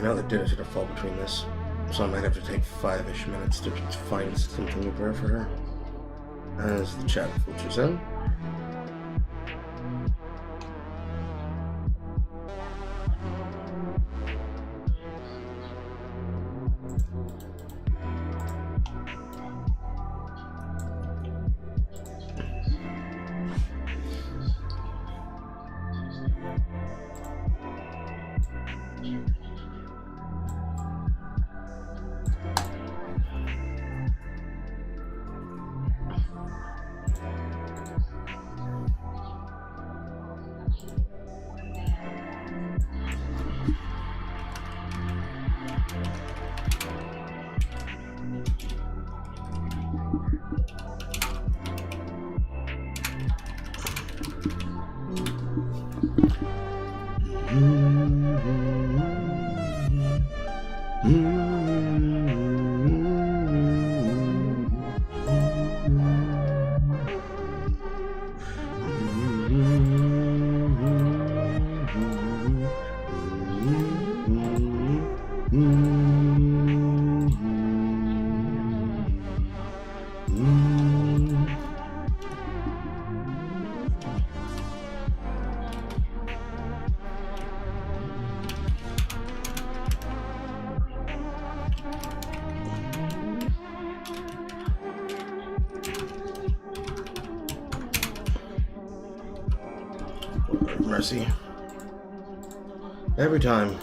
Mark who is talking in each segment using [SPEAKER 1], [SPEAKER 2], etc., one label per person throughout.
[SPEAKER 1] know that dinner's gonna fall between this, so I might have to take 5-ish minutes to find something to prepare for her. As the chat filters in. Mercy. Every time.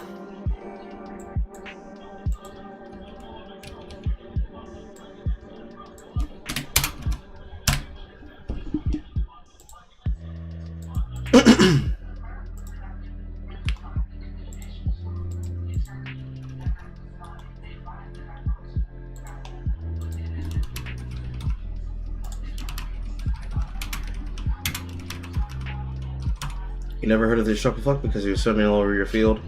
[SPEAKER 1] You never heard of this shufflefuck because he was swimming all over your field?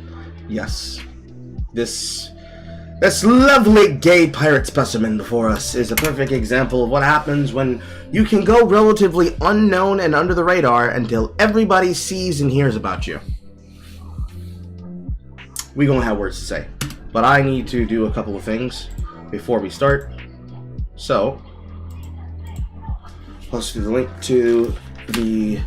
[SPEAKER 1] Yes. This lovely gay pirate specimen before us is a perfect example of what happens when you can go relatively unknown and under the radar until everybody sees and hears about you. We gonna have words to say, but I need to do a couple of things before we start. So, let's do the link to the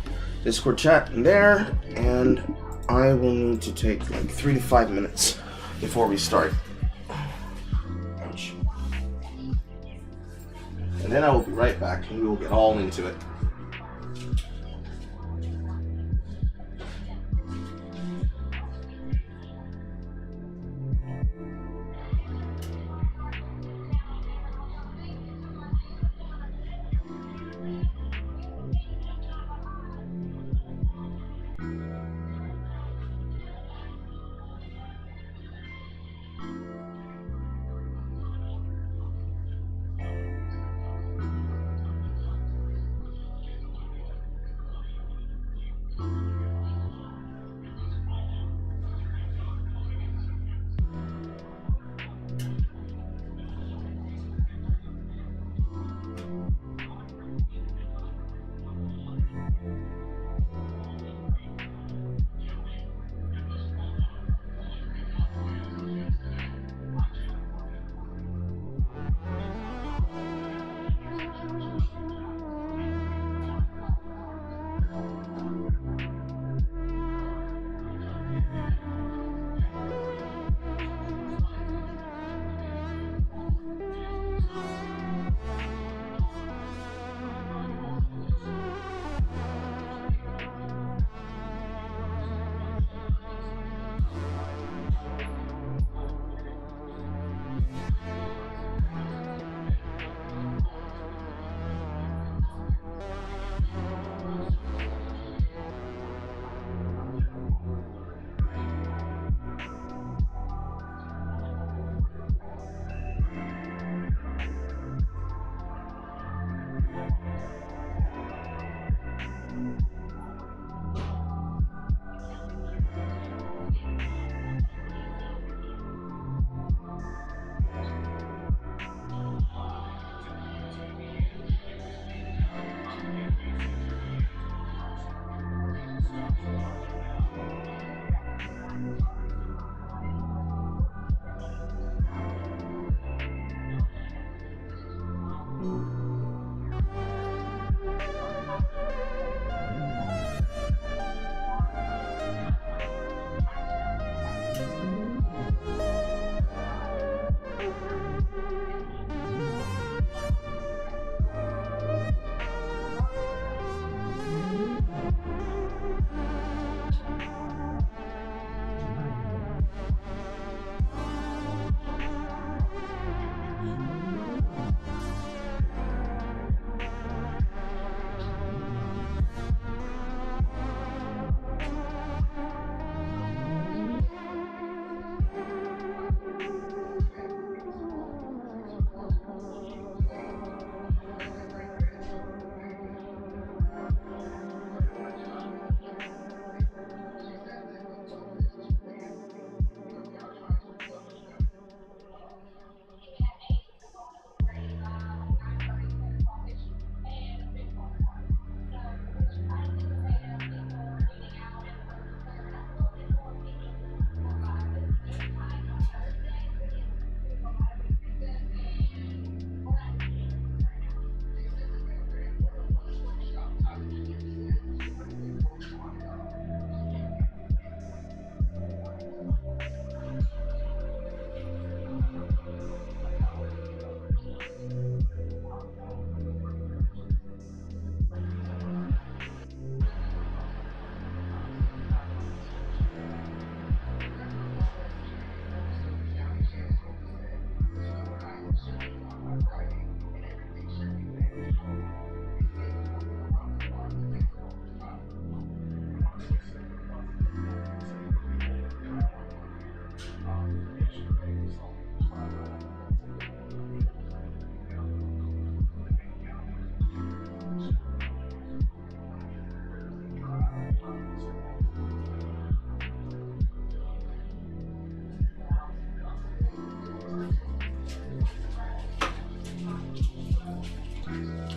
[SPEAKER 1] Discord chat in there, and I will need to take like 3 to 5 minutes before we start. Ouch. And then I will be right back and we will get all into it.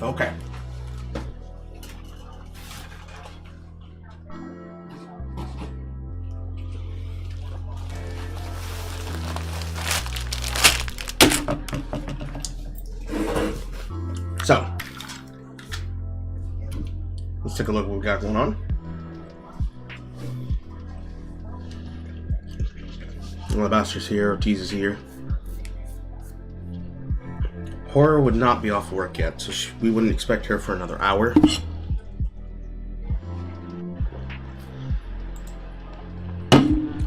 [SPEAKER 1] Okay. So, let's take a look at what we got going on. Well, the Master's here, Ortiz is here. Horror would not be off work yet, so we wouldn't expect her for another hour.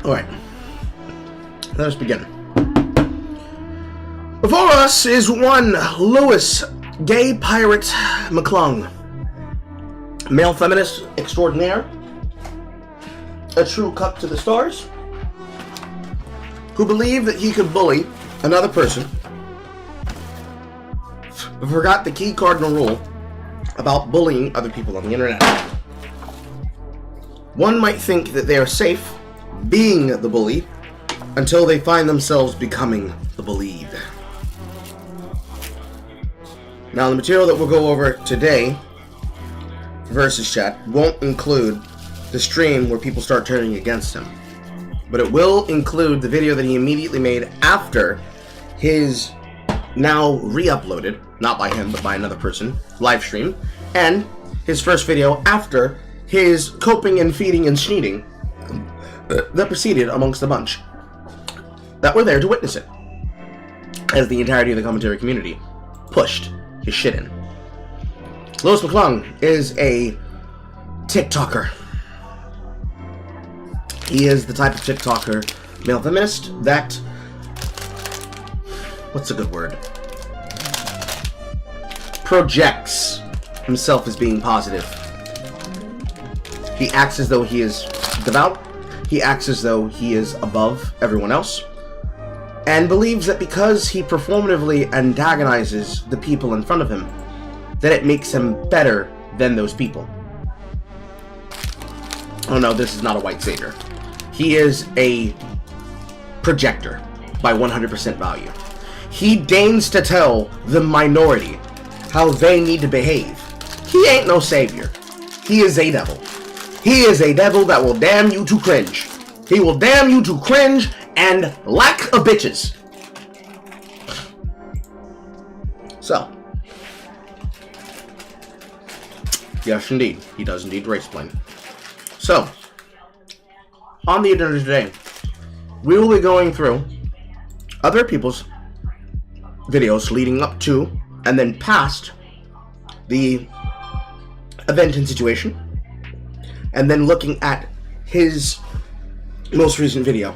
[SPEAKER 1] Alright, let us begin. Before us is one Louis Gay Pirate McClung, male feminist extraordinaire, a true cut to the stars, who believed that he could bully another person, but forgot the key cardinal rule about bullying other people on the internet. One might think that they are safe being the bully until they find themselves becoming the bullied. Now, the material that we'll go over today, VsChat, won't include the stream where people start turning against him, but it will include the video that he immediately made after his now re-uploaded, not by him but by another person, live stream, and his first video after his coping and feeding and sneating that proceeded amongst a bunch that were there to witness it, as the entirety of the commentary community pushed his shit in. Louis McClung is a TikToker. He is the type of TikToker, male feminist, that, what's a good word? Projects himself as being positive. He acts as though he is devout. He acts as though he is above everyone else, and believes that because he performatively antagonizes the people in front of him, that it makes him better than those people. Oh no, this is not a white savior. He is a projector by 100% value. He deigns to tell the minority how they need to behave. He ain't no savior. He is a devil. He is a devil that will damn you to cringe. He will damn you to cringe and lack of bitches. So, yes indeed, he does indeed race blame. So, on the agenda today, we will be going through other people's videos leading up to and then past the event and situation, and then looking at his most recent video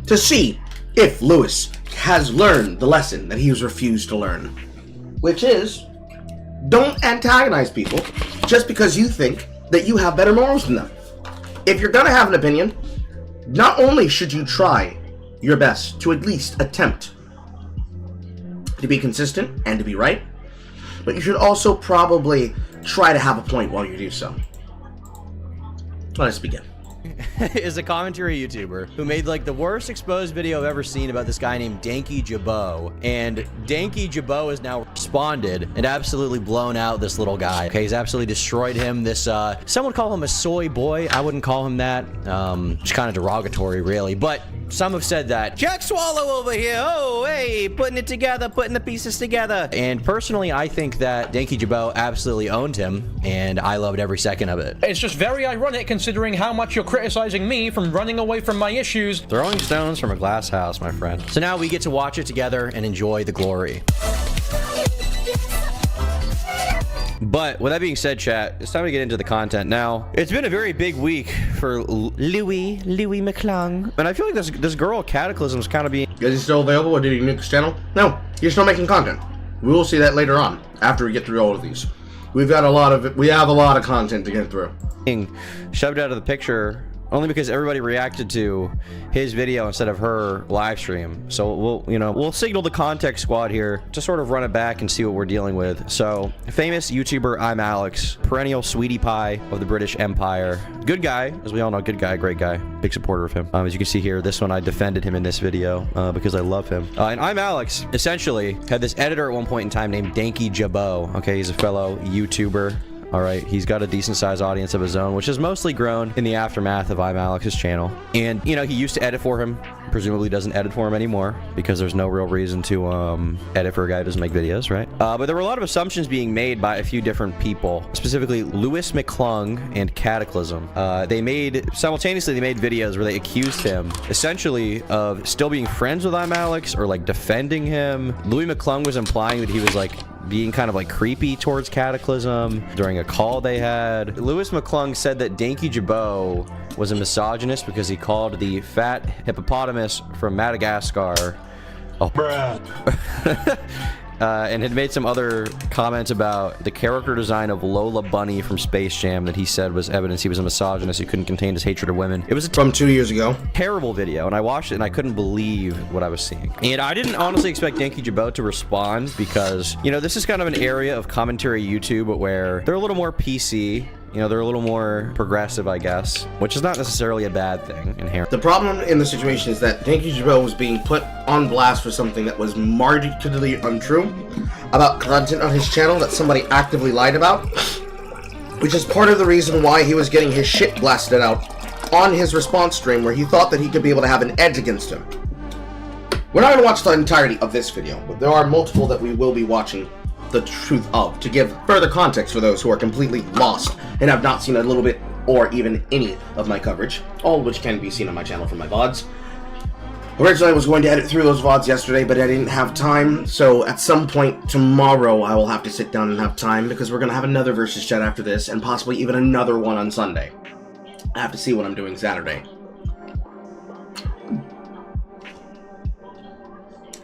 [SPEAKER 1] to see if Louis has learned the lesson that he was refused to learn, which is, don't antagonize people just because you think that you have better morals than them. If you're gonna have an opinion, not only should you try your best to at least attempt to be consistent and to be right, but you should also probably try to have a point while you do so. Let us begin.
[SPEAKER 2] Is a commentary YouTuber who made like the worst exposed video I've ever seen about this guy named Danky Jabot, and Danky Jabot has now responded and absolutely blown out this little guy. Okay, he's absolutely destroyed him. This some would call him a soy boy. I wouldn't call him that. It's kind of derogatory, really, but some have said that. Jack Swallow over here. Oh, hey, putting it together, putting the pieces together. And personally, I think that Danky Jabot absolutely owned him, and I loved every second of it.
[SPEAKER 3] It's just very ironic considering how much you're criticizing me from running away from my issues.
[SPEAKER 2] Throwing stones from a glass house, my friend. So now we get to watch it together and enjoy the glory. But with that being said, chat, it's time to get into the content now. It's been a very big week for Louis McClung, and I feel like this girl Cataclysm is kind of being.
[SPEAKER 1] Is he still available, or did he nuke his channel? No, he's still making content. We will see that later on after we get through all of these. We have a lot of content to get through.
[SPEAKER 2] Shoved out of the picture only because everybody reacted to his video instead of her live stream. So we'll signal the context squad here to sort of run it back and see what we're dealing with. So, famous YouTuber I'm Alex, perennial sweetie pie of the British Empire. Good guy, as we all know, good guy, great guy, big supporter of him. As you can see here, this one I defended him in this video because I love him. And I'm Alex essentially had this editor at one point in time named Gaype. Okay, he's a fellow YouTuber. All right, he's got a decent sized audience of his own, which has mostly grown in the aftermath of I'm Alex's channel. And, you know, he used to edit for him, presumably doesn't edit for him anymore because there's no real reason to edit for a guy who doesn't make videos, right? But there were a lot of assumptions being made by a few different people, specifically McClung and Cataclysm. Simultaneously, they made videos where they accused him essentially of still being friends with I'm Alex or like defending him. McClung was implying that he was like being kind of like creepy towards Cataclysm during a call they had. McClung said that Gaype was a misogynist because he called the fat hippopotamus from Madagascar and had made some other comments about the character design of Lola Bunny from Space Jam that he said was evidence he was a misogynist who couldn't contain his hatred of women. It was
[SPEAKER 1] from 2 years ago.
[SPEAKER 2] Terrible video, and I watched it and I couldn't believe what I was seeing. And I didn't honestly expect Gaype to respond because, you know, this is kind of an area of commentary YouTube where they're a little more PC. You know, they're a little more progressive, I guess, which is not necessarily a bad thing inherently.
[SPEAKER 1] The problem in the situation is that Gaype was being put on blast for something that was markedly untrue about content on his channel that somebody actively lied about, which is part of the reason why he was getting his shit blasted out on his response stream where he thought that he could be able to have an edge against him. We're not going to watch the entirety of this video, but there are multiple that we will be watching the truth of to give further context for those who are completely lost and have not seen a little bit or even any of my coverage, all of which can be seen on my channel from my VODs. Originally I was going to edit through those VODs yesterday, but I didn't have time, so at some point tomorrow I will have to sit down and have time because we're going to have another VsChat after this and possibly even another one on Sunday. I have to see what I'm doing Saturday.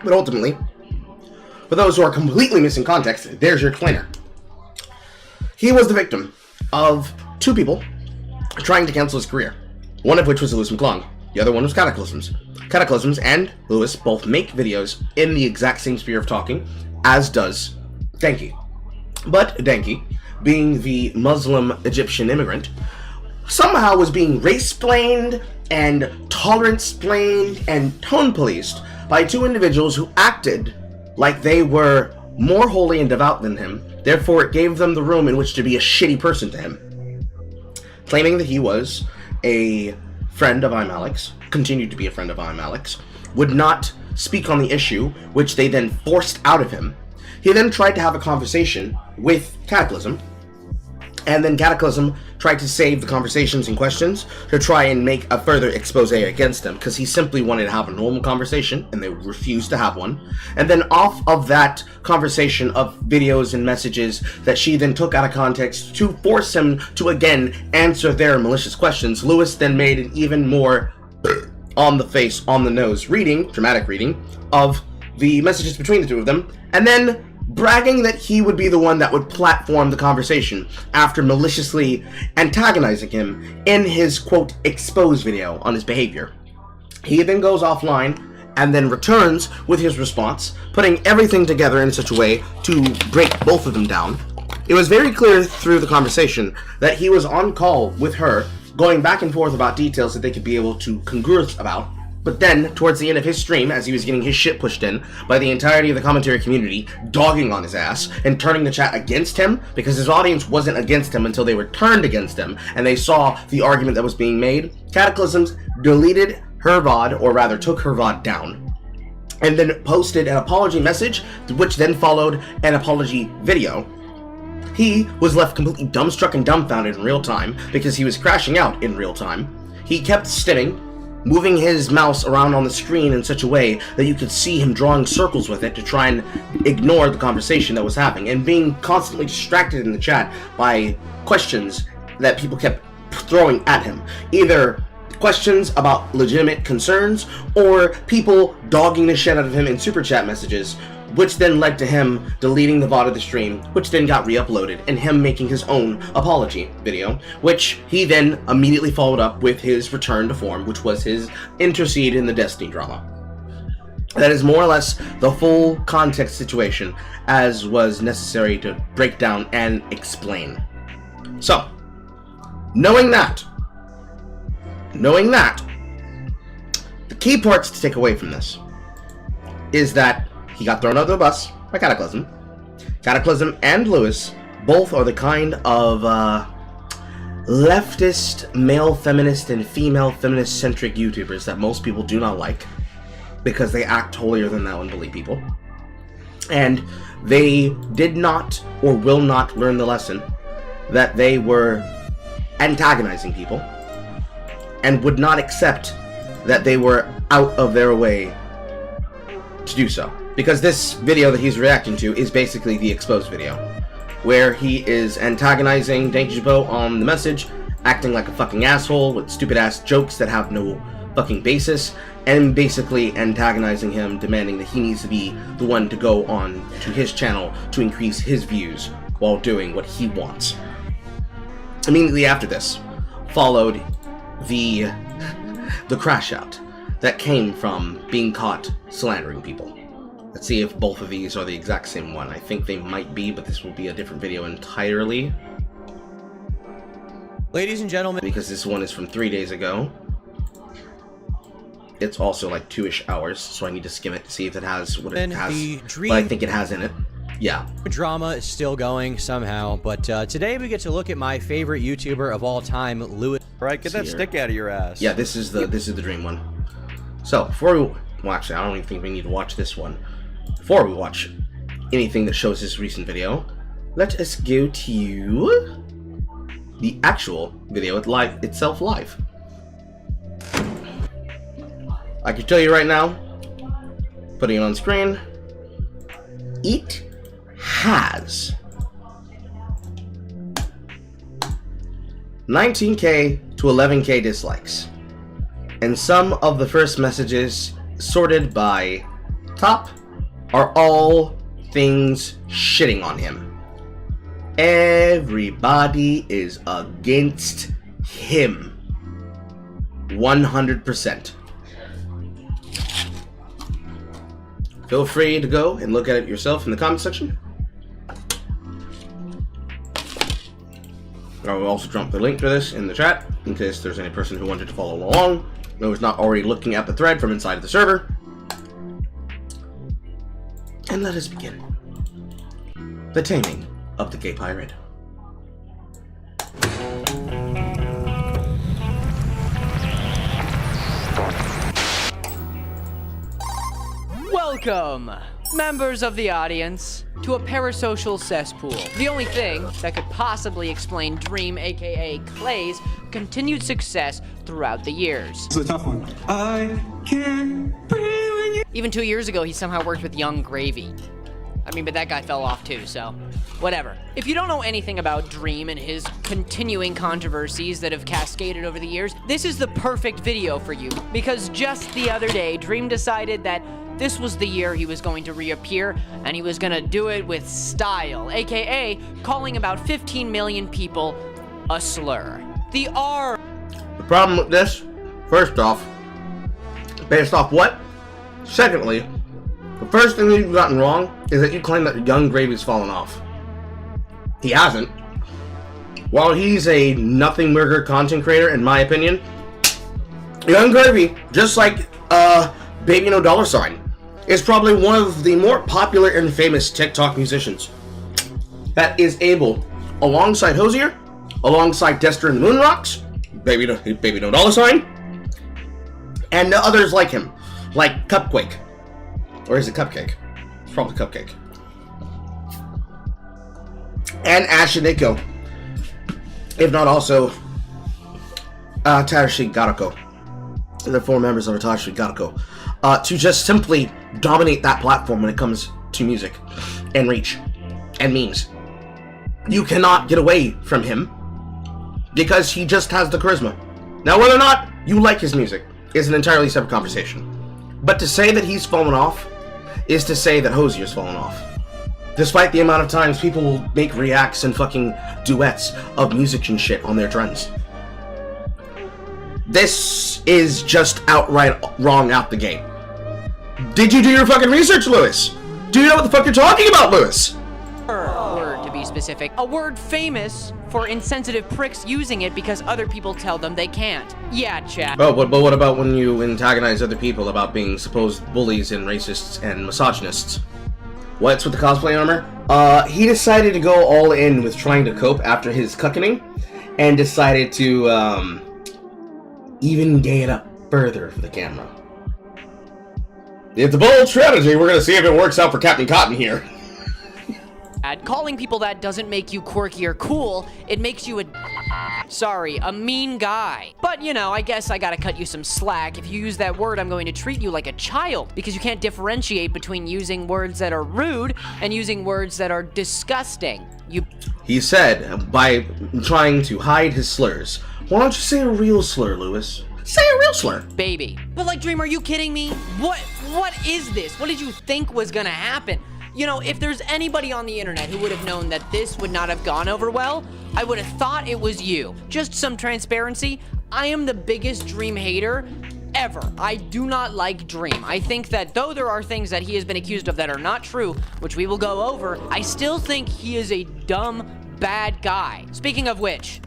[SPEAKER 1] But ultimately, for those who are completely missing context, there's your explainer. He was the victim of two people trying to cancel his career, one of which was McClung, the other one was Cataclysms. Cataclysms and Lewis both make videos in the exact same sphere of talking, as does Gaype. But Gaype, being the Muslim Egyptian immigrant, somehow was being race-splained and tolerance-splained and tone-policed by two individuals who acted like they were more holy and devout than him, therefore it gave them the room in which to be a shitty person to him. Claiming that he was a friend of I'm Alex, continued to be a friend of I'm Alex, would not speak on the issue, which they then forced out of him. He then tried to have a conversation with Cataclysm, and then Cataclysm tried to save the conversations and questions to try and make a further expose against them, because he simply wanted to have a normal conversation, and they refused to have one. And then off of that conversation of videos and messages that she then took out of context to force him to again answer their malicious questions, Lewis then made an even more on the face, on the nose dramatic reading of the messages between the two of them, and then bragging that he would be the one that would platform the conversation after maliciously antagonizing him in his, quote, expose video on his behavior. He then goes offline and then returns with his response, putting everything together in such a way to break both of them down. It was very clear through the conversation that he was on call with her, going back and forth about details that they could be able to converse about. But then, towards the end of his stream, as he was getting his shit pushed in by the entirety of the commentary community, dogging on his ass and turning the chat against him, because his audience wasn't against him until they were turned against him, and they saw the argument that was being made, Cataclysms deleted her VOD, or rather took her VOD down, and then posted an apology message, which then followed an apology video. He was left completely dumbstruck and dumbfounded in real time, because he was crashing out in real time. He kept stimming, moving his mouse around on the screen in such a way that you could see him drawing circles with it to try and ignore the conversation that was happening, and being constantly distracted in the chat by questions that people kept throwing at him. Either questions about legitimate concerns, or people dogging the shit out of him in super chat messages, which then led to him deleting the VOD of the stream, which then got re-uploaded, and him making his own apology video, which he then immediately followed up with his return to form, which was his intercede in the Destiny drama. That is more or less the full context situation as was necessary to break down and explain. So, knowing that, the key parts to take away from this is that he got thrown under the bus by Cataclysm. Cataclysm and Lewis both are the kind of leftist, male feminist, and female feminist-centric YouTubers that most people do not like because they act holier than thou and bully people. And they did not or will not learn the lesson that they were antagonizing people and would not accept that they were out of their way to do so. Because this video that he's reacting to is basically the exposed video, where he is antagonizing Danky Jabot on the message, acting like a fucking asshole with stupid ass jokes that have no fucking basis, and basically antagonizing him, demanding that he needs to be the one to go on to his channel to increase his views while doing what he wants. Immediately after this followed the crash out that came from being caught slandering people. Let's see if both of these are the exact same one. I think they might be, but this will be a different video entirely.
[SPEAKER 2] Ladies and gentlemen,
[SPEAKER 1] because this one is from 3 days ago. It's also like 2-ish hours, so I need to skim it to see if it has what it has. But I think it has in it. Yeah.
[SPEAKER 2] Drama is still going somehow, but today we get to look at my favorite YouTuber of all time, Lewis.
[SPEAKER 4] Right, get that stick out of your ass.
[SPEAKER 1] Yeah, this is the dream one. So before we, well, actually, I don't even think we need to watch this one. Before we watch anything that shows this recent video, let us go to the actual video itself live. I can tell you right now, putting it on screen, it has 19k to 11k dislikes, and some of the first messages sorted by top are all things shitting on him. Everybody is against him 100%. Feel free to go and look at it yourself in the comment section. I will also drop the link for this in the chat in case there's any person who wanted to follow along who is not already looking at the thread from inside of the server. And let us begin. The taming of the gay pirate.
[SPEAKER 5] Welcome, members of the audience, to a parasocial cesspool. The only thing that could possibly explain Dream, aka Clay's, continued success throughout the years.
[SPEAKER 6] It's a tough one. I can't breathe when you...
[SPEAKER 5] Even 2 years ago, he somehow worked with Young Gravy. I mean, but that guy fell off too, so whatever. If you don't know anything about Dream and his continuing controversies that have cascaded over the years, this is the perfect video for you, because just the other day, Dream decided that this was the year he was going to reappear, and he was gonna do it with style, aka calling about 15 million people a slur. The R.
[SPEAKER 1] The problem with this, first off, based off what? Secondly, the first thing that you've gotten wrong is that you claim that Young Gravy's fallen off. He hasn't. While he's a nothing burger content creator, in my opinion, Young Gravy, just like Baby No Dollar Sign, is probably one of the more popular and famous TikTok musicians that is able, alongside Hosier, alongside Dexter and the Moonrocks, Baby No Dollar Sign, and others like him, like Cupquake. Or is it Cupcake? It's probably Cupcake. And Ash and Nico. If not also Tadashi Garako. The 4 members of Tadashi Garako. To just simply dominate that platform when it comes to music and reach and memes. You cannot get away from him because he just has the charisma. Now, whether or not you like his music is an entirely separate conversation. But to say that he's fallen off is to say that Hosier's fallen off. Despite the amount of times people will make reacts and fucking duets of music and shit on their trends. This is just outright wrong out the gate. Did you do your fucking research, Lewis? Do you know what the fuck you're talking about, Lewis?
[SPEAKER 5] Word, to be specific. A word famous for insensitive pricks using it because other people tell them they can't. Yeah, chat.
[SPEAKER 1] Oh, but what about when you antagonize other people about being supposed bullies and racists and misogynists? What's with the cosplay armor? He decided to go all in with trying to cope after his cuckening, and decided to, even gay it up further for the camera. It's a bold strategy. We're gonna see if it works out for Captain Cotton here.
[SPEAKER 5] Calling people that doesn't make you quirky or cool, it makes you a mean guy. But, you know, I guess I gotta cut you some slack. If you use that word, I'm going to treat you like a child, because you can't differentiate between using words that are rude and using words that are disgusting. He
[SPEAKER 1] said, by trying to hide his slurs, why don't you say a real slur, Lewis? Say a real slur.
[SPEAKER 5] Baby. But like, Dream, are you kidding me? What is this? What did you think was gonna happen? You know, if there's anybody on the internet who would have known that this would not have gone over well, I would have thought it was you. Just some transparency, I am the biggest Dream hater ever. I do not like Dream. I think that though there are things that he has been accused of that are not true, which we will go over, I still think he is a dumb, bad guy. Speaking of which,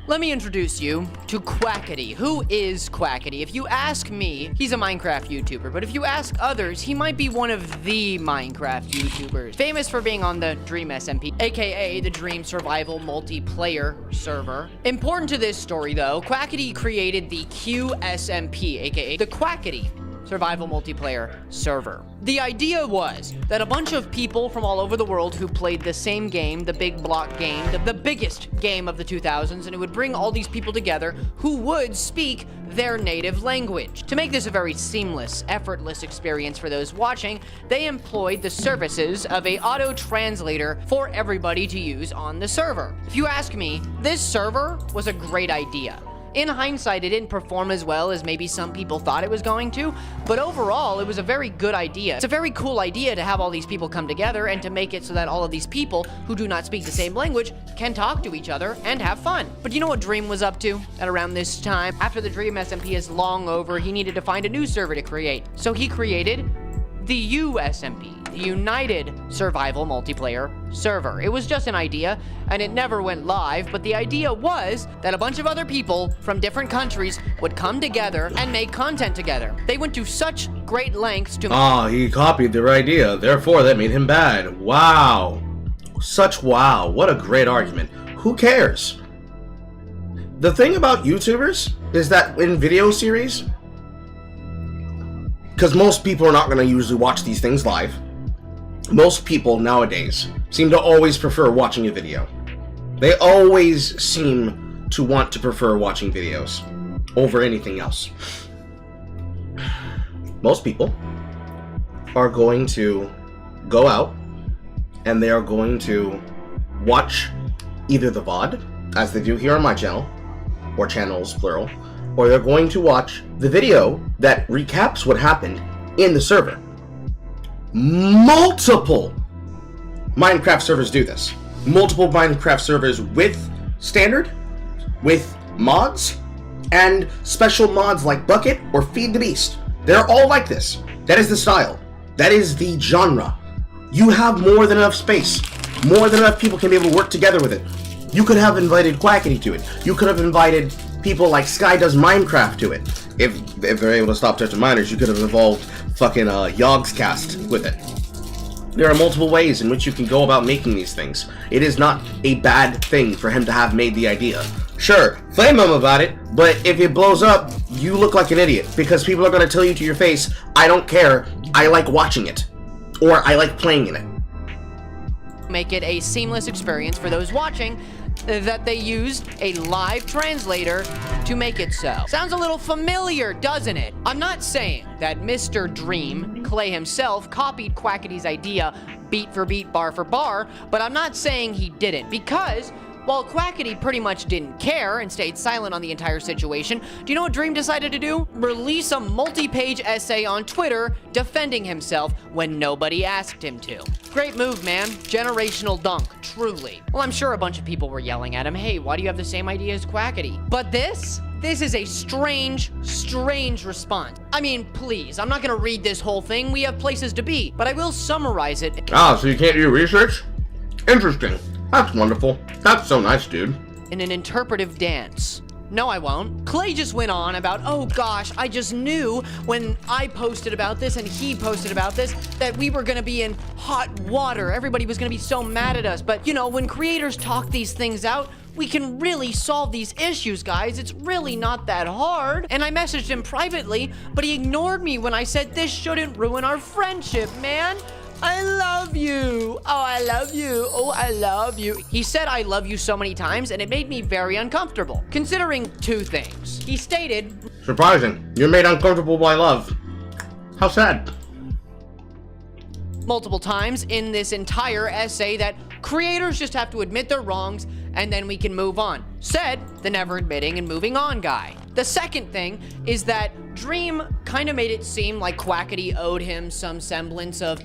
[SPEAKER 5] let me introduce you to Quackity. Who is Quackity? If you ask me, he's a Minecraft YouTuber, but if you ask others, he might be one of the Minecraft YouTubers. Famous for being on the Dream SMP, aka the Dream Survival Multiplayer server. Important to this story though, Quackity created the QSMP, aka the Quackity Survival Multiplayer server. The idea was that a bunch of people from all over the world who played the same game, the big block game, the biggest game of the 2000s, and it would bring all these people together who would speak their native language. To make this a very seamless, effortless experience for those watching, they employed the services of a auto-translator for everybody to use on the server. If you ask me, this server was a great idea. In hindsight, it didn't perform as well as maybe some people thought it was going to, but overall, it was a very good idea. It's a very cool idea to have all these people come together and to make it so that all of these people who do not speak the same language can talk to each other and have fun. But you know what Dream was up to at around this time? After the Dream SMP is long over, he needed to find a new server to create. So he created the USMP, the United Survival Multiplayer server. It was just an idea, and it never went live, but the idea was that a bunch of other people from different countries would come together and make content together. They went to such great lengths to—
[SPEAKER 1] he copied their idea, therefore that made him bad. Wow. Wow. What a great argument. Who cares? The thing about YouTubers is that in video series, because most people are not going to usually watch these things live, most people nowadays seem to always prefer watching a video. They always seem to want to prefer watching videos over anything else. Most people are going to go out and they are going to watch either the VOD, as they do here on my channel, or channels plural, or they're going to watch the video that recaps what happened in the server. Multiple Minecraft servers do this. Multiple Minecraft servers with standard, with mods, and special mods like Bucket or Feed the Beast. They're all like this. That is the style. That is the genre. You have more than enough space. More than enough people can be able to work together with it. You could have invited Quackity to it. You could have invited people like Sky Does Minecraft to it. If they're able to stop touching minors, you could have involved fucking Yogscast with it. There are multiple ways in which you can go about making these things. It is not a bad thing for him to have made the idea. Sure, flame him about it, but if it blows up, you look like an idiot, because people are going to tell you to your face, I don't care, I like watching it, or I like playing in it.
[SPEAKER 5] Make it a seamless experience for those watching, that they used a live translator to make it so. Sounds a little familiar, doesn't it? I'm not saying that Mr. Dream, Clay himself, copied Quackity's idea beat for beat, bar for bar, but I'm not saying he didn't, because While Quackity pretty much didn't care and stayed silent on the entire situation, do you know what Dream decided to do? Release a multi-page essay on Twitter defending himself when nobody asked him to. Great move, man. Generational dunk, truly. Well, I'm sure a bunch of people were yelling at him, hey, why do you have the same idea as Quackity? But this is a strange response. I mean, please, I'm not gonna read this whole thing. We have places to be, but I will summarize it.
[SPEAKER 1] Ah, so you can't do research? Interesting. That's wonderful. That's so nice, dude.
[SPEAKER 5] In an interpretive dance. No, I won't. Clay just went on about, oh gosh, I just knew when I posted about this and he posted about this that we were gonna be in hot water. Everybody was gonna be so mad at us. But, you know, when creators talk these things out, we can really solve these issues, guys. It's really not that hard. And I messaged him privately, but he ignored me when I said this shouldn't ruin our friendship, man. I love you. Oh, I love you. Oh, I love you. He said I love you so many times, and it made me very uncomfortable, considering two things. He stated,
[SPEAKER 1] Surprising. You're made uncomfortable by love. How sad.
[SPEAKER 5] multiple times in this entire essay that creators just have to admit their wrongs and then we can move on. Said the never admitting and moving on guy. The second thing is that Dream kind of made it seem like Quackity owed him some semblance of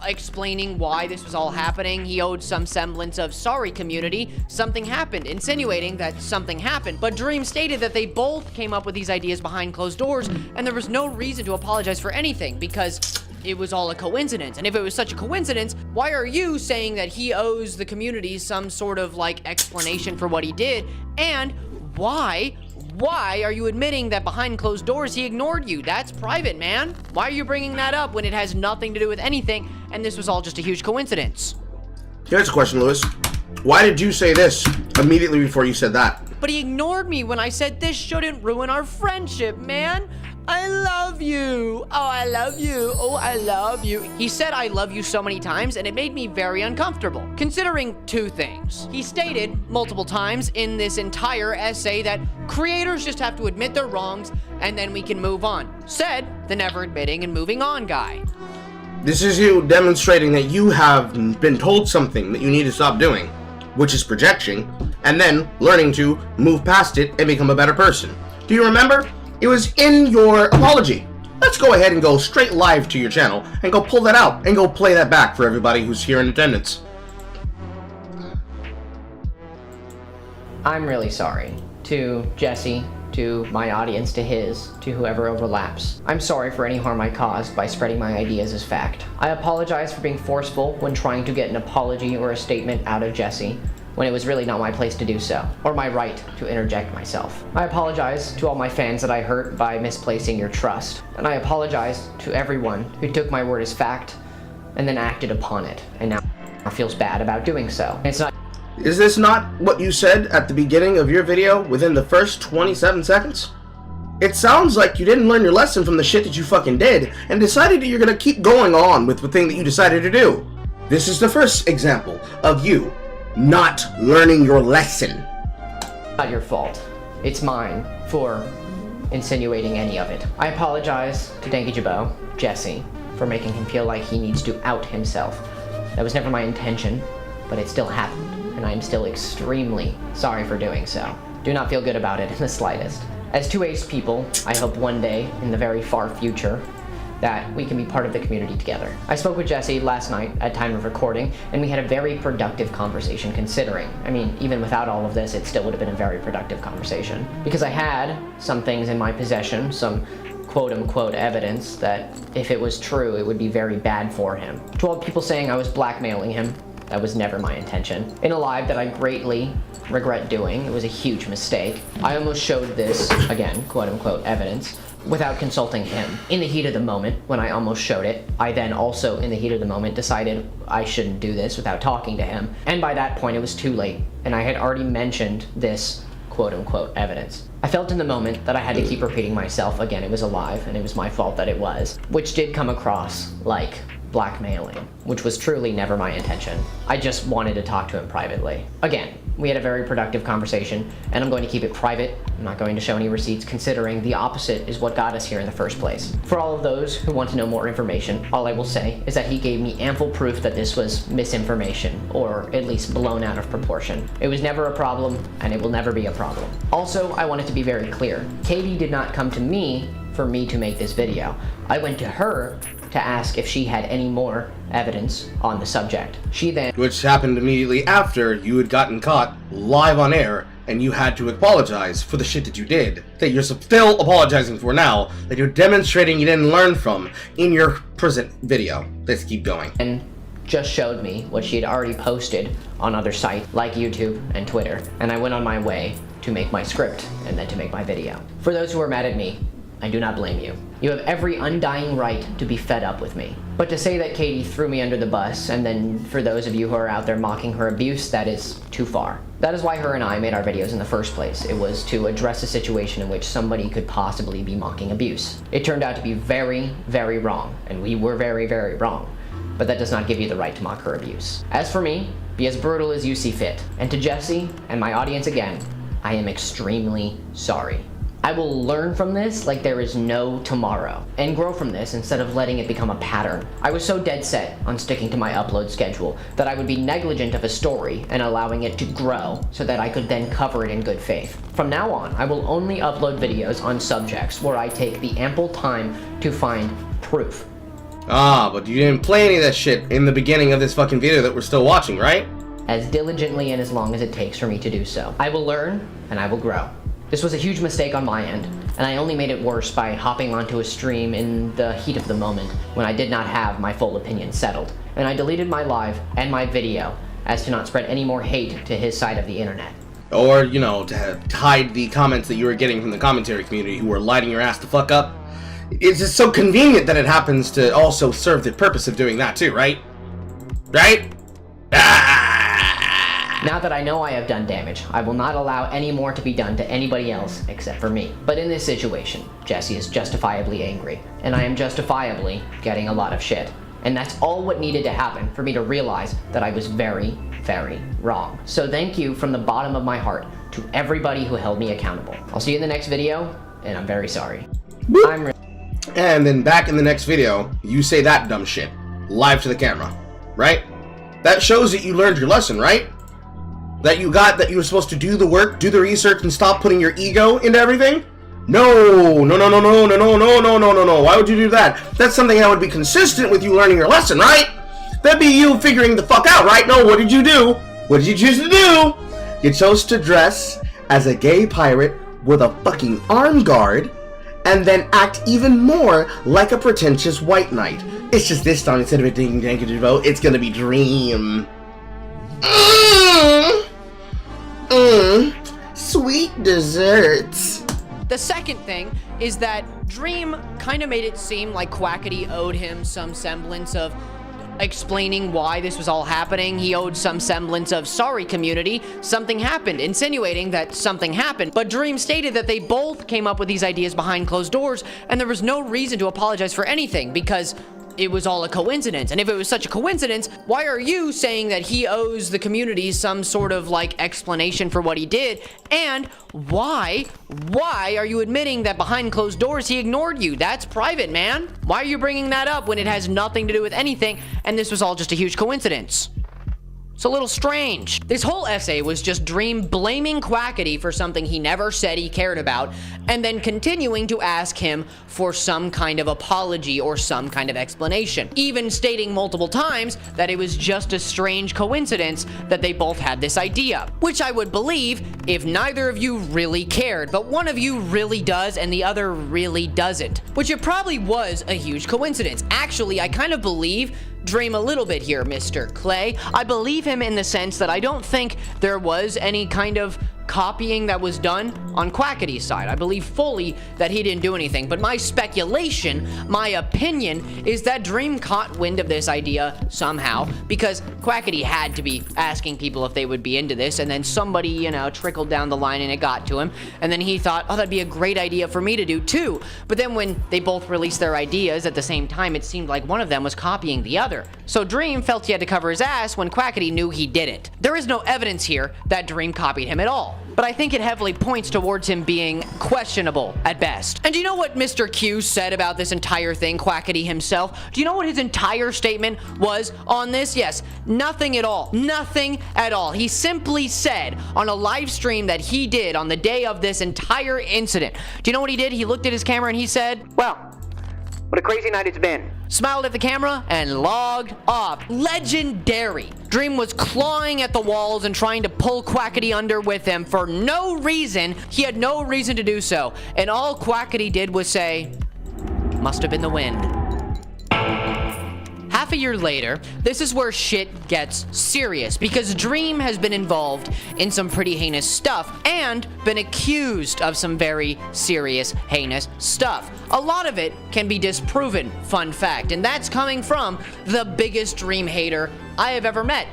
[SPEAKER 5] explaining why this was all happening. He owed some semblance of, sorry community, something happened, insinuating that something happened. But Dream stated that they both came up with these ideas behind closed doors and there was no reason to apologize for anything because it was all a coincidence. And if it was such a coincidence, why are you saying that he owes the community some sort of like explanation for what he did? And why are you admitting that behind closed doors he ignored you? That's private, man. Why are you bringing that up when it has nothing to do with anything and this was all just a huge coincidence?
[SPEAKER 1] Here's a question, Lewis. Why did you say this immediately before you said that?
[SPEAKER 5] But he ignored me when I said this shouldn't ruin our friendship, man. I love you. Oh, I love you. Oh, I love you. He said I love you so many times and it made me very uncomfortable, considering two things. He stated multiple times in this entire essay that creators just have to admit their wrongs and then we can move on. Said the never admitting and moving on guy.
[SPEAKER 1] This is you demonstrating that you have been told something that you need to stop doing, which is projection, and then learning to move past it and become a better person. Do you remember? It was in your apology. Let's go ahead and go straight live to your channel and go pull that out and go play that back for everybody who's here in attendance.
[SPEAKER 7] I'm really sorry. To Jesse, to my audience, to his, to whoever overlaps. I'm sorry for any harm I caused by spreading my ideas as fact. I apologize for being forceful when trying to get an apology or a statement out of Jesse, when it was really not my place to do so, or my right to interject myself. I apologize to all my fans that I hurt by misplacing your trust, and I apologize to everyone who took my word as fact and then acted upon it, and now feels bad about doing so. It's not.
[SPEAKER 1] Is this not what you said at the beginning of your video within the first 27 seconds? It sounds like you didn't learn your lesson from the shit that you fucking did and decided that you're gonna keep going on with the thing that you decided to do. This is the first example of you not learning your lesson.
[SPEAKER 7] Not your fault. It's mine for insinuating any of it. I apologize to Danky Jabot, Jesse, for making him feel like he needs to out himself. That was never my intention, but it still happened, and I am still extremely sorry for doing so. Do not feel good about it in the slightest. As two ace people, I hope one day, in the very far future, that we can be part of the community together. I spoke with Jesse last night at time of recording, and we had a very productive conversation considering. I mean, even without all of this, it still would have been a very productive conversation. Because I had some things in my possession, some quote-unquote evidence that if it was true, it would be very bad for him. To all people saying I was blackmailing him, that was never my intention. In a live that I greatly regret doing, it was a huge mistake. I almost showed this, again, quote-unquote evidence, without consulting him. In the heat of the moment, when I almost showed it, I then also, in the heat of the moment, decided I shouldn't do this without talking to him. And by that point, it was too late, and I had already mentioned this quote-unquote evidence. I felt in the moment that I had to keep repeating myself. Again, it was a live, and it was my fault that it was, which did come across like blackmailing, which was truly never my intention. I just wanted to talk to him privately. Again, We had a very productive conversation, and I'm going to keep it private. I'm not going to show any receipts, considering the opposite is what got us here in the first place. For all of those who want to know more information, all I will say is that he gave me ample proof that this was misinformation, or at least blown out of proportion. It was never a problem, and it will never be a problem. Also, I want it to be very clear. Katie did not come to me for me to make this video. I went to her to ask if she had any more evidence on the subject. She then...
[SPEAKER 1] Which happened immediately after you had gotten caught live on air and you had to apologize for the shit that you did, that you're still apologizing for now, that you're demonstrating you didn't learn from in your present video. Let's keep going.
[SPEAKER 7] And just showed me what she had already posted on other sites like YouTube and Twitter, and I went on my way to make my script and then to make my video. For those who are mad at me, I do not blame you. You have every undying right to be fed up with me. But to say that Katie threw me under the bus, and then for those of you who are out there mocking her abuse, that is too far. That is why her and I made our videos in the first place. It was to address a situation in which somebody could possibly be mocking abuse. It turned out to be very, very wrong, and we were very, very wrong. But that does not give you the right to mock her abuse. As for me, be as brutal as you see fit. And to Jesse and my audience again, I am extremely sorry. I will learn from this like there is no tomorrow, and grow from this instead of letting it become a pattern. I was so dead set on sticking to my upload schedule that I would be negligent of a story and allowing it to grow so that I could then cover it in good faith. From now on, I will only upload videos on subjects where I take the ample time to find proof.
[SPEAKER 1] Ah, but you didn't play any of that shit in the beginning of this fucking video that we're still watching, right?
[SPEAKER 7] As diligently and as long as it takes for me to do so. I will learn and I will grow. This was a huge mistake on my end, and I only made it worse by hopping onto a stream in the heat of the moment when I did not have my full opinion settled. And I deleted my live and my video as to not spread any more hate to his side of the internet.
[SPEAKER 1] Or, you know, to hide the comments that you were getting from the commentary community who were lighting your ass the fuck up. It's just so convenient that it happens to also serve the purpose of doing that too, right? Right?
[SPEAKER 7] Now that I know I have done damage, I will not allow any more to be done to anybody else except for me. But in this situation, Jesse is justifiably angry, and I am justifiably getting a lot of shit. And that's all what needed to happen for me to realize that I was very, very wrong. So thank you from the bottom of my heart to everybody who held me accountable. I'll see you in the next video, and I'm very sorry.
[SPEAKER 1] And then back in the next video, you say that dumb shit, live to the camera, right? That shows that you learned your lesson, right? That you were supposed to do the work, do the research, and stop putting your ego into everything? No. Why would you do that? That's something that would be consistent with you learning your lesson, right? That'd be you figuring the fuck out, right? No, what did you do? What did you choose to do? You chose to dress as a gay pirate with a fucking arm guard, and then act even more like a pretentious white knight. It's just this time, instead of it being Danky Jabot, it's gonna be Dream. Sweet desserts.
[SPEAKER 5] The second thing is that Dream kind of made it seem like Quackity owed him some semblance of explaining why this was all happening. He owed some semblance of, sorry community, something happened, insinuating that something happened. But Dream stated that they both came up with these ideas behind closed doors, and there was no reason to apologize for anything because it was all a coincidence. And if it was such a coincidence, why are you saying that he owes the community some sort of like explanation for what he did? And why are you admitting that behind closed doors he ignored you? That's private, man. Why are you bringing that up when it has nothing to do with anything and this was all just a huge coincidence? It's a little strange. This whole essay was just Dream blaming Quackity for something he never said he cared about, and then continuing to ask him for some kind of apology or some kind of explanation, even stating multiple times that it was just a strange coincidence that they both had this idea, which I would believe if neither of you really cared, but one of you really does and the other really doesn't, which it probably was a huge coincidence. Actually, I kind of believe Dream a little bit here, Mr. Clay. I believe him in the sense that I don't think there was any kind of copying that was done on Quackity's side. I believe fully that he didn't do anything, but my speculation, my opinion, is that Dream caught wind of this idea somehow, because Quackity had to be asking people if they would be into this, and then somebody, you know, trickled down the line and it got to him, and then he thought, oh, that'd be a great idea for me to do too. But then when they both released their ideas at the same time, it seemed like one of them was copying the other. so Dream felt he had to cover his ass when Quackity knew he didn't. There is no evidence here that Dream copied him at all, but I think it heavily points towards him being questionable at best. And do you know what Mr. Q said about this entire thing, Quackity himself? Do you know what his entire statement was on this? Yes, nothing at all. Nothing at all. He simply said on a live stream that he did on the day of this entire incident. Do you know what he did? He looked at his camera and he said, "Well, what a crazy night it's been." Smiled at the camera and logged off. Legendary. Dream was clawing at the walls and trying to pull Quackity under with him for no reason. He had no reason to do so. And all Quackity did was say, "Must have been the wind." Half a year later, this is where shit gets serious because Dream has been involved in some pretty heinous stuff and been accused of some very serious, heinous stuff. A lot of it can be disproven, fun fact, and that's coming from the biggest Dream hater I have ever met.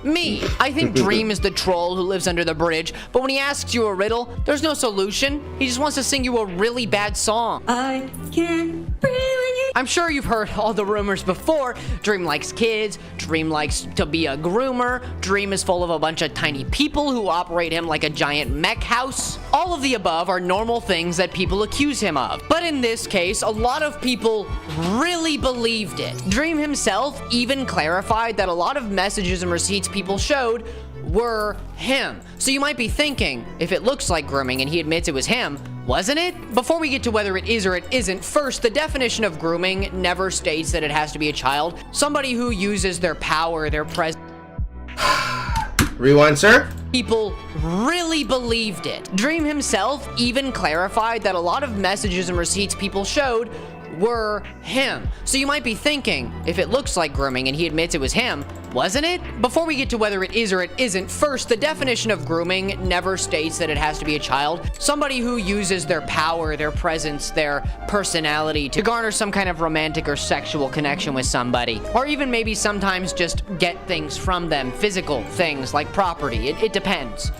[SPEAKER 5] Me. I think Dream is the troll who lives under the bridge, but when he asks you a riddle, there's no solution. He just wants to sing you a really bad song.
[SPEAKER 6] I can't breathe when you.
[SPEAKER 5] I'm sure you've heard all the rumors before. Dream likes kids, Dream likes to be a groomer, Dream is full of a bunch of tiny people who operate him like a giant mech house. All of the above are normal things that people accuse him of. But in this case, a lot of people really believed it. Dream himself even clarified that a lot of messages and receipts people showed were him. So you might be thinking, if it looks like grooming and he admits it was him, wasn't it? Before we get to whether it is or it isn't, first, the definition of grooming never states that it has to be a child. Somebody who uses their power, their presence.
[SPEAKER 1] Rewind, sir.
[SPEAKER 5] People really believed it. Dream himself even clarified that a lot of messages and receipts people showed were him. So you might be thinking, if it looks like grooming and he admits it was him, wasn't it? Before we get to whether it is or it isn't, first, the definition of grooming never states that it has to be a child. Somebody who uses their power, their presence, their personality to garner some kind of romantic or sexual connection with somebody. Or even maybe sometimes just get things from them, physical things like property. It depends.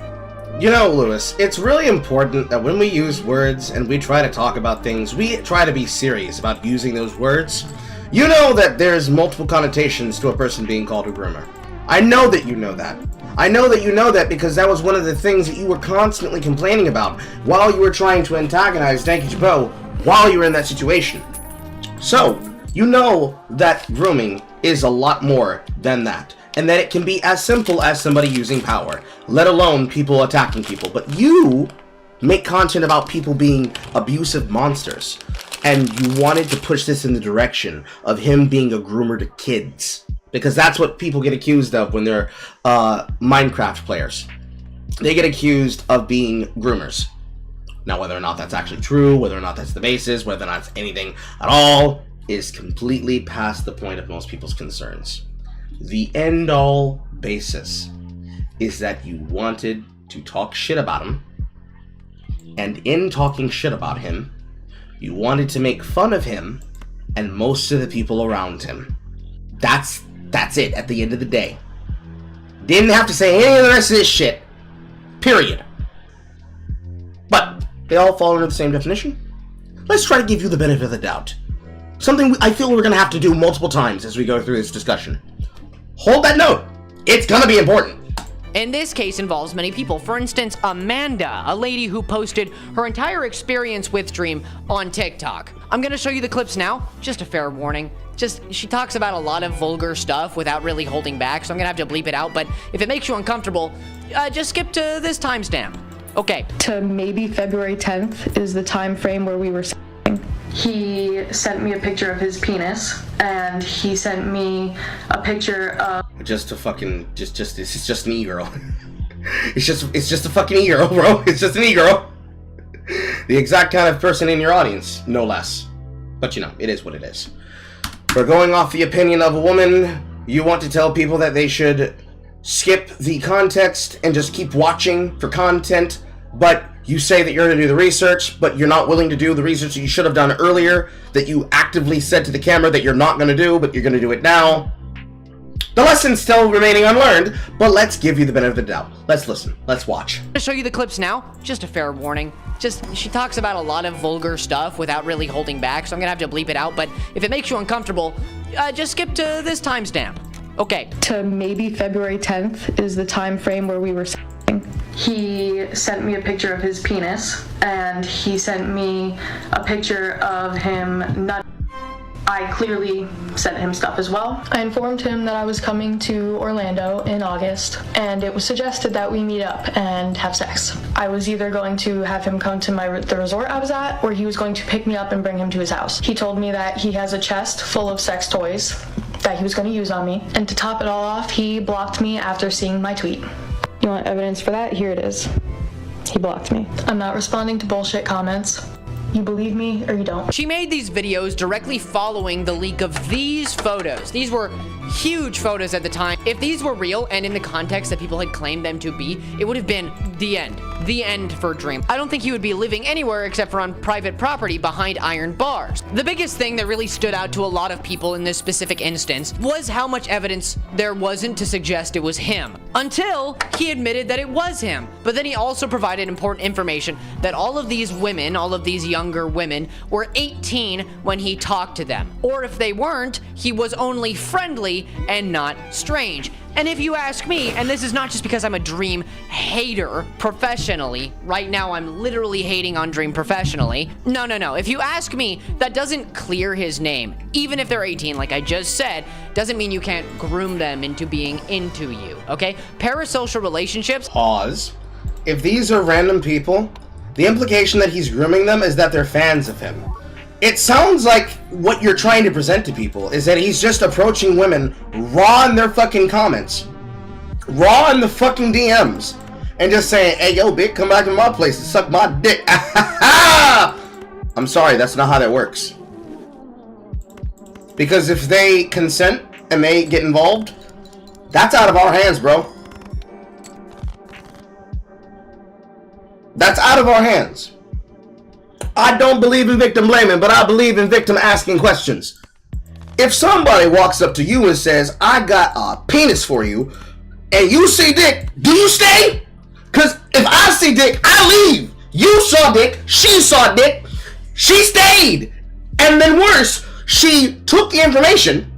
[SPEAKER 1] You know, Lewis, it's really important that when we use words and we try to talk about things, we try to be serious about using those words. You know that there's multiple connotations to a person being called a groomer. I know that you know that. I know that you know that because that was one of the things that you were constantly complaining about while you were trying to antagonize Danky Jabot while you were in that situation. So, you know that grooming is a lot more than that. And that it can be as simple as somebody using power, let alone people attacking people. But you make content about people being abusive monsters, and you wanted to push this in the direction of him being a groomer to kids. Because that's what people get accused of when they're Minecraft players. They get accused of being groomers. Now, whether or not that's actually true, whether or not that's the basis, whether or not it's anything at all, is completely past the point of most people's concerns. The end-all basis is that you wanted to talk shit about him, and in talking shit about him, you wanted to make fun of him and most of the people around him. That's it at the end of the day. Didn't have to say any of the rest of this shit. Period. But they all fall under the same definition. Let's try to give you the benefit of the doubt. Something I feel we're going to have to do multiple times as we go through this discussion. Hold that note. It's gonna be important.
[SPEAKER 5] And this case involves many people. For instance, Amanda, a lady who posted her entire experience with Dream on TikTok. I'm gonna show you the clips now. Just a fair warning. She talks about a lot of vulgar stuff without really holding back, so I'm gonna have to bleep it out. But if it makes you uncomfortable, just skip to this timestamp. Okay.
[SPEAKER 8] To maybe February 10th is the time frame where we were. He sent me a picture of his penis, and he sent me a picture of
[SPEAKER 1] this is just an e-girl. it's just a fucking e-girl, bro. It's just an e-girl. The exact kind of person in your audience, no less. But you know, it is what it is. For going off the opinion of a woman, you want to tell people that they should skip the context and just keep watching for content, but you say that you're going to do the research, but you're not willing to do the research that you should have done earlier, that you actively said to the camera that you're not going to do, but you're going to do it now. The lesson's still remaining unlearned, but let's give you the benefit of the doubt. Let's listen. Let's watch.
[SPEAKER 5] To show you the clips now, just a fair warning. she talks about a lot of vulgar stuff without really holding back, so I'm gonna have to bleep it out, but if it makes you uncomfortable, just skip to this timestamp. Okay.
[SPEAKER 8] To maybe February 10th is the time frame where we were sexting. He sent me a picture of his penis, and he sent me a picture of him nutting. I clearly sent him stuff as well. I informed him that I was coming to Orlando in August, and it was suggested that we meet up and have sex. I was either going to have him come to the resort I was at, or he was going to pick me up and bring him to his house. He told me that he has a chest full of sex toys that he was going to use on me, and to top it all off, he blocked me after seeing my tweet. You want evidence for that? Here it is. He blocked me. I'm not responding to bullshit comments. You believe me or you don't.
[SPEAKER 5] She made these videos directly following the leak of these photos. These were huge photos at the time. If these were real and in the context that people had claimed them to be, it would have been the end. The end for Dream. I don't think he would be living anywhere except for on private property behind iron bars. The biggest thing that really stood out to a lot of people in this specific instance was how much evidence there wasn't to suggest it was him. Until he admitted that it was him. But then he also provided important information that all of these women, all of these younger women, were 18 when he talked to them. Or if they weren't, he was only friendly and not strange. And if you ask me, and this is not just because I'm a Dream hater professionally, right now I'm literally hating on Dream professionally. No. If you ask me, that doesn't clear his name. Even if they're 18, like I just said, doesn't mean you can't groom them into being into you, okay? Parasocial relationships.
[SPEAKER 1] Pause. If these are random people, the implication that he's grooming them is that they're fans of him. It sounds like what you're trying to present to people is that he's just approaching women raw in their fucking comments, raw in the fucking DMs, and just saying, hey, yo, bitch, come back to my place and suck my dick. I'm sorry, that's not how that works. Because if they consent and they get involved, that's out of our hands, bro. That's out of our hands. I don't believe in victim blaming, but I believe in victim asking questions. If somebody walks up to you and says, I got a penis for you, and you see dick, do you stay? Because if I see dick, I leave. You saw dick, she saw dick, she stayed. And then worse, she took the information,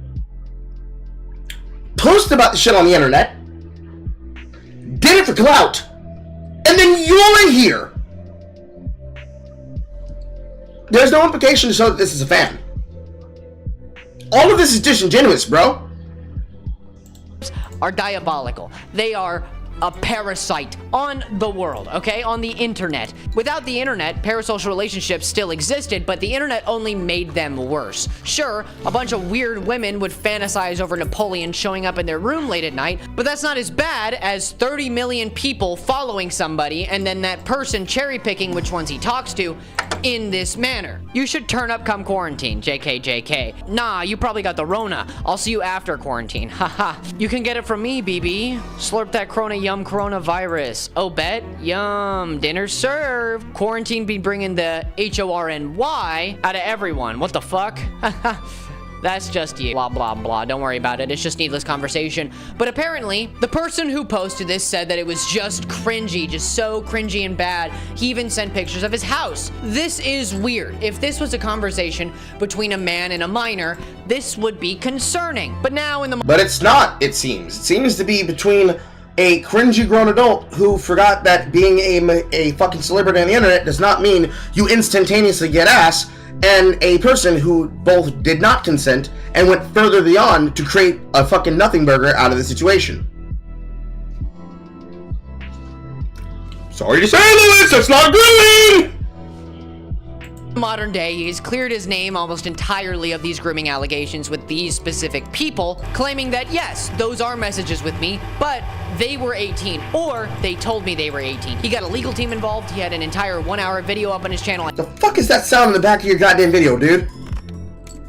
[SPEAKER 1] posted about the shit on the internet, did it for clout, and then you're here. There's no implication to show that this is a fan. All of this is disingenuous, bro.
[SPEAKER 5] Are diabolical. They are a parasite on the world, okay? On the internet. Without the internet, parasocial relationships still existed, but the internet only made them worse. Sure, a bunch of weird women would fantasize over Napoleon showing up in their room late at night, but that's not as bad as 30 million people following somebody and then that person cherry picking which ones he talks to in this manner. You should turn up come quarantine, JK. Nah, you probably got the Rona. I'll see you after quarantine. Haha. You can get it from me, BB. Slurp that Corona yum coronavirus. Oh, bet? Yum. Dinner served. Quarantine be bringing the HORNY out of everyone. What the fuck? That's just you. Blah, blah, blah. Don't worry about it. It's just needless conversation. But apparently, the person who posted this said that it was just cringy, just so cringy and bad. He even sent pictures of his house. This is weird. If this was a conversation between a man and a minor, this would be concerning. But now in the...
[SPEAKER 1] But it's not, it seems. It seems to be between a cringy grown adult who forgot that being a fucking celebrity on the internet does not mean you instantaneously get ass, and a person who both did not consent and went further beyond to create a fucking nothing burger out of the situation. Sorry to say, Lewis, that's not grooming!
[SPEAKER 5] Modern day, he's cleared his name almost entirely of these grooming allegations with these specific people, claiming that yes, those are messages with me, but they were 18, or they told me they were 18. He got a legal team involved. He had an entire 1-hour video up on his channel.
[SPEAKER 1] The fuck is that sound in the back of your goddamn video, dude?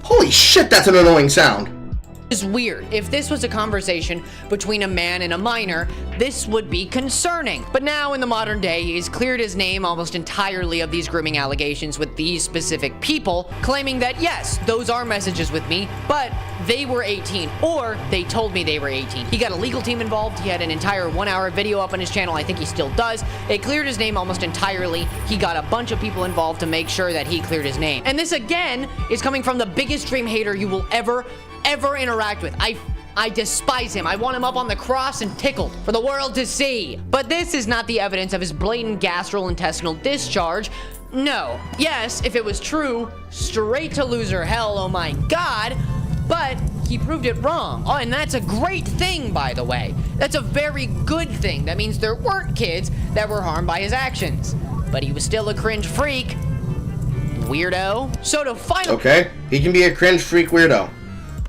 [SPEAKER 1] Holy shit, that's an annoying sound.
[SPEAKER 5] Is weird. If this was a conversation between a man and a minor, this would be concerning. But now in the modern day, he's cleared his name almost entirely of these grooming allegations with these specific people, claiming that yes, those are messages with me, but they were 18, or they told me they were 18. He got a legal team involved. He had an entire 1-hour video up on his channel. I think he still does. It cleared his name almost entirely. He got a bunch of people involved to make sure that he cleared his name. And this again is coming from the biggest Dream hater you will ever interact with. I despise him. I want him up on the cross and tickled for the world to see. But this is not the evidence of his blatant gastrointestinal discharge. No. Yes, if it was true, straight to loser hell, oh my god. But he proved it wrong. Oh, and that's a great thing, by the way. That's a very good thing. That means there weren't kids that were harmed by his actions. But he was still a cringe freak. Weirdo. So to final...
[SPEAKER 1] Okay, he can be a cringe freak weirdo.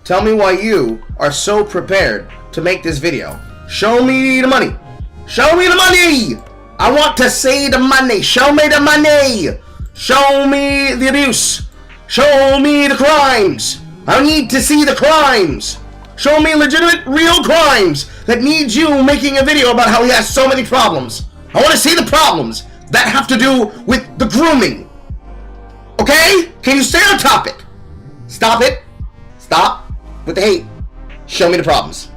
[SPEAKER 1] Tell me why you are so prepared to make this video. Show me the money. Show me the money. I want to see the money. Show me the money. Show me the abuse. Show me the crimes. I need to see the crimes. Show me legitimate, real crimes that needs you making a video about how he has so many problems. I want to see the problems that have to do with the grooming. Okay? Can you stay on topic? Stop it. Stop with the hate. Show me the problems.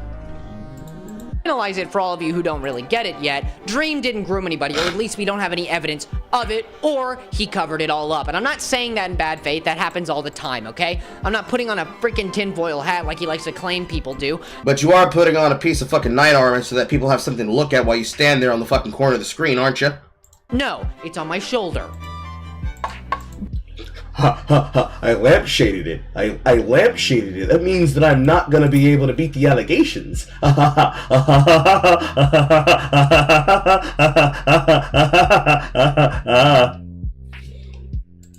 [SPEAKER 5] Analyze it for all of you who don't really get it yet. Dream didn't groom anybody, or at least we don't have any evidence of it, or he covered it all up. And I'm not saying that in bad faith. That happens all the time, okay? I'm not putting on a freaking tinfoil hat like he likes to claim people do.
[SPEAKER 1] But you are putting on a piece of fucking knight armor so that people have something to look at while you stand there on the fucking corner of the screen, aren't you?
[SPEAKER 5] No, it's on my shoulder.
[SPEAKER 1] Ha ha ha, I lampshaded it. I lampshaded it. That means that I'm not gonna be able to beat the allegations.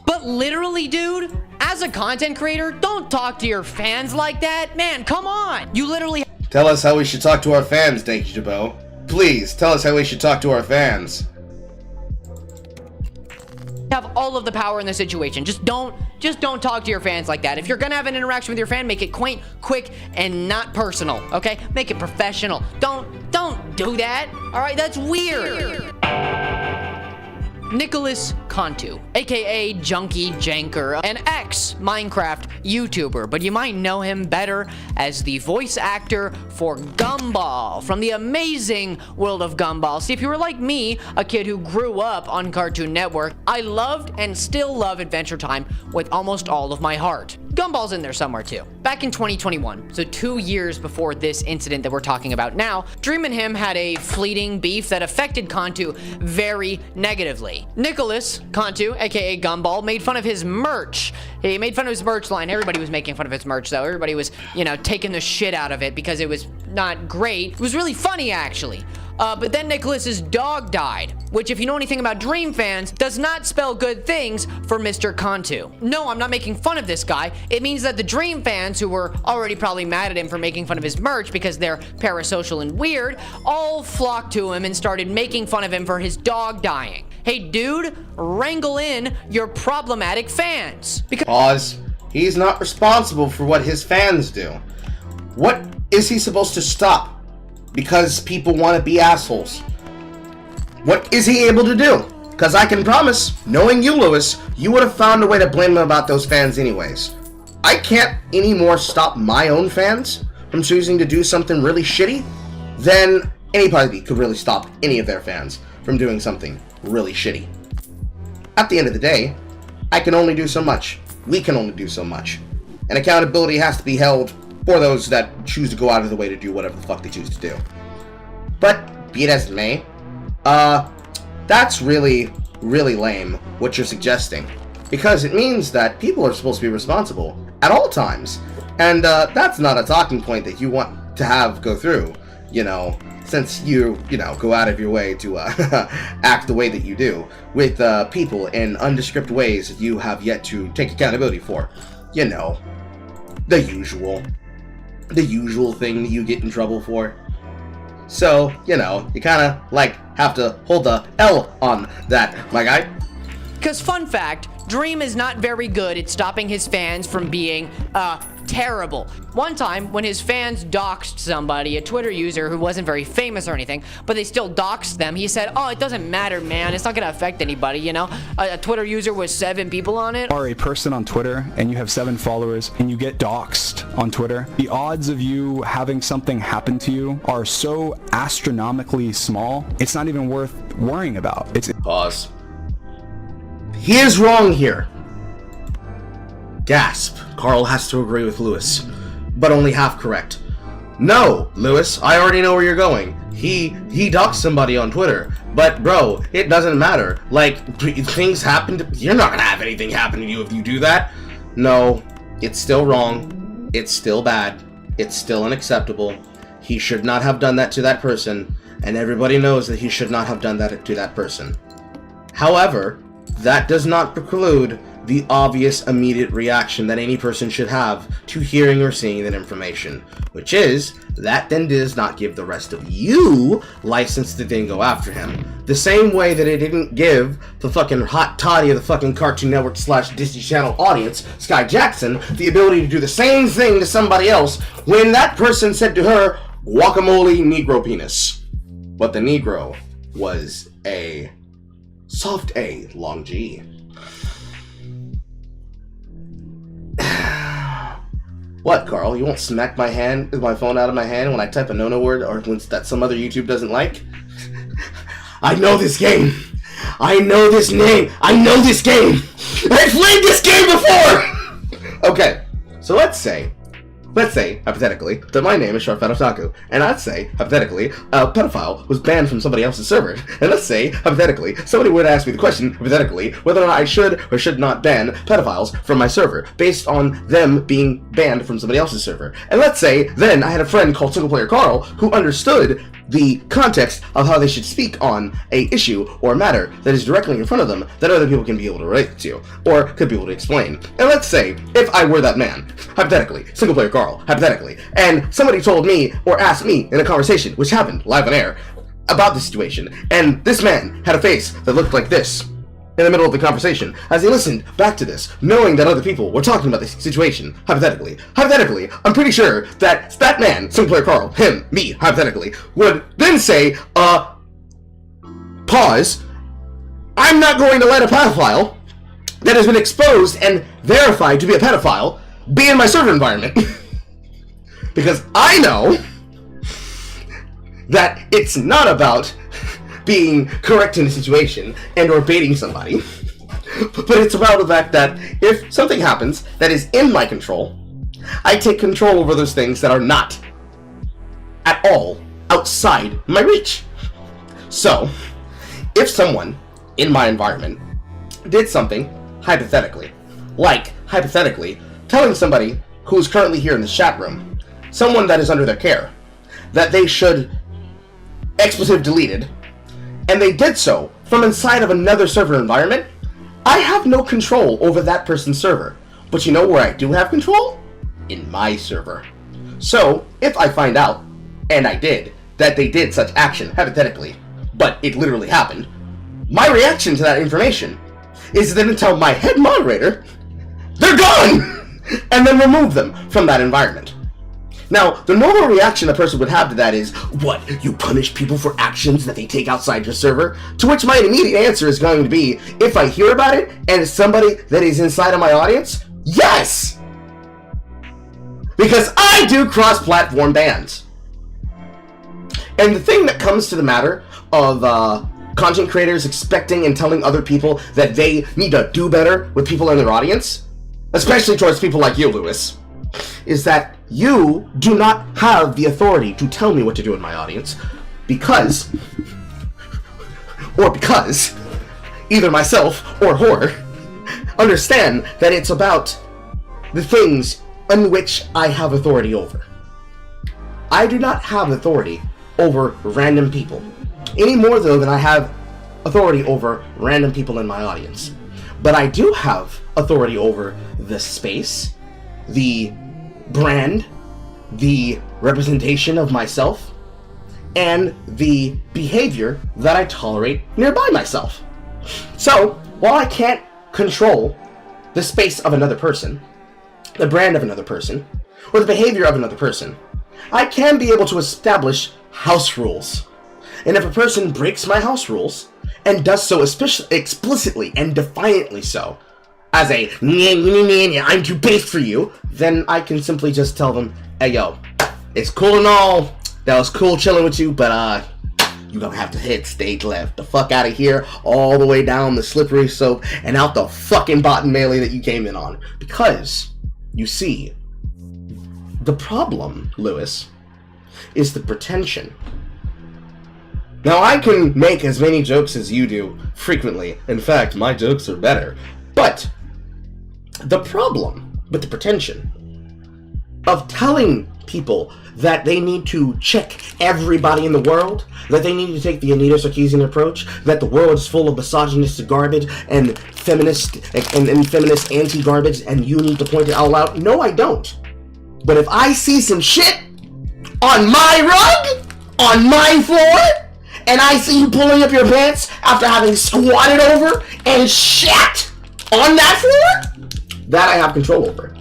[SPEAKER 5] But literally, dude, as a content creator, don't talk to your fans like that. Man, come on. You literally...
[SPEAKER 1] Tell us how we should talk to our fans, Danky Jabot. Please, tell us how we should talk to our fans.
[SPEAKER 5] Have all of the power in the situation. Just don't talk to your fans like that. If you're gonna have an interaction with your fan, make it quaint, quick, and not personal, okay? Make it professional. Don't do that, all right? That's weird. Nicholas Cantu, aka Junkie Janker, an ex-Minecraft YouTuber, but you might know him better as the voice actor for Gumball from the amazing world of Gumball. See, if you were like me, a kid who grew up on Cartoon Network, I loved and still love Adventure Time with almost all of my heart. Gumball's in there somewhere too. Back in 2021, so 2 years before this incident that we're talking about now, Dream and him had a fleeting beef that affected Cantu very negatively. Nicholas Cantu, aka Gumball, made fun of his merch. He made fun of his merch line. Everybody was making fun of his merch though. Everybody was, you know, taking the shit out of it because it was not great. It was really funny actually. But then Nicholas's dog died, which if you know anything about Dream fans, does not spell good things for Mr. Cantu. No, I'm not making fun of this guy. It means that the Dream fans, who were already probably mad at him for making fun of his merch because they're parasocial and weird, all flocked to him and started making fun of him for his dog dying. Hey dude, wrangle in your problematic fans.
[SPEAKER 1] Pause. He's not responsible for what his fans do. What is he supposed to stop? Because people want to be assholes. What is he able to do? Because I can promise, knowing you, Lewis, you would have found a way to blame him about those fans anyways. I can't anymore stop my own fans from choosing to do something really shitty than anybody could really stop any of their fans from doing something really shitty. At the end of the day, I can only do so much. We can only do so much. And accountability has to be held for those that choose to go out of the way to do whatever the fuck they choose to do. But, be it as it may, that's really, really lame, what you're suggesting. Because it means that people are supposed to be responsible at all times. And, that's not a talking point that you want to have go through, you know, since you go out of your way to, act the way that you do with, people in undescript ways that you have yet to take accountability for. You know, the usual thing that you get in trouble for. So, you know, you kind of, like, have to hold the L on that, my guy.
[SPEAKER 5] Because fun fact, Dream is not very good at stopping his fans from being, terrible. One time, when his fans doxed somebody, a Twitter user who wasn't very famous or anything, but they still doxed them, he said, oh, it doesn't matter, man. It's not gonna affect anybody, you know? A Twitter user with 7 people on it.
[SPEAKER 9] Are a person on Twitter and you have 7 followers and you get doxed on Twitter, the odds of you having something happen to you are so astronomically small, it's not even worth worrying about.
[SPEAKER 1] Pause. He is wrong here. Gasp. Carl has to agree with Lewis, but only half correct. No, Lewis, I already know where you're going. He doxed somebody on Twitter, but bro, it doesn't matter. Like, things happen to... You're not gonna have anything happen to you if you do that. No, it's still wrong. It's still bad. It's still unacceptable. He should not have done that to that person, and everybody knows that he should not have done that to that person. However, that does not preclude the obvious immediate reaction that any person should have to hearing or seeing that information, which is, that then does not give the rest of you license to then go after him. The same way that it didn't give the fucking hot toddy of the fucking Cartoon Network / Disney Channel audience, Sky Jackson, the ability to do the same thing to somebody else when that person said to her, guacamole Negro penis. But the Negro was a soft A, long G. What, Carl? You won't smack my phone out of my hand when I type a no-no word or that some other YouTube doesn't like? I know this game. I know this name. I know this game. I've played this game before! Okay, so let's say, hypothetically, that my name is Sharp Fat Otaku, and let's say, hypothetically, a pedophile was banned from somebody else's server, and let's say, hypothetically, somebody would ask me the question, hypothetically, whether or not I should or should not ban pedophiles from my server, based on them being banned from somebody else's server. And let's say, then I had a friend called Single Player Carl, who understood the context of how they should speak on a issue or matter that is directly in front of them that other people can be able to relate to, or could be able to explain. And let's say, if I were that man, hypothetically, Single Player Carl, hypothetically, and somebody told me or asked me in a conversation, which happened live on air, about the situation, and this man had a face that looked like this in the middle of the conversation, as he listened back to this, knowing that other people were talking about this situation, hypothetically, I'm pretty sure that that man, Single Player Carl, him, me, hypothetically, would then say, pause, I'm not going to let a pedophile that has been exposed and verified to be a pedophile be in my server environment. Because I know that it's not about being correct in a situation and or baiting somebody, but it's about the fact that if something happens that is in my control, I take control over those things that are not at all outside my reach. So, if someone in my environment did something, hypothetically, telling somebody who is currently here in the chat room, someone that is under their care, that they should expletive deleted, and they did so from inside of another server environment, I have no control over that person's server. But you know where I do have control? In my server. So, if I find out, and I did, that they did such action, hypothetically, but it literally happened, my reaction to that information is then to tell my head moderator, they're gone! And then remove them from that environment. Now, the normal reaction a person would have to that is, what, you punish people for actions that they take outside your server? To which my immediate answer is going to be, if I hear about it, and it's somebody that is inside of my audience, yes! Because I do cross-platform bans. And the thing that comes to the matter of content creators expecting and telling other people that they need to do better with people in their audience, especially towards people like you, Lewis, is that you do not have the authority to tell me what to do in my audience because either myself or Horror understand that it's about the things on which I have authority over. I do not have authority over random people, any more though than I have authority over random people in my audience. But I do have authority over the space, the brand, the representation of myself, and the behavior that I tolerate nearby myself. So, while I can't control the space of another person, the brand of another person, or the behavior of another person. I can be able to establish house rules. And if a person breaks my house rules, and does so explicitly and defiantly so, as a I'm too big for you, then I can simply just tell them, hey yo, it's cool and all, that was cool chilling with you, but you're gonna have to hit stage left, the fuck out of here, all the way down the slippery slope, and out the fucking bottom melee that you came in on. Because, you see, the problem, Lewis, is the pretension. Now, I can make as many jokes as you do frequently. In fact, my jokes are better. But the problem with the pretension of telling people that they need to check everybody in the world, that they need to take the Anita Sarkeesian approach, that the world is full of misogynistic garbage and feminist anti-garbage, and you need to point it all out. No, I don't. But if I see some shit on my rug, on my floor, and I see you pulling up your pants after having squatted over and shat on that floor, that I have control over.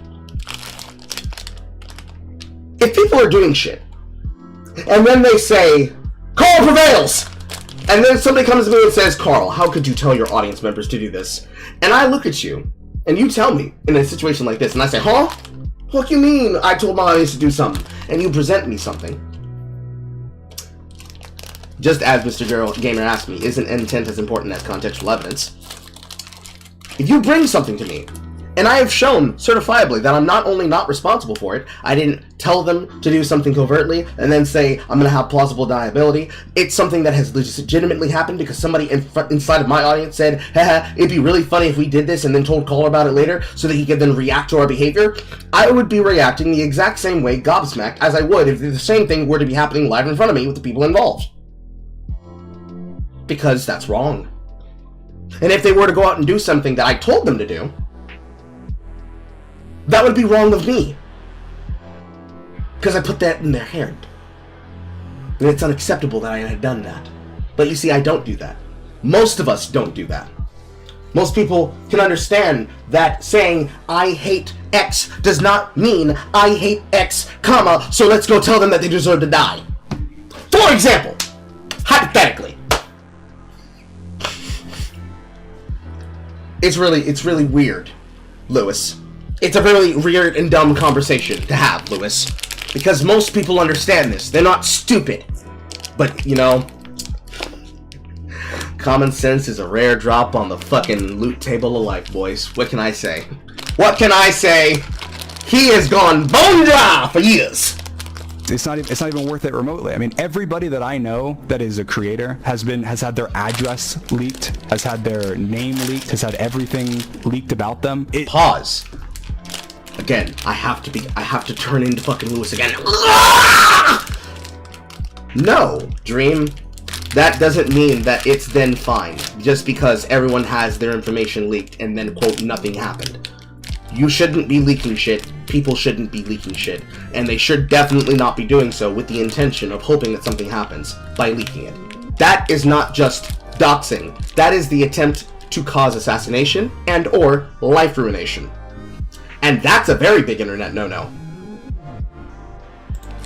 [SPEAKER 1] If people are doing shit, and then they say, Carl prevails! And then somebody comes to me and says, Carl, how could you tell your audience members to do this? And I look at you, and you tell me in a situation like this, and I say, huh? What do you mean I told my audience to do something? And you present me something. Just as Mr. Gamer asked me, isn't intent as important as contextual evidence? If you bring something to me, and I have shown certifiably that I'm not only not responsible for it, I didn't tell them to do something covertly and then say I'm going to have plausible deniability. It's something that has legitimately happened because somebody inside of my audience said, haha, it'd be really funny if we did this, and then told Caller about it later so that he could then react to our behavior. I would be reacting the exact same way gobsmacked as I would if the same thing were to be happening live in front of me with the people involved. Because that's wrong. And if they were to go out and do something that I told them to do, that would be wrong of me. Because I put that in their hand. And it's unacceptable that I had done that. But you see, I don't do that. Most of us don't do that. Most people can understand that saying, I hate X, does not mean I hate X, comma, so let's go tell them that they deserve to die. For example, hypothetically, it's really weird, Lewis. It's a really weird and dumb conversation to have, Lewis. Because most people understand this. They're not stupid. But, you know, common sense is a rare drop on the fucking loot table of life, boys. What can I say? What can I say? He has gone bone dry for years.
[SPEAKER 9] It's not even worth it remotely. I mean, everybody that I know that is a creator has had their address leaked, has had their name leaked, has had everything leaked about them.
[SPEAKER 1] Pause. Again, I have to turn into fucking Lewis again. No, Dream. That doesn't mean that it's then fine, just because everyone has their information leaked and then, quote, nothing happened. You shouldn't be leaking shit, people shouldn't be leaking shit, and they should definitely not be doing so with the intention of hoping that something happens by leaking it. That is not just doxing, that is the attempt to cause assassination and or life ruination. And that's a very big internet no-no.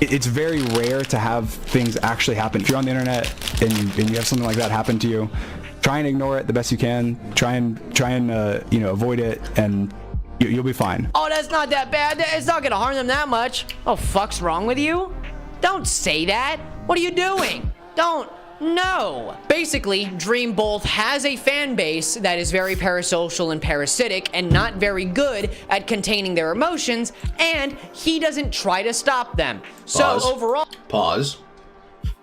[SPEAKER 9] It's very rare to have things actually happen. If you're on the internet and you have something like that happen to you, try and ignore it the best you can. Try and avoid it, and you'll be fine.
[SPEAKER 5] Oh, that's not that bad. It's not gonna harm them that much. Oh, fuck's wrong with you? Don't say that. What are you doing? Don't. No. Basically, Dream both has a fan base that is very parasocial and parasitic and not very good at containing their emotions, and he doesn't try to stop them.
[SPEAKER 1] Pause.
[SPEAKER 5] So overall...
[SPEAKER 1] Pause.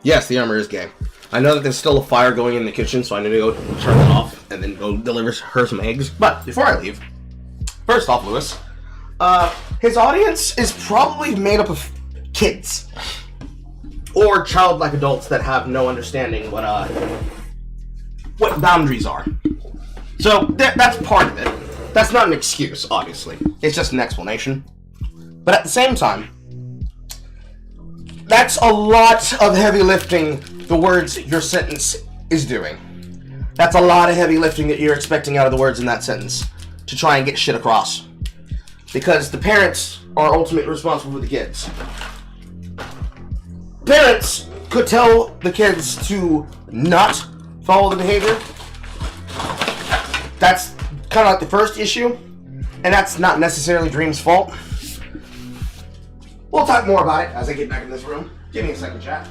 [SPEAKER 1] Yes, the armor is gay. I know that there's still a fire going in the kitchen, so I need to go turn it off and then go deliver her some eggs. But before I leave, first off, Lewis, his audience is probably made up of kids. Or childlike adults that have no understanding what boundaries are. So that's part of it. That's not an excuse, obviously. It's just an explanation. But at the same time, that's a lot of heavy lifting the words your sentence is doing. That's a lot of heavy lifting that you're expecting out of the words in that sentence. to try and get shit across. Because the parents are ultimately responsible for the kids. Parents could tell the kids to not follow the behavior. That's kind of like the first issue. And that's not necessarily Dream's fault. We'll talk more about it as I get back in this room. Give me a second, chat.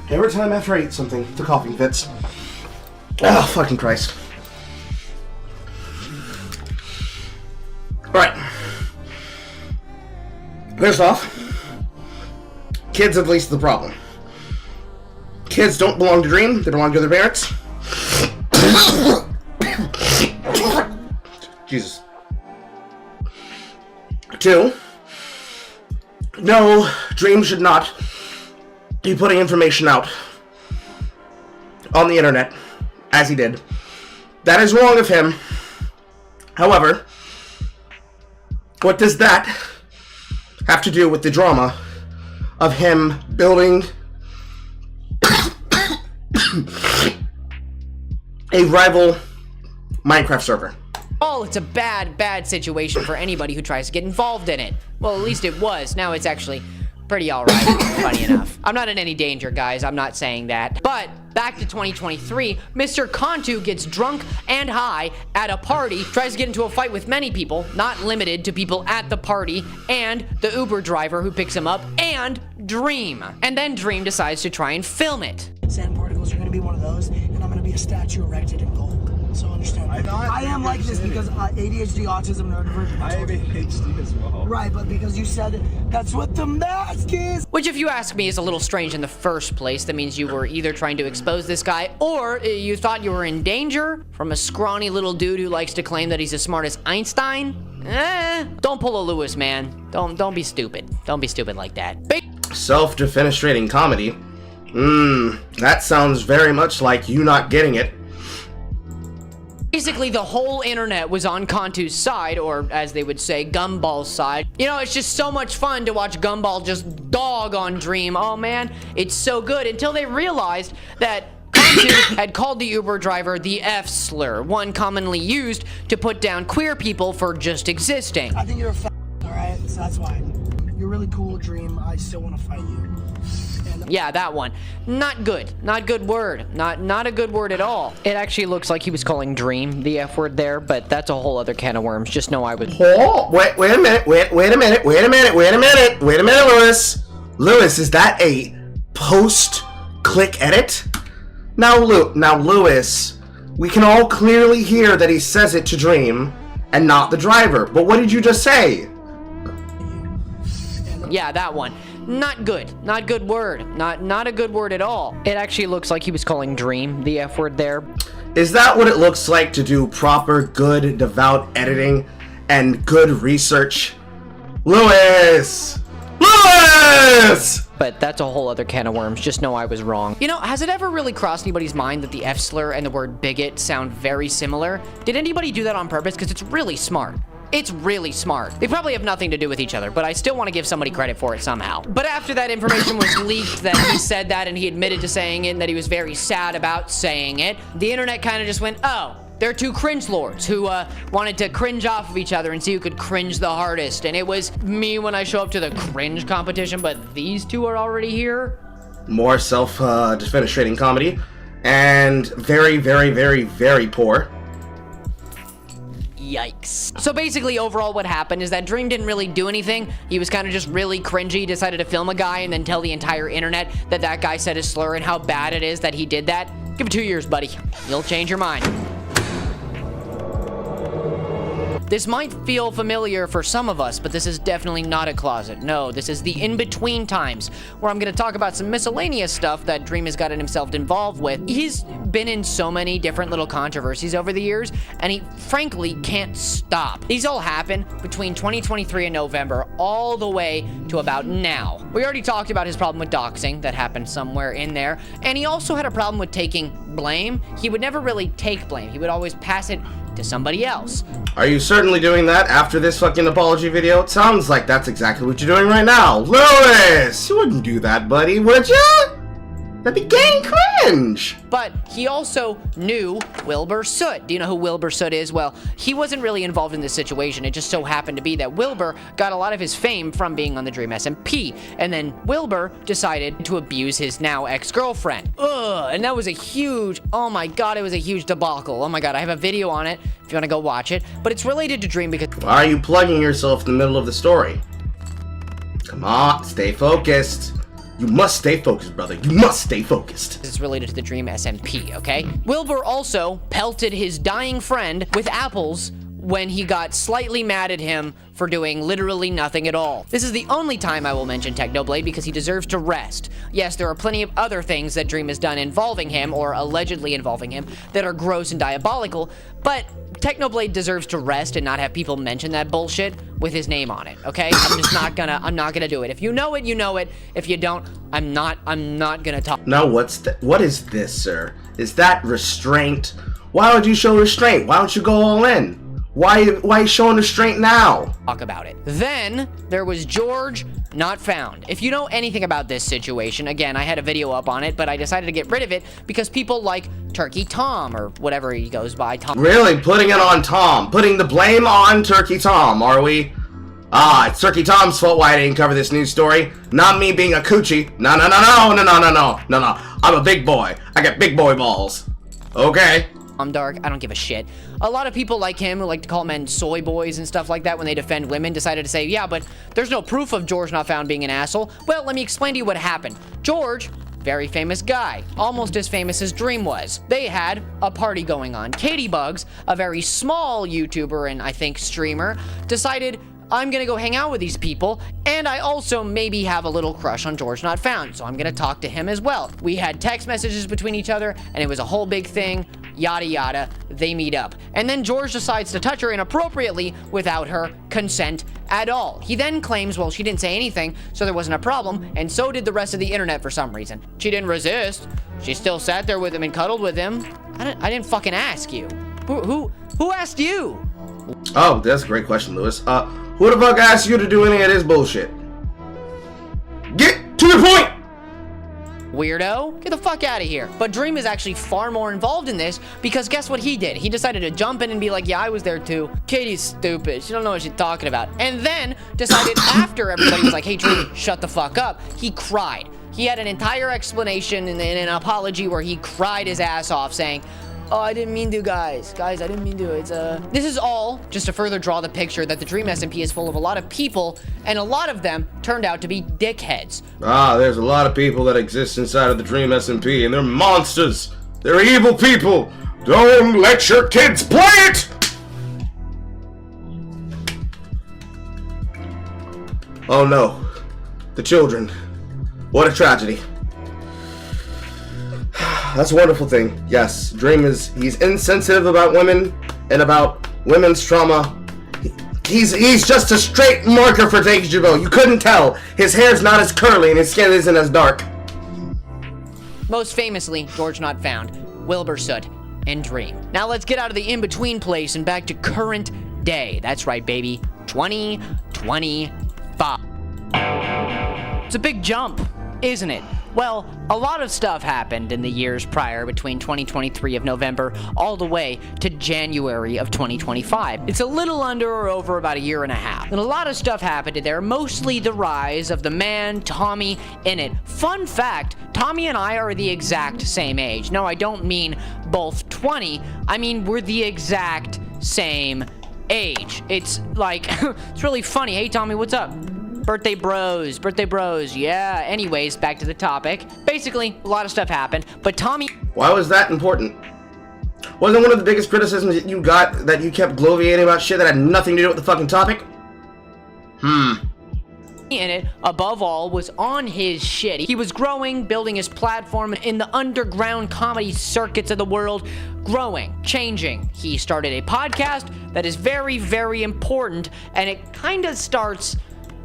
[SPEAKER 1] Every time after I eat something, the coughing fits. Oh, fucking Christ. Alright. First off, kids are the least of the problem. Kids don't belong to Dream, they belong to their parents. Jesus. 2, no, Dream should not be putting information out on the internet, as he did. That is wrong of him. However, what does that have to do with the drama of him building a rival Minecraft server?
[SPEAKER 5] Oh, it's a bad, bad situation for anybody who tries to get involved in it. Well, at least it was. Now it's actually pretty alright, funny enough. I'm not in any danger, guys. I'm not saying that. But back to 2023, Mr. Contu gets drunk and high at a party, tries to get into a fight with many people, not limited to people at the party, and the Uber driver who picks him up, and Dream. And then Dream decides to try and film it.
[SPEAKER 10] Sand particles are going to be one of those, and I'm going to be a statue erected in gold. So understand. I am like this because ADHD, autism, neurodivergent.
[SPEAKER 11] I have ADHD as well.
[SPEAKER 10] Right, but because you said that's what the mask is.
[SPEAKER 5] Which, if you ask me, is a little strange in the first place. That means you were either trying to expose this guy, or you thought you were in danger from a scrawny little dude who likes to claim that he's as smart as Einstein. Don't pull a Lewis, man. Don't be stupid. Don't be stupid like that.
[SPEAKER 1] Self-defenestrating comedy. That sounds very much like you not getting it.
[SPEAKER 5] Basically, the whole internet was on Contu's side, or as they would say, Gumball's side. You know, it's just so much fun to watch Gumball just dog on Dream. Oh man, it's so good, until they realized that Contu YouTube had called the Uber driver the F slur, one commonly used to put down queer people for just existing.
[SPEAKER 10] I think you're a alright? So that's why. You're really cool, Dream. I still want to fight you.
[SPEAKER 5] Yeah, that one. Not good. Not good word. Not a good word at all. It actually looks like he was calling Dream the F word there, but that's a whole other can of worms. Just know I was...
[SPEAKER 1] Oh, wait a minute, wait a minute, Lewis. Lewis, is that a post-click edit? Now, Lewis, we can all clearly hear that he says it to Dream and not the driver. But what did you just say?
[SPEAKER 5] Yeah, that one. Not good. Not good word. Not a good word at all. It actually looks like he was calling Dream the F word there.
[SPEAKER 1] Is that what it looks like to do proper, good, devout editing and good research? Lewis!
[SPEAKER 5] But that's a whole other can of worms. Just know I was wrong. You know, has it ever really crossed anybody's mind that the F slur and the word bigot sound very similar? Did anybody do that on purpose? Because it's really smart. It's really smart. They probably have nothing to do with each other, but I still want to give somebody credit for it somehow. But after that information was leaked that he said that and he admitted to saying it and that he was very sad about saying it, the internet kind of just went, oh, they're two cringe lords who wanted to cringe off of each other and see who could cringe the hardest. And it was me when I show up to the cringe competition, but these two are already here.
[SPEAKER 1] More self-defenestrating comedy and very, very, very, very poor.
[SPEAKER 5] Yikes. So basically, overall, what happened is that Dream didn't really do anything. He was kind of just really cringy, decided to film a guy and then tell the entire internet that that guy said his slur and how bad it is that he did that. Give it 2 years, buddy. You'll change your mind. This might feel familiar for some of us, but this is definitely not a closet. No, this is the in-between times where I'm going to talk about some miscellaneous stuff that Dream has gotten himself involved with. He's been in so many different little controversies over the years, and he frankly can't stop. These all happen between 2023 and November, all the way to about now. We already talked about his problem with doxing that happened somewhere in there, and he also had a problem with taking blame. He would never really take blame. He would always pass it to somebody else.
[SPEAKER 1] Are you certainly doing that after this fucking apology video? It sounds like that's exactly what you're doing right now. Lewis! You wouldn't do that, buddy, would ya? That'd be gang cringe!
[SPEAKER 5] But he also knew Wilbur Soot. Do you know who Wilbur Soot is? Well, he wasn't really involved in this situation. It just so happened to be that Wilbur got a lot of his fame from being on the Dream SMP. And then Wilbur decided to abuse his now ex-girlfriend. Ugh, and that was a huge, oh my god, it was a huge debacle. Oh my god, I have a video on it if you want to go watch it. But it's related to Dream because...
[SPEAKER 1] Why are you plugging yourself in the middle of the story? Come on, stay focused. You must stay focused, brother. You must stay focused.
[SPEAKER 5] This is related to the Dream SMP, okay? Wilbur also pelted his dying friend with apples when he got slightly mad at him for doing literally nothing at all. This is the only time I will mention Technoblade because he deserves to rest. Yes, there are plenty of other things that Dream has done involving him, or allegedly involving him, that are gross and diabolical, but Technoblade deserves to rest and not have people mention that bullshit with his name on it, okay? I'm not gonna do it. If you know it, you know it. If you don't, I'm not gonna talk.
[SPEAKER 1] Now what is this, sir? Is that restraint? Why would you show restraint? Why don't you go all in? Why are you showing restraint now?
[SPEAKER 5] Talk about it. Then there was George not found. If you know anything about this situation, again, I had a video up on it, but I decided to get rid of it because people like Turkey Tom, or whatever he goes by, Tom.
[SPEAKER 1] Really? Putting it on Tom. Putting the blame on Turkey Tom, are we? Ah, it's Turkey Tom's fault why I didn't cover this news story. Not me being a coochie. No. I'm a big boy. I got big boy balls. Okay.
[SPEAKER 5] I'm dark. I don't give a shit. A lot of people like him who like to call men soy boys and stuff like that when they defend women decided to say, yeah, but there's no proof of George not found being an asshole. Well, let me explain to you what happened. George, very famous guy, almost as famous as Dream was. They had a party going on. Katie Bugs, a very small YouTuber and I think streamer, decided, I'm gonna go hang out with these people, and I also maybe have a little crush on George Not Found, so I'm gonna talk to him as well. We had text messages between each other, and it was a whole big thing, yada yada, they meet up. And then George decides to touch her inappropriately without her consent at all. He then claims, well, she didn't say anything, so there wasn't a problem, and so did the rest of the internet for some reason. She didn't resist. She still sat there with him and cuddled with him. I didn't fucking ask you. Who asked you?
[SPEAKER 1] Oh, that's a great question, Lewis. Who the fuck asked you to do any of this bullshit? Get to the point!
[SPEAKER 5] Weirdo, get the fuck out of here. But Dream is actually far more involved in this because guess what he did? He decided to jump in and be like, yeah, I was there too. Katie's stupid. She don't know what she's talking about. And then decided after everybody was like, hey, Dream, shut the fuck up, he cried. He had an entire explanation and an apology where he cried his ass off saying, oh, I didn't mean to, guys. Guys, I didn't mean to. This is all just to further draw the picture that the Dream SMP is full of a lot of people, and a lot of them turned out to be dickheads.
[SPEAKER 1] Ah, there's a lot of people that exist inside of the Dream SMP, and they're monsters. They're evil people. Don't let your kids play it! Oh no. The children. What a tragedy. That's a wonderful thing. Yes, Dream he's insensitive about women and about women's trauma. He's just a straight marker for Danky Jabot. You couldn't tell. His hair's not as curly and his skin isn't as dark.
[SPEAKER 5] Most famously, George Not Found, Wilbur Soot, and Dream. Now let's get out of the in-between place and back to current day. That's right, baby. 2025. It's a big jump, isn't it? Well, a lot of stuff happened in the years prior between 2023 of November all the way to January of 2025. It's a little under or over about a year and a half. And a lot of stuff happened there, mostly the rise of the man Tommy Innit. Fun fact, Tommy and I are the exact same age. No, I don't mean both 20, I mean we're the exact same age. It's like, it's really funny. Hey Tommy, what's up? Birthday bros, yeah. Anyways, back to the topic. Basically, a lot of stuff happened, but Tommy...
[SPEAKER 1] Why was that important? Wasn't one of the biggest criticisms that you got that you kept bloviating about shit that had nothing to do with the fucking topic?
[SPEAKER 5] In it, above all, was on his shit. He was growing, building his platform in the underground comedy circuits of the world, growing, changing. He started a podcast that is very, very important, and it kind of starts...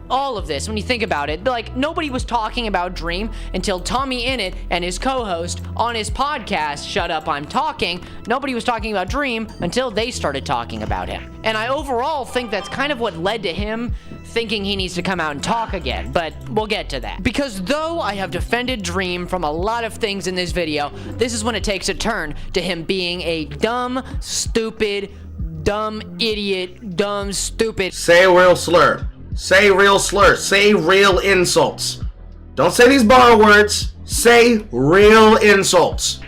[SPEAKER 5] all of this, when you think about it, like, nobody was talking about Dream until Tommy Innit and his co-host on his podcast, Shut Up, I'm Talking, nobody was talking about Dream until they started talking about him. And I overall think that's kind of what led to him thinking he needs to come out and talk again, but we'll get to that. Because though I have defended Dream from a lot of things in this video, this is when it takes a turn to him being a dumb, stupid, dumb idiot, dumb, stupid...
[SPEAKER 1] Say a real slur. Say real slurs. Say real insults. Don't say these borrow words. Say real insults.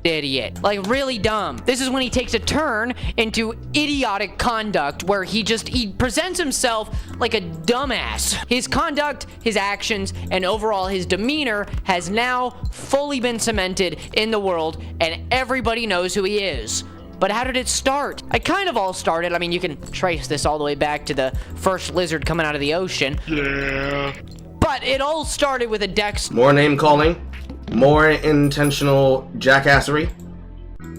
[SPEAKER 5] Idiot. Like, really dumb. This is when he takes a turn into idiotic conduct where he presents himself like a dumbass. His conduct, his actions, and overall his demeanor has now fully been cemented in the world, and everybody knows who he is. But how did it start? It kind of all started, I mean, you can trace this all the way back to the first lizard coming out of the ocean. Yeah. But it all started with a Dex...
[SPEAKER 1] More name calling. More intentional jackassery.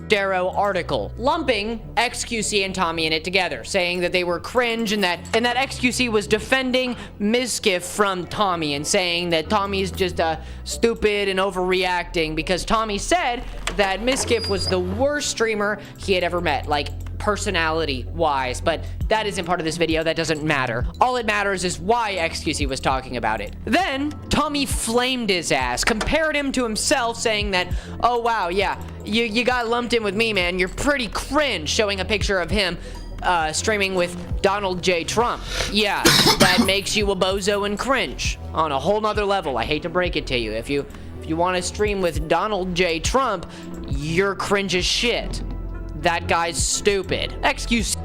[SPEAKER 5] Darrow article lumping XQC and Tommy Innit together, saying that they were cringe and that XQC was defending Mizkif from Tommy and saying that Tommy's just stupid and overreacting because Tommy said that Mizkif was the worst streamer he had ever met, like personality wise, but that isn't part of this video. That doesn't matter. All it matters is why XQC was talking about it. Then Tommy flamed his ass, compared him to himself, saying that, oh wow, yeah, you got lumped in with me, man, you're pretty cringe, showing a picture of him streaming with Donald J. Trump. Yeah, that makes you a bozo and cringe on a whole nother level. I hate to break it to you. If you want to stream with Donald J. Trump, you're cringe as shit. That guy's stupid. Excuse.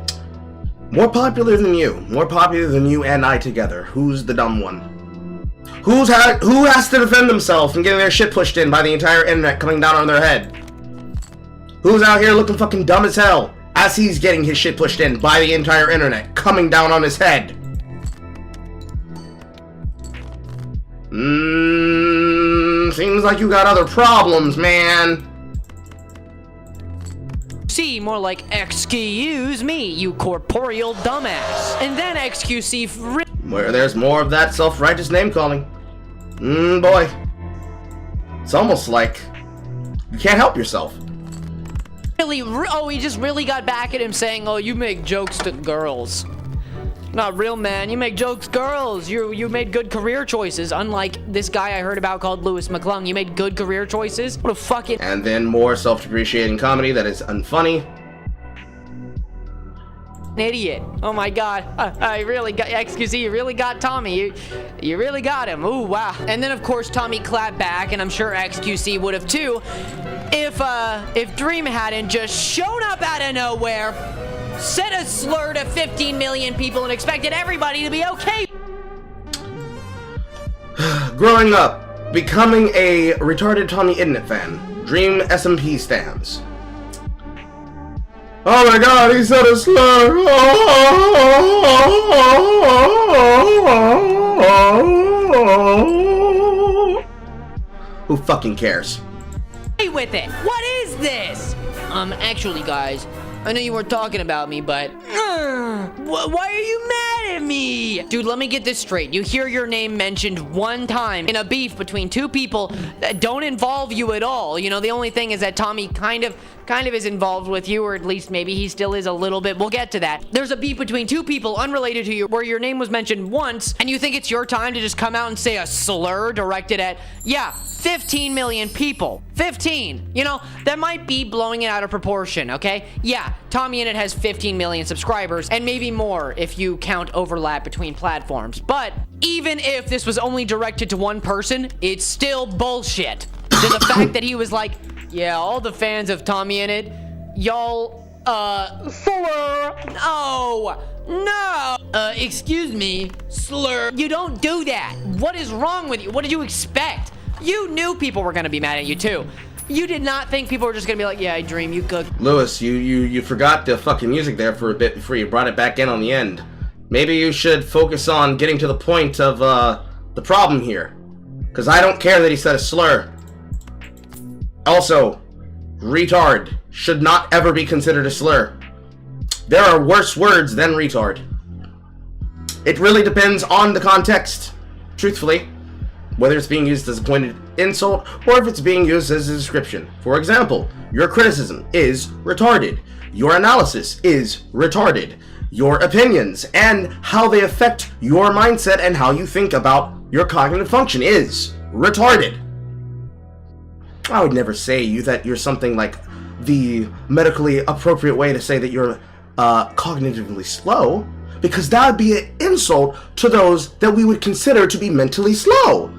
[SPEAKER 1] More popular than you and I together. Who's the dumb one? Who has to defend themselves from getting their shit pushed in by the entire internet coming down on their head? Who's out here looking fucking dumb as hell as he's getting his shit pushed in by the entire internet coming down on his head? Seems like you got other problems, man.
[SPEAKER 5] XQC, more like excuse me, you corporeal dumbass. And then XQC
[SPEAKER 1] where there's more of that self-righteous name-calling. Boy. It's almost like you can't help yourself.
[SPEAKER 5] He just really got back at him saying, oh, you make jokes to girls. Not real, man. You make jokes, girls. You made good career choices. Unlike this guy I heard about called McClung. You made good career choices. What a fucking...
[SPEAKER 1] And then more self-depreciating comedy that is unfunny.
[SPEAKER 5] Idiot. Oh my god. I really got... XQC, you really got Tommy. You really got him. Ooh, wow. And then, of course, Tommy clapped back, and I'm sure XQC would have too, if Dream hadn't just shown up out of nowhere, said a slur to 15 million people, and expected everybody to be okay.
[SPEAKER 1] Growing up, becoming a retarded Tommy Internet fan, Dream SMP stands. Oh my god, he said a slur! Who fucking cares?
[SPEAKER 5] Hey with it. What is this? Actually, guys, I know you weren't talking about me, but... why are you mad at me? Dude, let me get this straight. You hear your name mentioned one time in a beef between two people that don't involve you at all. You know, the only thing is that Tommy kind of is involved with you, or at least maybe he still is a little bit. We'll get to that. There's a beef between two people unrelated to you where your name was mentioned once, and you think it's your time to just come out and say a slur directed at, 15 million people. 15. You know, that might be blowing it out of proportion, okay? Yeah, Tommy Innit has 15 million subscribers, and maybe more if you count overlap between platforms. But even if this was only directed to one person, it's still bullshit. To the fact that he was like, yeah, all the fans of Tommy Innit, y'all, slur. No. Excuse me, slur. You don't do that. What is wrong with you? What did you expect? You knew people were gonna be mad at you too. You did not think people were just gonna be like, yeah, I dream, you cooked.
[SPEAKER 1] Lewis, you forgot the fucking music there for a bit before you brought it back in on the end. Maybe you should focus on getting to the point of the problem here. Because I don't care that he said a slur. Also, retard should not ever be considered a slur. There are worse words than retard. It really depends on the context, truthfully. Whether it's being used as a pointed insult, or if it's being used as a description. For example, your criticism is retarded. Your analysis is retarded. Your opinions and how they affect your mindset and how you think about your cognitive function is retarded. I would never say that you're something like the medically appropriate way to say that you're cognitively slow, because that would be an insult to those that we would consider to be mentally slow.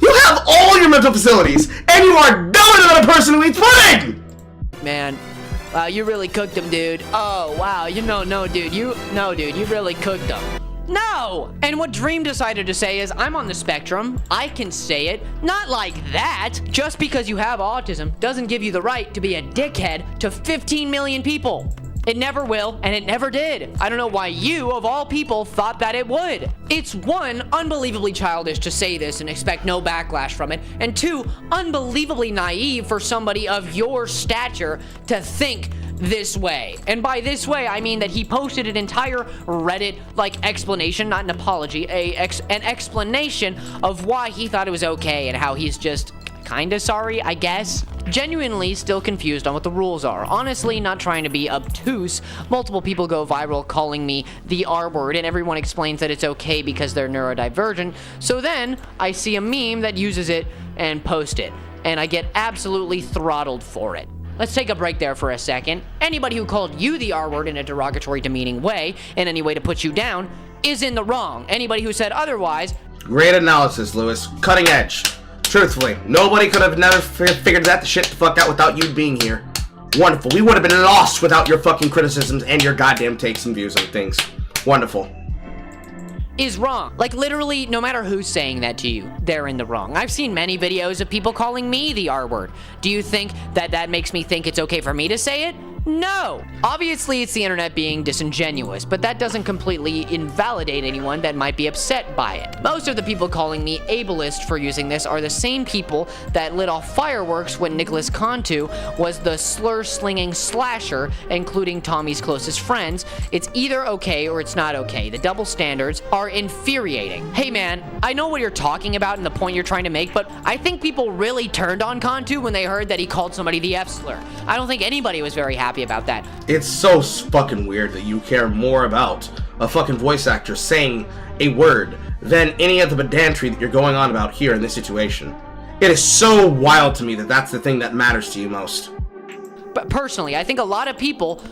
[SPEAKER 1] You have all your mental facilities, and you are dumber than a person who eats pudding!
[SPEAKER 5] Man, wow, you really cooked him, dude. Oh, wow, dude, you really cooked him. No! And what Dream decided to say is, I'm on the spectrum, I can say it, not like that. Just because you have autism doesn't give you the right to be a dickhead to 15 million people. It never will, and it never did. I don't know why you, of all people, thought that it would. It's one, unbelievably childish to say this and expect no backlash from it, and two, unbelievably naive for somebody of your stature to think this way. And by this way, I mean that he posted an entire Reddit-like explanation, not an apology, an explanation of why he thought it was okay and how he's just kinda sorry, I guess. Genuinely still confused on what the rules are. Honestly, not trying to be obtuse. Multiple people go viral calling me the R word, and everyone explains that it's okay because they're neurodivergent. So then I see a meme that uses it and post it, and I get absolutely throttled for it. Let's take a break there for a second. Anybody who called you the R word in a derogatory, demeaning way, in any way to put you down, is in the wrong. Anybody who said otherwise...
[SPEAKER 1] Great analysis, Lewis. Cutting edge. Truthfully, nobody could have never figured that shit the fuck out without you being here. Wonderful. We would have been lost without your fucking criticisms and your goddamn takes and views on things. Wonderful.
[SPEAKER 5] Is wrong. Like, literally, no matter who's saying that to you, they're in the wrong. I've seen many videos of people calling me the R word. Do you think that makes me think it's okay for me to say it? No! Obviously, it's the internet being disingenuous, but that doesn't completely invalidate anyone that might be upset by it. Most of the people calling me ableist for using this are the same people that lit off fireworks when Nicholas Cantu was the slur-slinging slasher, including Tommy's closest friends. It's either okay or it's not okay. The double standards are infuriating. Hey man, I know what you're talking about and the point you're trying to make, but I think people really turned on Cantu when they heard that he called somebody the F-slur. I don't think anybody was very happy happy about that.
[SPEAKER 1] It's so fucking weird that you care more about a fucking voice actor saying a word than any of the pedantry that you're going on about here in this situation. It is so wild to me that that's the thing that matters to you most.
[SPEAKER 5] But personally, I think a lot of people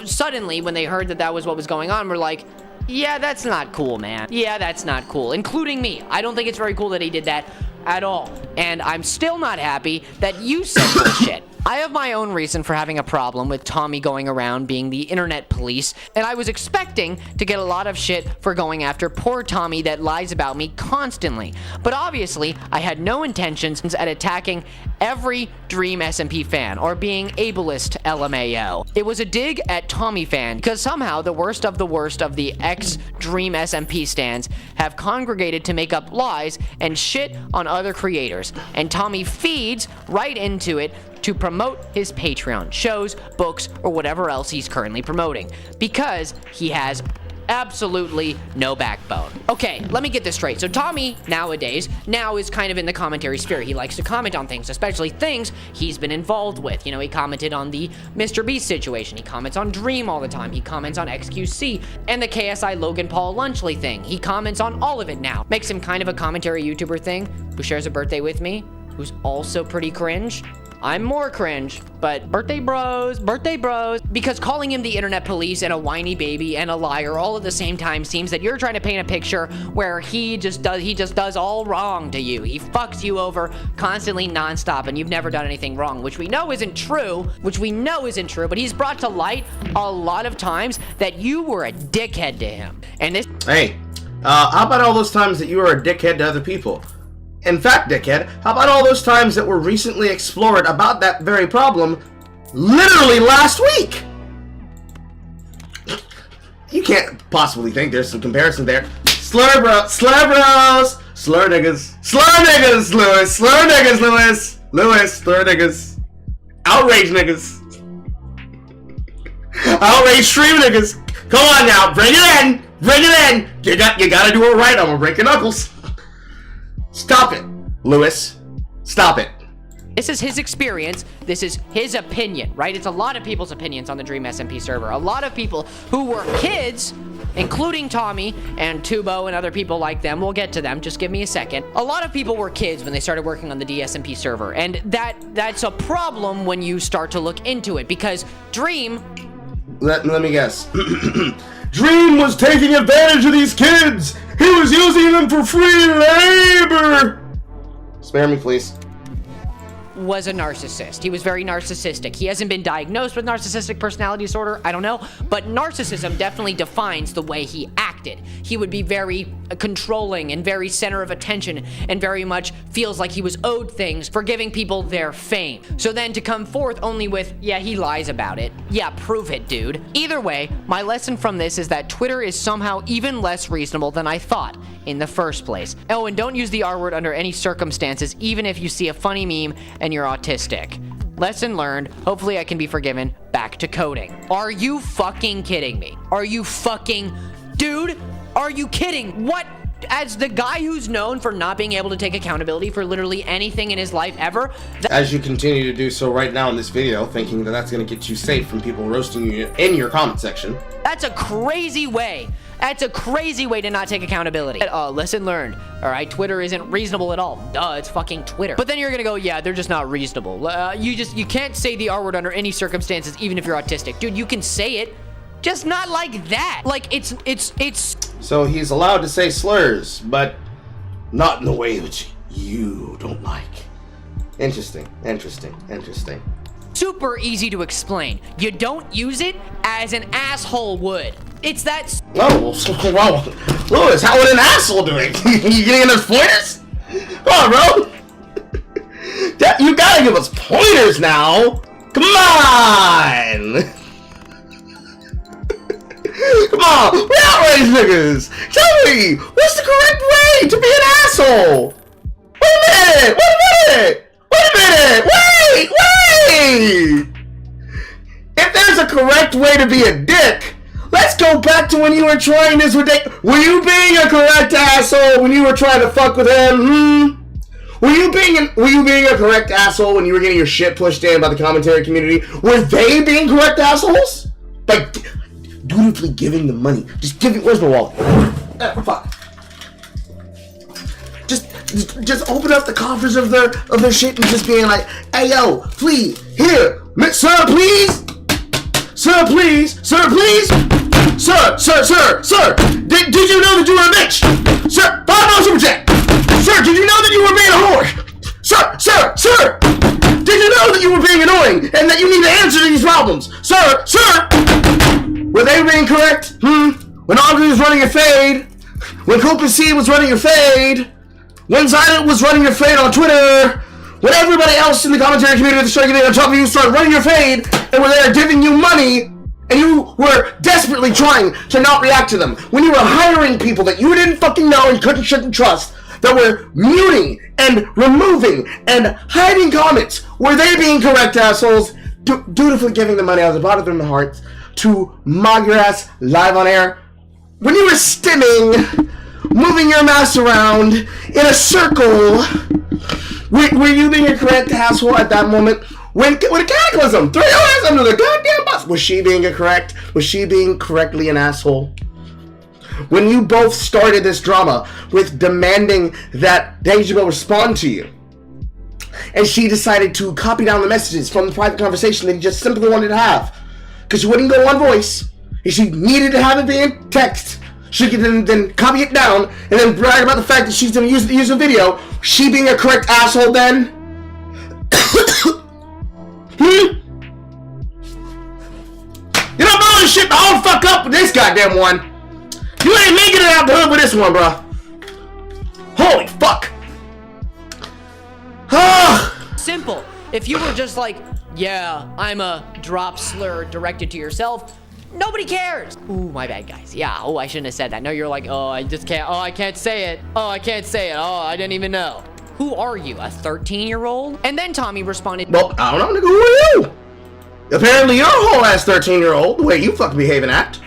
[SPEAKER 5] suddenly, when they heard that that was what was going on, were like, yeah, that's not cool, man. Yeah, that's not cool, including me. I don't think it's very cool that he did that at all. And I'm still not happy that you said bullshit. I have my own reason for having a problem with Tommy going around being the internet police, and I was expecting to get a lot of shit for going after poor Tommy that lies about me constantly. But obviously, I had no intentions at attacking every Dream SMP fan or being ableist LMAO. It was a dig at Tommy fan because somehow the worst of the ex-Dream SMP stans have congregated to make up lies and shit on other creators, and Tommy feeds right into it to promote his Patreon, shows, books, or whatever else he's currently promoting, because he has absolutely no backbone. Okay, let me get this straight. So Tommy, nowadays, is kind of in the commentary sphere. He likes to comment on things, especially things he's been involved with. You know, he commented on the Mr. Beast situation. He comments on Dream all the time. He comments on XQC and the KSI Logan Paul Lunchley thing. He comments on all of it now. Makes him kind of a commentary YouTuber thing, who shares a birthday with me, who's also pretty cringe. I'm more cringe, but birthday bros, because calling him the internet police and a whiny baby and a liar all at the same time seems that you're trying to paint a picture where he just does all wrong to you. He fucks you over constantly nonstop and you've never done anything wrong, which we know isn't true, but he's brought to light a lot of times that you were a dickhead to him. And this—
[SPEAKER 1] Hey, how about all those times that you were a dickhead to other people? In fact, dickhead, how about all those times that were recently explored about that very problem literally last week? You can't possibly think there's some comparison there. Slur bros, slur niggas, Lewis, slur niggas, outrage niggas, outrage stream niggas. Come on now, bring it in. You gotta do it right. I'm gonna break your knuckles. Stop it, Lewis. Stop it.
[SPEAKER 5] This is his experience. This is his opinion, right? It's a lot of people's opinions on the Dream SMP server. A lot of people who were kids, including Tommy and Tubo and other people like them. We'll get to them. Just give me a second. A lot of people were kids when they started working on the DSMP server. And that's a problem when you start to look into it, because Dream—
[SPEAKER 1] Let me guess. Dream was taking advantage of these kids! He was using them for free labor! Spare me, please.
[SPEAKER 5] Was a narcissist. He was very narcissistic. He hasn't been diagnosed with narcissistic personality disorder, I don't know, but narcissism definitely defines the way he acted. He would be very controlling and very center of attention and very much feels like he was owed things for giving people their fame. So then to come forth only with, yeah, he lies about it. Yeah, prove it, dude. Either way, my lesson from this is that Twitter is somehow even less reasonable than I thought in the first place. Oh, and don't use the R word under any circumstances, even if you see a funny meme and you're autistic. Lesson learned. Hopefully I can be forgiven. Back to coding. Are you fucking kidding me? Are you fucking— Dude, are you kidding? What? As the guy who's known for not being able to take accountability for literally anything in his life ever—
[SPEAKER 1] As you continue to do so right now in this video, thinking that that's going to get you safe from people roasting you in your comment section.
[SPEAKER 5] That's a crazy way. That's a crazy way to not take accountability. Lesson learned. All right, Twitter isn't reasonable at all. Duh, it's fucking Twitter. But then you're gonna go, yeah, they're just not reasonable. You can't say the R word under any circumstances, even if you're autistic. Dude, you can say it, just not like that. Like, it's...
[SPEAKER 1] So he's allowed to say slurs, but not in the way which you don't like. Interesting.
[SPEAKER 5] Super easy to explain. You don't use it as an asshole would. It's that—
[SPEAKER 1] Oh, well, Lewis, how would an asshole do it? You getting us pointers? Come on, bro. You gotta give us pointers now. Come on. Come on, we outrage niggas. Tell me, what's the correct way to be an asshole? Wait a minute. Wait. If there's a correct way to be a dick, let's go back to when you were trying this with Were you being a correct asshole when you were trying to fuck with him? Were you being a correct asshole when you were getting your shit pushed in by the commentary community? Were they being correct assholes? Like, dutifully giving the money. Just give it. Where's my wallet? Fuck. Just open up the coffers of their shit and just being like, hey yo, please, here, sir, please, sir, please, sir, please, sir. Did you know that you were a bitch? Sir, $5 super chat. Sir, did you know that you were being a whore? Sir, did you know that you were being annoying and that you need to answer to these problems? Sir, were they being correct? When Audrey was running a fade, when Copa C was running a fade, when Silent was running your fade on Twitter, when everybody else in the commentary community started getting on top of you, started running your fade, and were there giving you money, and you were desperately trying to not react to them, when you were hiring people that you didn't fucking know and shouldn't trust, that were muting and removing and hiding comments, were they being correct assholes, dutifully giving the money out of the bottom of their hearts to mog your ass live on air? When you were stimming, moving your mouse around in a circle, were you being a correct asshole at that moment? When a cataclysm threw your ass under the goddamn bus, was she being correctly an asshole? When you both started this drama with demanding that Deja will respond to you, and she decided to copy down the messages from the private conversation that you just simply wanted to have, because she wouldn't go on voice, and she needed to have it be in text, she could then copy it down, and then brag about the fact that she's going to use a video. She being a correct asshole then? You don't know this shit, but I'll fuck up with this goddamn one. You ain't making it out the hood with this one, bro. Holy fuck.
[SPEAKER 5] Simple. If you were just like, yeah, I'm a drop slur directed to yourself, nobody cares. Ooh, my bad, guys. Yeah, I shouldn't have said that. No, you're like, I can't say it. I didn't even know. Who are you, a 13-year-old? And then Tommy responded,
[SPEAKER 1] well, I don't know, nigga, who are you? Apparently you're a whole ass 13-year-old, the way you fucking behave and act.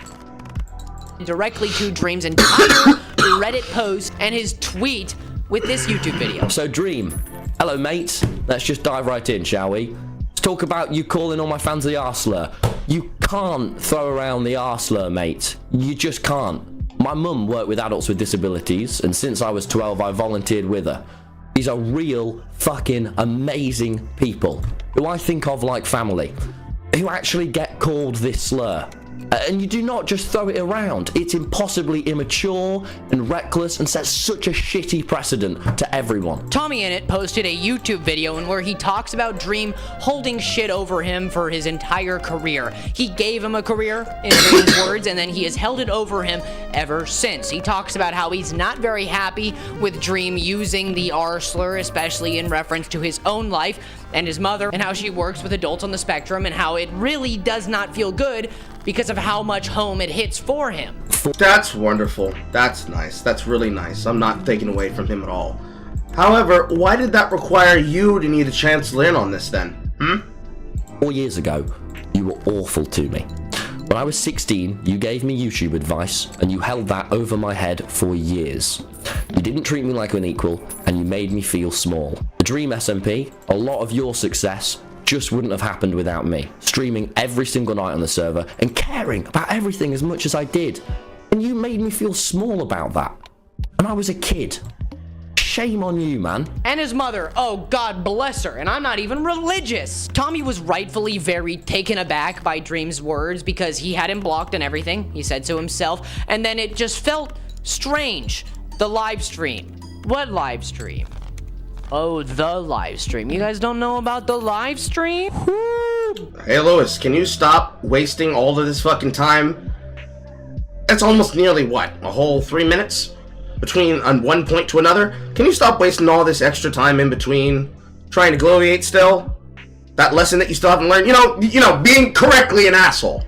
[SPEAKER 5] Directly to Dream's entire Reddit post and his tweet with this YouTube video.
[SPEAKER 12] So Dream, hello mate, let's just dive right in, shall we? Let's talk about you calling all my fans the arslur. You can't throw around the arslur, mate. You just can't. My mum worked with adults with disabilities, and since I was 12 I volunteered with her. These are real fucking amazing people who I think of like family, who actually get called this slur. And you do not just throw it around. It's impossibly immature and reckless and sets such a shitty precedent to everyone.
[SPEAKER 5] Tommy in it posted a YouTube video in where he talks about Dream holding shit over him for his entire career. He gave him a career, in Dream's words, and then he has held it over him ever since. He talks about how he's not very happy with Dream using the R slur, especially in reference to his own life and his mother, and how she works with adults on the spectrum, and how it really does not feel good because of how much home it hits for him.
[SPEAKER 1] That's wonderful. That's nice. That's really nice. I'm not taking away from him at all. However, why did that require you to need a chance to in on this then?
[SPEAKER 12] 4 years ago, you were awful to me. When I was 16, you gave me YouTube advice, and you held that over my head for years. You didn't treat me like an equal, and you made me feel small. The Dream SMP, a lot of your success just wouldn't have happened without me. Streaming every single night on the server, and caring about everything as much as I did. And you made me feel small about that. And I was a kid. Shame on you, man.
[SPEAKER 5] And his mother, oh God bless her, and I'm not even religious. Tommy was rightfully very taken aback by Dream's words because he had him blocked and everything, he said to himself, and then it just felt strange. The live stream. What live stream? Oh, the live stream. You guys don't know about the live stream?
[SPEAKER 1] Hey Lewis, can you stop wasting all of this fucking time? That's almost nearly what, a whole 3 minutes? Between on one point to another? Can you stop wasting all this extra time in between trying to gloriate still? That lesson that you still haven't learned? You know, being correctly an asshole.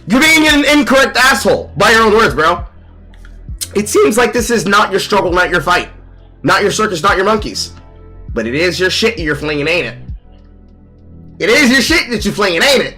[SPEAKER 1] You're being an incorrect asshole, by your own words, bro. It seems like this is not your struggle, not your fight. Not your circus, not your monkeys. But it is your shit you're flinging, ain't it? It is your shit that you're flinging, ain't it?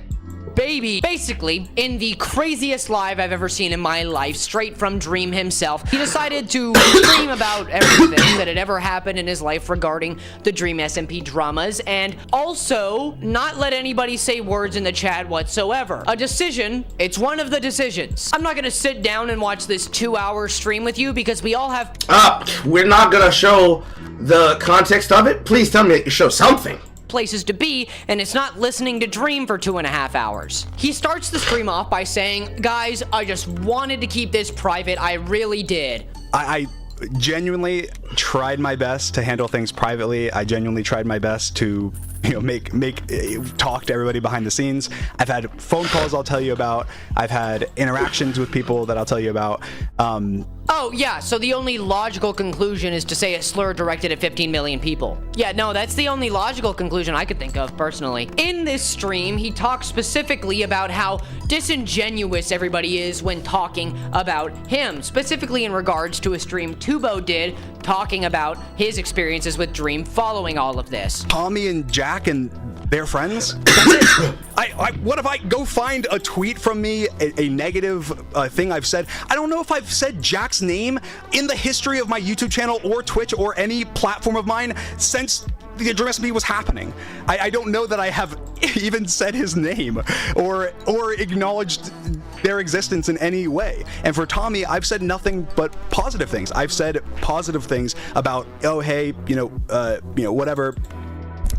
[SPEAKER 5] baby. Basically, in the craziest live I've ever seen in my life, straight from Dream himself, he decided to stream about everything that had ever happened in his life regarding the Dream SMP dramas, and also not let anybody say words in the chat whatsoever. A decision, it's one of the decisions. I'm not gonna sit down and watch this 2-hour stream with you because we all have...
[SPEAKER 1] We're not gonna show the context of it? Please tell me that you show something.
[SPEAKER 5] Places to be, and it's not listening to Dream for 2.5 hours. He starts the stream off by saying, guys, I just wanted to keep this private. I really did.
[SPEAKER 9] I genuinely tried my best to handle things privately. I genuinely tried my best to, you know, talk to everybody behind the scenes. I've had phone calls I'll tell you about. I've had interactions with people that I'll tell you about.
[SPEAKER 5] Oh, yeah, so the only logical conclusion is to say a slur directed at 15 million people. Yeah, no, that's the only logical conclusion I could think of, personally. In this stream, he talks specifically about how disingenuous everybody is when talking about him, specifically in regards to a stream Tubo did, talking about his experiences with Dream following all of this.
[SPEAKER 9] Tommy and Jack and their friends? That's it. What if I go find a tweet from me, a negative thing I've said? I don't know if I've said Jack's name in the history of my YouTube channel or Twitch or any platform of mine since the Dream SMP was happening. I don't know that I have even said his name or acknowledged their existence in any way. And for Tommy, I've said nothing but positive things. I've said positive things about, oh, hey, whatever.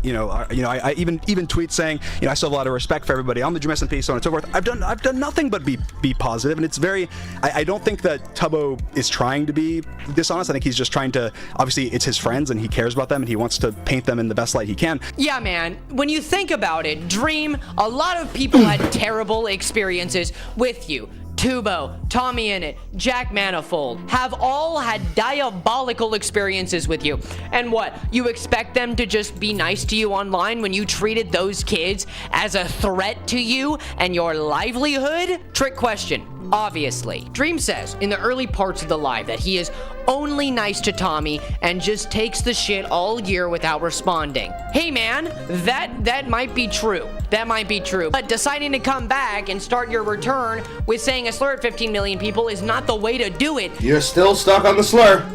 [SPEAKER 9] I even tweet saying, I still have a lot of respect for everybody on the Dream SMP, so on and so forth. I've done nothing but be positive, and it's very. I don't think that Tubbo is trying to be dishonest. I think he's just trying to. Obviously, it's his friends, and he cares about them, and he wants to paint them in the best light he can.
[SPEAKER 5] Yeah, man. When you think about it, Dream, a lot of people had terrible experiences with you. Tubo, Tommy Innit, Jack Manifold have all had diabolical experiences with you. And what? You expect them to just be nice to you online when you treated those kids as a threat to you and your livelihood? Trick question. Obviously. Dream says in the early parts of the live that he is only nice to Tommy and just takes the shit all year without responding. Hey man, that might be true. That might be true. But deciding to come back and start your return with saying a slur at 15 million people is not the way to do it.
[SPEAKER 1] You're still stuck on the slur.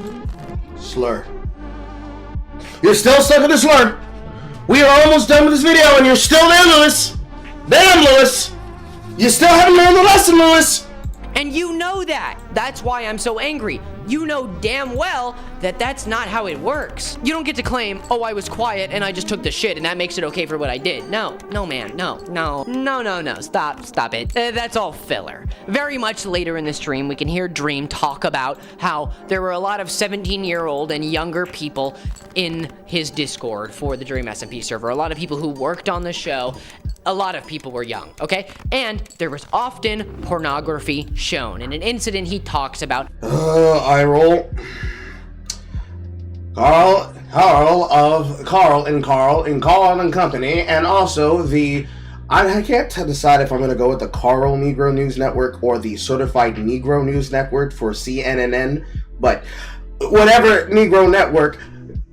[SPEAKER 1] Slur. You're still stuck on the slur. We are almost done with this video and you're still there, Lewis. Damn, Lewis. You still haven't learned the lesson, Lewis.
[SPEAKER 5] And you know that. That's why I'm so angry. You know damn well that that's not how it works. You don't get to claim, oh, I was quiet and I just took the shit and that makes it okay for what I did. No, man, no. Stop it. That's all filler. Very much later in the stream, we can hear Dream talk about how there were a lot of 17-year-old and younger people in his Discord for the Dream SMP server. A lot of people who worked on the show. A lot of people were young, okay? And there was often pornography shown. In an incident he talks about...
[SPEAKER 1] I roll. Carl and Company, and also the... I can't decide if I'm going to go with the Carl Negro News Network or the Certified Negro News Network for CNN, but whatever Negro Network...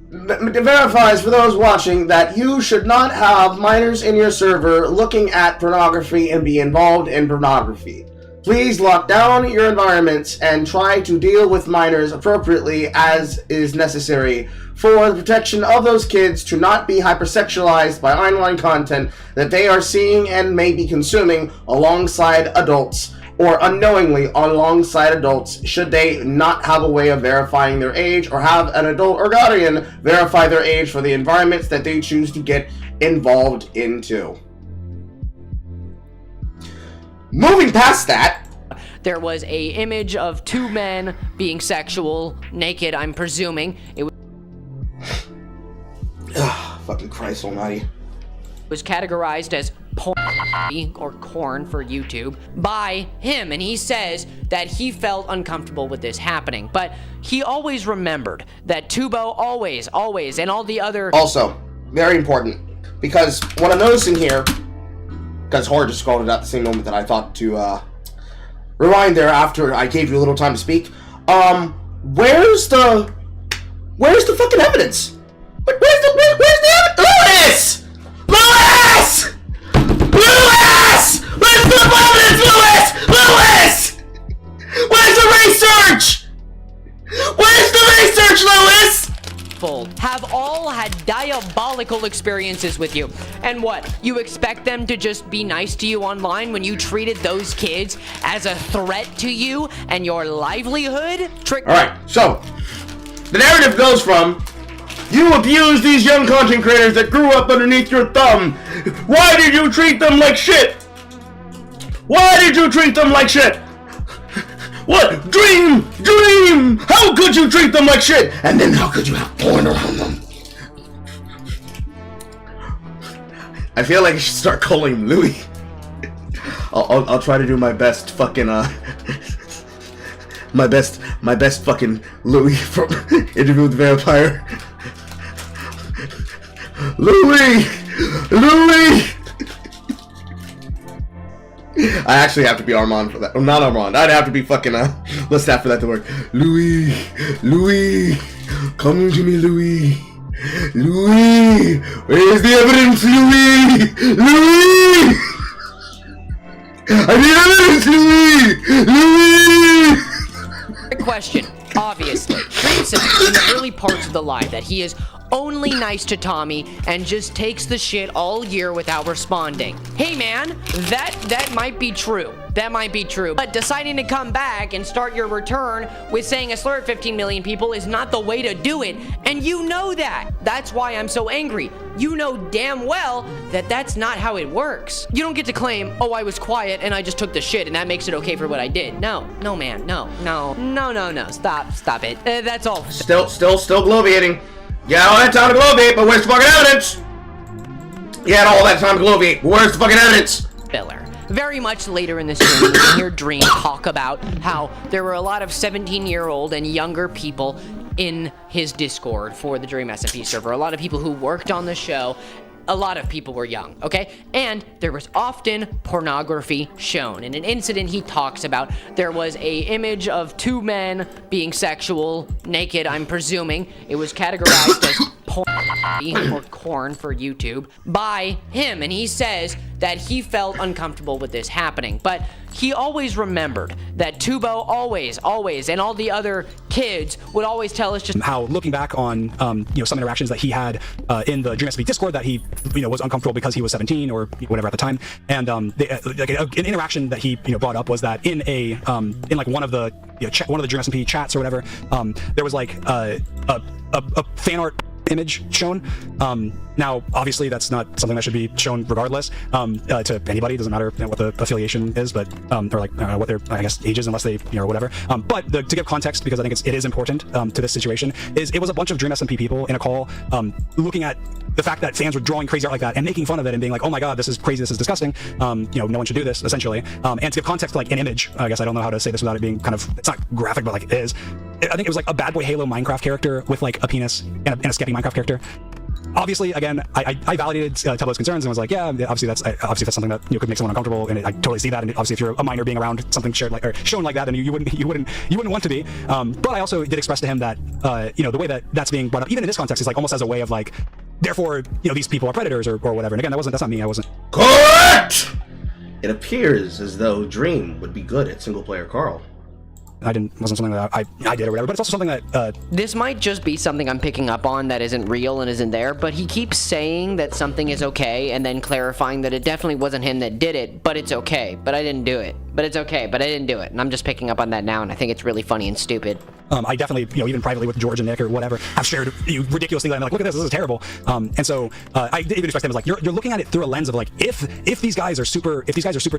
[SPEAKER 1] verifies for those watching that you should not have minors in your server looking at pornography and be involved in pornography. Please lock down your environments and try to deal with minors appropriately as is necessary for the protection of those kids to not be hypersexualized by online content that they are seeing and may be consuming alongside adults or unknowingly alongside adults should they not have a way of verifying their age or have an adult or guardian verify their age for the environments that they choose to get involved into. Moving past that,
[SPEAKER 5] there was a image of two men being sexual, naked, I'm presuming. It was
[SPEAKER 1] fucking Christ almighty.
[SPEAKER 5] Was categorized as porn or corn for YouTube by him, and he says that he felt uncomfortable with this happening, but he always remembered that Tubo always, and all the other...
[SPEAKER 1] Also, very important, because what I'm noticing here, because Horror just called it out at the same moment that I thought to rewind there after I gave you a little time to speak, where's the fucking evidence? Where's the evidence? Lewis! the research? Where's the research, Lewis?
[SPEAKER 5] Have all had diabolical experiences with you. And what? You expect them to just be nice to you online when you treated those kids as a threat to you and your livelihood?
[SPEAKER 1] Alright, so the narrative goes from you abused these young content creators that grew up underneath your thumb. Why did you treat them like shit? Why did you treat them like shit? What? Dream! How could you treat them like shit? And then how could you have porn around them? I feel like I should start calling him Louis. I'll try to do my best fucking my best fucking Louis from Interview with the Vampire. Louis! I actually have to be Armand for that. Not Armand. I'd have to be fucking Lestat for that to work. Louis, come to me, Louis. Where's the evidence, Louis? I need evidence, Louis.
[SPEAKER 5] Question. Obviously, Dream said in the early parts of the live that he is only nice to Tommy and just takes the shit all year without responding. Hey man, that might be true. That might be true. But deciding to come back and start your return with saying a slur at 15 million people is not the way to do it. And you know that. That's why I'm so angry. You know damn well that that's not how it works. You don't get to claim, oh, I was quiet and I just took the shit and that makes it okay for what I did. No, man, no. Stop it. That's all.
[SPEAKER 1] Still gloviating. You had all that time to gloviate, but where's the fucking evidence? You had all that time to gloviate, but where's the fucking evidence?
[SPEAKER 5] Filler. Very much later in the stream, we can hear Dream talk about how there were a lot of 17-year-old and younger people in his Discord for the Dream SMP server. A lot of people who worked on the show. A lot of people were young, okay? And there was often pornography shown. In an incident he talks about, there was a image of two men being sexual, naked, I'm presuming. It was categorized as porn or corn for YouTube by him. And he says that he felt uncomfortable with this happening. But he always remembered that Tubo always, and all the other kids would always tell us just
[SPEAKER 9] how, looking back on some interactions that he had in the Dream SMP Discord, that he was uncomfortable because he was 17 or whatever at the time, and an interaction that he brought up was that in like one of the one of the Dream SMP chats or whatever, there was like a fan art image shown. Now, obviously, that's not something that should be shown regardless to anybody. It doesn't matter what the affiliation is, but or like what their, I guess, age is, unless they or whatever. But to give context, because I think it is important to this situation, is it was a bunch of Dream SMP people in a call looking at the fact that fans were drawing crazy art like that and making fun of it and being like, oh my god, this is crazy, this is disgusting, no one should do this, essentially. And to give context to like an image, I guess I don't know how to say this without it being kind of, it's not graphic, but like it is. I think it was like a Bad Boy Halo Minecraft character with like a penis and a Skeppy Minecraft character. Obviously, again, I validated Tubbo's concerns and was like, yeah, obviously that's something that could make someone uncomfortable, and I totally see that. And obviously, if you're a minor being around something shared like or shown like that, then you wouldn't want to be. But I also did express to him that the way that that's being brought up, even in this context, is like almost as a way of like, therefore, these people are predators or whatever. And again, that's not me. I wasn't.
[SPEAKER 1] Correct. It appears as though Dream would be good at single player Carl.
[SPEAKER 9] Wasn't something that I did or whatever, but it's also something that
[SPEAKER 5] this might just be something I'm picking up on that isn't real and isn't there, but he keeps saying that something is okay and then clarifying that it definitely wasn't him that did it, but it's okay, but I didn't do it, but it's okay, but I didn't do it, and I'm just picking up on that now, and I think it's really funny and stupid.
[SPEAKER 9] I definitely, even privately with George and Nick or whatever, have shared ridiculous things. I'm like, look at this is terrible. And so I even expressed to them as like, you're looking at it through a lens of like, if these guys are super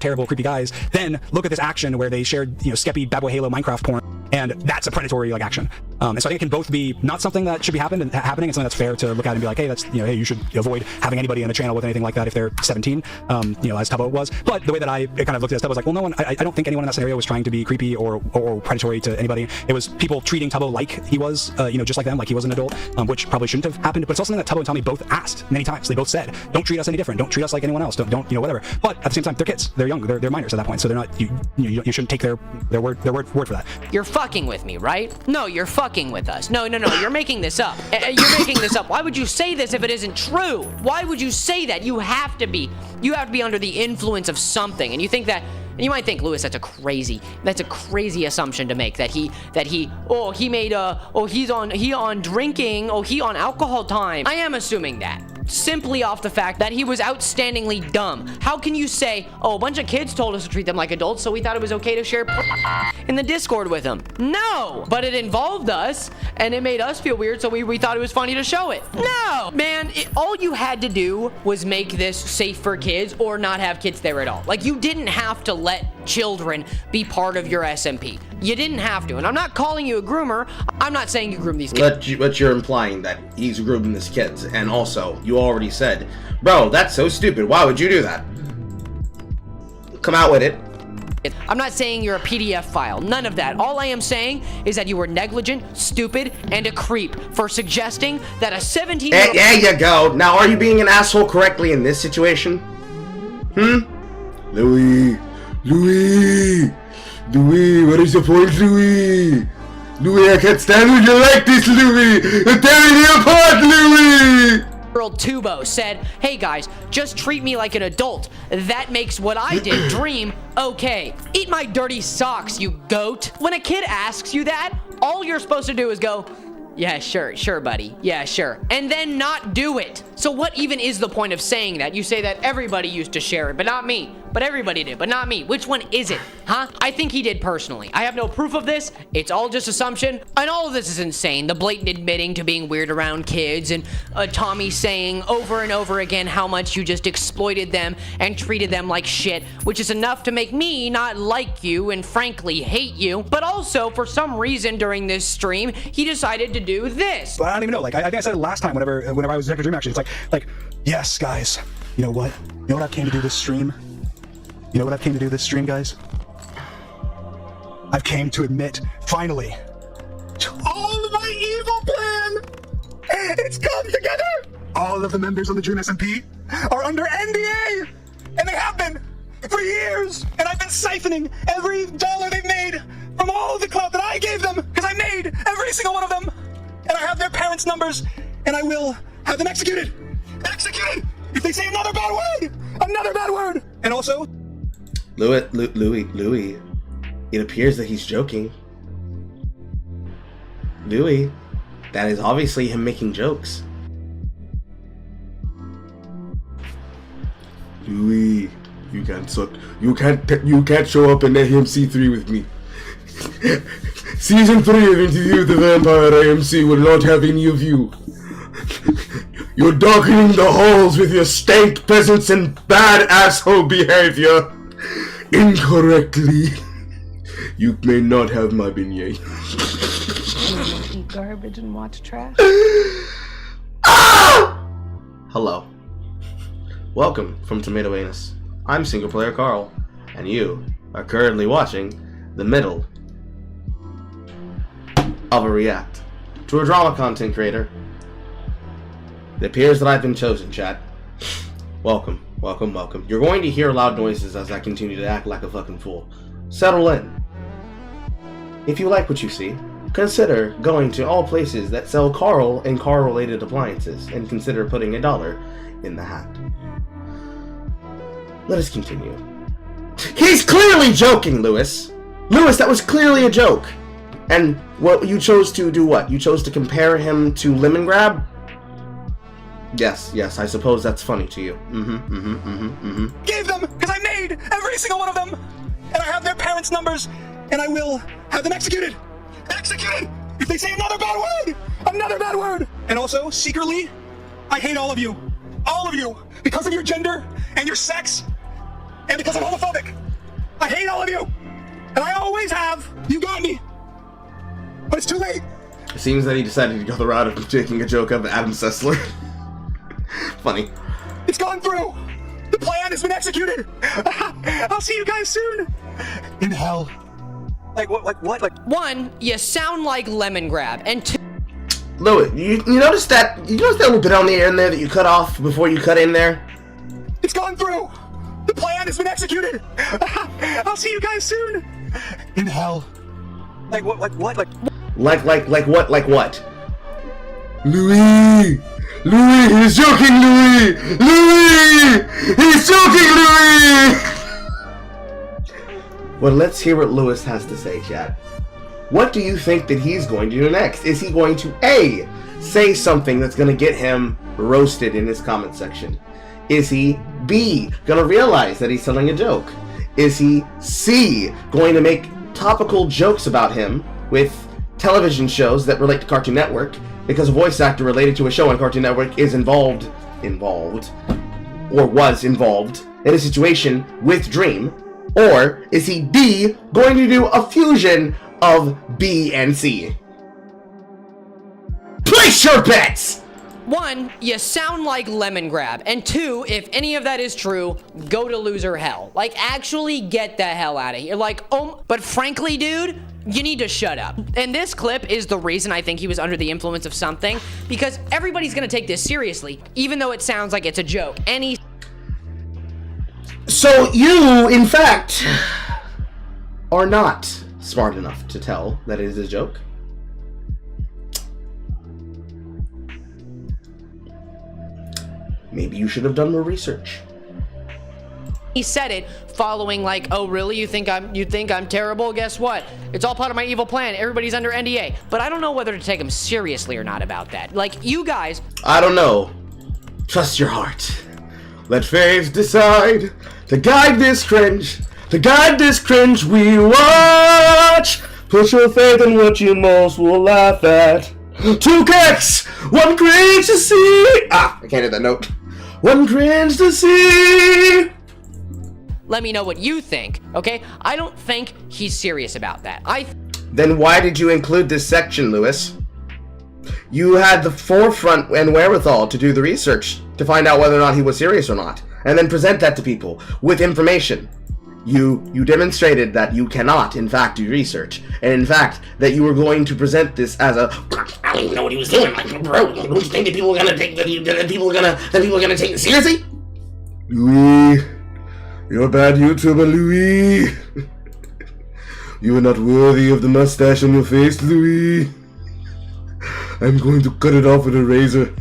[SPEAKER 9] terrible, creepy guys, then look at this action where they shared, Skeppy, Bad Boy Halo, Minecraft porn, and that's a predatory like action. And so I think it can both be not something that should be happening and something that's fair to look at and be like, hey, that's hey, you should avoid having anybody in the channel with anything like that if they're 17, as Tubbo was. But the way that I kind of looked at this, Tubbo was like, well, no one, I don't think anyone in that scenario was trying to be creepy or predatory to anybody. It was people treating Tubbo like he was, just like them, like he was an adult, which probably shouldn't have happened. But it's also something that Tubbo and Tommy both asked many times. They both said, don't treat us any different. Don't treat us like anyone else. Don't whatever. But at the same time, they're kids. They're young. They're minors at that point. So they're not. You shouldn't take their word for that.
[SPEAKER 5] You're fucking with me, right? No, you're fucking with us. No. You're making this up. You're making this up. Why would you say this if it isn't true? Why would you say that? You have to be under the influence of something, and you think that And you might think, Lewis, that's a crazy assumption to make, that he's on drinking, he on alcohol time. I am assuming that, simply off the fact that he was outstandingly dumb. How can you say, a bunch of kids told us to treat them like adults, so we thought it was okay to share in the Discord with them? No! But it involved us, and it made us feel weird, so we thought it was funny to show it. No! Man, all you had to do was make this safe for kids or not have kids there at all. Like, you didn't have to let children be part of your SMP. You didn't have to. And I'm not calling you a groomer. I'm not saying you groom these kids.
[SPEAKER 1] But you're implying that he's grooming these kids. And also, you already said, bro, that's so stupid. Why would you do that? Come out with it.
[SPEAKER 5] I'm not saying you're a PDF file. None of that. All I am saying is that you were negligent, stupid, and a creep for suggesting that a 17-year-old...
[SPEAKER 1] There you go. Now, are you being an asshole correctly in this situation? Louis, what is your point, Louis? Louis, I can't stand when you're like this, Louis! You're tearing me apart, Louis!
[SPEAKER 5] Tubo said, hey guys, just treat me like an adult. That makes what I did, Dream, okay. Eat my dirty socks, you goat. When a kid asks you that, all you're supposed to do is go, yeah, sure, buddy. Yeah, sure. And then not do it. So what even is the point of saying that? You say that everybody used to share it, but not me. But everybody did, but not me. Which one is it? Huh? I think he did personally. I have no proof of this. It's all just assumption. And all of this is insane. The blatant admitting to being weird around kids, and Tommy saying over and over again how much you just exploited them and treated them like shit, which is enough to make me not like you and frankly hate you. But also, for some reason during this stream, he decided to do this.
[SPEAKER 9] But I don't even know. Like, I think I said it last time whenever I was Executive Dream Action. It's like, yes, guys. You know what? You know what I came to do this stream? You know what I've came to do this stream, guys? I've came to admit, finally, all of my evil plan! It's come together! All of the members of the Dream SMP are under NDA! And they have been for years! And I've been siphoning every dollar they've made from all of the clout that I gave them, because I made every single one of them! And I have their parents' numbers, and I will have them executed! Executed! If they say another bad word! Another bad word! And also...
[SPEAKER 1] Louis, it appears that he's joking. Louis, that is obviously him making jokes. Louis, you can't show up in AMC3 with me. Season 3 of Interview with the Vampire AMC will not have any of you. You're darkening the halls with your stank peasants and bad asshole behavior. Incorrectly. You may not have my beignet.
[SPEAKER 8] Eat garbage and watch trash.
[SPEAKER 1] Hello. Welcome from Tomato Anus. I'm Single Player Carl, and you are currently watching the middle of a react to a drama content creator. It appears that I've been chosen, chat. Welcome. You're going to hear loud noises as I continue to act like a fucking fool. Settle in. If you like what you see, consider going to all places that sell Carl and Carl-related appliances, and consider putting $1 in the hat. Let us continue. He's clearly joking, Lewis! Lewis, that was clearly a joke! And what you chose to do what? You chose to compare him to Lemon Grab? Yes, I suppose that's funny to you.
[SPEAKER 9] Gave them, because I made every single one of them! And I have their parents' numbers, and I will have them executed! Executed! If they say another bad word! Another bad word! And also, secretly, I hate all of you. All of you! Because of your gender, and your sex, and because I'm homophobic! I hate all of you! And I always have! You got me! But it's too late!
[SPEAKER 1] It seems that he decided to go the route of taking a joke of Adam Sessler. Funny.
[SPEAKER 9] It's gone through! The plan has been executed! I'll see you guys soon! In hell. Like what?
[SPEAKER 5] One, you sound like Lemon Grab, and two...
[SPEAKER 1] Louis, you notice that little bit on the air in there that you cut off before you cut in there?
[SPEAKER 9] It's gone through! The plan has been executed! I'll see you guys soon! In hell. Like what? Like what?
[SPEAKER 1] Louis, he's joking, Louis! He's joking, Louis! Well, let's hear what Lewis has to say, chat. What do you think that he's going to do next? Is he going to A, say something that's going to get him roasted in his comment section? Is he B, going to realize that he's telling a joke? Is he C, going to make topical jokes about him with television shows that relate to Cartoon Network because a voice actor related to a show on Cartoon Network is involved, or was involved in a situation with Dream? Or is he D, going to do a fusion of B and C? Place your bets!
[SPEAKER 5] 1, you sound like Lemon Grab. And 2, if any of that is true, go to loser hell. Like, actually get the hell out of here. Like, oh, but frankly, dude, you need to shut up. And this clip is the reason I think he was under the influence of something, because everybody's gonna take this seriously, even though it sounds like it's a joke. And
[SPEAKER 1] So you, in fact, are not smart enough to tell that it is a joke. Maybe you should have done more research.
[SPEAKER 5] he said it following like, oh really, you think I'm terrible? Guess what? It's all part of my evil plan. Everybody's under NDA. But I don't know whether to take him seriously or not about that. Like, you guys,
[SPEAKER 1] I don't know. Trust your heart. Let fate decide to guide this cringe. To guide this cringe we watch. Put your faith in what you most will laugh at. 2 cakes, 1 cringe to see. I can't hit that note. 1 cringe to see.
[SPEAKER 5] let me know what you think, okay? I don't think he's serious about that.
[SPEAKER 1] Then why did you include this section, Lewis? You had the forefront and wherewithal to do the research to find out whether or not he was serious or not, and then present that to people with information. You demonstrated that you cannot, in fact, do research, and in fact, that you were going to present this as a, I don't even know what he was doing, like, bro, don't you think that people are gonna take that people are gonna take it seriously? Louis, you're a bad YouTuber, Louis. You are not worthy of the mustache on your face, Louis. I'm going to cut it off with a razor.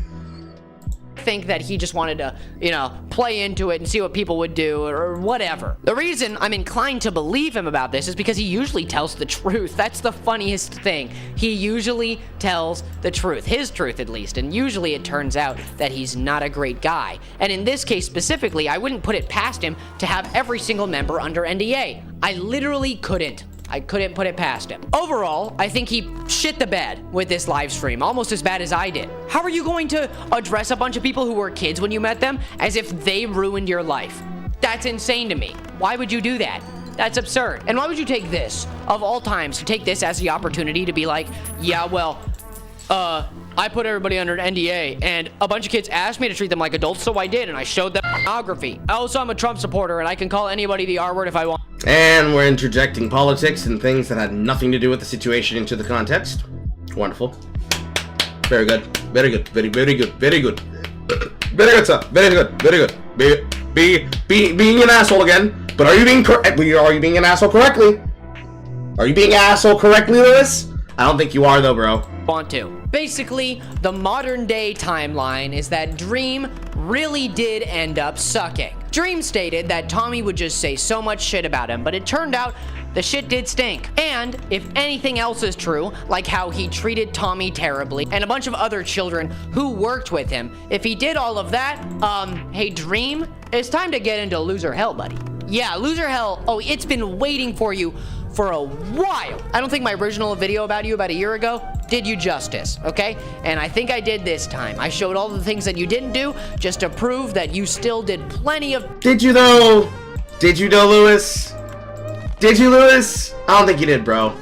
[SPEAKER 5] Think that he just wanted to, you know, play into it and see what people would do or whatever. The reason I'm inclined to believe him about this is because he usually tells the truth. That's the funniest thing. He usually tells the truth, his truth at least, and usually it turns out that he's not a great guy. And in this case specifically, I wouldn't put it past him to have every single member under NDA. I literally couldn't. I couldn't put it past him. Overall, I think he shit the bed with this live stream, almost as bad as I did. How are you going to address a bunch of people who were kids when you met them as if they ruined your life? That's insane to me. Why would you do that? That's absurd. And why would you take this, of all times, to take this as the opportunity to be like, yeah, well, I put everybody under an NDA, and a bunch of kids asked me to treat them like adults, so I did, and I showed them pornography. Also, I'm a Trump supporter, and I can call anybody the R word if I want.
[SPEAKER 1] And we're interjecting politics and things that had nothing to do with the situation into the context. Wonderful. Very good. Very good. Very good. Very good. Very good, sir. Very good. Very good. Being an asshole again. But are you being an asshole correctly? Are you being an asshole correctly, Lewis? I don't think you are, though, bro.
[SPEAKER 5] Want to. Basically, the modern day timeline is that Dream really did end up sucking. Dream stated that Tommy would just say so much shit about him, but it turned out the shit did stink. And if anything else is true, like how he treated Tommy terribly and a bunch of other children who worked with him, if he did all of that, hey Dream, it's time to get into loser hell, buddy. Yeah, loser hell, oh, it's been waiting for you for a while. I don't think my original video about you about a year ago did you justice, okay? And I think I did this time. I showed all the things that you didn't do just to prove that you still did plenty of—
[SPEAKER 1] Did you though? Did you though, Lewis? Did you, Lewis? I don't think you did, bro.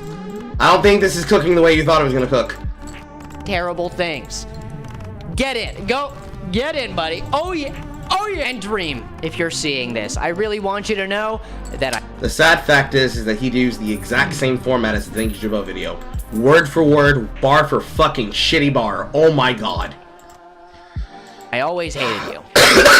[SPEAKER 1] I don't think this is cooking the way you thought it was gonna cook.
[SPEAKER 5] terrible things. Get in. Go. Get in, buddy. Oh, yeah. Oh, yeah. And Dream, if you're seeing this, I really want you to know that
[SPEAKER 1] The sad fact is that he'd used the exact same format as the Thank You Jabbo video. Word for word, bar for fucking shitty bar. Oh my god.
[SPEAKER 5] I always hated you.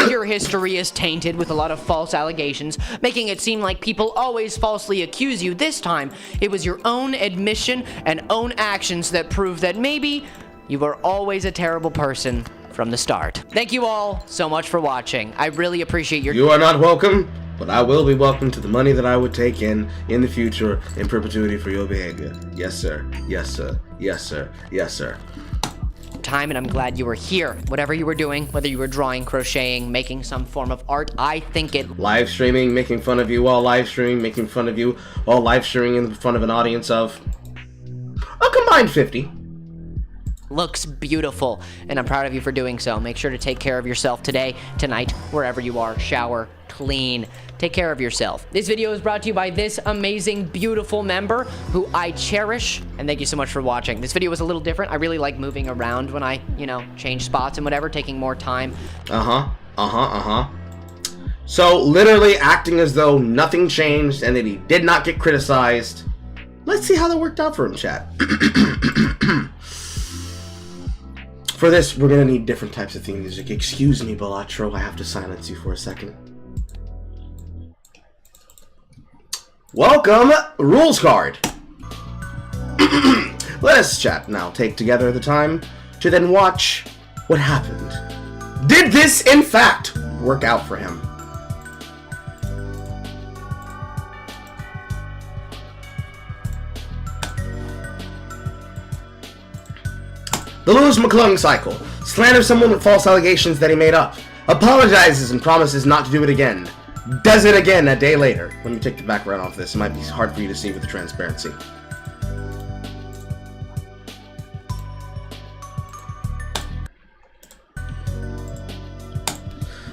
[SPEAKER 5] Your history is tainted with a lot of false allegations, making it seem like people always falsely accuse you. This time, it was your own admission and own actions that prove that maybe you were always a terrible person from the start. Thank you all so much for watching. I really appreciate your—
[SPEAKER 1] You are not welcome. but I will be welcome to the money that I would take in the future in perpetuity for your behavior. Yes, sir. Yes, sir. Yes, sir. Yes, sir.
[SPEAKER 5] Time, and I'm glad you were here. Whatever you were doing, whether you were drawing, crocheting, making some form of art, I think it...
[SPEAKER 1] Live streaming, making fun of you while live streaming, making fun of you while live streaming in front of an audience of a combined 50.
[SPEAKER 5] Looks beautiful, and I'm proud of you for doing so. Make sure to take care of yourself today, tonight, wherever you are. Shower, clean, take care of yourself. This video is brought to you by this amazing, beautiful member who I cherish, and thank you so much for watching. This video was a little different. I really like moving around when I, change spots and whatever, taking more time.
[SPEAKER 1] So, literally acting as though nothing changed and that he did not get criticized. Let's see how that worked out for him, chat. For this, we're gonna need different types of theme music. Excuse me, Balatro, I have to silence you for a second. Welcome, Rules Card. Let us, chat, now take together the time to then watch what happened. Did this, in fact, work out for him? The Lewis McClung cycle. Slanders someone with false allegations that he made up. Apologizes and promises not to do it again. Does it again a day later. Let me take the background off this. It might be hard for you to see with the transparency.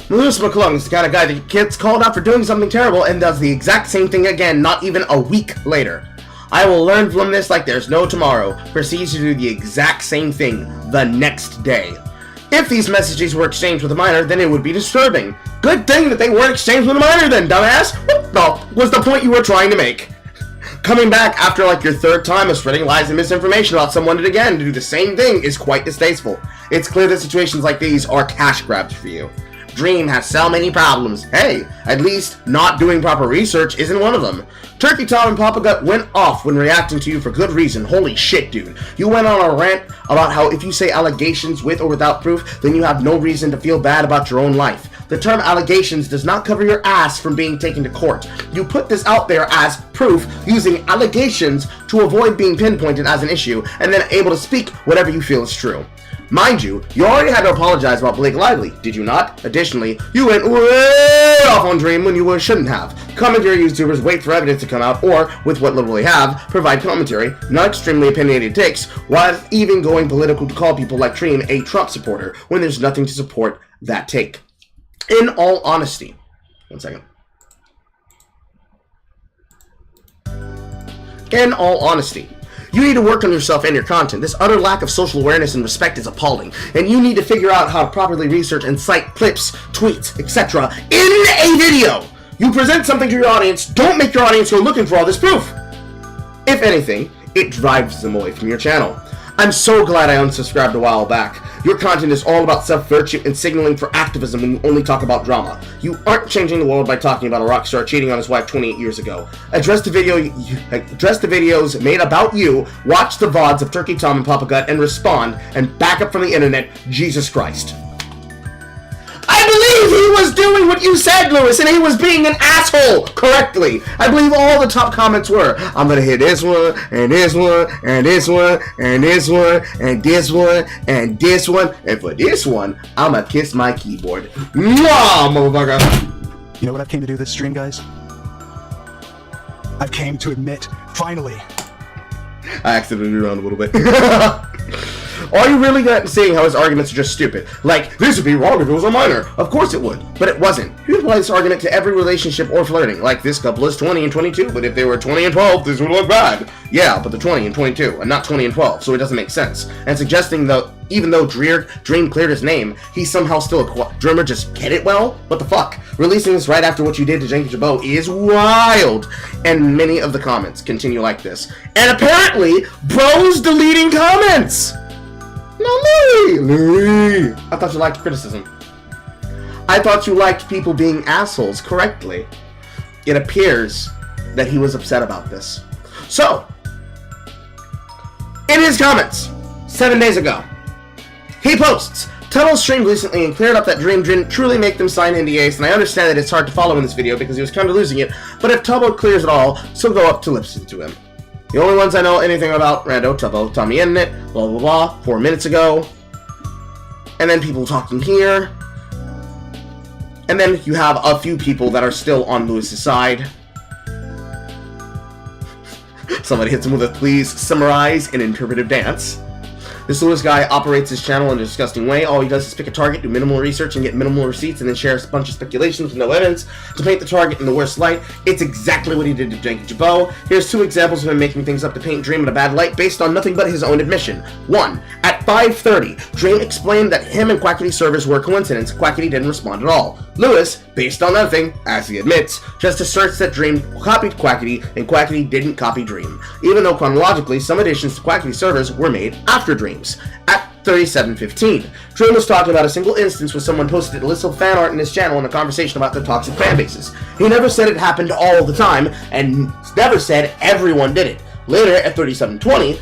[SPEAKER 1] Lewis McClung is the kind of guy that gets called out for doing something terrible and does the exact same thing again, not even a week later. I will learn from this like there's no tomorrow. Proceeds to do the exact same thing the next day. If these messages were exchanged with a minor, then it would be disturbing. Good thing that they weren't exchanged with a minor then, dumbass! What the was the point you were trying to make? Coming back after like your third time of spreading lies and misinformation about someone and again to do the same thing is quite distasteful. It's clear that situations like these are cash grabs for you. Dream has so many problems. Hey, at least not doing proper research isn't one of them. Turkey Tom and Papa Gut went off when reacting to you for good reason. Holy shit, dude. You went on a rant about how if you say allegations with or without proof, then you have no reason to feel bad about your own life. The term allegations does not cover your ass from being taken to court. You put this out there as proof using allegations to avoid being pinpointed as an issue and then able to speak whatever you feel is true. Mind you, you already had to apologize about Blake Lively, did you not? Additionally, you went way off on Dream when you shouldn't have. Commentary YouTubers wait for evidence to come out, or, with what little they have, provide commentary, not extremely opinionated takes, while even going political to call people like Dream a Trump supporter, when there's nothing to support that take. In all honesty, one second. In all honesty, you need to work on yourself and your content. This utter lack of social awareness and respect is appalling, and you need to figure out how to properly research and cite clips, tweets, etc. in a video. You present something to your audience, don't make your audience go looking for all this proof. If anything, it drives them away from your channel. I'm so glad I unsubscribed a while back. Your content is all about self-virtue and signaling for activism when you only talk about drama. You aren't changing the world by talking about a rock star cheating on his wife 28 years ago. Address the videos made about you, watch the VODs of Turkey Tom and Papa Gut, and respond, and back up from the internet, Jesus Christ. I believe he was doing what you said, Lewis, and he was being an asshole correctly. I believe all the top comments were, I'm gonna hit this one, and this one, and this one, and this one, and this one, and this one, and for this one, I'm gonna kiss my keyboard. Mwah, motherfucker.
[SPEAKER 13] You know what I've came to do this stream, guys? I've came to admit, finally.
[SPEAKER 1] I accidentally moved around a little bit. Are you really seeing how his arguments are just stupid? Like, this would be wrong if it was a minor. Of course it would, but it wasn't. You can apply this argument to every relationship or flirting. Like, this couple is 20 and 22, but if they were 20 and 12, this would look bad. Yeah, but they're 20 and 22, and not 20 and 12, so it doesn't make sense. And suggesting that even though Dream cleared his name, he's somehow still a drummer, just get it well? What the fuck? Releasing this right after what you did to Janky Jabot is wild. And many of the comments continue like this. And apparently, bro's deleting comments! No, Louie! I thought you liked criticism. I thought you liked people being assholes correctly. It appears that he was upset about this. So, in his comments, 7 days ago, he posts, Tuttle streamed recently and cleared up that Dream didn't truly make them sign NDAs, and I understand that it's hard to follow in this video because he was kind of losing it, but if Tubbo clears it all, so go up to listen to him. The only ones I know anything about, Rando, Tubbo, Tommy Internet, blah blah blah, 4 minutes ago, and then people talking here, and then you have a few people that are still on Lewis's side. Somebody hits him with a please summarize an interpretive dance. This Lewis guy operates his channel in a disgusting way. All he does is pick a target, do minimal research, and get minimal receipts, and then share a bunch of speculations with no evidence to paint the target in the worst light. It's exactly what he did to Janky Jabot. Here's 2 examples of him making things up to paint Dream in a bad light based on nothing but his own admission. 1. At 5:30, Dream explained that him and Quackity servers were a coincidence. Quackity didn't respond at all. Lewis, based on nothing, as he admits, just asserts that Dream copied Quackity and Quackity didn't copy Dream, even though chronologically some additions to Quackity servers were made after Dream's. At 37:15, Dream was talking about a single instance where someone posted a list of fan art in his channel in a conversation about their toxic fan bases. He never said it happened all the time, and never said everyone did it. Later, at 37:20,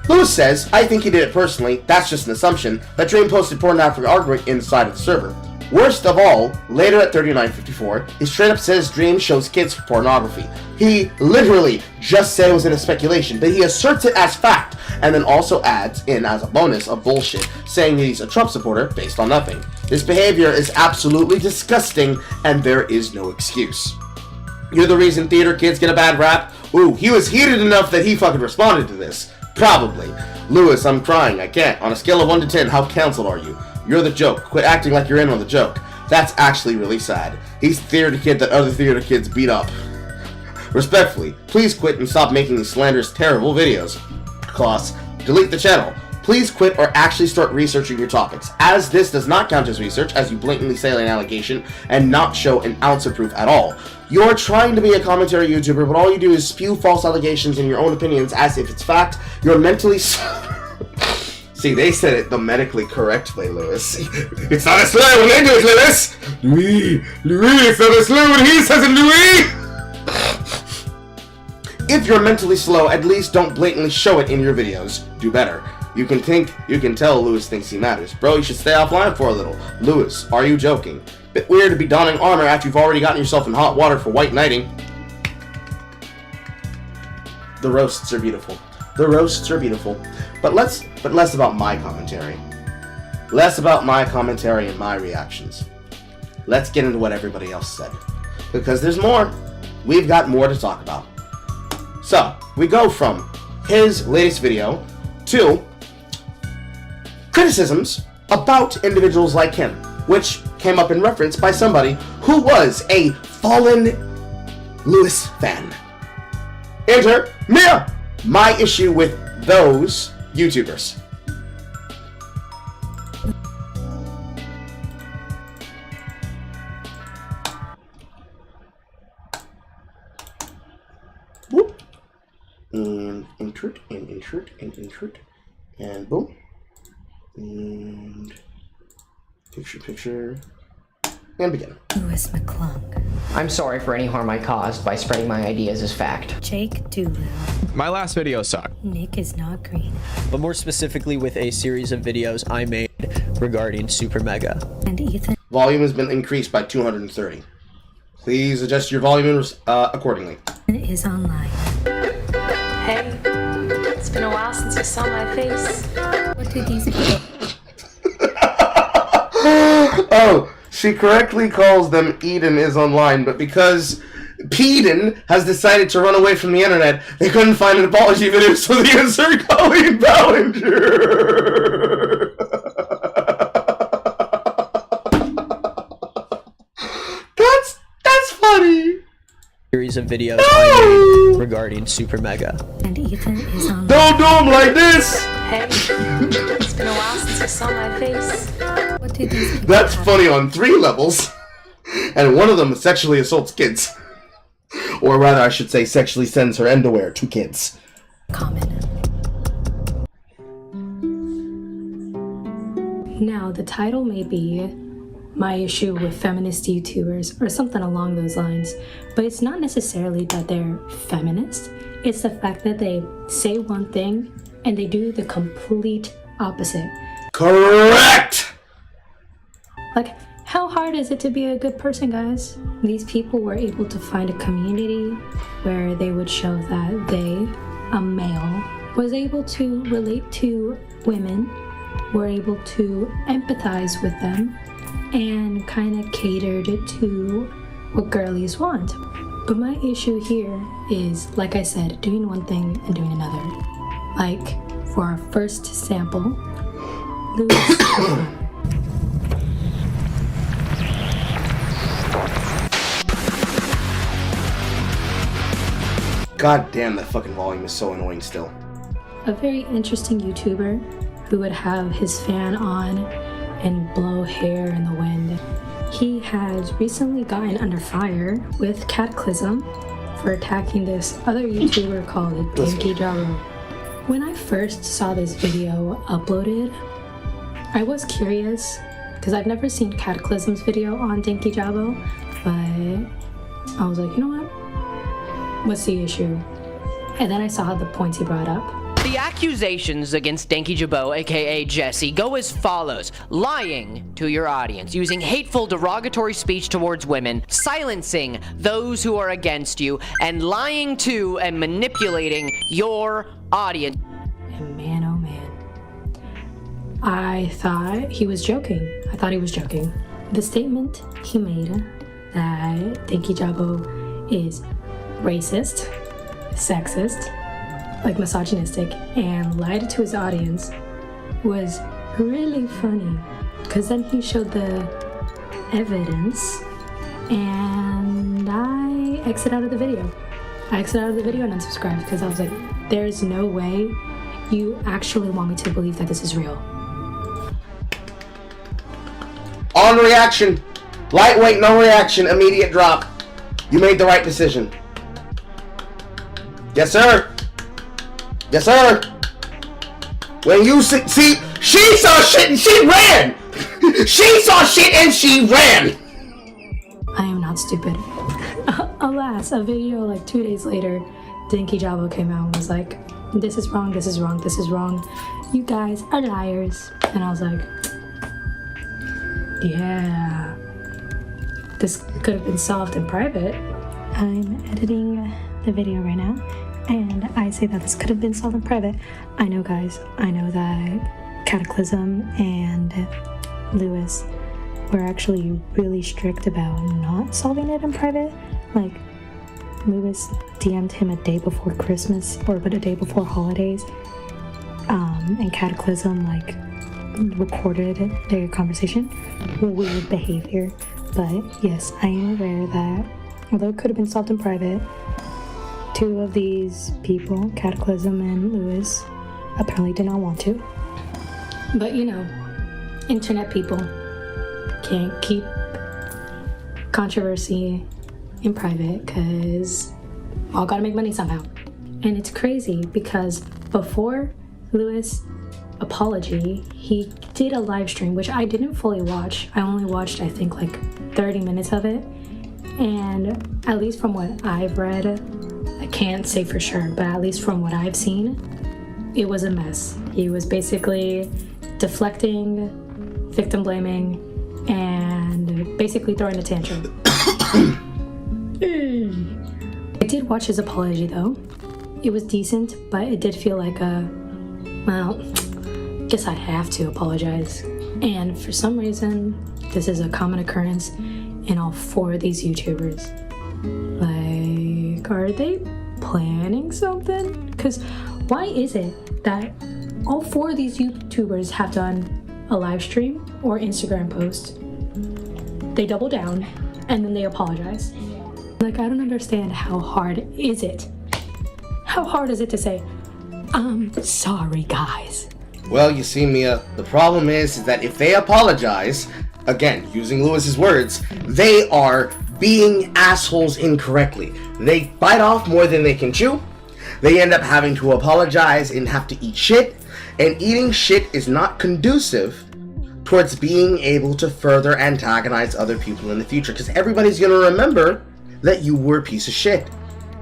[SPEAKER 1] Lewis says, I think he did it personally, that's just an assumption, that Dream posted pornographic artwork inside of the server. Worst of all, later at 39:54, he straight up says Dream shows kids pornography. He literally just said it was in a speculation, but he asserts it as fact, and then also adds in as a bonus of bullshit, saying that he's a Trump supporter based on nothing. This behavior is absolutely disgusting, and there is no excuse. You're the reason theater kids get a bad rap? Ooh, he was heated enough that he fucking responded to this. Probably. Lewis, I'm crying, I can't. On a scale of 1 to 10, how canceled are you? You're the joke. Quit acting like you're in on the joke. That's actually really sad. He's the theater kid that other theater kids beat up. Respectfully, please quit and stop making these slanderous, terrible videos. Kloss, delete the channel. Please quit or actually start researching your topics, as this does not count as research, as you blatantly say an allegation and not show an ounce of proof at all. You're trying to be a commentary YouTuber, but all you do is spew false allegations and your own opinions as if it's fact. You're mentally... See, they said it the medically correct way, Lewis. It's not a slur when they do it, Lewis! Louis, it's not a slur when he says it, Louis! If you're mentally slow, at least don't blatantly show it in your videos. Do better. You can tell Lewis thinks he matters. Bro, you should stay offline for a little. Lewis, are you joking? Bit weird to be donning armor after you've already gotten yourself in hot water for white knighting. The roasts are beautiful. The roasts are beautiful. But less about my commentary. Less about my commentary and my reactions. Let's get into what everybody else said. Because there's more. We've got more to talk about. So, we go from his latest video to criticisms about individuals like him, which came up in reference by somebody who was a fallen Lewis fan. Enter Mia! My issue with those YouTubers. Whoop. And insert, and insert, and insert, and boom. And picture, and begin.
[SPEAKER 14] Lewis McClung.
[SPEAKER 7] I'm sorry for any harm I caused by spreading my ideas as fact.
[SPEAKER 14] Jake Doolittle.
[SPEAKER 15] My last video sucked.
[SPEAKER 14] Nick is not green.
[SPEAKER 16] But more specifically with a series of videos I made regarding Super Mega.
[SPEAKER 14] And Ethan.
[SPEAKER 1] Volume has been increased by 230. Please adjust your volume accordingly.
[SPEAKER 14] Is online.
[SPEAKER 17] Hey, it's been a while since you saw my face.
[SPEAKER 14] What do these people?
[SPEAKER 1] Oh, she correctly calls them Eden is online, but because Peden has decided to run away from the internet, they couldn't find an apology video, so they insert Colleen Ballinger. That's funny.
[SPEAKER 16] Series of videos I made regarding Super Mega.
[SPEAKER 14] And Ethan is online.
[SPEAKER 1] Don't do them like this!
[SPEAKER 17] Hey, it's been a while since you saw my face.
[SPEAKER 14] What do these people
[SPEAKER 1] That's
[SPEAKER 14] have?
[SPEAKER 1] funny on 3 levels, and one of them sexually assaults kids. Or rather, I should say, sexually sends her underwear to kids.
[SPEAKER 14] Common.
[SPEAKER 18] Now, the title may be my issue with feminist YouTubers or something along those lines, but it's not necessarily that they're feminist. It's the fact that they say one thing and they do the complete opposite.
[SPEAKER 1] Correct!
[SPEAKER 18] Like, how hard is it to be a good person, guys? These people were able to find a community where they would show that they, a male, was able to relate to women, were able to empathize with them, and kind of catered to what girlies want. But my issue here is, like I said, doing one thing and doing another. Like, for our first sample, Lewis.
[SPEAKER 1] God damn, that fucking volume is so annoying still.
[SPEAKER 18] A very interesting YouTuber who would have his fan on and blow hair in the wind. He has recently gotten under fire with Cataclysm for attacking this other YouTuber called Gaype. When I first saw this video uploaded, I was curious because I've never seen Cataclysm's video on Dinky Jabo, but I was like, you know what? What's the issue? And then I saw the points he brought up.
[SPEAKER 5] The accusations against Dinky Jabo, aka Jesse, go as follows. Lying to your audience, using hateful, derogatory speech towards women, silencing those who are against you, and lying to and manipulating your audience.
[SPEAKER 18] And man, oh man. I thought he was joking. The statement he made that Dinky Jabo is racist, sexist, like misogynistic, and lied to his audience was really funny, because then he showed the evidence and I exited out of the video. And unsubscribed because I was like, there's no way you actually want me to believe that this is real.
[SPEAKER 1] On reaction. Lightweight, no reaction, immediate drop. You made the right decision. Yes, sir. Yes, sir. When you see, she saw shit and she ran. She saw shit and she ran.
[SPEAKER 18] I am not stupid. Alas, a video like 2 days later, Dinky Jabo came out and was like, this is wrong, this is wrong, this is wrong. You guys are liars. And I was like, yeah. This could have been solved in private. I'm editing the video right now, and I say that this could have been solved in private. I know, guys, I know that Cataclysm and Lewis were actually really strict about not solving it in private. Like, Lewis DM'd him a day before Christmas, but a day before holidays, and Cataclysm, like, recorded their conversation. Weird behavior. But yes, I am aware that although it could have been solved in private, two of these people, Cataclysm and Lewis, apparently did not want to. But you know, internet people can't keep controversy in private because all gotta make money somehow. And it's crazy because before Lewis' apology, he did a live stream, which I didn't fully watch. I only watched, I think, like 30 minutes of it. And at least from what I've read, I can't say for sure, but at least from what I've seen, it was a mess. He was basically deflecting, victim blaming, and basically throwing a tantrum. I did watch his apology though. It was decent, but it did feel like well, guess I have to apologize. And for some reason, this is a common occurrence in all four of these YouTubers. Like, are they planning something? Because why is it that all four of these YouTubers have done a live stream or Instagram post, they double down, and then they apologize? Like, I don't understand. How hard is it? How hard is it to say, I'm sorry, guys?
[SPEAKER 1] Well, you see, Mia, the problem is that if they apologize, again, using Lewis's words, they are being assholes incorrectly. They bite off more than they can chew. They end up having to apologize and have to eat shit. And eating shit is not conducive towards being able to further antagonize other people in the future. Because everybody's going to remember that you were a piece of shit.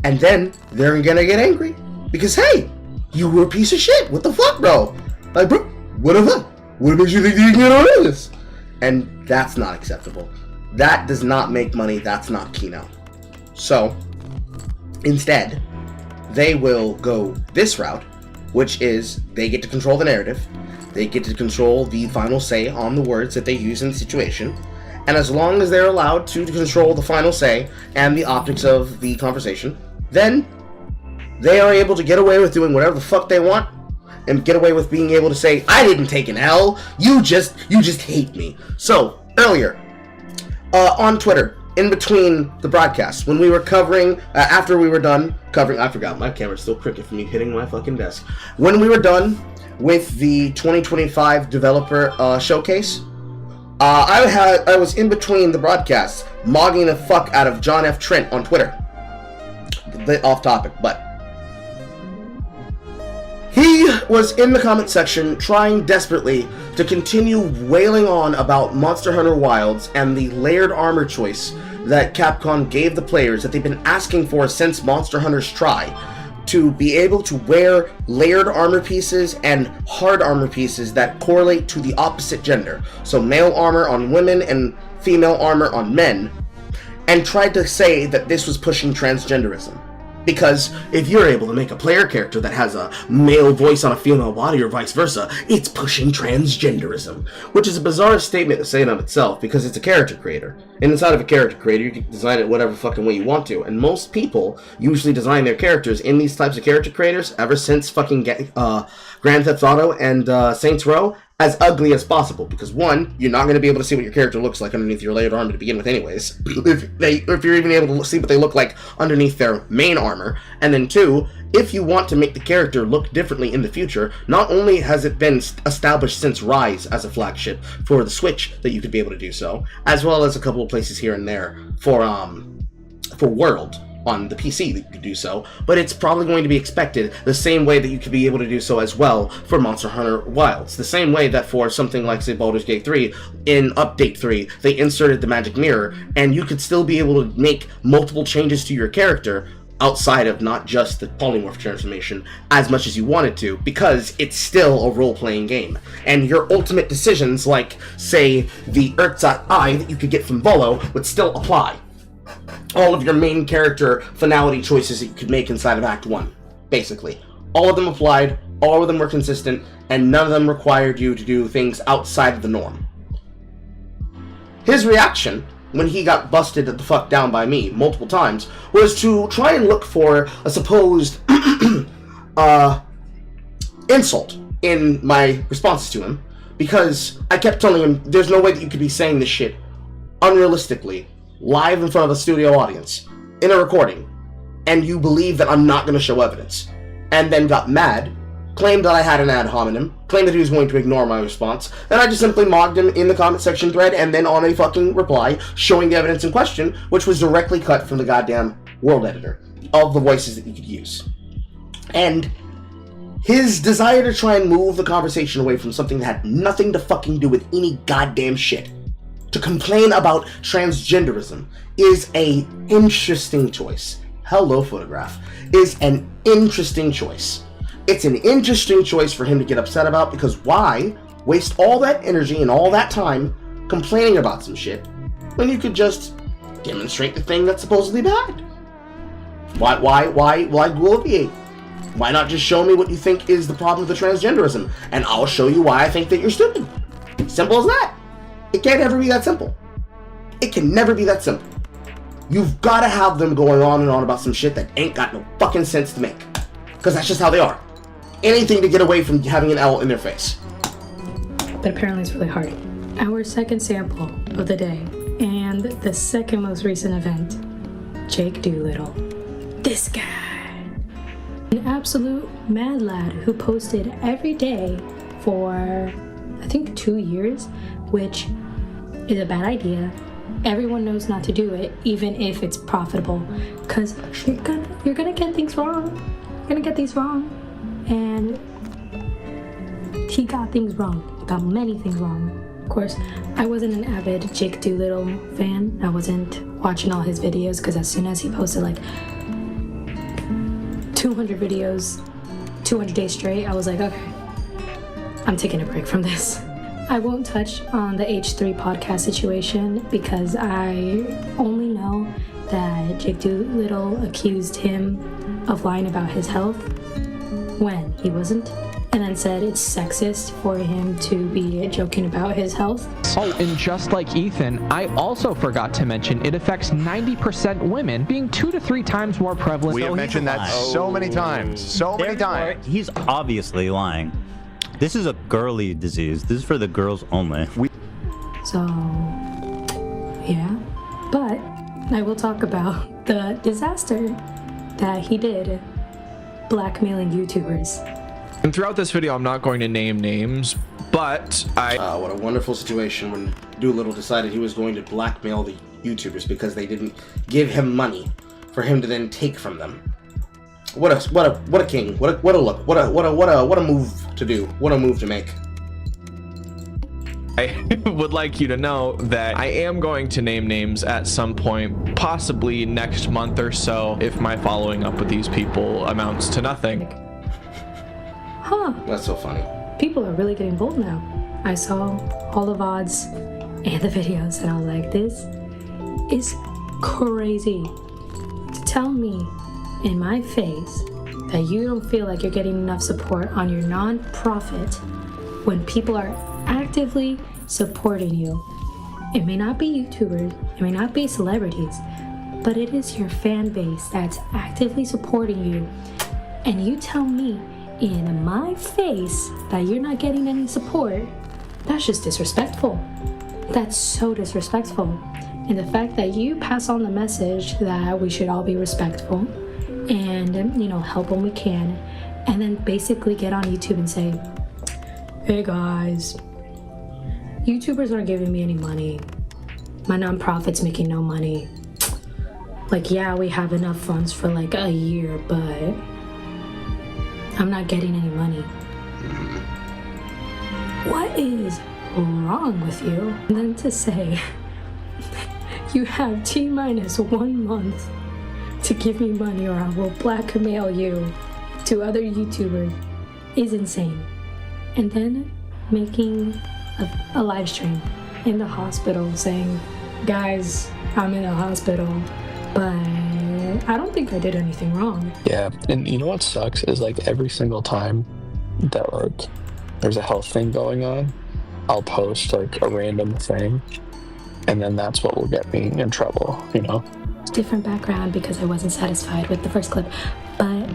[SPEAKER 1] And then they're going to get angry. Because, hey, you were a piece of shit. What the fuck, bro? Like, bro, what the fuck? What makes you think you can get away with this? And that's not acceptable. That does not make money. That's not Kino. So, instead, they will go this route, which is they get to control the narrative. They get to control the final say on the words that they use in the situation. And as long as they're allowed to control the final say and the optics of the conversation, then they are able to get away with doing whatever the fuck they want and get away with being able to say, I didn't take an L, you just hate me. So, earlier, on Twitter, in between the broadcasts, when we were covering, after we were done covering, I forgot, my camera's still crooked from me hitting my fucking desk. When we were done with the 2025 developer showcase, I was in between the broadcasts, mogging the fuck out of John F. Trent on Twitter. A bit off topic, but he was in the comment section trying desperately to continue wailing on about Monster Hunter Wilds and the layered armor choice that Capcom gave the players that they've been asking for since Monster Hunter's Try, to be able to wear layered armor pieces and hard armor pieces that correlate to the opposite gender. So male armor on women and female armor on men, and tried to say that this was pushing transgenderism. Because if you're able to make a player character that has a male voice on a female body or vice versa, it's pushing transgenderism. Which is a bizarre statement to say in of itself, because it's a character creator. And inside of a character creator, you can design it whatever fucking way you want to. And most people usually design their characters in these types of character creators ever since fucking Grand Theft Auto and Saints Row as ugly as possible, because one, you're not going to be able to see what your character looks like underneath your layered armor to begin with anyways, if you're even able to see what they look like underneath their main armor, and then two, if you want to make the character look differently in the future, not only has it been established since Rise as a flagship for the Switch that you could be able to do so, as well as a couple of places here and there for World on the PC that you could do so, but it's probably going to be expected the same way that you could be able to do so as well for Monster Hunter Wilds. The same way that for something like, say, Baldur's Gate 3, in Update 3, they inserted the Magic Mirror, and you could still be able to make multiple changes to your character outside of not just the polymorph transformation as much as you wanted to, because it's still a role-playing game. And your ultimate decisions, like, say, the Urtzat Eye that you could get from Volo, would still apply. All of your main character finality choices that you could make inside of Act 1, basically. All of them applied, all of them were consistent, and none of them required you to do things outside of the norm. His reaction, when he got busted the fuck down by me multiple times, was to try and look for a supposed insult in my responses to him, because I kept telling him, there's no way that you could be saying this shit unrealistically, live in front of a studio audience, in a recording, and you believe that I'm not going to show evidence, and then got mad, claimed that I had an ad hominem, claimed that he was going to ignore my response, and I just simply mocked him in the comment section thread, and then on a fucking reply, showing the evidence in question, which was directly cut from the goddamn world editor, of the voices that you could use. And his desire to try and move the conversation away from something that had nothing to fucking do with any goddamn shit, to complain about transgenderism, is a interesting choice. Hello, Photograph. Is an interesting choice. It's an interesting choice for him to get upset about, because why waste all that energy and all that time complaining about some shit when you could just demonstrate the thing that's supposedly bad? Why glorifiate? Why not just show me what you think is the problem with the transgenderism, and I'll show you why I think that you're stupid? Simple as that. It can't ever be that simple. It can never be that simple. You've got to have them going on and on about some shit that ain't got no fucking sense to make. Because that's just how they are. Anything to get away from having an L in their face.
[SPEAKER 18] But apparently it's really hard. Our second sample of the day, and the second most recent event, Jake Doolittle. This guy. An absolute mad lad who posted every day for, I think, 2 years, which is a bad idea. Everyone knows not to do it, even if it's profitable, because you're gonna get things wrong. You're gonna get things wrong, and he got things wrong. He got many things wrong. Of course, I wasn't an avid Jake Doolittle fan. I wasn't watching all his videos, because as soon as he posted like 200 videos, 200 days straight, I was like, okay, I'm taking a break from this. I won't touch on the H3 podcast situation because I only know that Jake Doolittle accused him of lying about his health when he wasn't, and then said it's sexist for him to be joking about his health.
[SPEAKER 19] Oh, and just like Ethan, I also forgot to mention it affects 90% women, being 2 to 3 times more prevalent.
[SPEAKER 20] We have mentioned that so many times. So many times.
[SPEAKER 21] He's obviously lying. This is a girly disease. This is for the girls only.
[SPEAKER 18] So, yeah. But I will talk about the disaster that he did blackmailing YouTubers.
[SPEAKER 15] And throughout this video, I'm not going to name names, but
[SPEAKER 1] what a wonderful situation when Doolittle decided he was going to blackmail the YouTubers because they didn't give him money for him to then take from them. What a king! What a move to do! What a move to make!
[SPEAKER 15] I would like you to know that I am going to name names at some point, possibly next month or so, if my following up with these people amounts to nothing.
[SPEAKER 18] Huh.
[SPEAKER 1] That's so funny.
[SPEAKER 18] People are really getting bold now. I saw all the VODs and the videos and I was like, this is crazy. To tell me in my face that you don't feel like you're getting enough support on your non-profit when people are actively supporting you. It may not be YouTubers, it may not be celebrities, but it is your fan base that's actively supporting you. And you tell me in my face that you're not getting any support, that's just disrespectful. That's so disrespectful. And the fact that you pass on the message that we should all be respectful and, you know, help when we can, and then basically get on YouTube and say, hey guys, YouTubers aren't giving me any money. My nonprofit's making no money. Like, yeah, we have enough funds for like a year, but I'm not getting any money. What is wrong with you? And then to say, you have T-minus 1 month to give me money or I will blackmail you to other YouTubers is insane. And then making a live stream in the hospital saying, guys, I'm in the hospital, but I don't think I did anything wrong.
[SPEAKER 22] Yeah, and you know what sucks is like every single time that like there's a health thing going on, I'll post like a random thing, and then that's what will get me in trouble, you know?
[SPEAKER 18] Different background because I wasn't satisfied with the first clip, but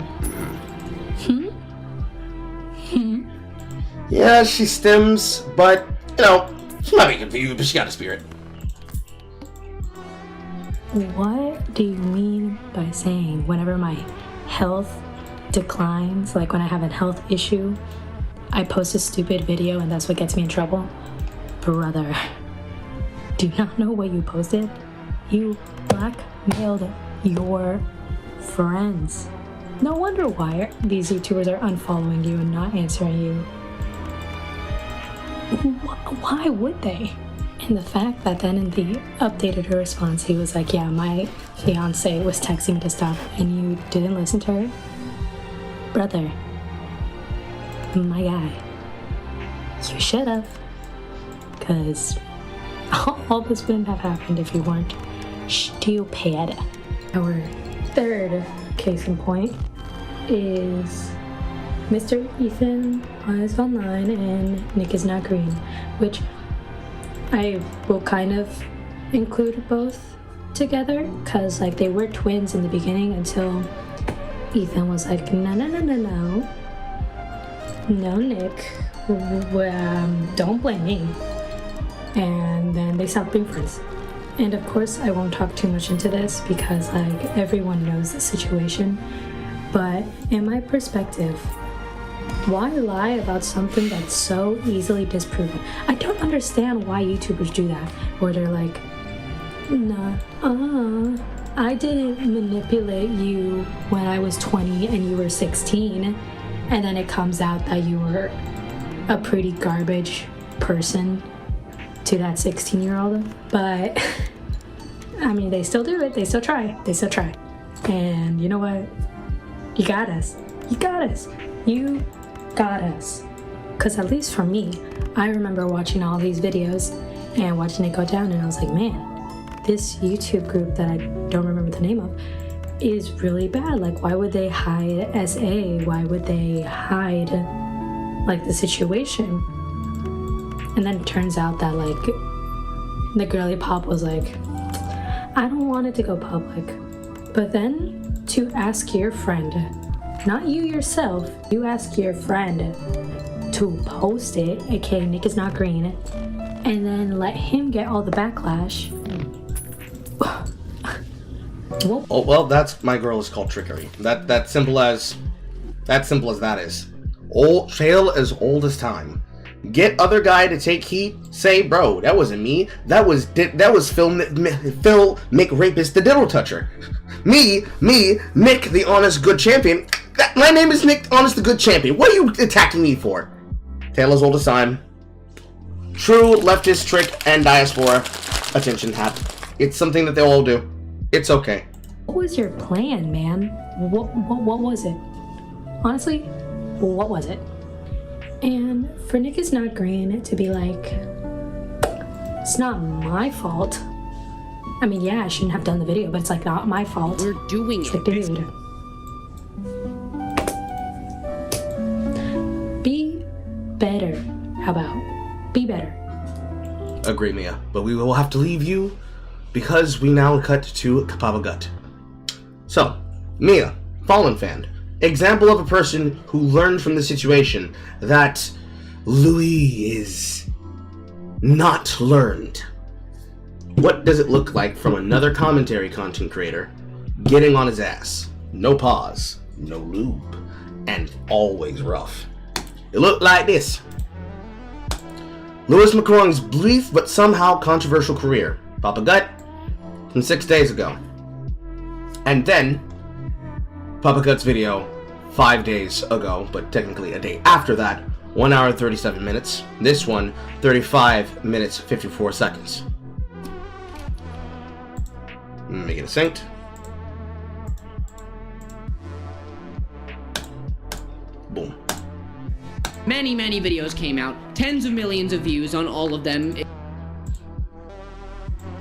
[SPEAKER 1] Yeah, she stims, but, you know, she might be confused, but she got a spirit.
[SPEAKER 18] What do you mean by saying whenever my health declines, like when I have a health issue, I post a stupid video and that's what gets me in trouble? Brother, do you not know what you posted? You blackmailed your friends. No wonder why these YouTubers are unfollowing you and not answering you. Why would they? And the fact that then in the updated her response, he was like, yeah, my fiance was texting me to stop and you didn't listen to her? Brother, my guy, you should have. Because all this wouldn't have happened if you weren't stupid. Our third case in point is Mr. Ethan is online and Nick is not green, which I will kind of include both together because like they were twins in the beginning until Ethan was like, no, Nick, don't blame me. And then they stopped being friends. And of course I won't talk too much into this because like everyone knows the situation, but in my perspective, why lie about something that's so easily disproven? I don't understand why YouTubers do that, where they're like, nah, I didn't manipulate you when I was 20 and you were 16, and then it comes out that you were a pretty garbage person to that 16-year-old. But, I mean, they still do it, they still try. And you know what? You got us. You got us. Because at least for me, I remember watching all these videos and watching it go down, and I was like, man, this YouTube group that I don't remember the name of is really bad. Like, why would they hide SA? Why would they hide, like, the situation? And then it turns out that, like, the girly pop was like, I don't want it to go public. But then to ask your friend, not you yourself, you ask your friend to post it, aka Nick is not green, and then let him get all the backlash.
[SPEAKER 1] Oh, well, that's my girl is called trickery. That simple as that is. Old tale as old as time. Get other guy to take heat. Say, bro, that wasn't me. That was Phil McRapist, the diddle toucher. Me, Nick, the honest good champion. My name is Nick, honest the good champion. What are you attacking me for? Tale as old as time. True leftist trick and diaspora attention hat. It's something that they all do. It's okay.
[SPEAKER 18] What was your plan, man? What was it? Honestly, what was it? And for Nick is not green to be like, it's not my fault. I mean, yeah, I shouldn't have done the video, but it's like not my fault.
[SPEAKER 5] We're doing
[SPEAKER 18] it. Dude. Be better. How about be better?
[SPEAKER 1] Agree, Mia. But we will have to leave you because we now cut to Kapaba Gut. So, Mia, Fallen fan. Example of a person who learned from the situation that Louis is not learned. What does it look like from another commentary content creator getting on his ass? No pause, no lube, and always rough. It looked like this. Louis McClung's brief but somehow controversial career. Papa Gut from 6 days ago. And then Papa Gut's video 5 days ago, but technically a day after that, 1 hour 37 minutes. This one, 35 minutes 54 seconds. Make it synced. Boom.
[SPEAKER 5] Many videos came out, tens of millions of views on all of them.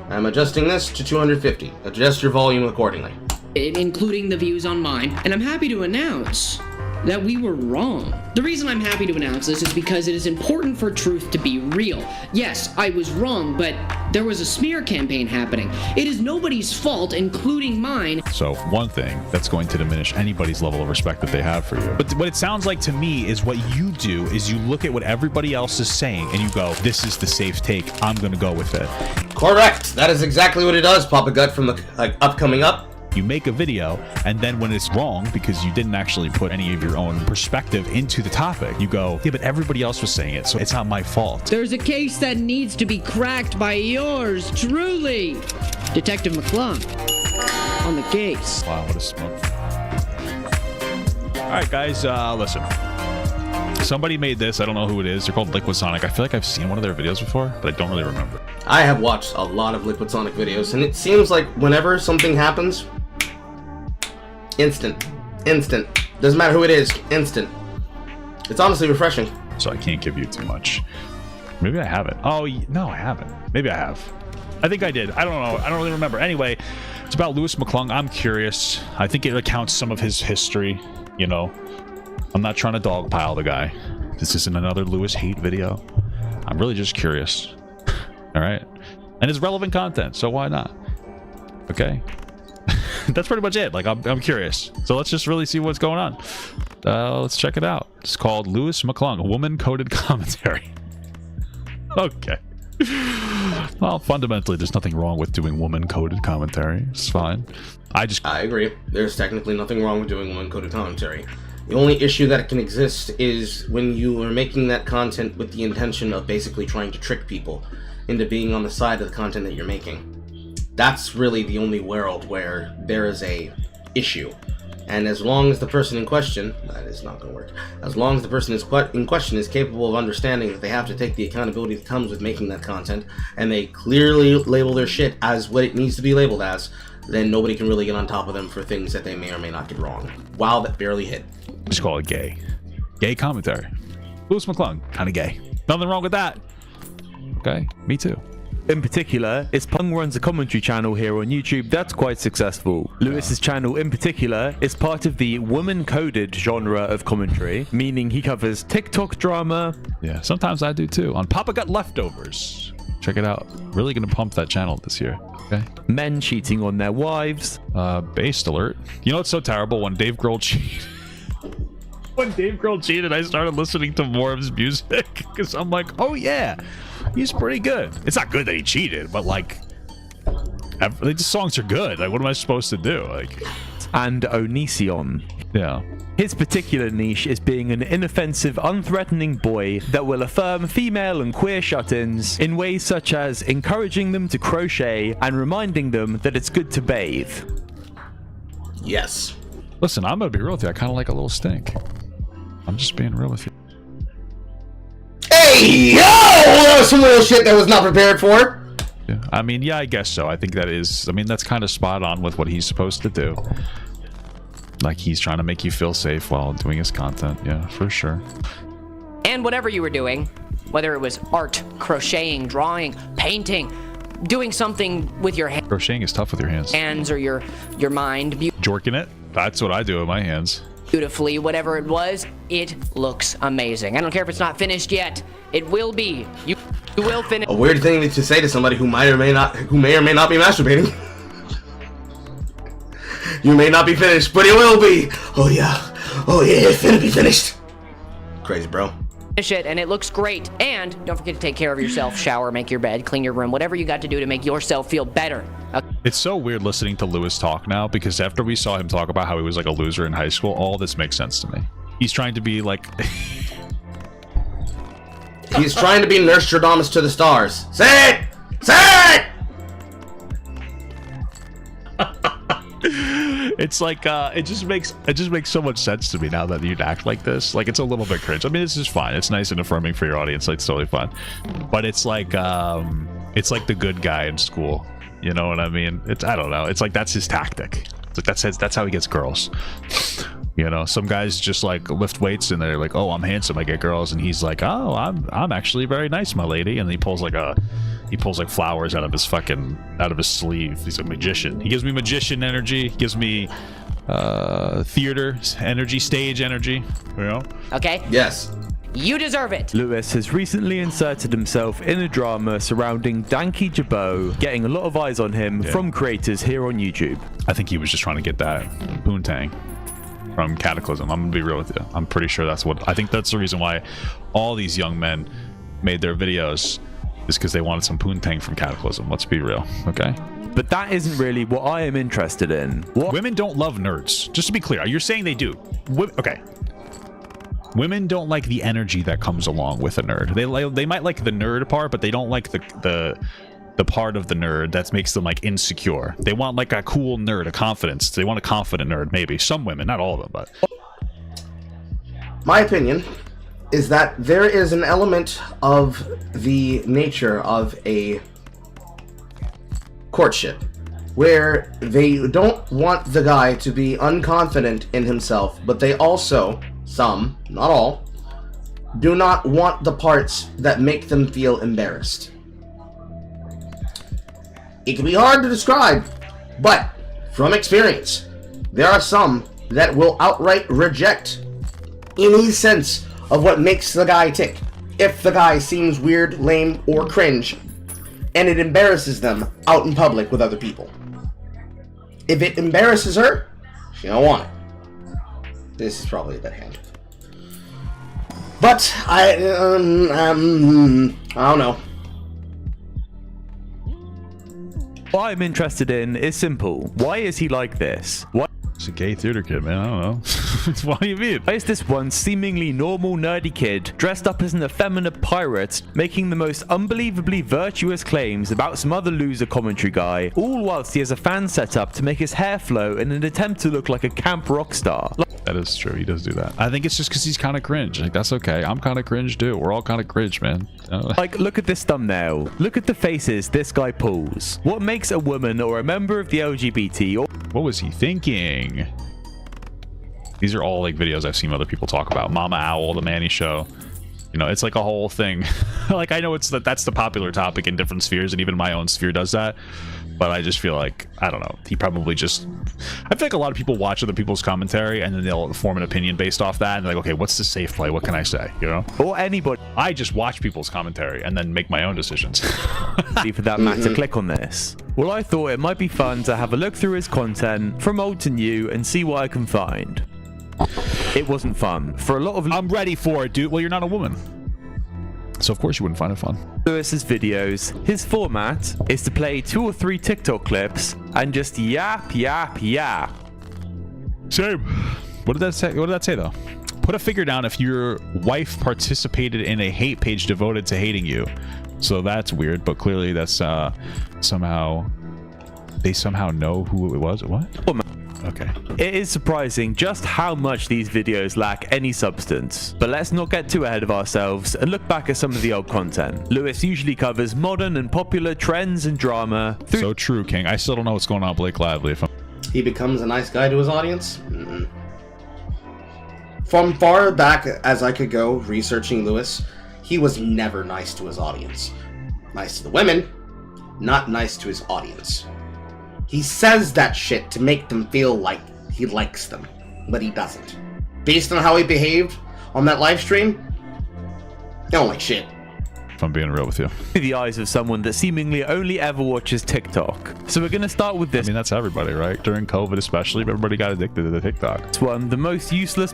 [SPEAKER 1] I'm adjusting this to 250. Adjust your volume accordingly.
[SPEAKER 5] Including the views on mine, and I'm happy to announce that we were wrong. The reason I'm happy to announce this is because it is important for truth to be real. Yes, I was wrong, but there was a smear campaign happening. It is nobody's fault, including mine.
[SPEAKER 2] So one thing that's going to diminish anybody's level of respect that they have for you. But what it sounds like to me is what you do is you look at what everybody else is saying and you go, this is the safe take, I'm gonna go with it.
[SPEAKER 1] Correct. That is exactly what it does, Papa Gut, from the upcoming up.
[SPEAKER 2] You make a video, and then when it's wrong because you didn't actually put any of your own perspective into the topic, you go, yeah, but everybody else was saying it, so it's not my fault.
[SPEAKER 5] There's a case that needs to be cracked by yours truly, Detective McClung, on the case.
[SPEAKER 2] Wow, what a smoke. All right, guys, listen. Somebody made this. I don't know who it is. They're called Liquid Sonic. I feel like I've seen one of their videos before, but I don't really remember.
[SPEAKER 1] I have watched a lot of Liquid Sonic videos, and it seems like whenever something happens, instant. Doesn't matter who it is, instant. It's honestly refreshing.
[SPEAKER 2] So I can't give you too much. Maybe I haven't. Oh, no, I haven't. Maybe I have. I think I did. I don't know. I don't really remember. Anyway, it's about Louis McClung. I'm curious. I think it accounts some of his history, you know. I'm not trying to dogpile the guy. This isn't another Louis hate video. I'm really just curious. All right. And it's relevant content, so why not? Okay. That's pretty much it. Like, I'm curious. So let's just really see what's going on. Let's check it out. It's called Louis McClung, woman-coded commentary. Okay. Well, fundamentally, there's nothing wrong with doing woman-coded commentary. It's fine. I
[SPEAKER 1] agree. There's technically nothing wrong with doing woman-coded commentary. The only issue that can exist is when you are making that content with the intention of basically trying to trick people into being on the side of the content that you're making. That's really the only world where there is a issue. And as long as the person in question, that is not going to work, as long as the person in question is capable of understanding that they have to take the accountability that comes with making that content, and they clearly label their shit as what it needs to be labeled as, then nobody can really get on top of them for things that they may or may not get wrong. Wow, that barely hit.
[SPEAKER 2] Just call it gay. Gay commentary. Louis McClung, kind of gay. Nothing wrong with that. Okay, me too.
[SPEAKER 3] In particular, McClung runs a commentary channel here on YouTube that's quite successful. Lewis's channel in particular is part of the woman-coded genre of commentary, meaning he covers TikTok drama.
[SPEAKER 2] Yeah, sometimes I do too. On Papa Got Leftovers. Check it out. Really gonna pump that channel this year. Okay.
[SPEAKER 3] Men cheating on their wives.
[SPEAKER 2] Based alert. You know what's so terrible? When Dave Grohl cheated. When Dave Grohl cheated, I started listening to more of his music because I'm like, oh yeah, he's pretty good. It's not good that he cheated, but like, the songs are good. Like, what am I supposed to do? Like,
[SPEAKER 3] and Onision.
[SPEAKER 2] Yeah.
[SPEAKER 3] His particular niche is being an inoffensive, unthreatening boy that will affirm female and queer shut-ins in ways such as encouraging them to crochet and reminding them that it's good to bathe.
[SPEAKER 1] Yes.
[SPEAKER 2] Listen, I'm gonna be real with you. I kind of like a little stink. I'm just being real with you.
[SPEAKER 1] Hey, yo! That was some real shit that was not prepared for.
[SPEAKER 2] Yeah. I mean, yeah, I guess so. I think that is, I mean, that's kind of spot on with what he's supposed to do. Like, he's trying to make you feel safe while doing his content. Yeah, for sure.
[SPEAKER 5] And whatever you were doing, whether it was art, crocheting, drawing, painting, doing something with your hands.
[SPEAKER 2] Crocheting is tough with your hands.
[SPEAKER 5] Or your mind.
[SPEAKER 2] Jorking it. That's what I do with my hands.
[SPEAKER 5] Beautifully, whatever it was, it looks amazing. I don't care if it's not finished yet. It will be. You will finish.
[SPEAKER 1] A weird thing to say to somebody who may or may not be masturbating. You may not be finished, but it will be. Oh yeah, it's finna be finished. Crazy, bro.
[SPEAKER 5] Finish it, and it looks great. And don't forget to take care of yourself. Shower, make your bed, clean your room, whatever you got to do to make yourself feel better.
[SPEAKER 2] It's so weird listening to Lewis talk now, because after we saw him talk about how he was like a loser in high school, all this makes sense to me. He's trying to be like...
[SPEAKER 1] He's trying to be Nostradamus to the stars. Say it! Say it!
[SPEAKER 2] It's like it just makes so much sense to me now that you'd act like this. Like, it's a little bit cringe. I mean, this is fine. It's nice and affirming for your audience. Like, it's totally fun. But it's like the good guy in school. You know what I mean? I don't know. It's like that's his tactic. It's like that's how he gets girls. You know, some guys just like lift weights and they're like, "Oh, I'm handsome, I get girls," and he's like, "Oh, I'm actually very nice, my lady," and he pulls like flowers out of his sleeve. He's a magician. He gives me magician energy. He gives me theater energy, stage energy. You know?
[SPEAKER 5] Okay.
[SPEAKER 1] Yes.
[SPEAKER 5] You deserve it.
[SPEAKER 3] Lewis has recently inserted himself in a drama surrounding Danky Jabot, getting a lot of eyes on him from creators here on YouTube.
[SPEAKER 2] I think he was just trying to get that poontang from Cataclysm. I'm gonna be real with you. I'm pretty sure that's the reason why all these young men made their videos, is because they wanted some poontang from Cataclysm. Let's be real, okay?
[SPEAKER 3] But that isn't really what I am interested in.
[SPEAKER 2] Women don't love nerds. Just to be clear, you're saying they do. Okay. Women don't like the energy that comes along with a nerd. They might like the nerd part, but they don't like the part of the nerd that makes them like insecure. They want like a cool nerd, a confidence. They want a confident nerd, maybe. Some women, not all of them, but...
[SPEAKER 1] My opinion is that there is an element of the nature of a courtship where they don't want the guy to be unconfident in himself, but they also, some, not all, do not want the parts that make them feel embarrassed. It can be hard to describe, but from experience, there are some that will outright reject any sense of what makes the guy tick. If the guy seems weird, lame, or cringe, and it embarrasses them out in public with other people. If it embarrasses her, she don't want it. This is probably a bad hand. But I don't know.
[SPEAKER 3] What I'm interested in is simple. Why is he like this? Why?
[SPEAKER 2] It's a gay theater kid, man. I don't know. What do you mean?
[SPEAKER 3] Why is this one seemingly normal nerdy kid dressed up as an effeminate pirate making the most unbelievably virtuous claims about some other loser commentary guy, all whilst he has a fan set up to make his hair flow in an attempt to look like a camp rock star?
[SPEAKER 2] That is true. He does do that. I think it's just because he's kind of cringe. Like, that's okay. I'm kind of cringe too. We're all kind of cringe, man.
[SPEAKER 3] Like, look at this thumbnail. Look at the faces this guy pulls. What makes a woman or a member of the LGBT or...
[SPEAKER 2] What was he thinking? These are all like videos I've seen other people talk about. Mama Owl, The Manny Show. You know, it's like a whole thing. Like, I know that's the popular topic in different spheres, and even my own sphere does that. But I just feel like, I don't know, he probably just... I feel like a lot of people watch other people's commentary, and then they'll form an opinion based off that, and they're like, okay, what's the safe play? What can I say? You know?
[SPEAKER 3] Or anybody.
[SPEAKER 2] I just watch people's commentary and then make my own decisions.
[SPEAKER 3] For that matter, click on this. Well, I thought it might be fun to have a look through his content from old to new and see what I can find. It wasn't fun. For a lot of...
[SPEAKER 2] I'm ready for it, dude. Well, you're not a woman. So of course you wouldn't find it fun.
[SPEAKER 3] Lewis's videos, his format is to play 2 or 3 TikTok clips and just yap.
[SPEAKER 2] Same. What did that say? What did that say though? Put a figure down if your wife participated in a hate page devoted to hating you. So that's weird, but clearly that's somehow they somehow know who it was. What? Okay.
[SPEAKER 3] It is surprising just how much these videos lack any substance. But let's not get too ahead of ourselves and look back at some of the old content. Lewis usually covers modern and popular trends and drama.
[SPEAKER 2] So true, King. I still don't know what's going on, Blake Lively.
[SPEAKER 1] He becomes a nice guy to his audience? Mm-mm. From far back as I could go researching Lewis, he was never nice to his audience. Nice to the women, not nice to his audience. He says that shit to make them feel like he likes them, but he doesn't. Based on how he behaved on that live stream, he don't like shit.
[SPEAKER 2] If I'm being real with you.
[SPEAKER 3] The eyes of someone that seemingly only ever watches TikTok. So we're going to start with this.
[SPEAKER 2] I mean, that's everybody, right? During COVID especially, everybody got addicted to the TikTok.
[SPEAKER 3] It's one the most useless...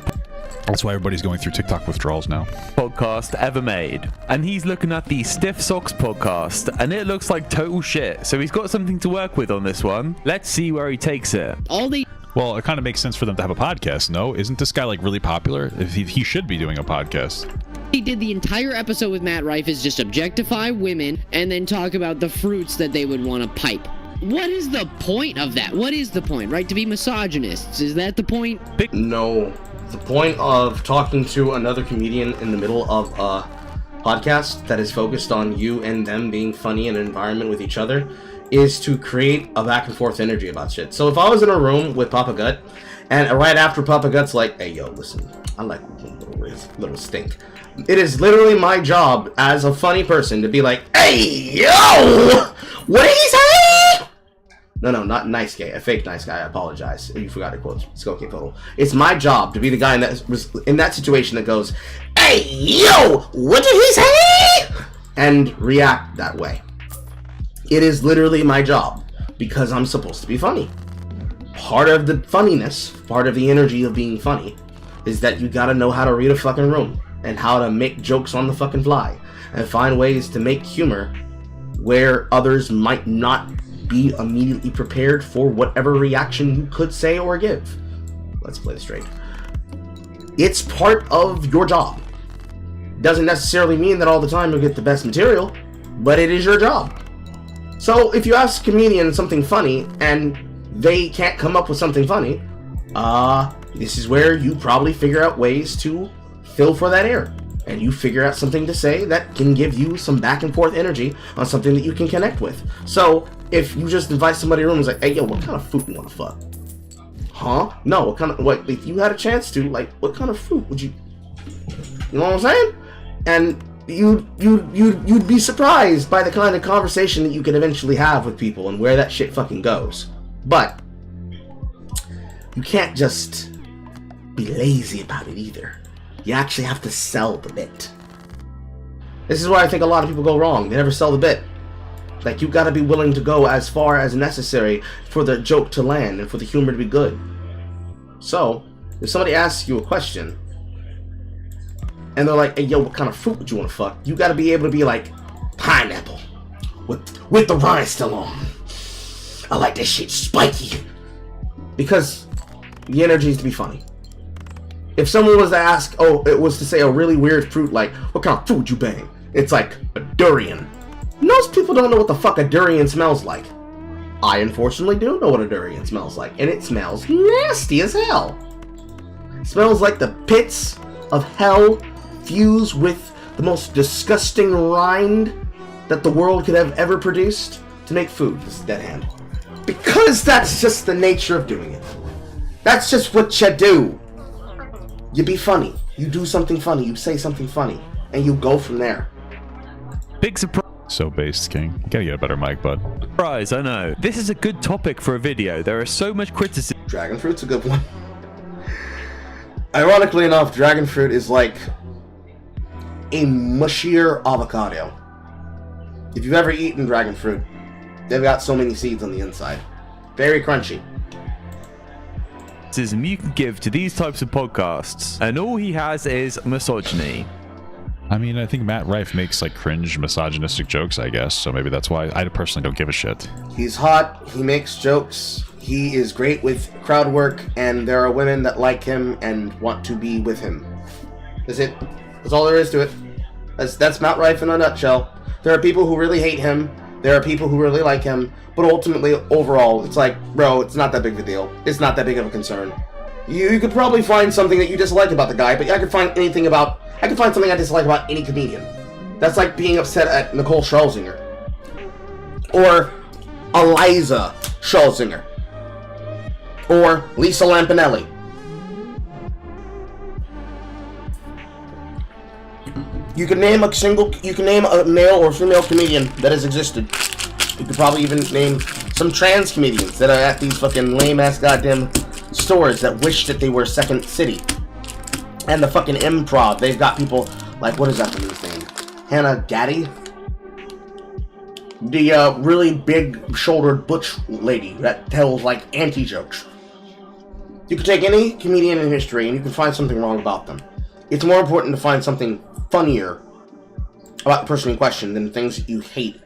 [SPEAKER 2] That's why everybody's going through TikTok withdrawals now.
[SPEAKER 3] Podcast ever made. And he's looking at the Stiff Socks podcast, and it looks like total shit. So he's got something to work with on this one. Let's see where he takes it.
[SPEAKER 2] Well, it kind of makes sense for them to have a podcast, no? Isn't this guy like really popular? If he should be doing a podcast.
[SPEAKER 4] He did the entire episode with Matt Rife is just objectify women and then talk about the fruits that they would want to pipe. What is the point of that? What is the point, right? To be misogynists. Is that the point?
[SPEAKER 1] No. The point of talking to another comedian in the middle of a podcast that is focused on you and them being funny in an environment with each other is to create a back and forth energy about shit. So if I was in a room with Papa Gut, and right after Papa Gut's like, hey, yo, listen, I like little stink. It is literally my job as a funny person to be like, hey, yo, what did he say? No, not nice guy. A fake nice guy. I apologize. You forgot to quote. Let's go, okay, total. It's my job to be the guy in that situation that goes, hey, yo, what did he say? And react that way. It is literally my job because I'm supposed to be funny. Part of the funniness, part of the energy of being funny is that you gotta know how to read a fucking room and how to make jokes on the fucking fly and find ways to make humor where others might not be immediately prepared for whatever reaction you could say or give. Let's play this straight. It's part of your job. Doesn't necessarily mean that all the time you'll get the best material, but it is your job. So if you ask a comedian something funny and they can't come up with something funny, this is where you probably figure out ways to fill for that air. And you figure out something to say that can give you some back and forth energy on something that you can connect with. So if you just invite somebody in the room and it's like, hey, yo, what kind of fruit you want to fuck? Huh? No, what if you had a chance to, like, what kind of fruit would you, you know what I'm saying? And you'd be surprised by the kind of conversation that you can eventually have with people and where that shit fucking goes. But you can't just be lazy about it either. You actually have to sell the bit. This is where I think a lot of people go wrong. They never sell the bit. Like, you gotta be willing to go as far as necessary for the joke to land and for the humor to be good. So, if somebody asks you a question, and they're like, hey, yo, what kind of fruit would you want to fuck? You gotta be able to be like, pineapple, with the rind still on. I like that shit spiky. Because the energy is to be funny. If someone was to ask, it was to say a really weird fruit, like, what kind of fruit would you bang? It's like a durian. Most people don't know what the fuck a durian smells like. I unfortunately do know what a durian smells like, and it smells nasty as hell. It smells like the pits of hell fused with the most disgusting rind that the world could have ever produced to make food. This is dead hand. Because that's just the nature of doing it. That's just what you do. You be funny. You do something funny. You say something funny. and you go from there.
[SPEAKER 3] Big surprise.
[SPEAKER 2] So based, King. You gotta get a better mic, bud.
[SPEAKER 3] Surprise, I know. This is a good topic for a video. There is so much criticism.
[SPEAKER 1] Dragon fruit's a good one. Ironically enough, dragon fruit is like a mushier avocado. If you've ever eaten dragon fruit, they've got so many seeds on the inside. Very crunchy.
[SPEAKER 3] You can give to these types of podcasts, and all he has is misogyny.
[SPEAKER 2] I mean, I think Matt Rife makes like cringe misogynistic jokes, I guess, so maybe that's why I personally don't give a shit.
[SPEAKER 1] He's hot, he makes jokes, he is great with crowd work, and there are women that like him and want to be with him. That's it. That's all there is to it. That's Matt Rife in a nutshell. There are people who really hate him, there are people who really like him, but ultimately, overall, it's like, bro, it's not that big of a deal. It's not that big of a concern. You could probably find something that you dislike about the guy, but I could find something I dislike about any comedian. That's like being upset at Nicole Scherzinger. Or Eliza Scherzinger. Or Lisa Lampanelli. You can name a male or female comedian that has existed. You could probably even name some trans comedians that are at these fucking lame-ass goddamn stores that wish that they were Second City. And the fucking Improv, they've got people like, what is that woman's name? Hannah Gaddy? The really big-shouldered butch lady that tells like anti-jokes. You could take any comedian in history and you can find something wrong about them. It's more important to find something funnier about the person in question than things that you hate.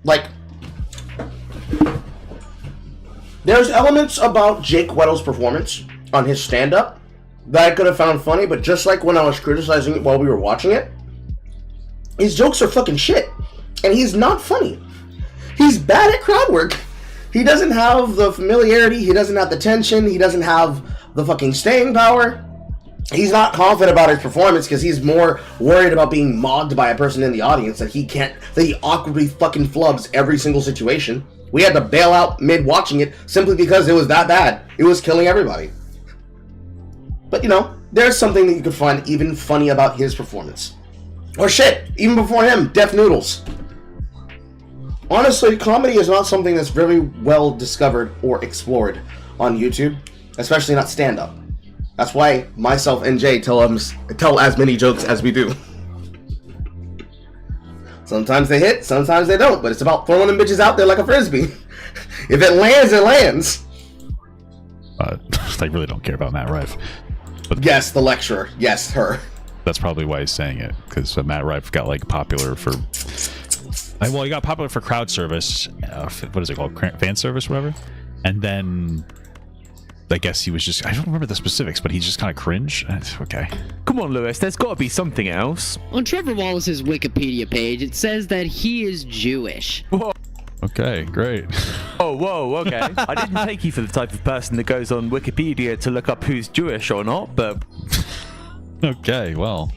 [SPEAKER 1] Like, there's elements about Jake Weddle's performance on his stand-up that I could have found funny, but just like when I was criticizing it while we were watching it, his jokes are fucking shit, and he's not funny. He's bad at crowd work. He doesn't have the familiarity, he doesn't have the tension, he doesn't have the fucking staying power. He's not confident about his performance because he's more worried about being mocked by a person in the audience that he awkwardly fucking flubs every single situation. We had to bail out mid-watching it simply because it was that bad. It was killing everybody. But, you know, there's something that you could find even funny about his performance. Or shit, even before him, Deaf Noodles. Honestly, comedy is not something that's very well discovered or explored on YouTube, especially not stand-up. That's why myself and Jay tell as many jokes as we do. Sometimes they hit, sometimes they don't, but it's about throwing them bitches out there like a frisbee. If it lands, it lands.
[SPEAKER 2] I really don't care about Matt Rife. But
[SPEAKER 1] yes, the lecturer. Yes, her.
[SPEAKER 2] That's probably why he's saying it, because Matt Rife got like popular for. Well, he got popular for crowd service. What is it called? Fan service, whatever. And then I guess he was just, I don't remember the specifics, but he's just kind of cringe. Okay.
[SPEAKER 3] Come on, Lewis, there's got to be something else.
[SPEAKER 4] On Trevor Wallace's Wikipedia page, it says that he is Jewish.
[SPEAKER 3] Whoa.
[SPEAKER 2] Okay, great.
[SPEAKER 3] Oh, whoa, okay. I didn't take you for the type of person that goes on Wikipedia to look up who's Jewish or not, but...
[SPEAKER 2] Okay, well,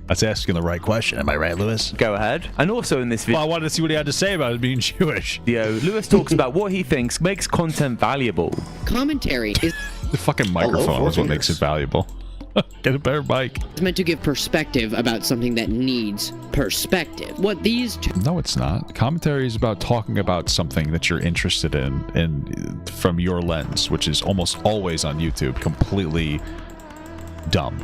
[SPEAKER 2] that's asking the right question. Am I right, Lewis?
[SPEAKER 3] Go ahead. And also in this video...
[SPEAKER 2] Well, I wanted to see what he had to say about it being Jewish.
[SPEAKER 3] Lewis talks about what he thinks makes content valuable.
[SPEAKER 4] Commentary is...
[SPEAKER 2] The fucking microphone is what makes it valuable. Get a better mic.
[SPEAKER 4] It's meant to give perspective about something that needs perspective. What these two...
[SPEAKER 2] No, it's not. Commentary is about talking about something that you're interested in from your lens, which is almost always on YouTube completely dumb,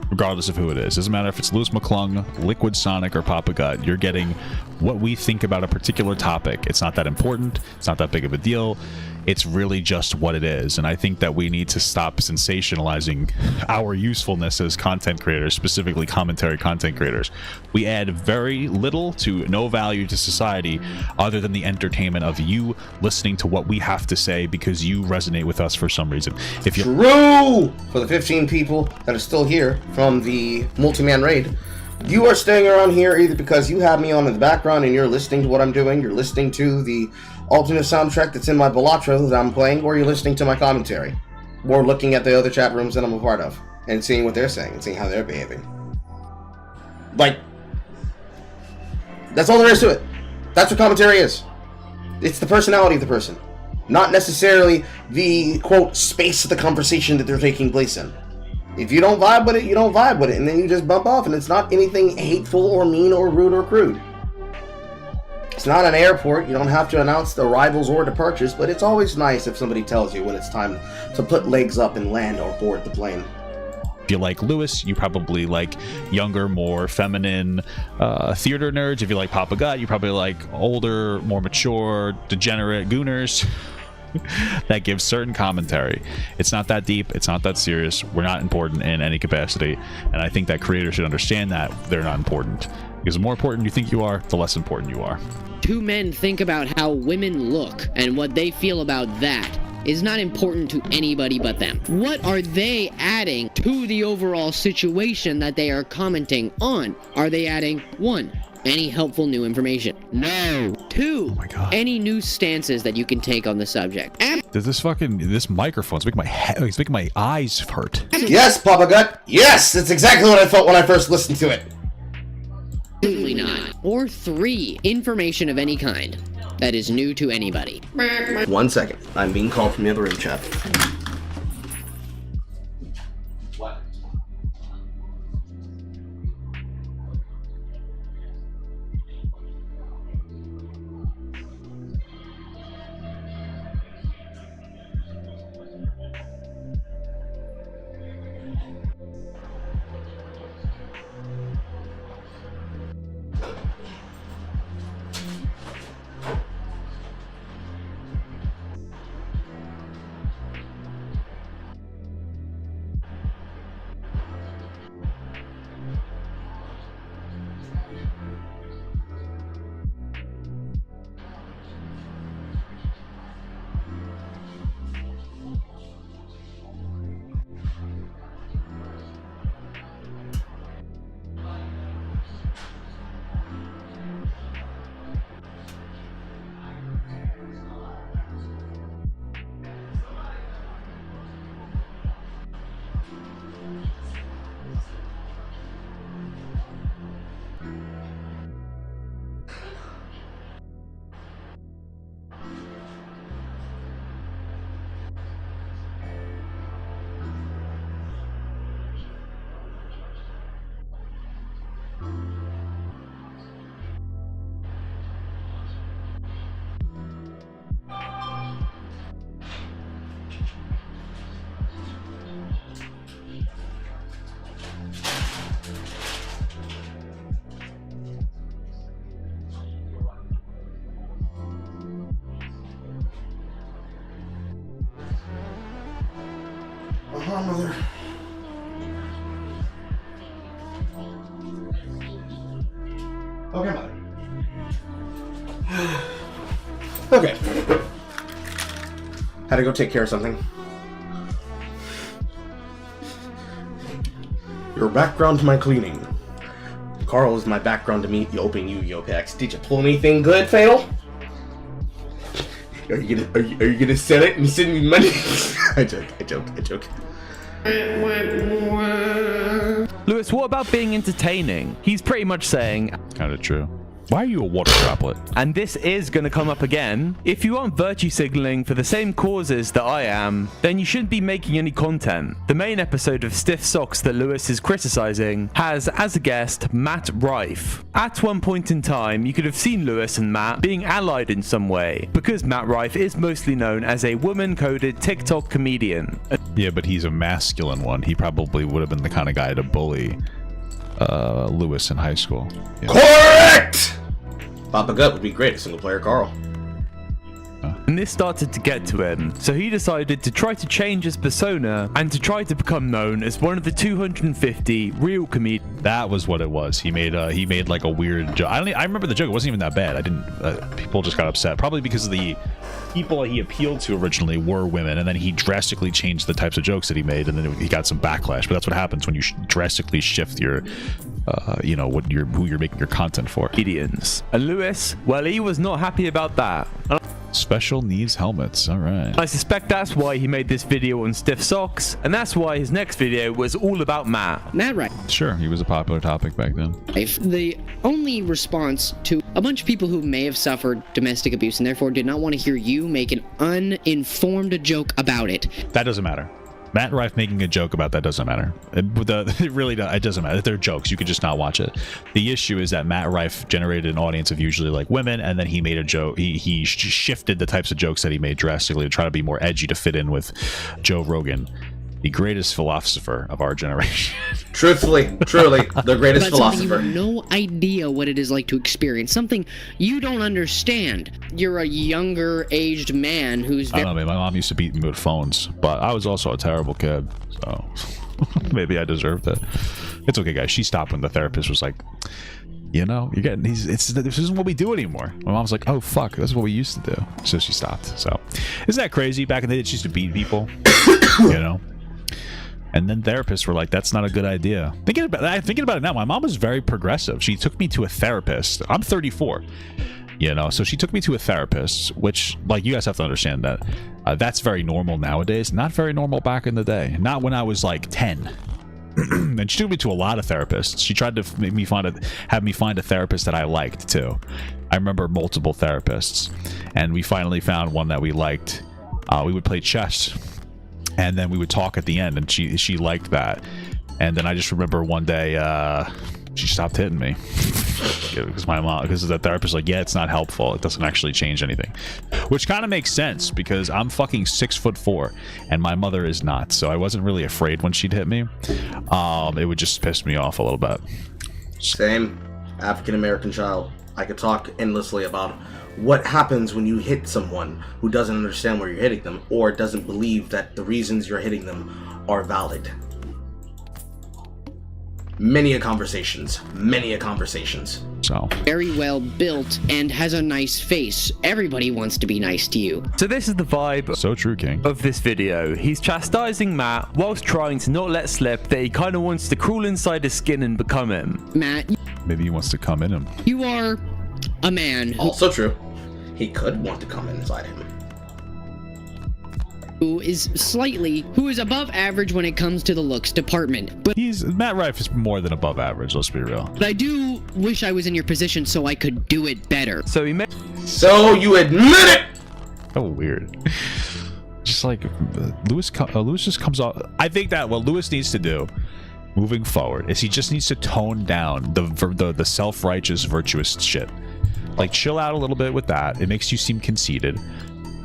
[SPEAKER 2] regardless of who it is. Doesn't matter if it's Lewis McClung, Liquid Sonic, or Papa Gut. You're getting what we think about a particular topic. It's not that important. It's not that big of a deal. It's really just what it is. And I think that we need to stop sensationalizing our usefulness as content creators, specifically commentary content creators. We add very little to no value to society other than the entertainment of you listening to what we have to say because you resonate with us for some reason. If you're
[SPEAKER 1] True! For the 15 people that are still here from the multi-man raid, you are staying around here either because you have me on in the background and you're listening to what I'm doing, you're listening to the alternate soundtrack that's in my Balatro that I'm playing, or you're listening to my commentary, or looking at the other chat rooms that I'm a part of, and seeing what they're saying, and seeing how they're behaving. Like, that's all there is to it. That's what commentary is. It's the personality of the person, not necessarily the, quote, space of the conversation that they're taking place in. If you don't vibe with it, you don't vibe with it, and then you just bump off, and it's not anything hateful or mean or rude or crude. It's not an airport. You don't have to announce the arrivals or departures, but it's always nice if somebody tells you when it's time to put legs up and land or board the plane.
[SPEAKER 2] If you like Lewis, you probably like younger, more feminine theater nerds. If you like Papa Gut, you probably like older, more mature, degenerate gooners. That gives certain commentary. It's not that deep. It's not that serious. We're not important in any capacity. And I think that creators should understand that they're not important. Because the more important you think you are, the less important you are.
[SPEAKER 4] Two men think about how women look and what they feel about that is not important to anybody but them. What are they adding to the overall situation that they are commenting on? Are they adding 1, any helpful new information? No. 2,
[SPEAKER 2] oh my God,
[SPEAKER 4] any new stances that you can take on the subject?
[SPEAKER 2] This microphone's making it's making my eyes hurt.
[SPEAKER 1] Yes, Papa Gut. Yes, that's exactly what I felt when I first listened to it.
[SPEAKER 4] Absolutely not. Or 3, information of any kind that is new to anybody.
[SPEAKER 1] 1 second. I'm being called from the other room, chat. What? Mother. Okay, Mother. Okay. Had to go take care of something. Your background to my cleaning. Carl is my background to meet Yoping you, Yopex. Did you pull anything good, Fatal? Are you gonna sell it and send me money? I joke.
[SPEAKER 3] Lewis, what about being entertaining? He's pretty much saying,
[SPEAKER 2] kind of true. Why are you a water droplet?
[SPEAKER 3] And this is going to come up again. If you aren't virtue signaling for the same causes that I am, then you shouldn't be making any content. The main episode of Stiff Socks that Lewis is criticizing has, as a guest, Matt Rife. At one point in time, you could have seen Lewis and Matt being allied in some way, because Matt Rife is mostly known as a woman-coded TikTok comedian.
[SPEAKER 2] Yeah, but he's a masculine one. He probably would have been the kind of guy to bully Lewis in high school. Yeah.
[SPEAKER 1] Correct! Papa Gut would be great at single player Carl.
[SPEAKER 3] And this started to get to him, so he decided to try to change his persona and to try to become known as one of the 250 real comedians.
[SPEAKER 2] That was what it was. He made like a weird joke. I remember the joke. It wasn't even that bad. I didn't. People just got upset, probably because of the people he appealed to originally were women, and then he drastically changed the types of jokes that he made, and then he got some backlash. But that's what happens when you drastically shift your, who you're making your content for.
[SPEAKER 3] Comedians. And Lewis, well, he was not happy about that.
[SPEAKER 2] Special needs helmets. All right.
[SPEAKER 3] I suspect that's why he made this video on Stiff Socks, and that's why his next video was all about Matt.
[SPEAKER 4] Matt Rife.
[SPEAKER 2] Sure, he was a popular topic back then.
[SPEAKER 4] The only response to a bunch of people who may have suffered domestic abuse and therefore did not want to hear you make an uninformed joke about it.
[SPEAKER 2] That doesn't matter. Matt and Rife making a joke about that doesn't matter. It really does. It doesn't matter. They're jokes. You could just not watch it. The issue is that Matt Rife generated an audience of usually like women, and then he made a joke. He shifted the types of jokes that he made drastically to try to be more edgy to fit in with Joe Rogan, the greatest philosopher of our generation.
[SPEAKER 1] Truly, the greatest
[SPEAKER 4] About something
[SPEAKER 1] philosopher.
[SPEAKER 4] you have no idea what it is like to experience. Something you don't understand. You're a younger aged man who's
[SPEAKER 2] I don't know, man. My mom used to beat me with phones, but I was also a terrible kid, so maybe I deserved it. It's okay, guys. She stopped when the therapist was like, you know, you're getting these. This isn't what we do anymore. My mom's like, oh fuck, that's what we used to do. So she stopped. So isn't that crazy? Back in the day, she used to beat people. You know. And then therapists were like, that's not a good idea. Thinking about it now, my mom was very progressive. She took me to a therapist. I'm 34, you know, so she took me to a therapist, which, like, you guys have to understand that that's very normal nowadays. Not very normal back in the day. Not when I was like 10. And she took me to a lot of therapists. She tried to have me find a therapist that I liked too. I remember multiple therapists, and we finally found one that we liked. We would play chess. And then we would talk at the end, and she liked that. And then I just remember one day she stopped hitting me because the therapist was like, yeah, it's not helpful. It doesn't actually change anything, which kind of makes sense because I'm fucking 6'4" and my mother is not. So I wasn't really afraid when she'd hit me. It would just piss me off a little bit.
[SPEAKER 1] Same. African American child. I could talk endlessly about what happens when you hit someone who doesn't understand where you're hitting them or doesn't believe that the reasons you're hitting them are valid. Many conversations.
[SPEAKER 2] So
[SPEAKER 4] very well built and has a nice face. Everybody wants to be nice to you.
[SPEAKER 3] So this is the vibe
[SPEAKER 2] so true, King,
[SPEAKER 3] of this video. He's chastising Matt whilst trying to not let slip that he kind of wants to crawl inside his skin and become him.
[SPEAKER 4] Matt,
[SPEAKER 2] maybe he wants to come in him.
[SPEAKER 4] You are a man who
[SPEAKER 1] also true. He could want to come inside him.
[SPEAKER 4] Who is above average when it comes to the looks department. But
[SPEAKER 2] Matt Rife is more than above average, let's be real.
[SPEAKER 4] But I do wish I was in your position so I could do it better.
[SPEAKER 1] So you admit it!
[SPEAKER 2] So weird. Just like Lewis just comes off. I think that what Lewis needs to do moving forward is he just needs to tone down the self-righteous virtuous shit. Like, chill out a little bit with that. It makes you seem conceited.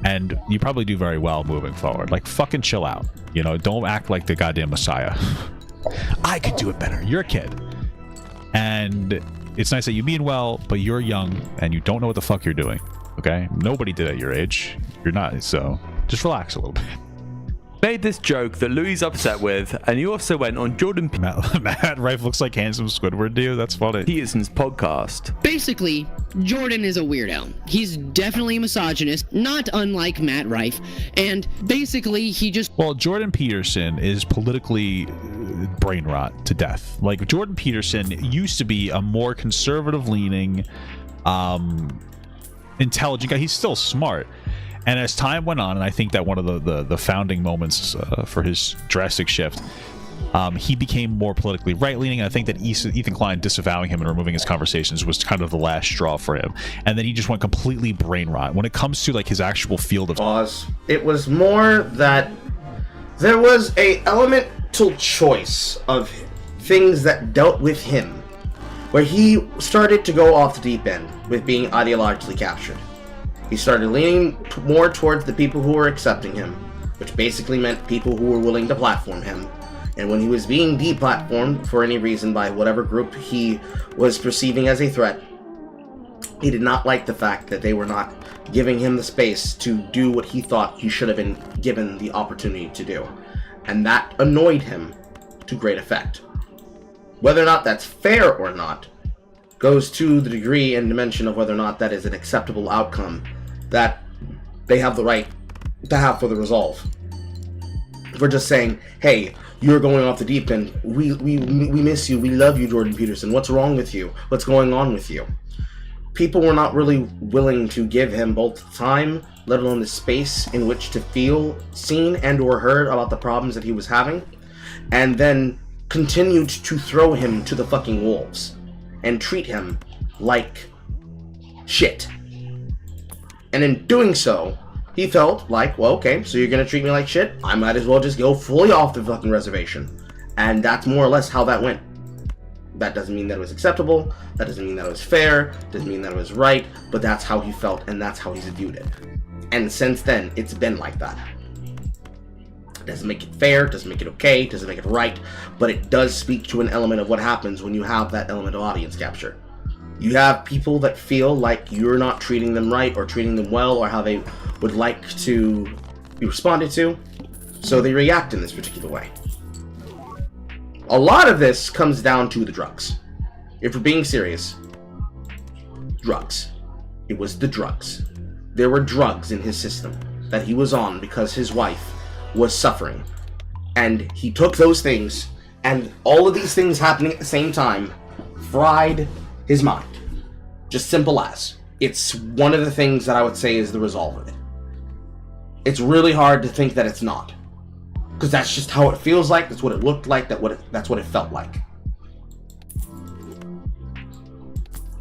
[SPEAKER 2] And you probably do very well moving forward. Like, fucking chill out. You know, don't act like the goddamn messiah. I could do it better. You're a kid. And it's nice that you mean well, but you're young and you don't know what the fuck you're doing. Okay? Nobody did at your age. You're not. So just relax a little bit.
[SPEAKER 3] Made this joke that Louis upset with, and he also went on Jordan
[SPEAKER 2] Matt Rife looks like handsome Squidward dude. That's funny.
[SPEAKER 3] Peterson's podcast.
[SPEAKER 4] Basically, Jordan is a weirdo. He's definitely a misogynist, not unlike Matt Rife, and basically he just...
[SPEAKER 2] Well, Jordan Peterson is politically brain rot to death. Like, Jordan Peterson used to be a more conservative-leaning, intelligent guy. He's still smart. And as time went on, and I think that one of the founding moments for his drastic shift, he became more politically right-leaning. I think that Ethan Klein disavowing him and removing his conversations was kind of the last straw for him. And then he just went completely brain rot. When it comes to like his actual field of...
[SPEAKER 1] It was more that there was a elemental choice of things that dealt with him, where he started to go off the deep end with being ideologically captured. He started leaning more towards the people who were accepting him, which basically meant people who were willing to platform him. And when he was being deplatformed for any reason by whatever group he was perceiving as a threat, he did not like the fact that they were not giving him the space to do what he thought he should have been given the opportunity to do. And that annoyed him to great effect. Whether or not that's fair or not goes to the degree and dimension of whether or not that is an acceptable outcome that they have the right to have for the resolve. If we're just saying, hey, you're going off the deep end, we miss you, we love you, Jordan Peterson, what's wrong with you, what's going on with you? People were not really willing to give him both time, let alone the space in which to feel seen and or heard about the problems that he was having, and then continued to throw him to the fucking wolves and treat him like shit. And in doing so, he felt like, well, okay, so you're gonna treat me like shit? I might as well just go fully off the fucking reservation. And that's more or less how that went. That doesn't mean that it was acceptable, that doesn't mean that it was fair, doesn't mean that it was right, but that's how he felt and that's how he's viewed it. And since then, it's been like that. Doesn't make it fair, doesn't make it okay, doesn't make it right, but it does speak to an element of what happens when you have that element of audience capture. You have people that feel like you're not treating them right or treating them well or how they would like to be responded to, so they react in this particular way. A lot of this comes down to the drugs. If we're being serious, drugs. It was the drugs. There were drugs in his system that he was on because his wife was suffering. And he took those things, and all of these things happening at the same time fried his mind. Just simple as. It's one of the things that I would say is the result of it. It's really hard to think that it's not. Because that's just how it feels like, that's what it looked like, that's what it felt like.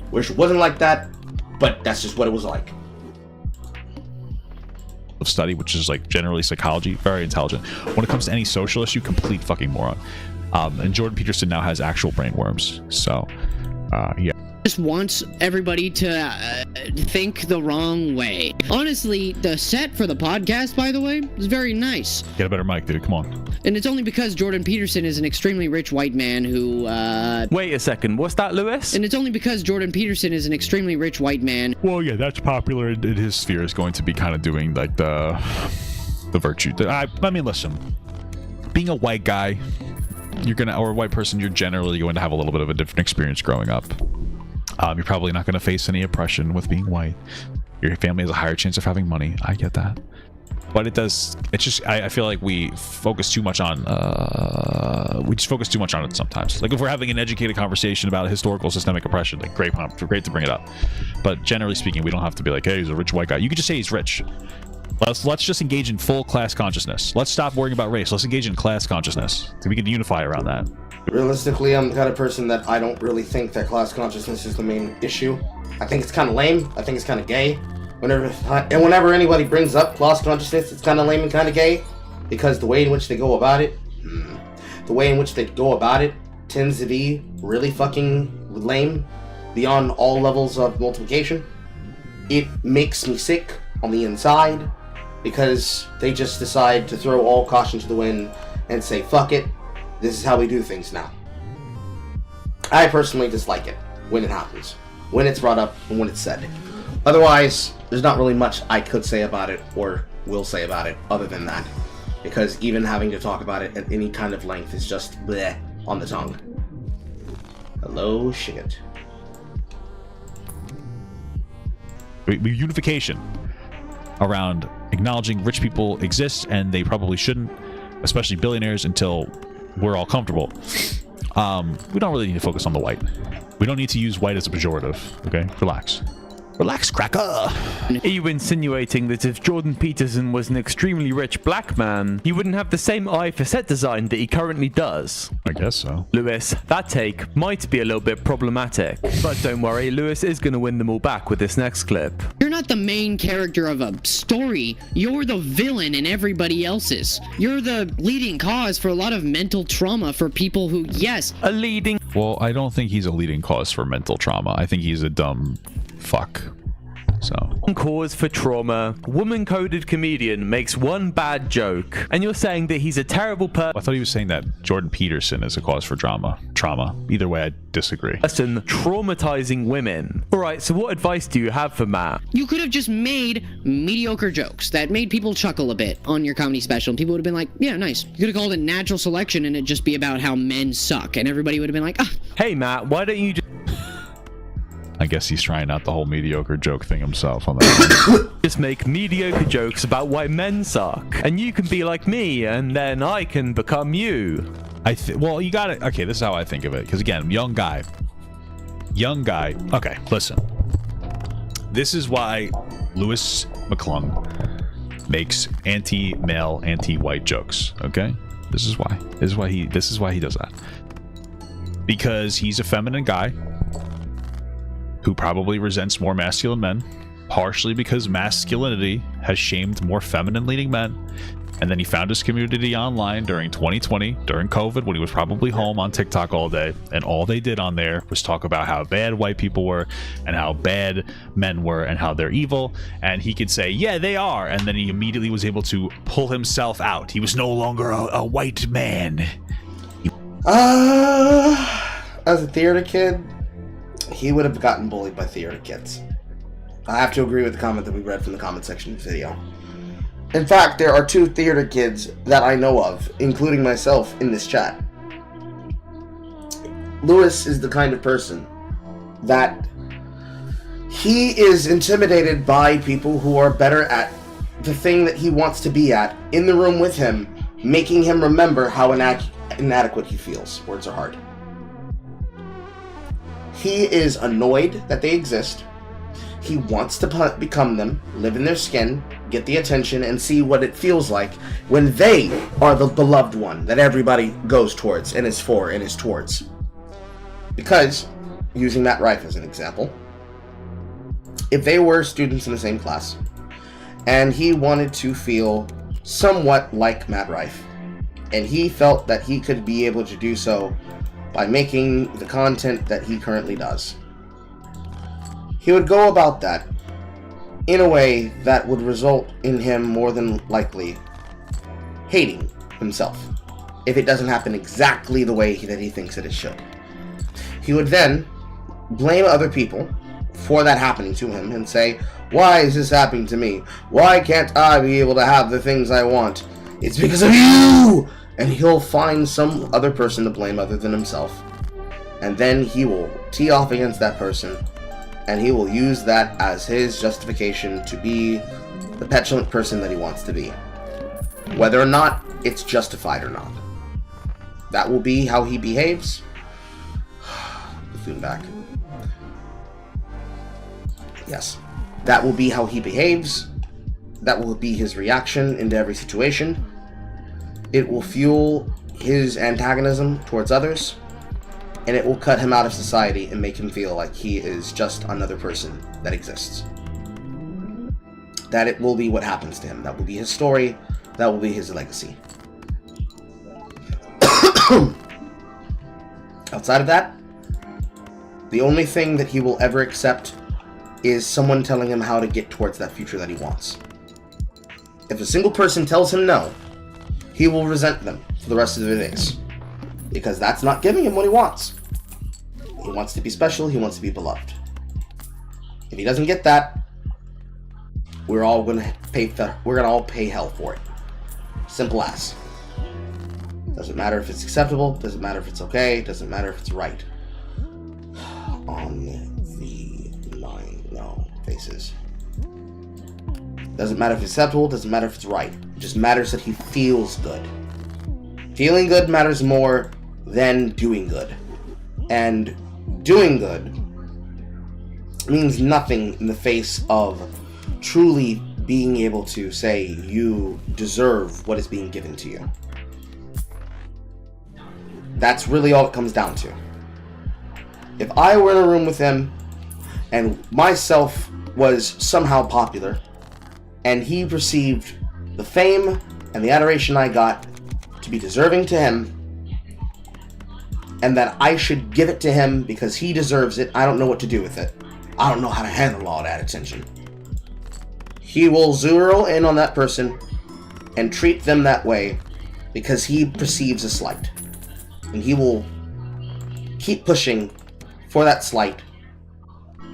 [SPEAKER 1] Wish it wasn't like that, but that's just what it was like.
[SPEAKER 2] Of study, which is like generally psychology, very intelligent. When it comes to any social issue, complete fucking moron. And Jordan Peterson now has actual brain worms. So, yeah.
[SPEAKER 4] Just wants everybody to think the wrong way. Honestly, the set for the podcast, by the way, is very nice.
[SPEAKER 2] Get a better mic, dude. Come on.
[SPEAKER 4] And it's only because Jordan Peterson is an extremely rich white man who,
[SPEAKER 3] Wait a second, what's that, Lewis?
[SPEAKER 4] And it's only because Jordan Peterson is an extremely rich white man.
[SPEAKER 2] Well, yeah, that's popular in his sphere, is going to be kind of doing like the virtue. I mean, listen, being a white guy, or a white person, you're generally going to have a little bit of a different experience growing up. You're probably not going to face any oppression with being white. Your family has a higher chance of having money. I get that. But I feel like we focus too much on, it sometimes. Like if we're having an educated conversation about historical systemic oppression, like great to bring it up. But generally speaking, we don't have to be like, hey, he's a rich white guy. You could just say he's rich. Let's just engage in full class consciousness. Let's stop worrying about race. Let's engage in class consciousness. So we can unify around that.
[SPEAKER 1] Realistically, I'm the kind of person that I don't really think that class consciousness is the main issue. I think it's kind of lame. I think it's kind of gay. Whenever anybody brings up class consciousness, it's kind of lame and kind of gay, because the way in which they go about it, tends to be really fucking lame beyond all levels of multiplication. It makes me sick on the inside, because they just decide to throw all caution to the wind and say, fuck it, this is how we do things now. I personally dislike it when it happens, when it's brought up and when it's said. Otherwise, there's not really much I could say about it or will say about it other than that, because even having to talk about it at any kind of length is just bleh on the tongue. Hello, shit.
[SPEAKER 2] Unification around acknowledging rich people exist, and they probably shouldn't, especially billionaires, until we're all comfortable. We don't really need to focus on the white. We don't need to use white as a pejorative. Okay, relax. Relax, cracker.
[SPEAKER 3] Are you insinuating that if Jordan Peterson was an extremely rich black man, he wouldn't have the same eye for set design that he currently does?
[SPEAKER 2] I guess so.
[SPEAKER 3] Lewis, that take might be a little bit problematic. But don't worry, Lewis is going to win them all back with this next clip.
[SPEAKER 4] You're not the main character of a story. You're the villain in everybody else's. You're the leading cause for a lot of mental trauma for people who, yes,
[SPEAKER 3] a leading...
[SPEAKER 2] Well, I don't think he's a leading cause for mental trauma. I think he's a dumb fuck. So,
[SPEAKER 3] cause for trauma. Woman-coded comedian makes one bad joke, and you're saying that he's a terrible person.
[SPEAKER 2] I thought he was saying that Jordan Peterson is a cause for trauma. Either way, I disagree.
[SPEAKER 3] Person traumatizing women. All right, so what advice do you have for Matt?
[SPEAKER 4] You could have just made mediocre jokes that made people chuckle a bit on your comedy special, and people would have been like, yeah, nice. You could have called it natural selection, and it'd just be about how men suck, and everybody would have been like, ah.
[SPEAKER 3] Hey, Matt, why don't you just...
[SPEAKER 2] I guess he's trying out the whole mediocre joke thing himself on that.
[SPEAKER 3] Just make mediocre jokes about why men suck, and you can be like me, and then I can become you.
[SPEAKER 2] Well, you got it. Okay, this is how I think of it. Because again, young guy. Okay, listen. This is why Louis McClung makes anti-male, anti-white jokes. Okay, this is why. This is why he does that. Because he's a feminine guy who probably resents more masculine men, partially because masculinity has shamed more feminine-leaning men. And then he found his community online during 2020, during COVID, when he was probably home on TikTok all day. And all they did on there was talk about how bad white people were and how bad men were and how they're evil. And he could say, yeah, they are. And then he immediately was able to pull himself out. He was no longer a white man.
[SPEAKER 1] As a theater kid, he would have gotten bullied by theater kids. I have to agree with the comment that we read from the comment section of the video. In fact, there are 2 theater kids that I know of, including myself, in this chat. Lewis is the kind of person that he is intimidated by people who are better at the thing that he wants to be at in the room with him, making him remember how inadequate he feels. Words are hard. He is annoyed that they exist. He wants to become them, live in their skin, get the attention, and see what it feels like when they are the beloved one that everybody goes towards and is for and is towards. Because, using Matt Rife as an example, if they were students in the same class, and he wanted to feel somewhat like Matt Rife, and he felt that he could be able to do so by making the content that he currently does, he would go about that in a way that would result in him more than likely hating himself if it doesn't happen exactly the way that he thinks that it should. He would then blame other people for that happening to him and say, why is this happening to me? Why can't I be able to have the things I want? It's because of you! And he'll find some other person to blame other than himself. And then he will tee off against that person, and he will use that as his justification to be the petulant person that he wants to be. Whether or not it's justified or not. That will be how he behaves. Buffoon back. Yes. That will be how he behaves. That will be his reaction into every situation. It will fuel his antagonism towards others, and it will cut him out of society and make him feel like he is just another person that exists. That it will be what happens to him. That will be his story. That will be his legacy. Outside of that, the only thing that he will ever accept is someone telling him how to get towards that future that he wants. If a single person tells him no, he will resent them for the rest of their days. Because that's not giving him what he wants. He wants to be special, he wants to be beloved. If he doesn't get that, we're all gonna pay hell for it. Simple as. Doesn't matter if it's acceptable, doesn't matter if it's okay, doesn't matter if it's right. On the 9 faces. Doesn't matter if it's acceptable, doesn't matter if it's right. It just matters that he feels good. Feeling good matters more than doing good. And doing good means nothing in the face of truly being able to say you deserve what is being given to you. That's really all it comes down to. If I were in a room with him and myself was somehow popular and he perceived the fame and the adoration I got to be deserving to him, and that I should give it to him because he deserves it, I don't know what to do with it. I don't know how to handle all that attention. He will zero in on that person and treat them that way because he perceives a slight. And he will keep pushing for that slight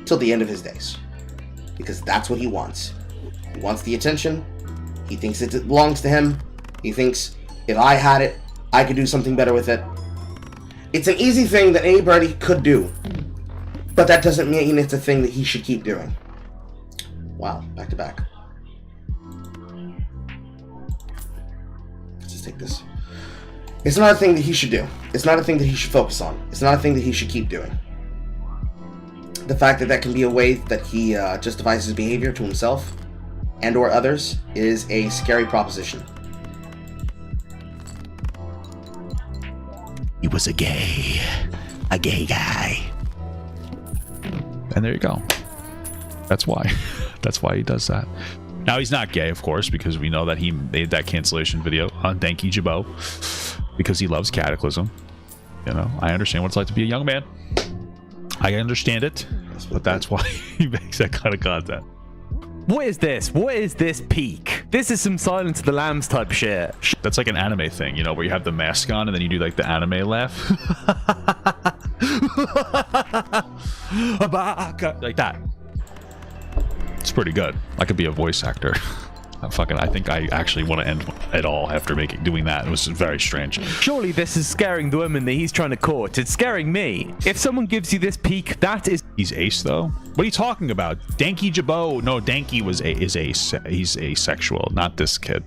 [SPEAKER 1] till the end of his days. Because that's what he wants. He wants the attention. He thinks it belongs to him. He thinks, if I had it, I could do something better with it. It's an easy thing that anybody could do. But that doesn't mean it's a thing that he should keep doing. Wow, back to back. Let's just take this. It's not a thing that he should do. It's not a thing that he should focus on. It's not a thing that he should keep doing. The fact that that can be a way that he justifies his behavior to himself and or others is a scary proposition.
[SPEAKER 2] He was a gay guy. And there you go. That's why. That's why he does that. Now, he's not gay, of course, because we know that he made that cancellation video on Danky Jabot because he loves Cataclysm. You know, I understand what it's like to be a young man. I understand it, but that's why he makes that kind of content.
[SPEAKER 3] What is this? What is this peak? This is some Silence of the Lambs type shit.
[SPEAKER 2] That's like an anime thing, you know, where you have the mask on and then you do like the anime laugh. Like that. It's pretty good. I could be a voice actor. I think I actually want to end it all after doing that. It was very strange.
[SPEAKER 3] Surely this is scaring the woman that he's trying to court. It's scaring me. If someone gives you this peak, that is...
[SPEAKER 2] He's ace, though? What are you talking about? Danky Jabot. No, Danky is ace. He's asexual, not this kid.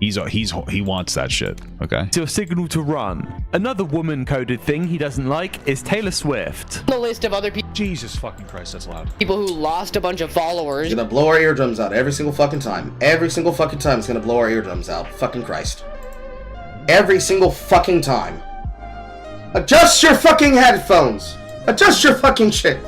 [SPEAKER 2] He wants that shit, okay?
[SPEAKER 3] It's your signal to run. Another woman-coded thing he doesn't like is Taylor Swift.
[SPEAKER 5] The list of other people.
[SPEAKER 2] Jesus fucking Christ, that's loud.
[SPEAKER 5] People who lost a bunch of followers.
[SPEAKER 1] It's gonna blow our eardrums out every single fucking time. Every single fucking time it's gonna blow our eardrums out. Fucking Christ. Every single fucking time. Adjust your fucking headphones. Adjust your fucking shit.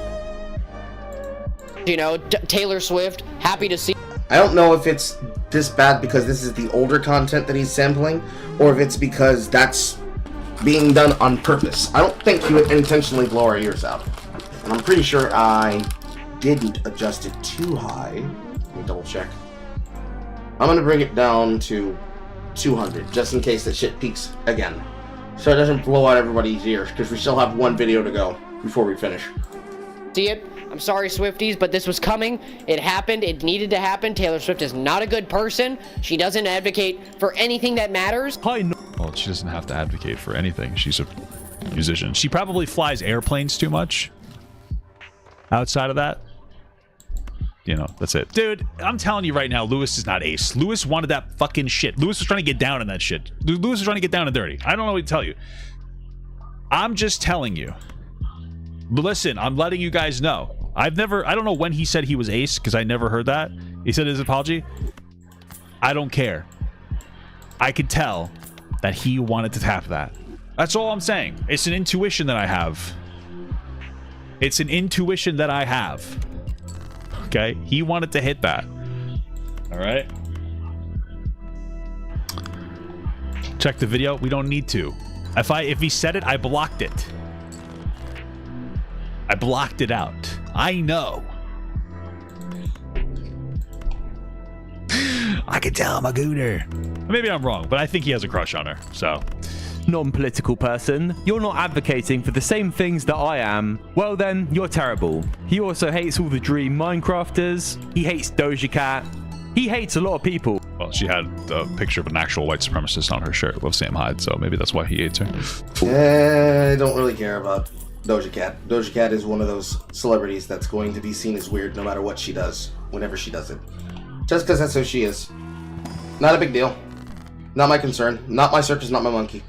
[SPEAKER 5] You know, Taylor Swift, happy to see.
[SPEAKER 1] I don't know if it's this bad because this is the older content that he's sampling, or if it's because that's being done on purpose. I don't think he would intentionally blow our ears out. And I'm pretty sure I didn't adjust it too high. Let me double check. I'm gonna bring it down to 200, just in case that shit peaks again. So it doesn't blow out everybody's ears, because we still have one video to go before we finish.
[SPEAKER 5] See it? I'm sorry, Swifties, but this was coming. It happened. It needed to happen. Taylor Swift is not a good person. She doesn't advocate for anything that matters.
[SPEAKER 2] Well, she doesn't have to advocate for anything. She's a musician. She probably flies airplanes too much. Outside of that, you know, that's it. Dude, I'm telling you right now, Lewis is not ace. Lewis wanted that fucking shit. Lewis was trying to get down in that shit. Lewis was trying to get down and dirty. I don't know what to tell you. I'm just telling you. But listen, I'm letting you guys know. I don't know when he said he was ace, because I never heard that. He said his apology. I don't care. I could tell that he wanted to tap that. That's all I'm saying. It's an intuition that I have. It's an intuition that I have. Okay? He wanted to hit that. All right? Check the video. We don't need to. If he said it, I blocked it. I blocked it out. I know. I can tell I'm a gooner. Maybe I'm wrong, but I think he has a crush on her, so.
[SPEAKER 3] Non-political person, you're not advocating for the same things that I am. Well then, you're terrible. He also hates all the Dream Minecrafters. He hates Doja Cat. He hates a lot of people.
[SPEAKER 2] Well, she had a picture of an actual white supremacist on her shirt with Sam Hyde, so maybe that's why he hates her.
[SPEAKER 1] I don't really care about Doja Cat. Doja Cat is one of those celebrities that's going to be seen as weird no matter what she does, whenever she does it. Just because that's who she is. Not a big deal. Not my concern. Not my circus, not my monkey.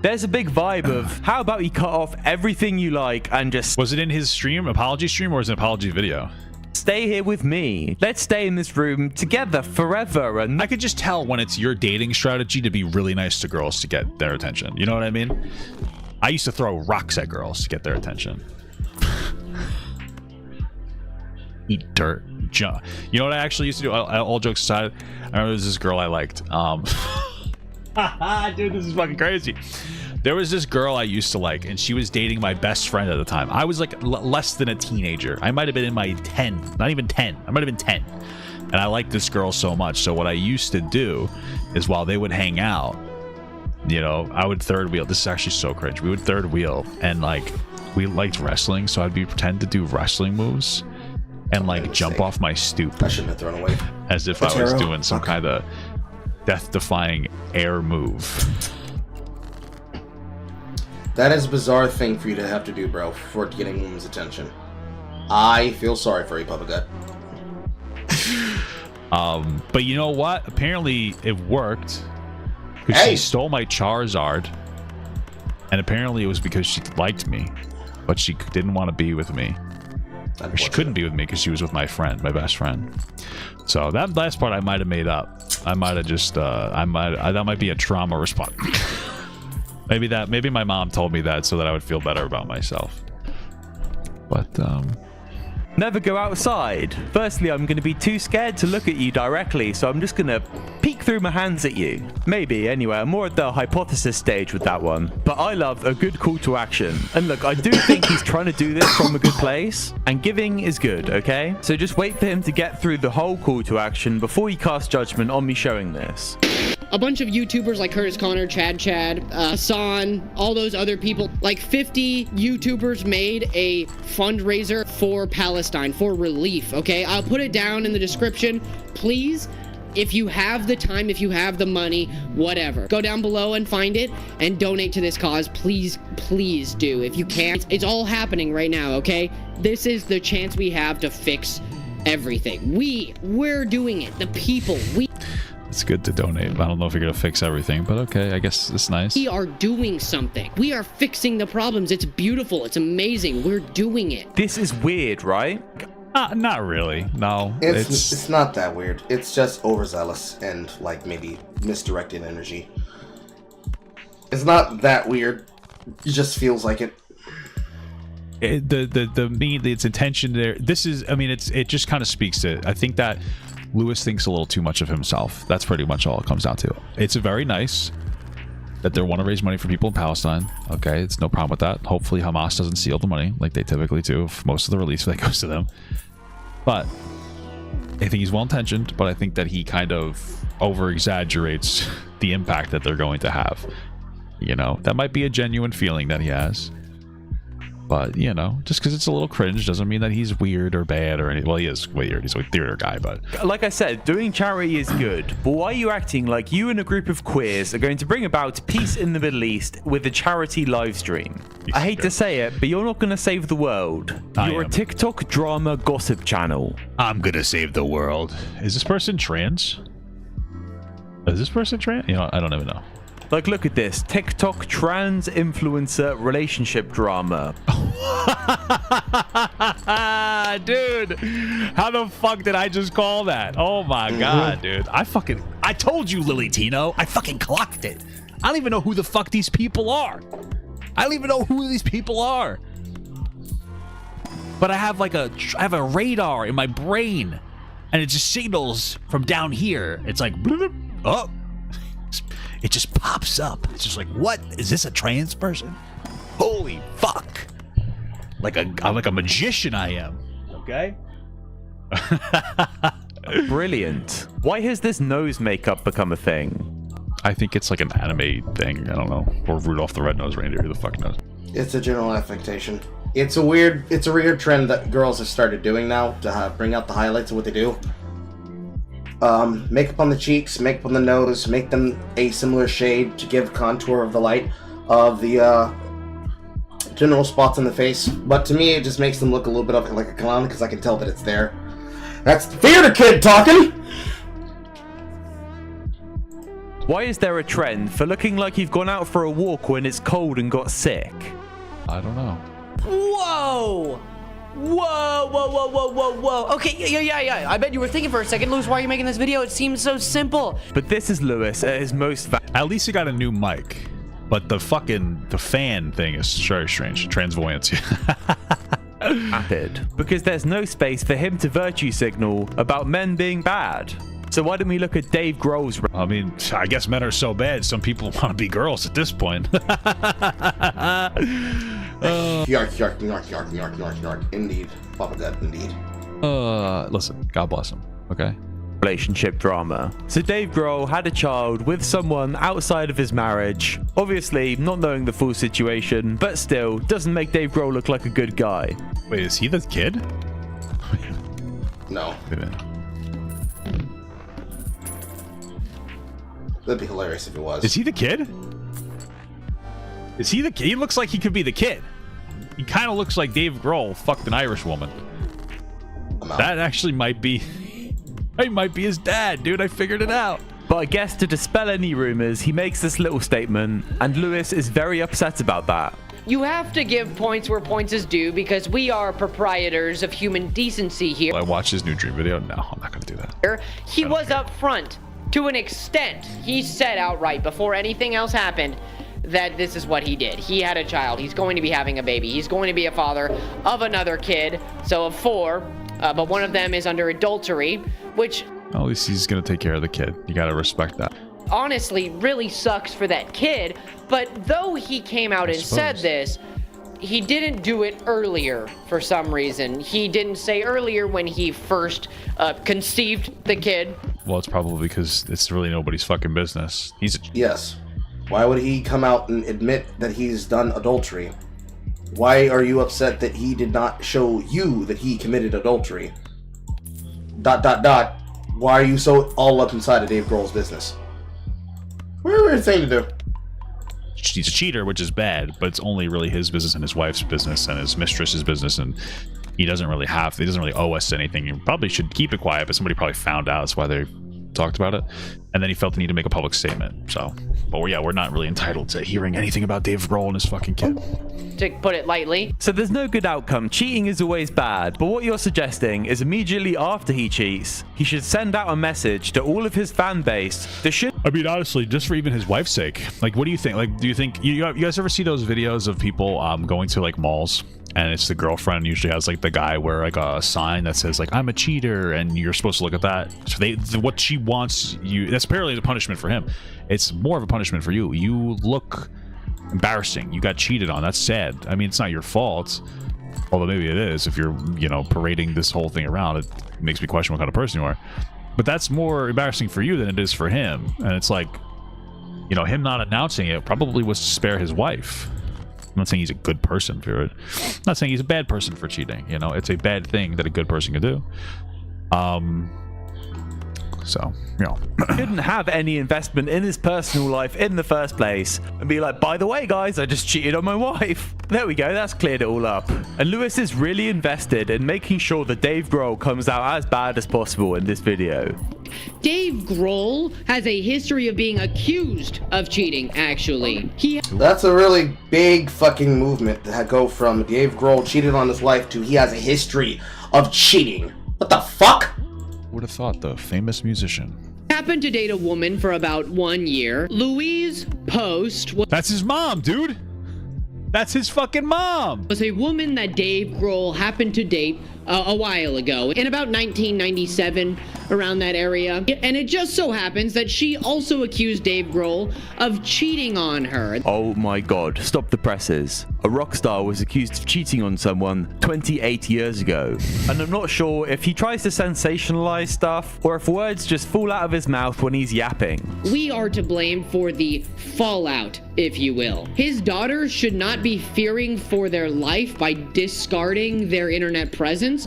[SPEAKER 3] There's a big vibe of, how about you cut off everything you like and just...
[SPEAKER 2] Was it in his stream, apology stream, or was it an apology video?
[SPEAKER 3] Stay here with me. Let's stay in this room together forever. And
[SPEAKER 2] I could just tell when it's your dating strategy to be really nice to girls to get their attention. You know what I mean? I used to throw rocks at girls to get their attention. Eat dirt. You know what I actually used to do? All jokes aside, I remember there was this girl I liked. Dude, this is fucking crazy. There was this girl I used to like, and she was dating my best friend at the time. I was like less than a teenager. I might have been in my 10, not even 10. I might have been 10. And I liked this girl so much. So what I used to do is while they would hang out, you know, I would third wheel. This is actually so cringe. We would third wheel, and like we liked wrestling, so I'd pretend to do wrestling moves and like jump off my stoop.
[SPEAKER 1] I shouldn't have thrown away.
[SPEAKER 2] As if I was doing some kind of death-defying air move.
[SPEAKER 1] That is a bizarre thing for you to have to do, bro, for getting women's attention. I feel sorry for you, Papa Gut.
[SPEAKER 2] But you know what? Apparently it worked. Because she stole my Charizard. And apparently it was because she liked me. But she didn't want to be with me. Or she couldn't be with me because she was with my friend, my best friend. So that last part I might have made up. I might have just, that might be a trauma response. Maybe my mom told me that so that I would feel better about myself. But,
[SPEAKER 3] Never go outside. Firstly, I'm going to be too scared to look at you directly, so I'm just going to peek through my hands at you. Maybe, anyway, I'm more at the hypothesis stage with that one. But I love a good call to action. And look, I do think he's trying to do this from a good place, and giving is good, okay? So just wait for him to get through the whole call to action before you cast judgment on me showing this.
[SPEAKER 4] A bunch of YouTubers like Curtis Connor, Chad, Hassan, all those other people, like 50 YouTubers made a fundraiser for Palestine, for relief, okay? I'll put it down in the description. Please, if you have the time, if you have the money, whatever, go down below and find it and donate to this cause. Please, please do. If you can, it's all happening right now, okay? This is the chance we have to fix everything. We're doing it. The people,
[SPEAKER 2] It's good to donate. I don't know if you're going to fix everything, but okay, I guess it's nice.
[SPEAKER 4] We are doing something. We are fixing the problems. It's beautiful. It's amazing. We're doing it.
[SPEAKER 3] This is weird, right?
[SPEAKER 2] Not really. No.
[SPEAKER 1] It's not that weird. It's just overzealous and like maybe misdirected energy. It's not that weird. It just feels like it.
[SPEAKER 2] Its intention there. This is, I mean, it just kind of speaks to, I think that Lewis thinks a little too much of himself. That's pretty much all it comes down to. It's very nice that they want to raise money for people in Palestine. Okay, it's no problem with that. Hopefully Hamas doesn't steal the money like they typically do. If most of the release that goes to them. But I think he's well-intentioned, but I think that he kind of over-exaggerates the impact that they're going to have. You know, that might be a genuine feeling that he has. But, you know, just because it's a little cringe doesn't mean that he's weird or bad or anything. Well, he is weird. He's a theater guy, but...
[SPEAKER 3] Like I said, doing charity is good. But why are you acting like you and a group of queers are going to bring about peace in the Middle East with a charity live stream? I hate to say it, but you're not going to save the world. You're a TikTok drama gossip channel.
[SPEAKER 2] I'm going to save the world. Is this person trans? Is this person trans? You know, I don't even know.
[SPEAKER 3] Like, look at this. TikTok trans influencer relationship drama.
[SPEAKER 2] Dude, how the fuck did I just call that? Oh my god, dude. I told you, Lily Tino. I fucking clocked it. I don't even know who the fuck these people are. But I have like I have a radar in my brain and it just signals from down here. It's like, bloop, oh. It just pops up. It's just like, what? Is this a trans person? Holy fuck. I'm like a magician I am. Okay?
[SPEAKER 3] Brilliant. Why has this nose makeup become a thing?
[SPEAKER 2] I think it's like an anime thing. I don't know. Or Rudolph the Red-Nosed Reindeer. Who the fuck knows?
[SPEAKER 1] It's a general affectation. It's a weird trend that girls have started doing now to bring out the highlights of what they do. Makeup on the cheeks, makeup on the nose, make them a similar shade to give contour of the light of the general spots on the face. But to me, it just makes them look a little bit of like a clown because I can tell that it's there. That's the theater kid talking!
[SPEAKER 3] Why is there a trend for looking like you've gone out for a walk when it's cold and got sick?
[SPEAKER 2] I don't know.
[SPEAKER 5] Whoa! Whoa. Okay, yeah. I bet you were thinking for a second, Lewis, why are you making this video? It seems so simple.
[SPEAKER 3] But this is Lewis at his most...
[SPEAKER 2] At least he got a new mic. But the fan thing is very strange. Transvoyancy.
[SPEAKER 3] Rapid. Because there's no space for him to virtue signal about men being bad. So why don't we look at Dave Grohl's...
[SPEAKER 2] I mean, I guess men are so bad, some people want to be girls at this point.
[SPEAKER 1] Yark. Indeed. Papa God, indeed.
[SPEAKER 2] Listen, God bless him, okay?
[SPEAKER 3] Relationship drama. So Dave Grohl had a child with someone outside of his marriage. Obviously, not knowing the full situation, but still, doesn't make Dave Grohl look like a good guy.
[SPEAKER 2] Wait, is he the kid?
[SPEAKER 1] No. That'd be hilarious if it was.
[SPEAKER 2] Is he the kid? He looks like he could be the kid. He kind of looks like Dave Grohl fucked an Irish woman. That actually might be... He might be his dad, dude. I figured it out.
[SPEAKER 3] But I guess to dispel any rumors, he makes this little statement, and Lewis is very upset about that.
[SPEAKER 5] You have to give points where points is due because we are proprietors of human decency here.
[SPEAKER 2] I watched his new dream video. No, I'm not going to do that.
[SPEAKER 5] He was up front to an extent. He said outright before anything else happened that this is what he did. He had a child. He's going to be having a baby. He's going to be a father of another kid, so of 4, but one of them is under adultery, which...
[SPEAKER 2] At least he's gonna take care of the kid. You gotta respect that.
[SPEAKER 5] Honestly, really sucks for that kid, but though he came out and said this, he didn't do it earlier for some reason. He didn't say earlier when he first conceived the kid.
[SPEAKER 2] Well, it's probably because it's really nobody's fucking business.
[SPEAKER 1] Yes. Why would he come out and admit that he's done adultery? Why are you upset that he did not show you that he committed adultery? ... Why are you so all up inside of Dave Grohl's business? Weird thing to do.
[SPEAKER 2] He's a cheater, which is bad, but it's only really his business and his wife's business and his mistress's business, and he doesn't really owe us anything. You probably should keep it quiet, but somebody probably found out. That's why they talked about it, and then he felt the need to make a public statement. So, but we're not really entitled to hearing anything about Dave Grohl and his fucking kid,
[SPEAKER 5] to put it lightly.
[SPEAKER 3] So there's no good outcome. Cheating is always bad, but what you're suggesting is immediately after he cheats, he should send out a message to all of his fan base that should...
[SPEAKER 2] I mean, honestly, just for even his wife's sake. Like, what do you think? Like, do you think... You guys ever see those videos of people going to, like, malls? And it's the girlfriend usually has, like, the guy wear, like, a sign that says, like, I'm a cheater, and you're supposed to look at that. So what she wants you... That's apparently the punishment for him. It's more of a punishment for you. You look... embarrassing. You got cheated on. That's sad. I mean, it's not your fault, although maybe it is. If you're, parading this whole thing around, it makes me question what kind of person you are. But that's more embarrassing for you than it is for him. And it's like, him not announcing it probably was to spare his wife. I'm not saying he's a good person for it. I'm not saying he's a bad person for cheating. It's a bad thing that a good person can do. So,
[SPEAKER 3] shouldn't have any investment in his personal life in the first place and be like, by the way, guys, I just cheated on my wife. There we go. That's cleared it all up. And Lewis is really invested in making sure that Dave Grohl comes out as bad as possible in this video.
[SPEAKER 4] Dave Grohl has a history of being accused of cheating, actually.
[SPEAKER 1] That's a really big fucking movement to go from Dave Grohl cheated on his wife to he has a history of cheating. What the fuck?
[SPEAKER 2] Would have thought, the famous musician
[SPEAKER 4] happened to date a woman for about 1 year. Louise Post.
[SPEAKER 2] That's his mom, dude. That's his fucking mom.
[SPEAKER 4] Was a woman that Dave Grohl happened to date a while ago, in about 1997, around that area. And it just so happens that she also accused Dave Grohl of cheating on her.
[SPEAKER 3] Oh my god, stop the presses. A rock star was accused of cheating on someone 28 years ago. And I'm not sure if he tries to sensationalize stuff or if words just fall out of his mouth when he's yapping.
[SPEAKER 4] We are to blame for the fallout, if you will. His daughters should not be fearing for their life by discarding their internet presence.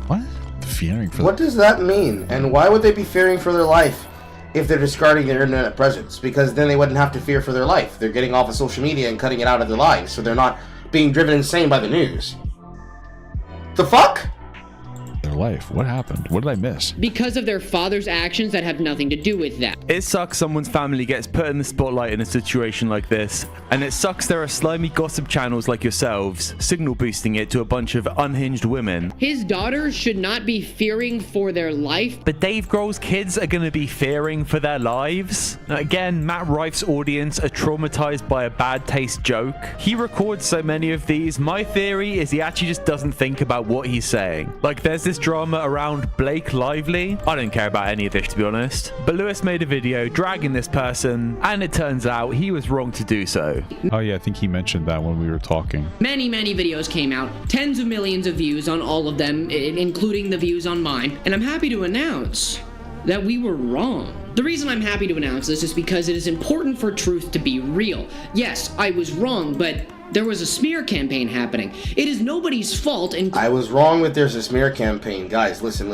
[SPEAKER 2] What? Fearing for
[SPEAKER 1] What does that mean? And why would they be fearing for their life if they're discarding their internet presence? Because then they wouldn't have to fear for their life. They're getting off of social media and cutting it out of their lives, so they're not being driven insane by the news. The fuck?
[SPEAKER 2] Their life. What happened? What did I miss?
[SPEAKER 4] Because of their father's actions that have nothing to do with that.
[SPEAKER 3] It sucks someone's family gets put in the spotlight in a situation like this, and it sucks there are slimy gossip channels like yourselves signal boosting it to a bunch of unhinged women.
[SPEAKER 4] His daughters should not be fearing for their life.
[SPEAKER 3] But Dave Grohl's kids are going to be fearing for their lives? Again, Matt Rife's audience are traumatized by a bad taste joke. He records so many of these. My theory is he actually just doesn't think about what he's saying. Like, there's this drama around Blake Lively. I don't care about any of this, to be honest. But Lewis made a video dragging this person, and it turns out he was wrong to do so.
[SPEAKER 2] Oh yeah, I think he mentioned that when we were talking.
[SPEAKER 4] Many videos came out, tens of millions of views on all of them, including the views on mine, and I'm happy to announce that we were wrong. The reason I'm happy to announce this is because it is important for truth to be real. Yes, I was wrong, but there was a smear campaign happening. It is nobody's fault. And
[SPEAKER 1] I was wrong that there's a smear campaign. Guys, listen.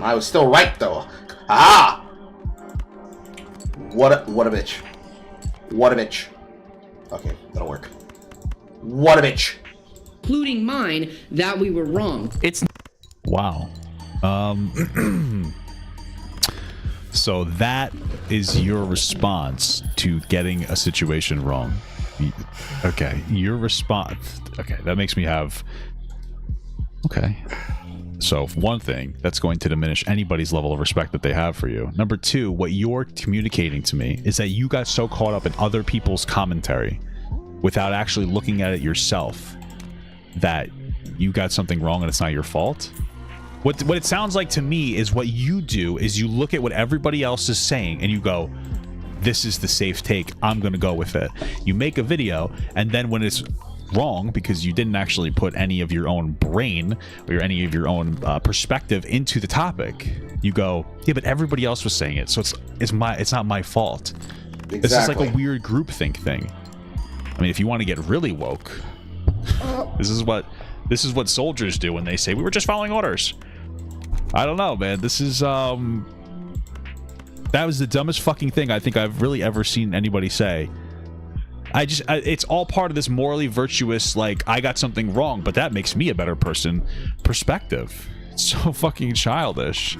[SPEAKER 1] I was still right, though. Ah! What a bitch. What a bitch. Okay, that'll work. What a bitch.
[SPEAKER 4] Including mine, that we were wrong.
[SPEAKER 3] It's...
[SPEAKER 2] Wow. So that is your response to getting a situation wrong. Okay, your response. Okay, that makes me have... Okay. So one thing, that's going to diminish anybody's level of respect that they have for you. Number two, what you're communicating to me is that you got so caught up in other people's commentary without actually looking at it yourself that you got something wrong and it's not your fault. What it sounds like to me is what you do is you look at what everybody else is saying and you go, this is the safe take, I'm gonna go with it. You make a video, and then when it's wrong because you didn't actually put any of your own brain or any of your own perspective into the topic, you go, yeah, but everybody else was saying it, so it's not my fault.
[SPEAKER 1] Exactly.
[SPEAKER 2] This is like a weird groupthink thing. I mean, if you want to get really woke, this is what soldiers do when they say we were just following orders. I don't know, man. This is that was the dumbest fucking thing I think I've really ever seen anybody say. It's all part of this morally virtuous, like, I got something wrong, but that makes me a better person perspective. It's so fucking childish.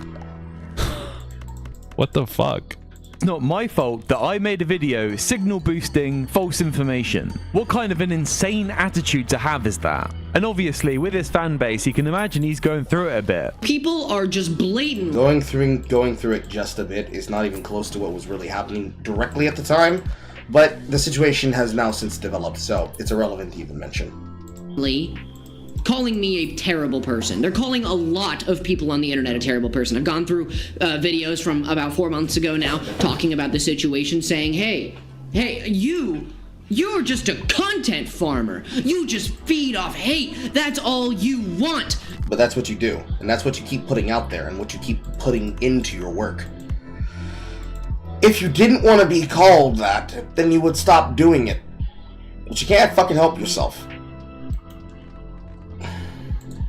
[SPEAKER 2] What the fuck?
[SPEAKER 3] It's not my fault that I made a video signal boosting false information. What kind of an insane attitude to have is that? And obviously, with his fan base, you can imagine he's going through it a bit.
[SPEAKER 4] People are just blatant.
[SPEAKER 1] Going through it just a bit is not even close to what was really happening directly at the time, but the situation has now since developed, so it's irrelevant to even mention.
[SPEAKER 4] Calling me a terrible person. They're calling a lot of people on the internet a terrible person. I've gone through videos from about 4 months ago now talking about the situation, saying, hey, you're just a content farmer. You just feed off hate. That's all you want.
[SPEAKER 1] But that's what you do, and that's what you keep putting out there and what you keep putting into your work. If you didn't want to be called that, then you would stop doing it. But you can't fucking help yourself.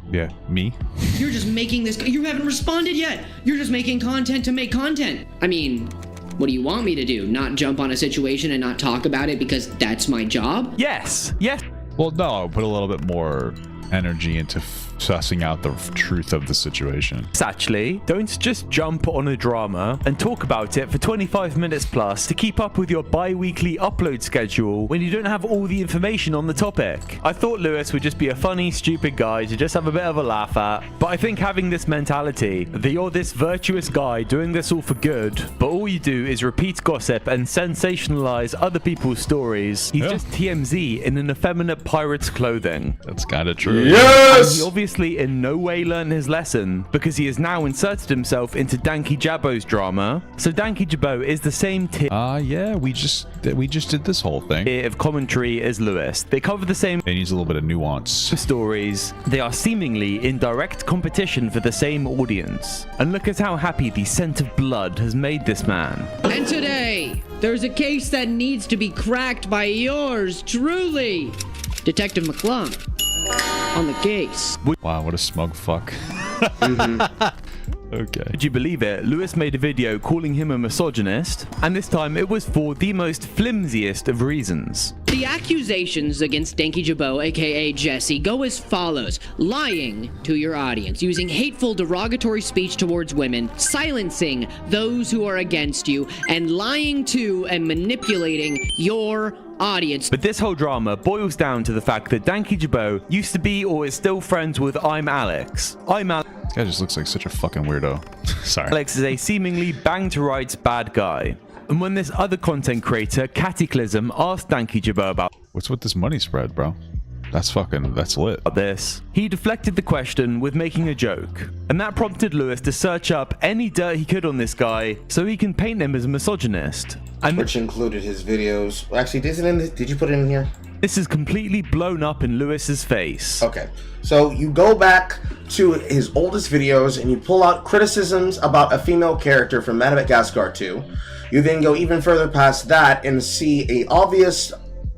[SPEAKER 2] Yeah, me?
[SPEAKER 4] You're just making this... You haven't responded yet. You're just making content to make content. I mean, what do you want me to do? Not jump on a situation and not talk about it because that's my job?
[SPEAKER 3] Yes.
[SPEAKER 2] Well, no, I'll put a little bit more energy into sussing out the truth of the situation.
[SPEAKER 3] Actually, don't just jump on a drama and talk about it for 25 minutes plus to keep up with your bi-weekly upload schedule when you don't have all the information on the topic. I thought Lewis would just be a funny, stupid guy to just have a bit of a laugh at, but I think having this mentality that you're this virtuous guy doing this all for good, but all you do is repeat gossip and sensationalize other people's stories, he's just TMZ in an effeminate pirate's clothing.
[SPEAKER 2] That's kind of true.
[SPEAKER 1] Yes!
[SPEAKER 3] And he obviously in no way learned his lesson because he has now inserted himself into Danky Jabbo's drama. So Danky Jabbo is the same tier.
[SPEAKER 2] Yeah, we just did this whole thing
[SPEAKER 3] of commentary as Lewis. They cover the same.
[SPEAKER 2] It needs a little bit of nuance.
[SPEAKER 3] Stories. They are seemingly in direct competition for the same audience. And look at how happy the scent of blood has made this man.
[SPEAKER 4] And today, there's a case that needs to be cracked by yours truly, Detective McClung. On the case.
[SPEAKER 2] Wow, what a smug fuck. Okay.
[SPEAKER 3] Would you believe it? Lewis made a video calling him a misogynist, and this time it was for the most flimsiest of reasons.
[SPEAKER 4] The accusations against Danky Jabbo, aka Jesse, go as follows. Lying to your audience, using hateful, derogatory speech towards women, silencing those who are against you, and lying to and manipulating your audience.
[SPEAKER 3] But this whole drama boils down to the fact that Danky Jabbo used to be or is still friends with I'm Alex.
[SPEAKER 2] This guy just looks like such a fucking weirdo. Sorry.
[SPEAKER 3] Alex is a seemingly bang-to-rights bad guy. And when this other content creator, Cataclysm, asked Danky Jabbo about
[SPEAKER 2] what's with this money spread, bro? That's lit.
[SPEAKER 3] This. He deflected the question with making a joke. And that prompted Lewis to search up any dirt he could on this guy so he can paint him as a misogynist. And
[SPEAKER 1] which included his videos. Actually, did you put it in here?
[SPEAKER 3] This is completely blown up in Lewis's face.
[SPEAKER 1] Okay, so you go back to his oldest videos and you pull out criticisms about a female character from Madagascar 2. You then go even further past that and see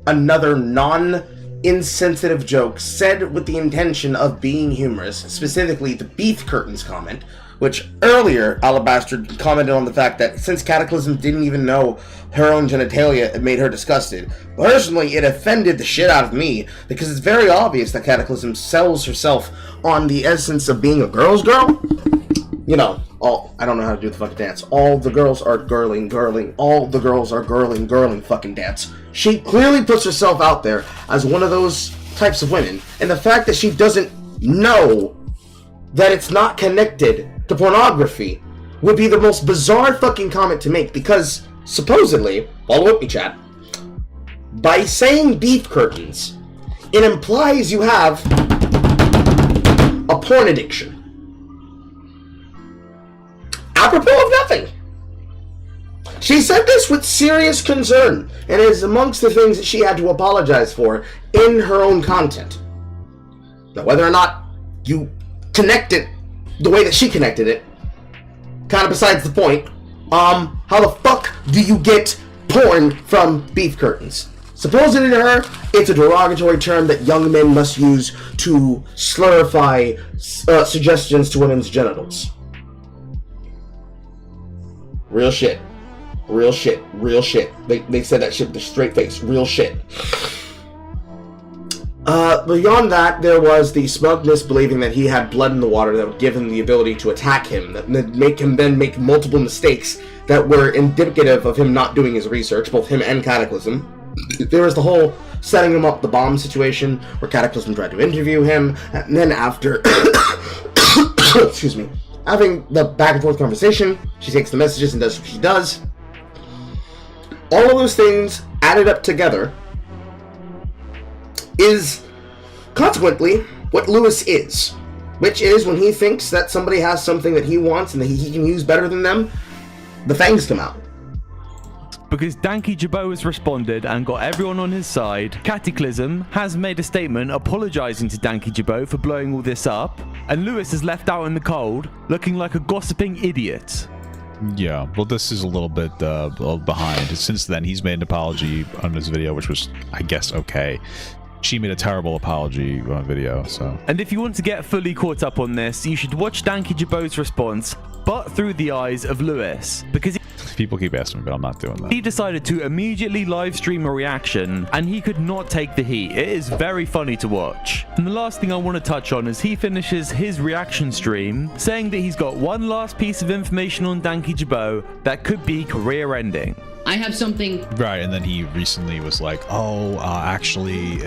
[SPEAKER 1] another non-insensitive joke said with the intention of being humorous, specifically the beef curtains comment, which earlier Alabaster commented on the fact that since Cataclysm didn't even know her own genitalia, it made her disgusted. Personally, it offended the shit out of me because it's very obvious that Cataclysm sells herself on the essence of being a girl's girl. You know, I don't know how to do the fucking dance. All the girls are girling. All the girls are girling fucking dance. She clearly puts herself out there as one of those types of women, and the fact that she doesn't know that it's not connected to pornography would be the most bizarre fucking comment to make, because supposedly, follow up me chat, by saying beef curtains, it implies you have a porn addiction. Apropos of nothing. She said this with serious concern, and is amongst the things that she had to apologize for in her own content. Now, whether or not you connect it the way that she connected it, kind of besides the point. How the fuck do you get porn from beef curtains? Supposedly to her, it's a derogatory term that young men must use to slurify suggestions to women's genitals. Real shit. Real shit. Real shit. They said that shit with a straight face. Real shit. Beyond that, there was the smugness believing that he had blood in the water that would give him the ability to attack him, that make him then make multiple mistakes that were indicative of him not doing his research, both him and Cataclysm. There was the whole setting him up the bomb situation, where Cataclysm tried to interview him, and then after, excuse me, having the back and forth conversation, she takes the messages and does what she does. All of those things added up together is consequently what Lewis is, which is when he thinks that somebody has something that he wants and that he can use better than them, the fangs come out.
[SPEAKER 3] Because Danky Jabot has responded and got everyone on his side, Cataclysm has made a statement apologizing to Danky Jabot for blowing all this up, and Lewis is left out in the cold, looking like a gossiping idiot.
[SPEAKER 2] Yeah, well, this is a little bit behind. Since then, he's made an apology on his video, which was, I guess, okay. She made a terrible apology on video, so...
[SPEAKER 3] And if you want to get fully caught up on this, you should watch Danky Jabot's response, but through the eyes of Lewis, because
[SPEAKER 2] people keep asking me, but I'm not doing that.
[SPEAKER 3] He decided to immediately live stream a reaction, and he could not take the heat. It is very funny to watch. And the last thing I want to touch on is he finishes his reaction stream saying that he's got one last piece of information on Danky Jabot that could be career-ending.
[SPEAKER 4] I have something...
[SPEAKER 2] Right, and then he recently was like, oh, actually,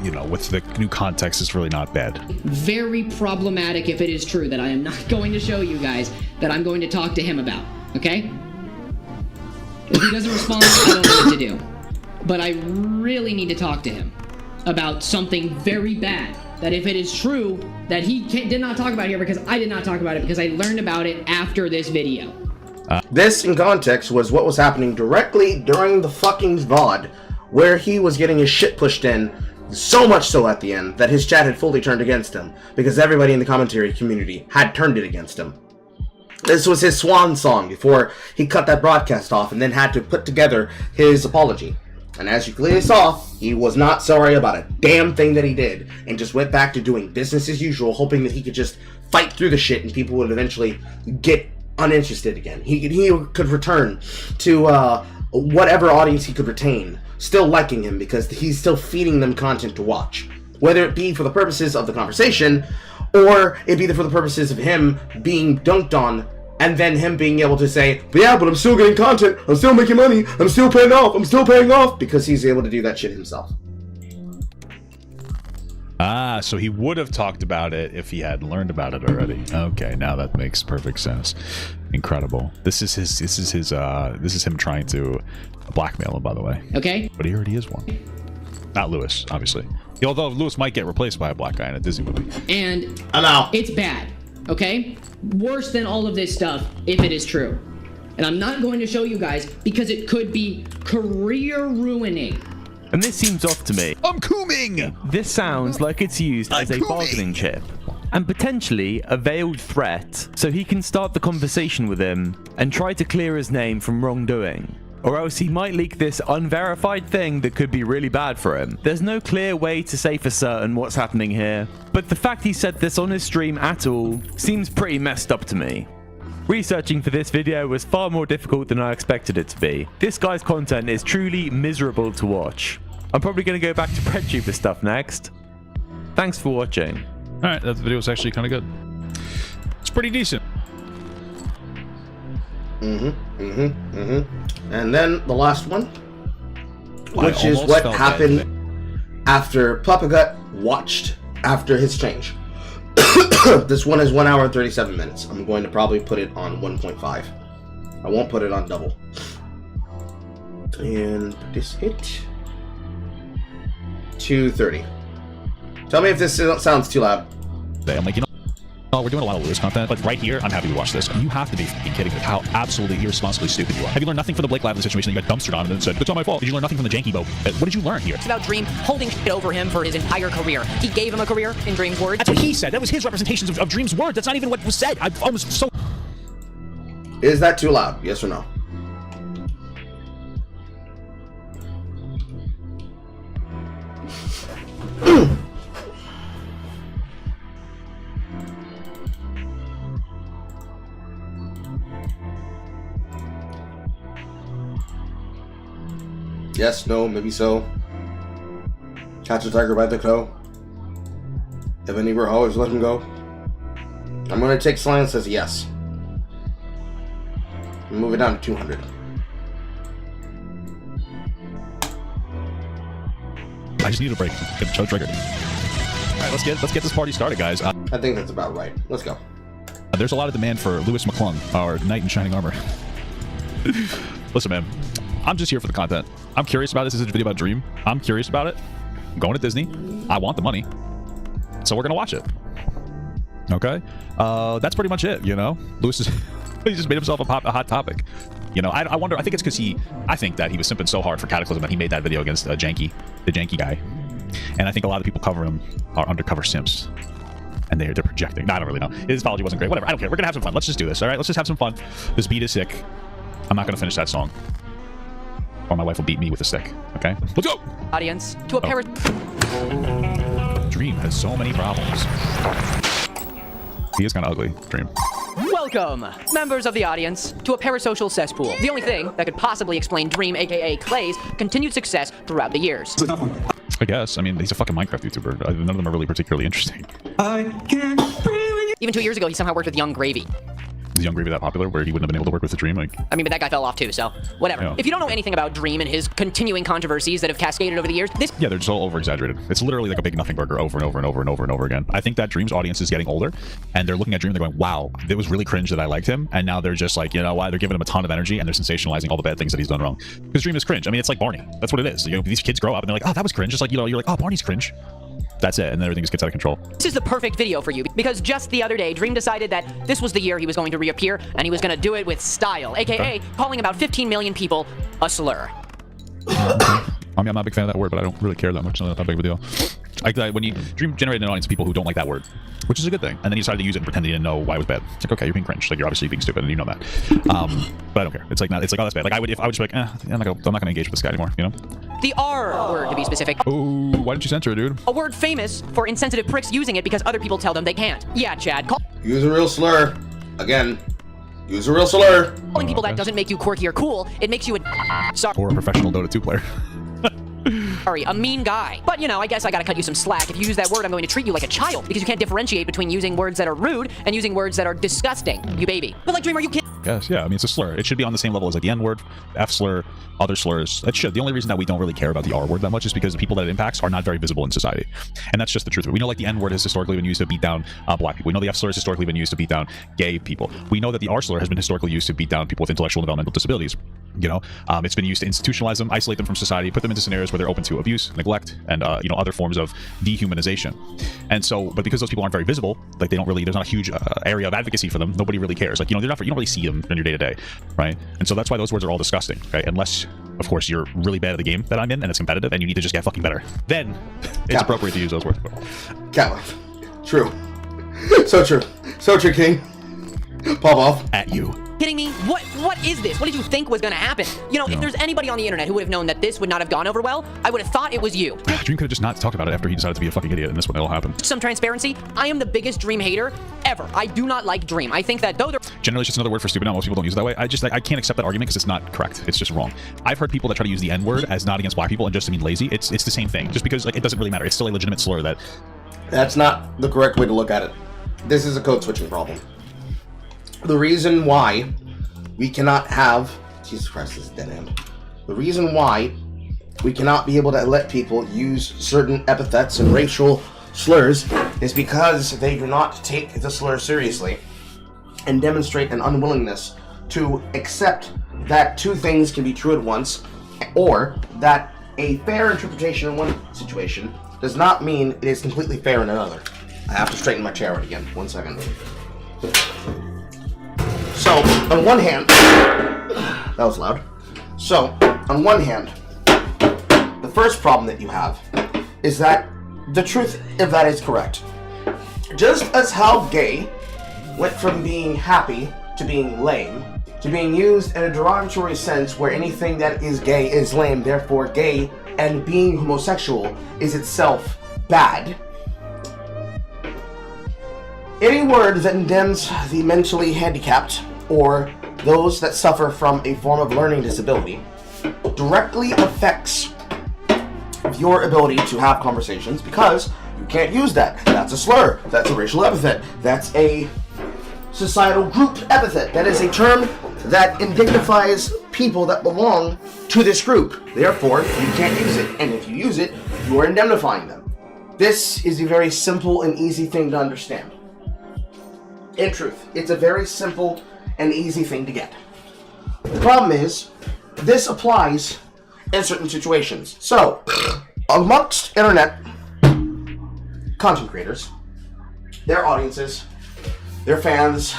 [SPEAKER 2] you know, with the new context, it's really not bad.
[SPEAKER 4] Very problematic if it is true that I am not going to show you guys that I'm going to talk to him about, okay? If he doesn't respond, I don't know what to do. But I really need to talk to him about something very bad. That if it is true that he did not talk about it here because I did not talk about it because I learned about it after this video.
[SPEAKER 1] This, in context, was what was happening directly during the fucking VOD, where he was getting his shit pushed in, so much so at the end that his chat had fully turned against him, because everybody in the commentary community had turned it against him. This was his swan song before he cut that broadcast off and then had to put together his apology. And as you clearly saw, he was not sorry about a damn thing that he did, and just went back to doing business as usual, hoping that he could just fight through the shit and people would eventually get uninterested again. He could return to whatever audience he could retain, still liking him because he's still feeding them content to watch. Whether it be for the purposes of the conversation, or it be for the purposes of him being dunked on, and then him being able to say, but yeah, but I'm still getting content, I'm still making money, I'm still paying off, because he's able to do that shit himself.
[SPEAKER 2] Ah, so he would have talked about it if he had learned about it already. Okay, now that makes perfect sense. Incredible. This is him trying to blackmail him, by the way.
[SPEAKER 4] Okay.
[SPEAKER 2] But he already is one. Not Lewis, obviously. Although Lewis might get replaced by a black guy in a Disney movie.
[SPEAKER 4] And
[SPEAKER 1] hello.
[SPEAKER 4] It's bad, okay? Worse than all of this stuff if it is true. And I'm not going to show you guys because it could be career ruining.
[SPEAKER 3] And this seems off to me.
[SPEAKER 2] I'm cooming!
[SPEAKER 3] This sounds like it's used as a bargaining chip. And potentially a veiled threat, so he can start the conversation with him and try to clear his name from wrongdoing. Or else he might leak this unverified thing that could be really bad for him. There's no clear way to say for certain what's happening here, but the fact he said this on his stream at all seems pretty messed up to me. Researching for this video was far more difficult than I expected it to be. This guy's content is truly miserable to watch. I'm probably going to go back to PredTuber stuff next. Thanks for watching.
[SPEAKER 2] Alright, that video was actually kind of good. It's pretty decent.
[SPEAKER 1] And then the last one, which is what happened after Papagut watched after his change. This one is 1 hour and 37 minutes. I'm going to probably put it on 1.5. I won't put it on double. And this it. 2:30. Tell me if this sounds too loud.
[SPEAKER 2] I'm like, you know, oh, we're doing a lot of Lewis content, but right here, I'm happy we watched this. You have to be f***ing kidding me how absolutely irresponsibly stupid you are. Have you learned nothing from the Blake Lively situation that you got dumpstered on and then said, it's not my fault? Did you learn nothing from the janky boat? What did you learn here?
[SPEAKER 5] It's about Dream holding shit over him for his entire career. He gave him a career in Dream's words.
[SPEAKER 2] That's what he said. That was his representations of Dream's words. That's not even what was said. I'm almost so...
[SPEAKER 1] Is that too loud? Yes or no? Yes, no, maybe so. Catch a tiger by the toe. If any were always let him go. I'm gonna take silence as yes. Move it down to 200.
[SPEAKER 2] I just need a break. Get the show triggered. All right, let's get this party started, guys.
[SPEAKER 1] I think that's about right. Let's go.
[SPEAKER 2] There's a lot of demand for Lewis McClung, our knight in shining armor. Listen, man, I'm just here for the content. I'm curious about this. This is a video about Dream. I'm curious about it. I'm going to Disney. I want the money, so we're gonna watch it. Okay, that's pretty much it. You know, Lewis is he just made himself a hot topic. You know, I wonder. I think it's because I think that he was simping so hard for Cataclysm that he made that video against the janky guy, and I think a lot of people cover him are undercover simps, and they're projecting. No, I don't really know. His apology wasn't great. Whatever. I don't care. We're gonna have some fun. Let's just do this. All right. Let's just have some fun. This beat is sick. I'm not gonna finish that song, or my wife will beat me with a stick. Okay. Let's go.
[SPEAKER 5] Audience to a pair.
[SPEAKER 2] Dream has so many problems. He is kind of ugly, Dream.
[SPEAKER 5] Welcome, members of the audience, to a parasocial cesspool. The only thing that could possibly explain Dream, aka Clay's, continued success throughout the years.
[SPEAKER 2] I guess. I mean, he's a fucking Minecraft YouTuber. None of them are really particularly interesting.
[SPEAKER 5] Even 2 years ago, he somehow worked with Young Gravy.
[SPEAKER 2] Is Young Gravy that popular where he wouldn't have been able to work with the Dream? Like,
[SPEAKER 5] I mean, but that guy fell off too, so whatever.
[SPEAKER 2] Yeah.
[SPEAKER 5] If you don't know anything about Dream and his continuing controversies that have cascaded over the years, this...
[SPEAKER 2] Yeah, they're just all over-exaggerated. It's literally like a big nothing burger over and over and over and over and over again. I think that Dream's audience is getting older, and they're looking at Dream and they're going, wow, it was really cringe that I liked him, and now they're just like, you know why? They're giving him a ton of energy, and they're sensationalizing all the bad things that he's done wrong. Because Dream is cringe. I mean, it's like Barney. That's what it is. You know, these kids grow up and they're like, oh, that was cringe. Just like, you know, you're like, oh, Barney's cringe. That's it, and then everything just gets out of control.
[SPEAKER 5] This is the perfect video for you, because just the other day, Dream decided that this was the year he was going to reappear, and he was going to do it with style, aka calling about 15 million people a slur.
[SPEAKER 2] I mean, I'm not a big fan of that word, but I don't really care that much. It's not that big of a deal. Like when Dream generated an audience of people who don't like that word, which is a good thing, and then he decided to use it and pretend he didn't know why it was bad. It's like, okay, you're being cringe. Like, you're obviously being stupid, and you know that. But I don't care. It's like, oh, that's bad. Like, I would just be like, I'm not gonna engage with this guy anymore. You know?
[SPEAKER 5] The R word, to be specific.
[SPEAKER 2] Oh, why didn't you censor it, dude?
[SPEAKER 5] A word famous for insensitive pricks using it because other people tell them they can't. Yeah, Chad.
[SPEAKER 1] Use a real slur. Again. Use a real slur.
[SPEAKER 5] Calling people that doesn't make you quirky or cool. It makes you a...
[SPEAKER 2] Or a professional Dota 2 player.
[SPEAKER 5] Sorry, a mean guy. But, you know, I guess I gotta cut you some slack. If you use that word, I'm going to treat you like a child, because you can't differentiate between using words that are rude and using words that are disgusting, you baby. But like, Dream, are you kidding?
[SPEAKER 2] Yes, yeah, I mean, it's a slur. It should be on the same level as like the N-word, F slur, other slurs. It should. The only reason that we don't really care about the R word that much is because the people that it impacts are not very visible in society. And that's just the truth. We know like the N-word has historically been used to beat down black people. We know the F slur has historically been used to beat down gay people. We know that the R slur has been historically used to beat down people with intellectual and developmental disabilities. You know, it's been used to institutionalize them, isolate them from society, put them into scenarios where they're open to abuse, neglect, and you know, other forms of dehumanization. And so, but because those people aren't very visible, like they don't really, there's not a huge area of advocacy for them. Nobody really cares. Like, you know, you don't really see them in your day to day, right? And so that's why those words are all disgusting, okay? Unless, of course, you're really bad at the game that I'm in and it's competitive and you need to just get fucking better. Then it's appropriate to use those words.
[SPEAKER 1] Catliff. True. So true. So true, King. Pop off.
[SPEAKER 2] At you.
[SPEAKER 5] Kidding me? What is this? What did you think was gonna happen? You know, if there's anybody on the internet who would have known that this would not have gone over well, I would have thought it was you.
[SPEAKER 2] Dream could have just not talked about it after he decided to be a fucking idiot, and this would all happen.
[SPEAKER 5] Some transparency, I am the biggest Dream hater ever. I do not like Dream. I think that though they're...
[SPEAKER 2] Generally, it's just another word for stupid. Now, most people don't use it that way. I can't accept that argument because it's not correct. It's just wrong. I've heard people that try to use the N-word as not against black people and just to mean lazy. It's the same thing. Just because like it doesn't really matter. It's still a legitimate slur that...
[SPEAKER 1] That's not the correct way to look at it. This is a code switching problem. The reason why we cannot have... Jesus Christ, this is dead end. The reason why we cannot be able to let people use certain epithets and racial slurs is because they do not take the slur seriously and demonstrate an unwillingness to accept that two things can be true at once, or that a fair interpretation in one situation does not mean it is completely fair in another. I have to straighten my chair out again. 1 second. So, on one hand, that was loud. So, on one hand, the first problem that you have is that the truth of that is correct. Just as how gay went from being happy to being lame, to being used in a derogatory sense where anything that is gay is lame, therefore gay and being homosexual is itself bad. Any word that condemns the mentally handicapped or those that suffer from a form of learning disability directly affects your ability to have conversations, because you can't use that. That's a slur. That's a racial epithet. That's a societal group epithet. That is a term that indignifies people that belong to this group. Therefore, you can't use it. And if you use it, you are indemnifying them. This is a very simple and easy thing to understand. In truth, it's a very simple and easy thing to get. The problem is, this applies in certain situations. So, amongst internet content creators, their audiences, their fans,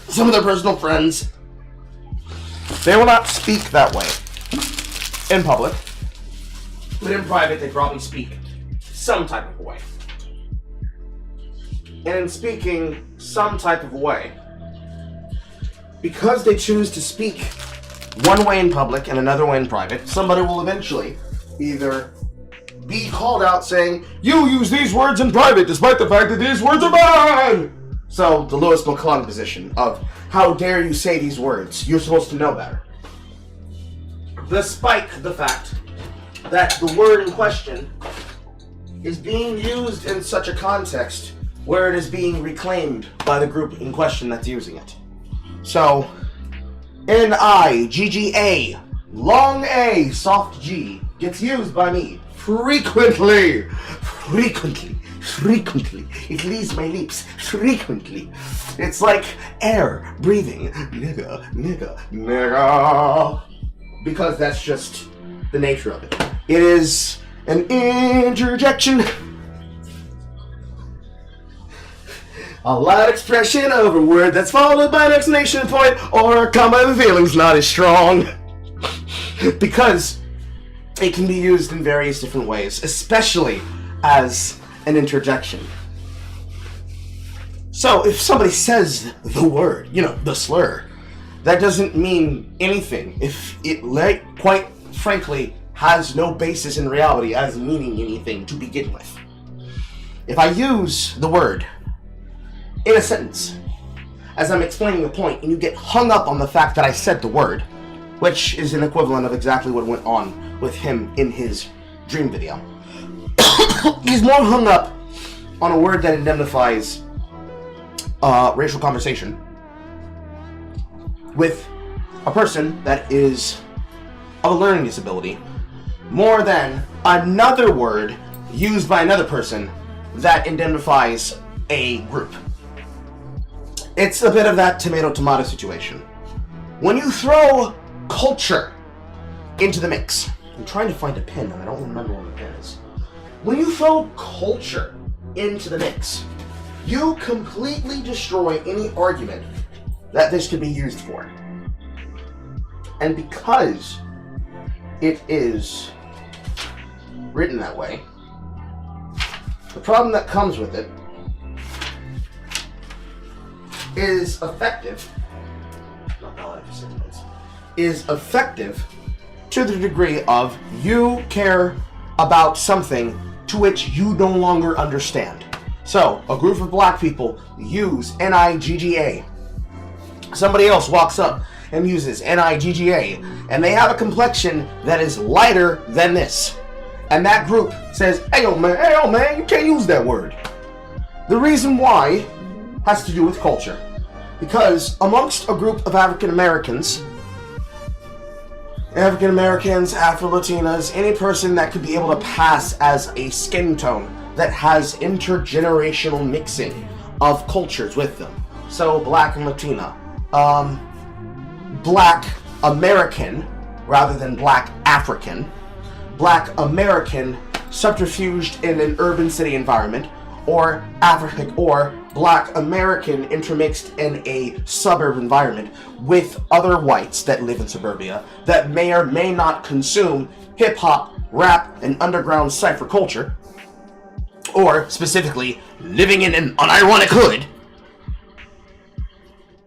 [SPEAKER 1] some of their personal friends, they will not speak that way in public, but in private they probably speak some type of way. And in speaking some type of way, because they choose to speak one way in public and another way in private, somebody will eventually either be called out saying, "You use these words in private despite the fact that these words are bad!" So, the Lewis McClung position of, how dare you say these words? You're supposed to know better. Despite the fact that the word in question is being used in such a context where it is being reclaimed by the group in question that's using it. So, N-I-G-G-A, long A, soft G, gets used by me frequently. It leaves my lips frequently. It's like air breathing. Nigga. Because that's just the nature of it. It is an interjection. A light expression of a word that's followed by an exclamation point or a comma of feelings not as strong. Because it can be used in various different ways, especially as an interjection. So if somebody says the word, the slur, that doesn't mean anything if it, quite frankly, has no basis in reality as meaning anything to begin with. If I use the word in a sentence, as I'm explaining the point, and you get hung up on the fact that I said the word, which is an equivalent of exactly what went on with him in his dream video. He's more hung up on a word that indemnifies racial conversation with a person that is of a learning disability more than another word used by another person that indemnifies a group. It's a bit of that tomato-tomato situation. When you throw culture into the mix, I'm trying to find a pen and I don't remember where the pen is. When you throw culture into the mix, you completely destroy any argument that this could be used for. And because it is written that way, the problem that comes with it is effective to the degree of you care about something to which you no longer understand. So, a group of black people use N-I-G-G-A. Somebody else walks up and uses N-I-G-G-A, and they have a complexion that is lighter than this. And that group says, hey yo man, you can't use that word. The reason why has to do with culture. Because amongst a group of African Americans, Afro-Latinas, any person that could be able to pass as a skin tone that has intergenerational mixing of cultures with them. So Black and Latina, Black American rather than Black African, Black American subterfuged in an urban city environment, or African or Black American intermixed in a suburb environment with other whites that live in suburbia that may or may not consume hip-hop, rap, and underground cypher culture, or specifically living in an unironic hood.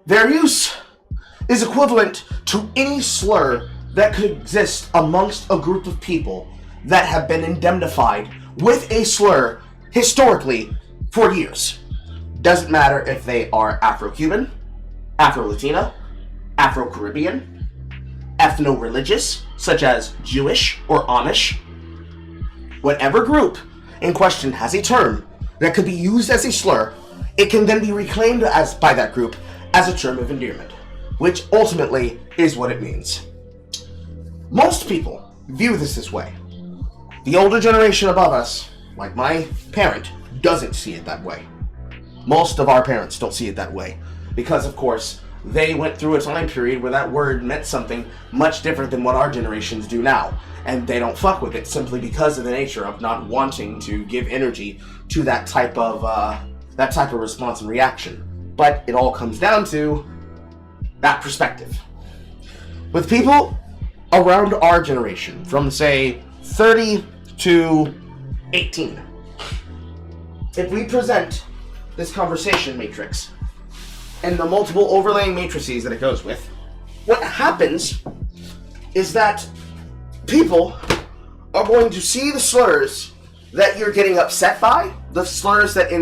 [SPEAKER 1] Their use is equivalent to any slur that could exist amongst a group of people that have been indemnified with a slur historically for years. Doesn't matter if they are Afro-Cuban, Afro-Latina, Afro-Caribbean, ethno-religious, such as Jewish or Amish. Whatever group in question has a term that could be used as a slur, it can then be reclaimed as by that group as a term of endearment, which ultimately is what it means. Most people view this way. The older generation above us, like my parent, doesn't see it that way. Most of our parents don't see it that way because, of course, they went through a time period where that word meant something much different than what our generations do now, and they don't fuck with it simply because of the nature of not wanting to give energy to that type of response and reaction. But it all comes down to that perspective. With people around our generation, from say 30 to 18, if we present this conversation matrix and the multiple overlaying matrices that it goes with, what happens is that people are going to see the slurs that you're getting upset by, the slurs that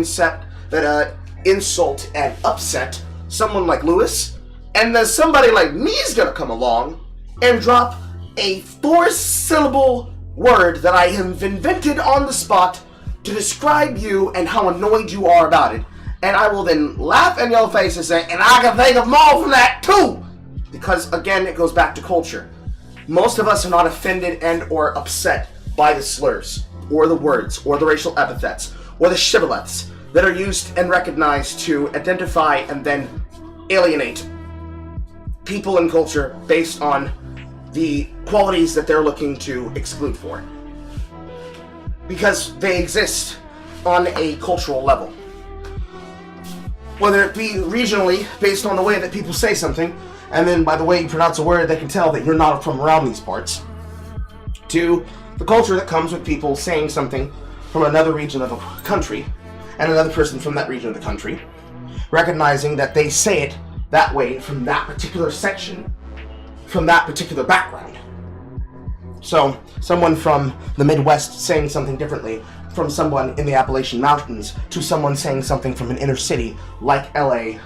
[SPEAKER 1] insult and upset someone like Lewis, and then somebody like me is gonna come along and drop a 4-syllable word that I have invented on the spot to describe you and how annoyed you are about it. And I will then laugh in your face and say, and I can think of more from that too! Because again, it goes back to culture. Most of us are not offended and or upset by the slurs, or the words, or the racial epithets, or the shibboleths that are used and recognized to identify and then alienate people and culture based on the qualities that they're looking to exclude for. Because they exist on a cultural level. Whether it be regionally, based on the way that people say something, and then by the way you pronounce a word, they can tell that you're not from around these parts, to the culture that comes with people saying something from another region of a country, and another person from that region of the country, recognizing that they say it that way from that particular section, from that particular background. So, someone from the Midwest saying something differently from someone in the Appalachian Mountains to someone saying something from an inner city like LA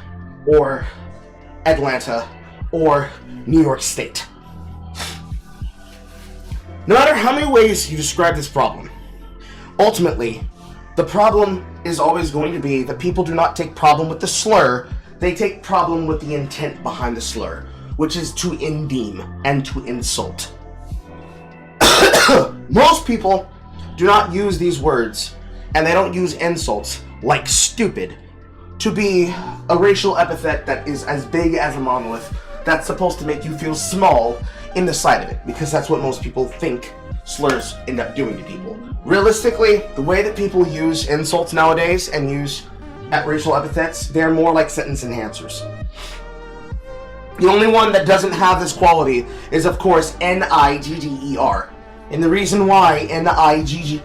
[SPEAKER 1] or Atlanta or New York State. No matter how many ways you describe this problem, ultimately, the problem is always going to be that people do not take problem with the slur, they take problem with the intent behind the slur, which is to endeam and to insult. Most people do not use these words, and they don't use insults like stupid to be a racial epithet that is as big as a monolith that's supposed to make you feel small in the sight of it, because that's what most people think slurs end up doing to people. Realistically, the way that people use insults nowadays and use racial epithets, they're more like sentence enhancers. The only one that doesn't have this quality is, of course, Nigger. And the reason why Nigger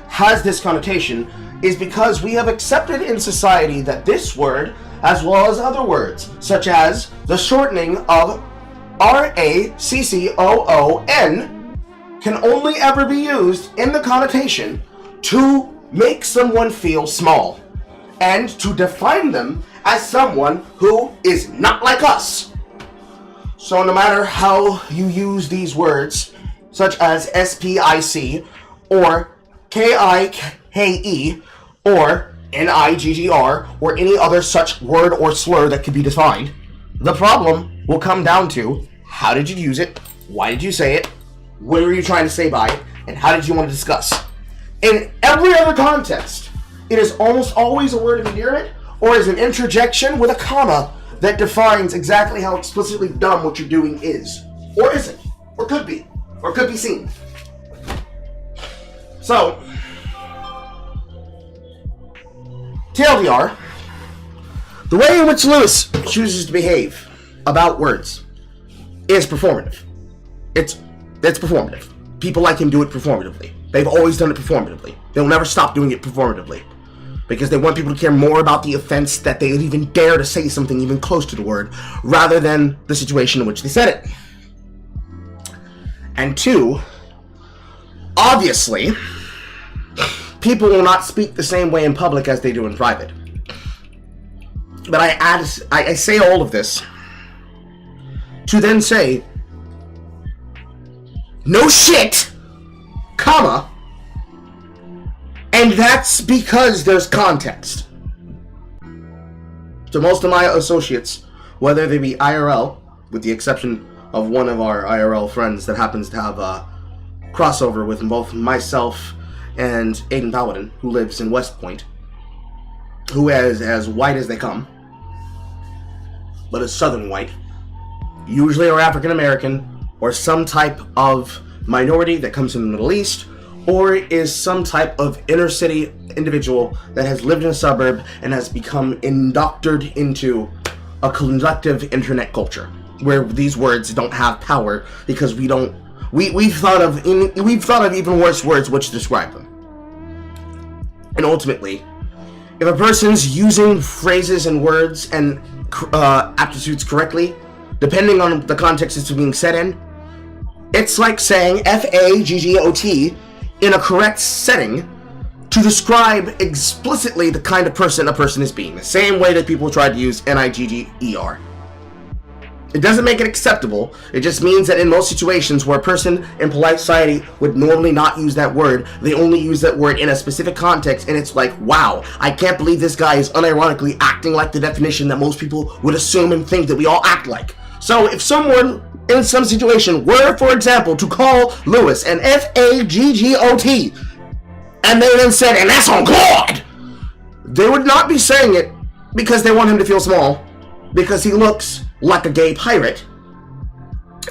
[SPEAKER 1] has this connotation is because we have accepted in society that this word, as well as other words, such as the shortening of RACCOON, can only ever be used in the connotation to make someone feel small, and to define them as someone who is not like us. So no matter how you use these words, such as SPIC, or KIKE, or NIGGR, or any other such word or slur that could be defined, the problem will come down to how did you use it, why did you say it, what were you trying to say by it, and how did you want to discuss? In every other context, it is almost always a word of endearment or is an interjection with a comma that defines exactly how explicitly dumb what you're doing is, or isn't, or could be seen. So, TLDR, the way in which Lewis chooses to behave about words is performative. It's performative. People like him do it performatively. They've always done it performatively. They'll never stop doing it performatively. Because they want people to care more about the offense that they would even dare to say something even close to the word, rather than the situation in which they said it. And two, obviously, people will not speak the same way in public as they do in private. But I say all of this to then say, no shit, comma, and that's because there's context. So most of my associates, whether they be IRL, with the exception of one of our IRL friends that happens to have a crossover with both myself and Aiden Paladin, who lives in West Point, who is as white as they come, but is southern white, usually are African American, or some type of minority that comes from the Middle East, or is some type of inner city individual that has lived in a suburb and has become indoctored into a collective internet culture where these words don't have power because we've thought of even worse words which describe them. And ultimately, if a person's using phrases and words and aptitudes correctly, depending on the context it's being said in, it's like saying F-A-G-G-O-T in a correct setting to describe explicitly the kind of person a person is being. The same way that people try to use N-I-G-G-E-R. It doesn't make it acceptable. It just means that in most situations where a person in polite society would normally not use that word, they only use that word in a specific context, and it's like, wow, I can't believe this guy is unironically acting like the definition that most people would assume and think that we all act like. So if someone in some situation were, for example, to call Lewis an F-A-G-G-O-T, and they then said, and that's on God, they would not be saying it because they want him to feel small, because he looks like a gay pirate.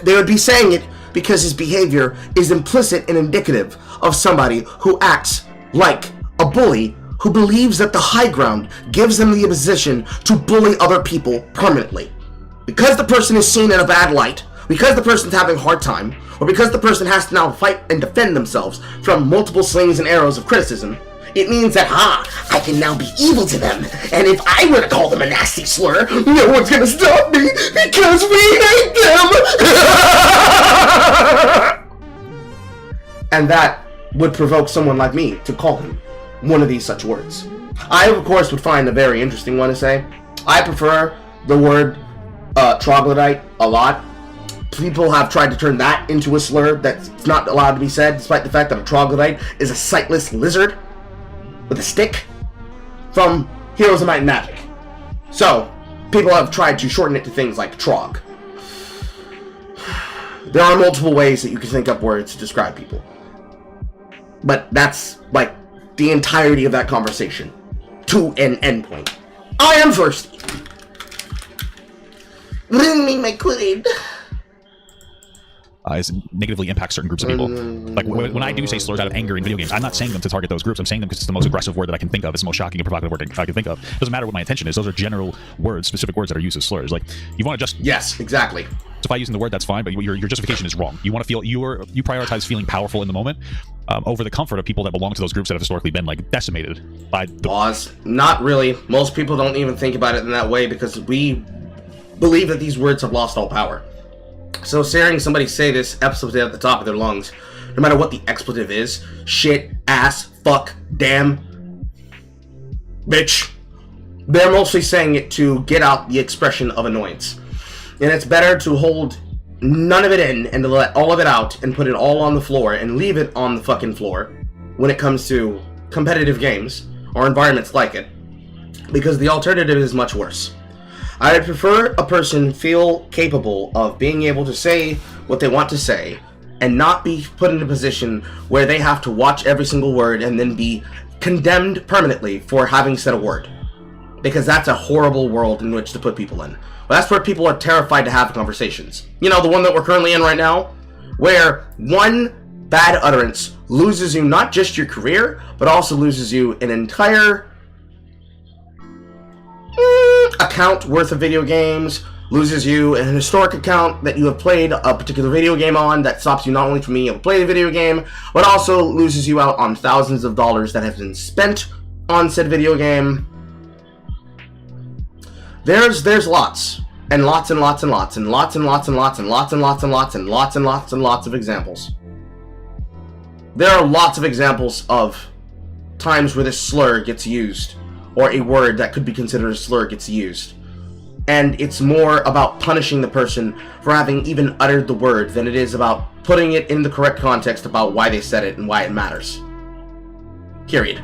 [SPEAKER 1] They would be saying it because his behavior is implicit and indicative of somebody who acts like a bully, who believes that the high ground gives them the position to bully other people permanently. Because the person is seen in a bad light, because the person's having a hard time, or because the person has to now fight and defend themselves from multiple slings and arrows of criticism, it means that, I can now be evil to them, and if I were to call them a nasty slur, no one's gonna stop me, because we hate them! And that would provoke someone like me to call him one of these such words. I, of course, would find a very interesting one to say. I prefer the word troglodyte a lot. People have tried to turn that into a slur that's not allowed to be said, despite the fact that a troglodyte is a sightless lizard with a stick from Heroes of Might and Magic. So, people have tried to shorten it to things like trog. There are multiple ways that you can think up words to describe people. But that's, like, the entirety of that conversation. To an endpoint. I am thirsty. Bring me my Kool-Aid.
[SPEAKER 2] Negatively impacts certain groups of people. Like when I do say slurs out of anger in video games, I'm not saying them to target those groups. I'm saying them because it's the most aggressive word that I can think of. It's the most shocking and provocative word I can think of. It doesn't matter what my intention is. Those are general words, specific words that are used as slurs. Like you want to just
[SPEAKER 1] exactly.
[SPEAKER 2] Justify using the word, that's fine, but your justification is wrong. You want to feel you prioritize feeling powerful in the moment over the comfort of people that belong to those groups that have historically been like decimated by the
[SPEAKER 1] laws. Not really. Most people don't even think about it in that way because we believe that these words have lost all power. So hearing somebody say this expletive at the top of their lungs, no matter what the expletive is, shit, ass, fuck, damn, bitch, they're mostly saying it to get out the expression of annoyance. And it's better to hold none of it in and to let all of it out and put it all on the floor and leave it on the fucking floor when it comes to competitive games or environments like it, because the alternative is much worse. I would prefer a person feel capable of being able to say what they want to say and not be put in a position where they have to watch every single word and then be condemned permanently for having said a word. Because that's a horrible world in which to put people in. Well, that's where people are terrified to have conversations. You know, the one that we're currently in right now, where one bad utterance loses you not just your career, but also loses you an entire account worth of video games, loses you an historic account that you have played a particular video game on that stops you not only from being able to play the video game, but also loses you out on thousands of dollars that have been spent on said video game. There's lots and lots and lots and lots and lots and lots and lots and lots and lots and lots and lots and lots and lots of examples. There are lots of examples of times where this slur gets used, or a word that could be considered a slur gets used. And it's more about punishing the person for having even uttered the word than it is about putting it in the correct context about why they said it and why it matters. Period.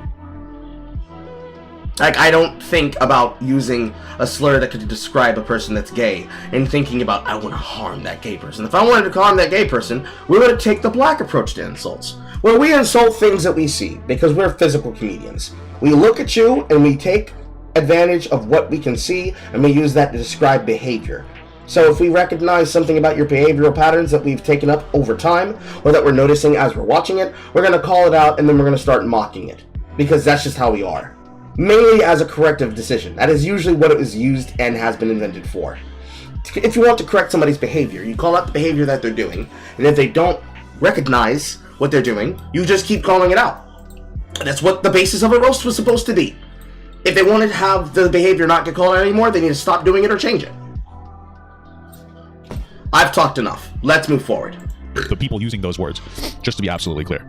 [SPEAKER 1] Like, I don't think about using a slur that could describe a person that's gay and thinking about, I want to harm that gay person. If I wanted to harm that gay person, we would take the black approach to insults, where we insult things that we see, because we're physical comedians. We look at you and we take advantage of what we can see, and we use that to describe behavior. So if we recognize something about your behavioral patterns that we've taken up over time, or that we're noticing as we're watching it, we're going to call it out, and then we're going to start mocking it. Because that's just how we are. Mainly as a corrective decision. That is usually what it was used and has been invented for. If you want to correct somebody's behavior, you call out the behavior that they're doing, and if they don't recognize what they're doing, you just keep calling it out. That's what the basis of a roast was supposed to be. If they wanted to have the behavior not get called out anymore, they need to stop doing it or change it. I've talked enough. Let's move forward.
[SPEAKER 2] The people using those words, just to be absolutely clear.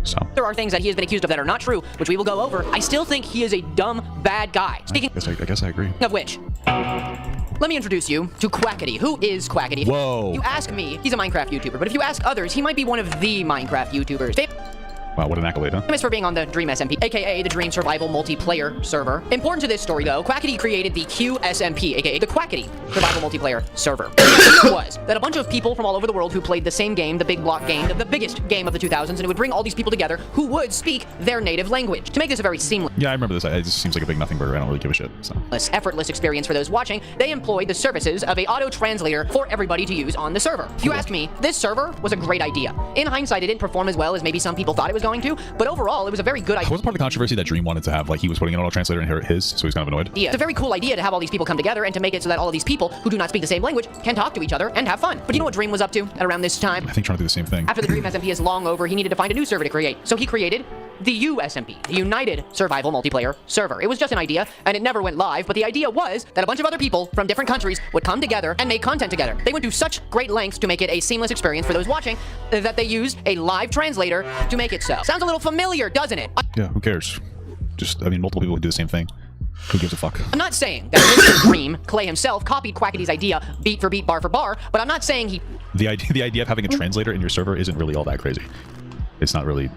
[SPEAKER 2] So
[SPEAKER 5] there are things that he has been accused of that are not true, which we will go over. I still think he is a dumb, bad guy. Speaking
[SPEAKER 2] I guess I agree.
[SPEAKER 5] of which, let me introduce you to Quackity. Who is Quackity?
[SPEAKER 2] Whoa.
[SPEAKER 5] You ask me, he's a Minecraft YouTuber, but if you ask others, he might be one of the Minecraft YouTubers.
[SPEAKER 2] Wow, what an accolade, huh?
[SPEAKER 5] Famous for being on the Dream SMP, aka the Dream Survival Multiplayer server. Important to this story, though, Quackity created the QSMP, aka the Quackity Survival Multiplayer server. The idea was that a bunch of people from all over the world who played the same game, the big block game, the biggest game of the 2000s, and it would bring all these people together who would speak their native language. To make this a very seamless,
[SPEAKER 2] Yeah, I remember this. It just seems like a big nothing burger. I don't really give a shit. So.
[SPEAKER 5] effortless experience for those watching, they employed the services of a auto-translator for everybody to use on the server. If you ask me, this server was a great idea. In hindsight, it didn't perform as well as maybe some people thought it was going to, but overall, it was a very good idea.
[SPEAKER 2] Was part of the controversy that Dream wanted to have, like, he was putting an auto translator in his, so he's kind of annoyed?
[SPEAKER 5] Yeah, it's a very cool idea to have all these people come together and to make it so that all of these people who do not speak the same language can talk to each other and have fun. But you know what Dream was up to at around this time?
[SPEAKER 2] I think trying to do the same thing.
[SPEAKER 5] After the Dream SMP is long over, he needed to find a new server to create. So he created the USMP, the United Survival Multiplayer Server. It was just an idea, and it never went live, but the idea was that a bunch of other people from different countries would come together and make content together. They went to such great lengths to make it a seamless experience for those watching that they used a live translator to make it so. Sounds a little familiar, doesn't it?
[SPEAKER 2] Yeah, who cares? Just, I mean, multiple people would do the same thing. Who gives a fuck?
[SPEAKER 5] I'm not saying that Mr. Dream, Clay himself, copied Quackity's idea beat for beat, bar for bar, but I'm not saying he...
[SPEAKER 2] The idea of having a translator in your server isn't really all that crazy. It's not really...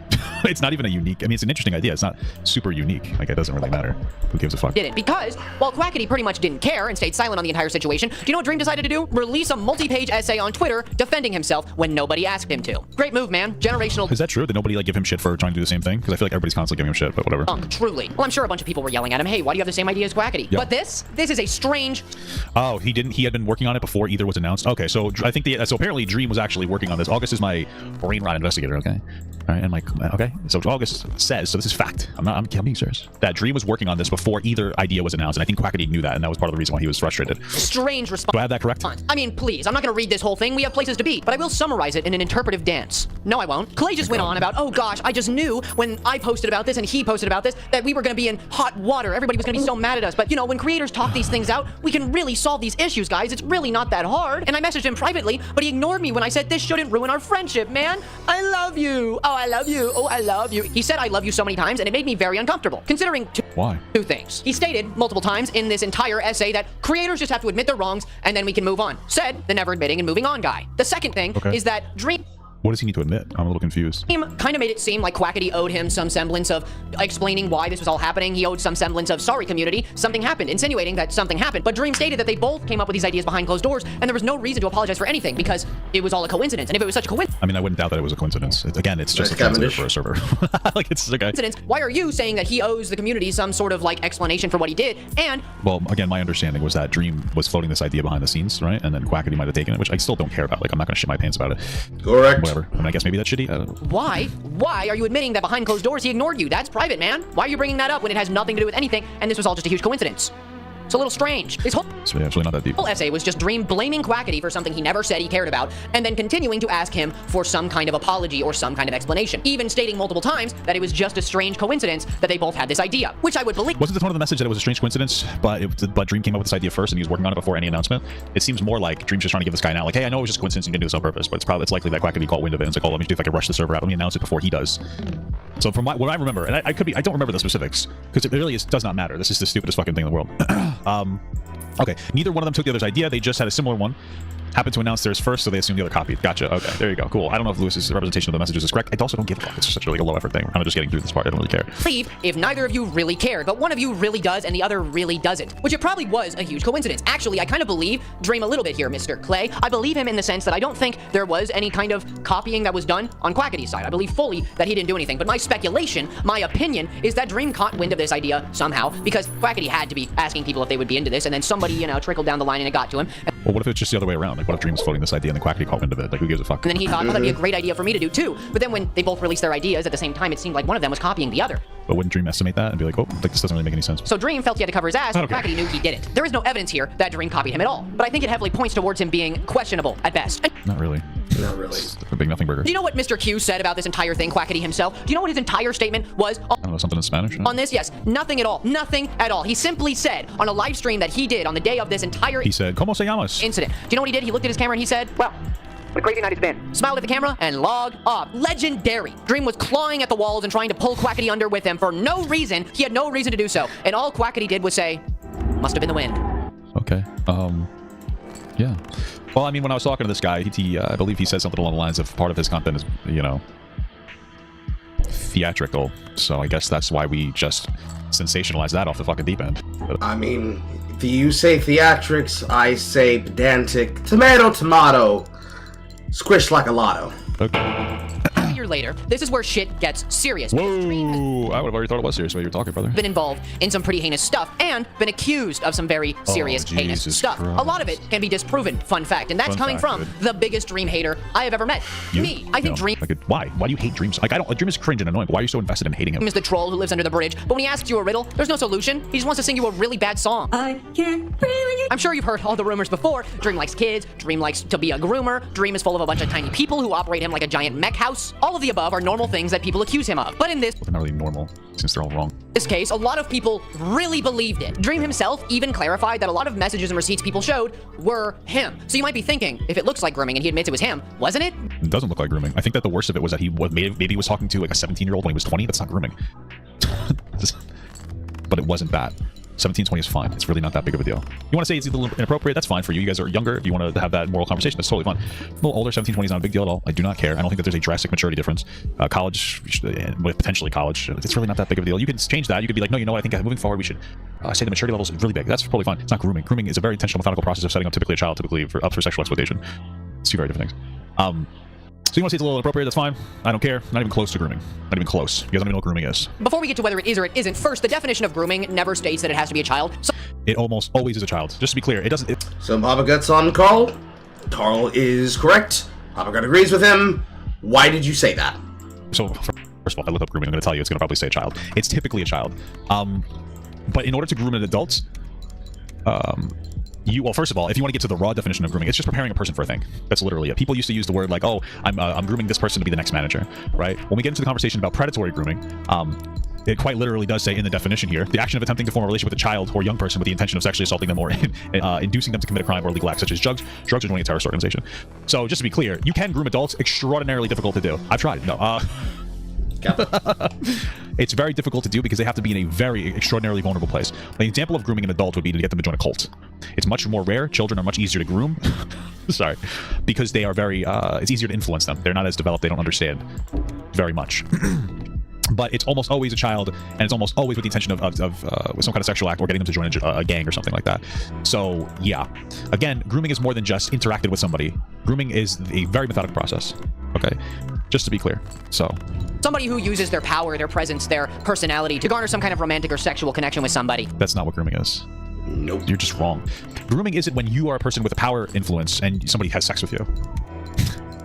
[SPEAKER 2] it's not even a unique... I mean, it's an interesting idea. It's not super unique. Like, it doesn't really matter. Who gives a fuck?
[SPEAKER 5] Didn't, because while Quackity pretty much didn't care and stayed silent on the entire situation, do you know what Dream decided to do? Release a multi-page essay on Twitter defending himself when nobody asked him to. Great move, man. Generational...
[SPEAKER 2] Is that true? Did nobody, like, give him shit for trying to do the same thing? Because I feel like everybody's constantly giving him shit, but whatever.
[SPEAKER 5] Truly. Well, I'm sure a bunch of people were yelling at him, hey, why do you have the same idea as Quackity?
[SPEAKER 2] Yeah.
[SPEAKER 5] But this is a strange...
[SPEAKER 2] Oh, he didn't... He had been working on it before either was announced? Okay, so I think so apparently Dream was actually working on this. August is my brain rot investigator, okay? All right, and my... Okay, so August says, so this is fact. I'm being serious. That Dream was working on this before either idea was announced, and I think Quackity knew that, and that was part of the reason why he was frustrated.
[SPEAKER 5] Strange response.
[SPEAKER 2] Do I have that correct?
[SPEAKER 5] I mean, please, I'm not going to read this whole thing. We have places to be, but I will summarize it in an interpretive dance. No, I won't. Clay just went on about, oh gosh, I just knew when I posted about this and he posted about this that we were going to be in hot water. Everybody was going to be so mad at us. But, you know, when creators talk these things out, we can really solve these issues, guys. It's really not that hard. And I messaged him privately, but he ignored me when I said this shouldn't ruin our friendship, man. I love you. Oh, I love you. Oh, I love you. He said I love you so many times, and it made me very uncomfortable, considering two things. He stated multiple times in this entire essay that creators just have to admit their wrongs, and then we can move on. Said the never admitting and moving on guy. The second thing is that Dream...
[SPEAKER 2] What does he need to admit? I'm a little confused.
[SPEAKER 5] Kind of made it seem like Quackity owed him some semblance of explaining why this was all happening. He owed some semblance of, sorry community, something happened, insinuating that something happened. But Dream stated that they both came up with these ideas behind closed doors, and there was no reason to apologize for anything because it was all a coincidence. And if it was such a coincidence,
[SPEAKER 2] I mean, I wouldn't doubt that it was a coincidence. Again, it's just a translator for a server. Like, it's okay.
[SPEAKER 5] Why are you saying that he owes the community some sort of like explanation for what he did? And
[SPEAKER 2] well, again, my understanding was that Dream was floating this idea behind the scenes, right? And then Quackity might have taken it, which I still don't care about. Like, I'm not gonna shit my pants about it.
[SPEAKER 1] Correct.
[SPEAKER 2] Whatever. I mean, I guess maybe that's shitty. I don't know.
[SPEAKER 5] Why are you admitting that behind closed doors he ignored you? That's private, man. Why are you bringing that up when it has nothing to do with anything and this was all just a huge coincidence? It's a little strange. This whole
[SPEAKER 2] So yeah, it's really not that deep.
[SPEAKER 5] essay was just Dream blaming Quackity for something he never said he cared about, and then continuing to ask him for some kind of apology or some kind of explanation, even stating multiple times that it was just a strange coincidence that they both had this idea, which I would believe.
[SPEAKER 2] Wasn't the tone of the message that it was a strange coincidence, but Dream came up with this idea first and he was working on it before any announcement? It seems more like Dream's just trying to give this guy an out, like, hey, I know it was just a coincidence, you didn't do this on purpose, but it's likely that Quackity caught wind of it and it's like, oh, let me see if I can rush the server out, let me announce it before he does. So from what I remember, and I don't remember the specifics, because it really does not matter. This is the stupidest fucking thing in the world. Okay, neither one of them took the other's idea. They just had a similar one. Happened to announce theirs first, so they assumed the other copied. Gotcha. Okay, there you go. Cool. I don't know if Lewis's representation of the messages is correct. I also don't give a fuck. It's such really a low effort thing. We're kind of just getting through this part. I don't really care.
[SPEAKER 5] Believe if neither of you really cared, but one of you really does and the other really doesn't, which it probably was a huge coincidence. Actually, I kind of believe Dream a little bit here, Mr. Clay. I believe him in the sense that I don't think there was any kind of copying that was done on Quackity's side. I believe fully that he didn't do anything. But my speculation, my opinion, is that Dream caught wind of this idea somehow because Quackity had to be asking people if they would be into this, and then somebody, you know, trickled down the line and it got to him.
[SPEAKER 2] Well, what if it's just the other way around? Like, what if Dream's floating this idea and then Quackity caught wind of it? Like, who gives a fuck?
[SPEAKER 5] And then he thought, oh, that'd be a great idea for me to do too. But then when they both released their ideas at the same time, it seemed like one of them was copying the other.
[SPEAKER 2] But wouldn't Dream estimate that and be like, oh, like, this doesn't really make any sense?
[SPEAKER 5] So Dream felt he had to cover his ass, but Quackity knew he didn't. There is no evidence here that Dream copied him at all. But I think it heavily points towards him being questionable at best.
[SPEAKER 2] Not really.
[SPEAKER 1] Not really.
[SPEAKER 2] It's a big nothing burger.
[SPEAKER 5] Do you know what Mr. Q said about this entire thing, Quackity himself? Do you know what his entire statement was?
[SPEAKER 2] I don't know, something in Spanish?
[SPEAKER 5] On this, yes. Nothing at all. Nothing at all. He simply said on a live stream that he did on the day of this entire
[SPEAKER 2] He said, ¿Cómo se llamas?
[SPEAKER 5] Incident. Do you know what he did? He looked at his camera and he said, well, what a crazy night it's been. Smiled at the camera and logged off. Legendary. Dream was clawing at the walls and trying to pull Quackity under with him for no reason. He had no reason to do so. And all Quackity did was say, must have been the wind.
[SPEAKER 2] Okay. Yeah. Well, I mean, when I was talking to this guy, I believe he said something along the lines of part of his content is, you know, theatrical. So I guess that's why we just sensationalize that off the fucking deep end. But,
[SPEAKER 1] I mean, you say theatrics, I say pedantic. Tomato, tomato. Squish like a lotto.
[SPEAKER 2] Okay.
[SPEAKER 5] A year later, this is where shit gets serious.
[SPEAKER 2] Whoa! I would have already thought it was serious while you were talking, brother.
[SPEAKER 5] Been involved in some pretty heinous stuff and been accused of some very serious heinous stuff.
[SPEAKER 2] Christ.
[SPEAKER 5] A lot of it can be disproven. Fun fact, and that's coming from the biggest Dream hater I have ever met.
[SPEAKER 2] You?
[SPEAKER 5] Me. I think Dream.
[SPEAKER 2] Like, why? Why do you hate Dreams? Like, Dream is cringe and annoying, but why are you so invested in hating him?
[SPEAKER 5] Is the troll who lives under the bridge, but when he asks you a riddle, there's no solution. He just wants to sing you a really bad song. I can't breathe. I'm sure you've heard all the rumors before. Dream likes kids. Dream likes to be a groomer. Dream is full of a bunch of tiny people who operate him like a giant mech house. All of the above are normal things that people accuse him of. But in this,
[SPEAKER 2] They're not really normal, since they're all wrong.
[SPEAKER 5] this case, a lot of people really believed it. Dream himself even clarified that a lot of messages and receipts people showed were him. So you might be thinking, if it looks like grooming and he admits it was him, wasn't it?
[SPEAKER 2] It doesn't look like grooming. I think that the worst of it was that he maybe he was talking to like a 17-year-old when he was 20. That's not grooming. But it wasn't that. 17, 20 is fine. It's really not that big of a deal. You want to say it's a little inappropriate? That's fine for you. You guys are younger. If you want to have that moral conversation, that's totally fine. A little older, 17, 20 is not a big deal at all. I do not care. I don't think that there's a drastic maturity difference. College, with potentially college, it's really not that big of a deal. You can change that. You could be like, no, you know what? I think moving forward, we should say the maturity level is really big. That's totally fine. It's not grooming. Grooming is a very intentional, methodical process of setting up typically a child, up for sexual exploitation. It's two very different things. So you want to say it's a little inappropriate, that's fine. I don't care. Not even close to grooming. Not even close. You guys don't even know what grooming is.
[SPEAKER 5] Before we get to whether it is or it isn't, first, the definition of grooming never states that it has to be a child. So
[SPEAKER 2] it almost always is a child. Just to be clear, it doesn't...
[SPEAKER 1] So Papa Guts on Carl. Carl is correct. Papa Gut agrees with him. Why did you say that?
[SPEAKER 2] So, first of all, I looked up grooming. I'm going to tell you it's going to probably say a child. It's typically a child. But in order to groom an adult... well, first of all, if you want to get to the raw definition of grooming, it's just preparing a person for a thing. That's literally it. People used to use the word like, oh, I'm grooming this person to be the next manager, right? When we get into the conversation about predatory grooming, it quite literally does say in the definition here, the action of attempting to form a relationship with a child or young person with the intention of sexually assaulting them or inducing them to commit a crime or illegal act such as drugs or joining a terrorist organization. So just to be clear, you can groom adults. Extraordinarily difficult to do. I've tried. No. It's very difficult to do because they have to be in a very extraordinarily vulnerable place. The example of grooming an adult would be to get them to join a cult. It's much more rare. Children are much easier to groom. Sorry. Because they are very, it's easier to influence them. They're not as developed. They don't understand very much. But it's almost always a child, and it's almost always with the intention of with some kind of sexual act or getting them to join a gang or something like that. So, yeah. Again, grooming is more than just interacting with somebody. Grooming is a very methodical process. Okay? Just to be clear. So...
[SPEAKER 5] Somebody who uses their power, their presence, their personality to garner some kind of romantic or sexual connection with somebody.
[SPEAKER 2] That's not what grooming is.
[SPEAKER 1] Nope.
[SPEAKER 2] You're just wrong. Grooming isn't when you are a person with a power influence and somebody has sex with you.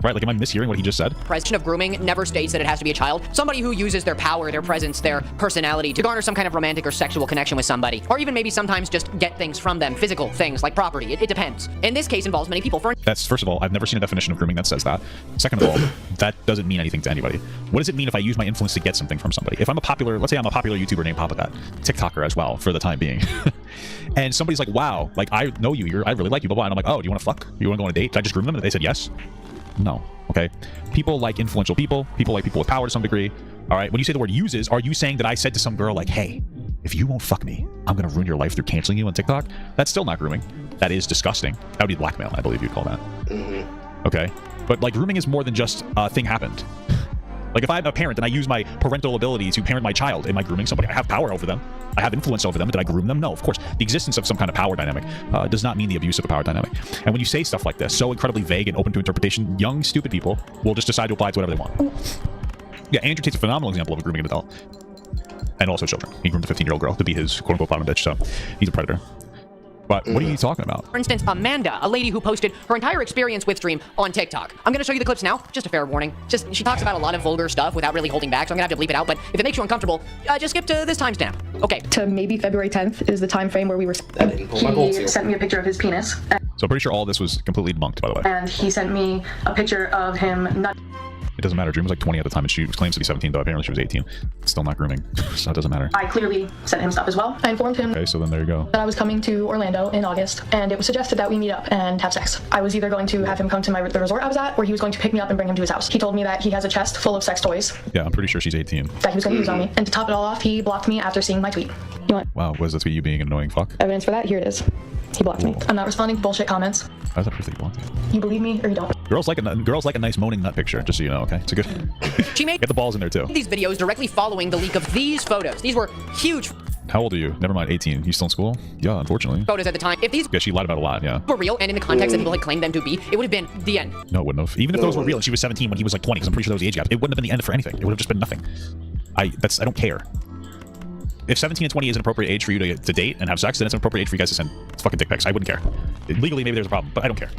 [SPEAKER 2] Right? Like, am I mishearing what he just said?
[SPEAKER 5] President of grooming never states that it has to be a child. Somebody who uses their power, their presence, their personality to garner some kind of romantic or sexual connection with somebody. Or even maybe sometimes just get things from them, physical things like property. It depends. In this case, involves many people.
[SPEAKER 2] That's, first of all, I've never seen a definition of grooming that says that. Second of all, that doesn't mean anything to anybody. What does it mean if I use my influence to get something from somebody? If I'm a popular, let's say I'm a popular YouTuber named Papa That, TikToker as well, for the time being. And somebody's like, wow, like, I know you, I really like you, blah, blah. And I'm like, oh, do you want to fuck? You want to go on a date? Did I just groom them? And they said yes. No. Okay. People like influential people. People like people with power to some degree. All right. When you say the word uses, are you saying that I said to some girl like, hey, if you won't fuck me, I'm going to ruin your life through canceling you on TikTok? That's still not grooming. That is disgusting. That would be blackmail, I believe you'd call that.
[SPEAKER 1] Mm-hmm.
[SPEAKER 2] Okay. But like grooming is more than just a thing happened. Like if I'm a parent and I use my parental ability to parent my child, am I grooming somebody? I have power over them. I have influence over them. Did I groom them? No, of course. The existence of some kind of power dynamic does not mean the abuse of a power dynamic. And when you say stuff like this, so incredibly vague and open to interpretation, young, stupid people will just decide to apply it to whatever they want. Yeah, Andrew Tate's a phenomenal example of grooming an adult. And also children. He groomed a 15-year-old girl to be his quote-unquote bottom bitch, so he's a predator. But what are you talking about?
[SPEAKER 5] For instance, Amanda, a lady who posted her entire experience with Dream on TikTok. I'm going to show you the clips now. Just a fair warning. She talks about a lot of vulgar stuff without really holding back, so I'm going to have to bleep it out. But if it makes you uncomfortable, just skip to this timestamp. Okay.
[SPEAKER 8] To maybe February 10th is the time frame where we were... He sent me a picture of his penis.
[SPEAKER 2] So I'm pretty sure all this was completely debunked, by the way.
[SPEAKER 8] And he sent me a picture of him not...
[SPEAKER 2] It doesn't matter. Dream was like 20 at the time, and she claims to be 17, though apparently she was 18. It's still not grooming, so it doesn't matter.
[SPEAKER 8] I clearly sent him stuff as well. I informed him
[SPEAKER 2] okay, so then there you go.
[SPEAKER 8] that I was coming to Orlando in August, and it was suggested that we meet up and have sex. I was either going to have him come to the resort I was at, or he was going to pick me up and bring him to his house. He told me that he has a chest full of sex toys.
[SPEAKER 2] Yeah, I'm pretty sure she's 18.
[SPEAKER 8] That he was going to use on me. And to top it all off, he blocked me after seeing my tweet. You want
[SPEAKER 2] wow, was that tweet you being an annoying fuck?
[SPEAKER 8] evidence for that? Here it is. He blocked me. I'm not responding to bullshit comments.
[SPEAKER 2] How's that proof that you blocked you?
[SPEAKER 8] You believe me or you don't.
[SPEAKER 2] Girls like a nice moaning nut picture, just so you know, okay? It's a good...
[SPEAKER 5] She made
[SPEAKER 2] get the balls in there, too.
[SPEAKER 5] these videos directly following the leak of these photos. These were huge
[SPEAKER 2] How old are you? Never mind, 18. You still in school? Yeah, unfortunately.
[SPEAKER 5] photos at the time. If these
[SPEAKER 2] Yeah, she lied about a lot, yeah.
[SPEAKER 5] were real and in the context that people had claimed them to be, it would have been the end.
[SPEAKER 2] No, it wouldn't have. Even if those were real and she was 17 when he was like 20, because I'm pretty sure that was the age gap, it wouldn't have been the end for anything. It would have just been nothing. I don't care. If 17 and 20 is an appropriate age for you to date and have sex, then it's an appropriate age for you guys to send fucking dick pics. I wouldn't care. Legally, maybe there's a problem, but I don't care.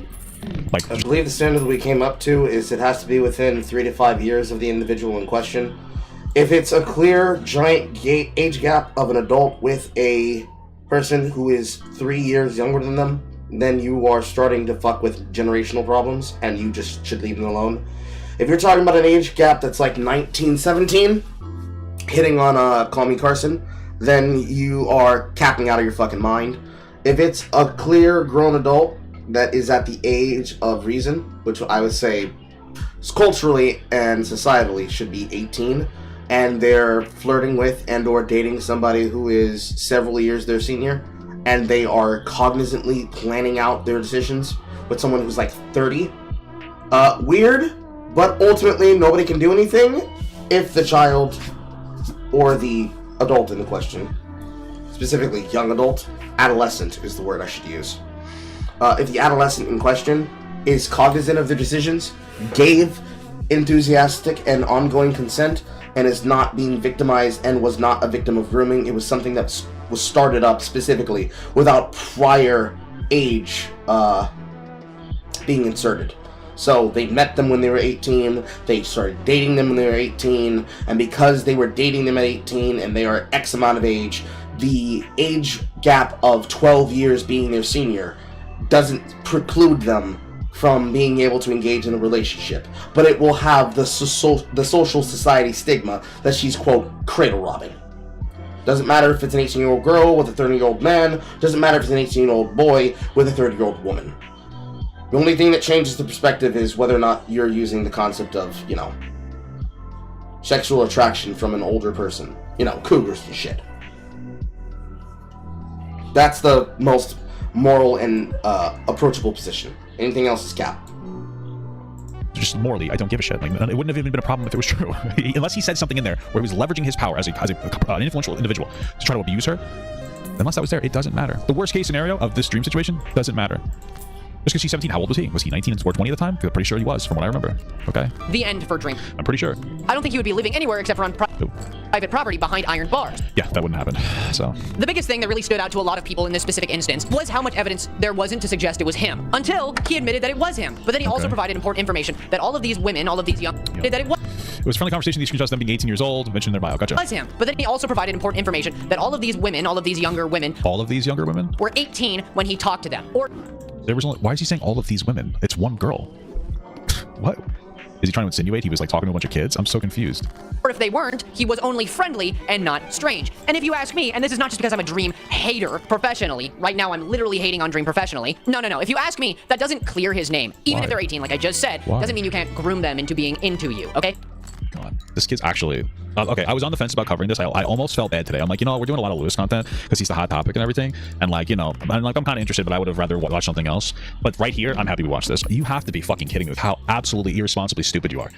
[SPEAKER 2] Like,
[SPEAKER 1] I believe the standard that we came up to is it has to be within 3 to 5 years of the individual in question. If it's a clear, giant age gap of an adult with a person who is 3 years younger than them, then you are starting to fuck with generational problems, and you just should leave them alone. If you're talking about an age gap that's like 19, 17, hitting on Call Me Carson, then you are capping out of your fucking mind. If it's a clear grown adult that is at the age of reason, which I would say culturally and societally should be 18, and they're flirting with and or dating somebody who is several years their senior, and they are cognizantly planning out their decisions with someone who's like 30, weird, but ultimately nobody can do anything if the child or the adult in the question, specifically young adult, adolescent is the word I should use. If the adolescent in question is cognizant of their decisions, gave enthusiastic and ongoing consent, and is not being victimized and was not a victim of grooming, it was something that was started up specifically without prior age being inserted. So they met them when they were 18, they started dating them when they were 18, and because they were dating them at 18 and they are X amount of age, the age gap of 12 years being their senior doesn't preclude them from being able to engage in a relationship. But it will have the social society stigma that she's, quote, cradle robbing. Doesn't matter if it's an 18-year-old girl with a 30-year-old man, doesn't matter if it's an 18-year-old boy with a 30-year-old woman. The only thing that changes the perspective is whether or not you're using the concept of, you know, sexual attraction from an older person. You know, cougars and shit. That's the most moral and approachable position. Anything else is cap.
[SPEAKER 2] Just morally, I don't give a shit. Like, it wouldn't have even been a problem if it was true. Unless he said something in there where he was leveraging his power as an influential individual to try to abuse her. Unless that was there, it doesn't matter. The worst case scenario of this dream situation doesn't matter. Just because she's 17, how old was he? Was he 19 or 20 at the time? I'm pretty sure he was, from what I remember. Okay.
[SPEAKER 5] The end for Dream.
[SPEAKER 2] I'm pretty sure.
[SPEAKER 5] I don't think he would be living anywhere except for on private property behind iron bars.
[SPEAKER 2] Yeah, that wouldn't happen. So.
[SPEAKER 5] The biggest thing that really stood out to a lot of people in this specific instance was how much evidence there wasn't to suggest it was him, until he admitted that it was him. But then he also provided important information that all of these women, all of these young, that it was.
[SPEAKER 2] It was a friendly conversation. These screenshots them being 18 years old, mentioned in their bio. Gotcha.
[SPEAKER 5] Was him. But then he also provided important information that all of these women, all of these younger women, were 18 when he talked to them. Or
[SPEAKER 2] there was only, why is he saying all of these women? It's one girl. What? Is he trying to insinuate he was like talking to a bunch of kids? I'm so confused.
[SPEAKER 5] Or if they weren't, he was only friendly and not strange. And if you ask me, and this is not just because I'm a Dream hater professionally, right now I'm literally hating on Dream professionally. No. If you ask me, that doesn't clear his name. Even if they're 18, like I just said, doesn't mean you can't groom them into being into you, okay?
[SPEAKER 2] God, this kid's actually... okay, I was on the fence about covering this. I almost felt bad today. I'm like, you know, we're doing a lot of Lewis content because he's the hot topic and everything. And like, you know, I'm kind of interested, but I would have rather watched something else. But right here, I'm happy we watched this. You have to be fucking kidding me with how absolutely irresponsibly stupid you are.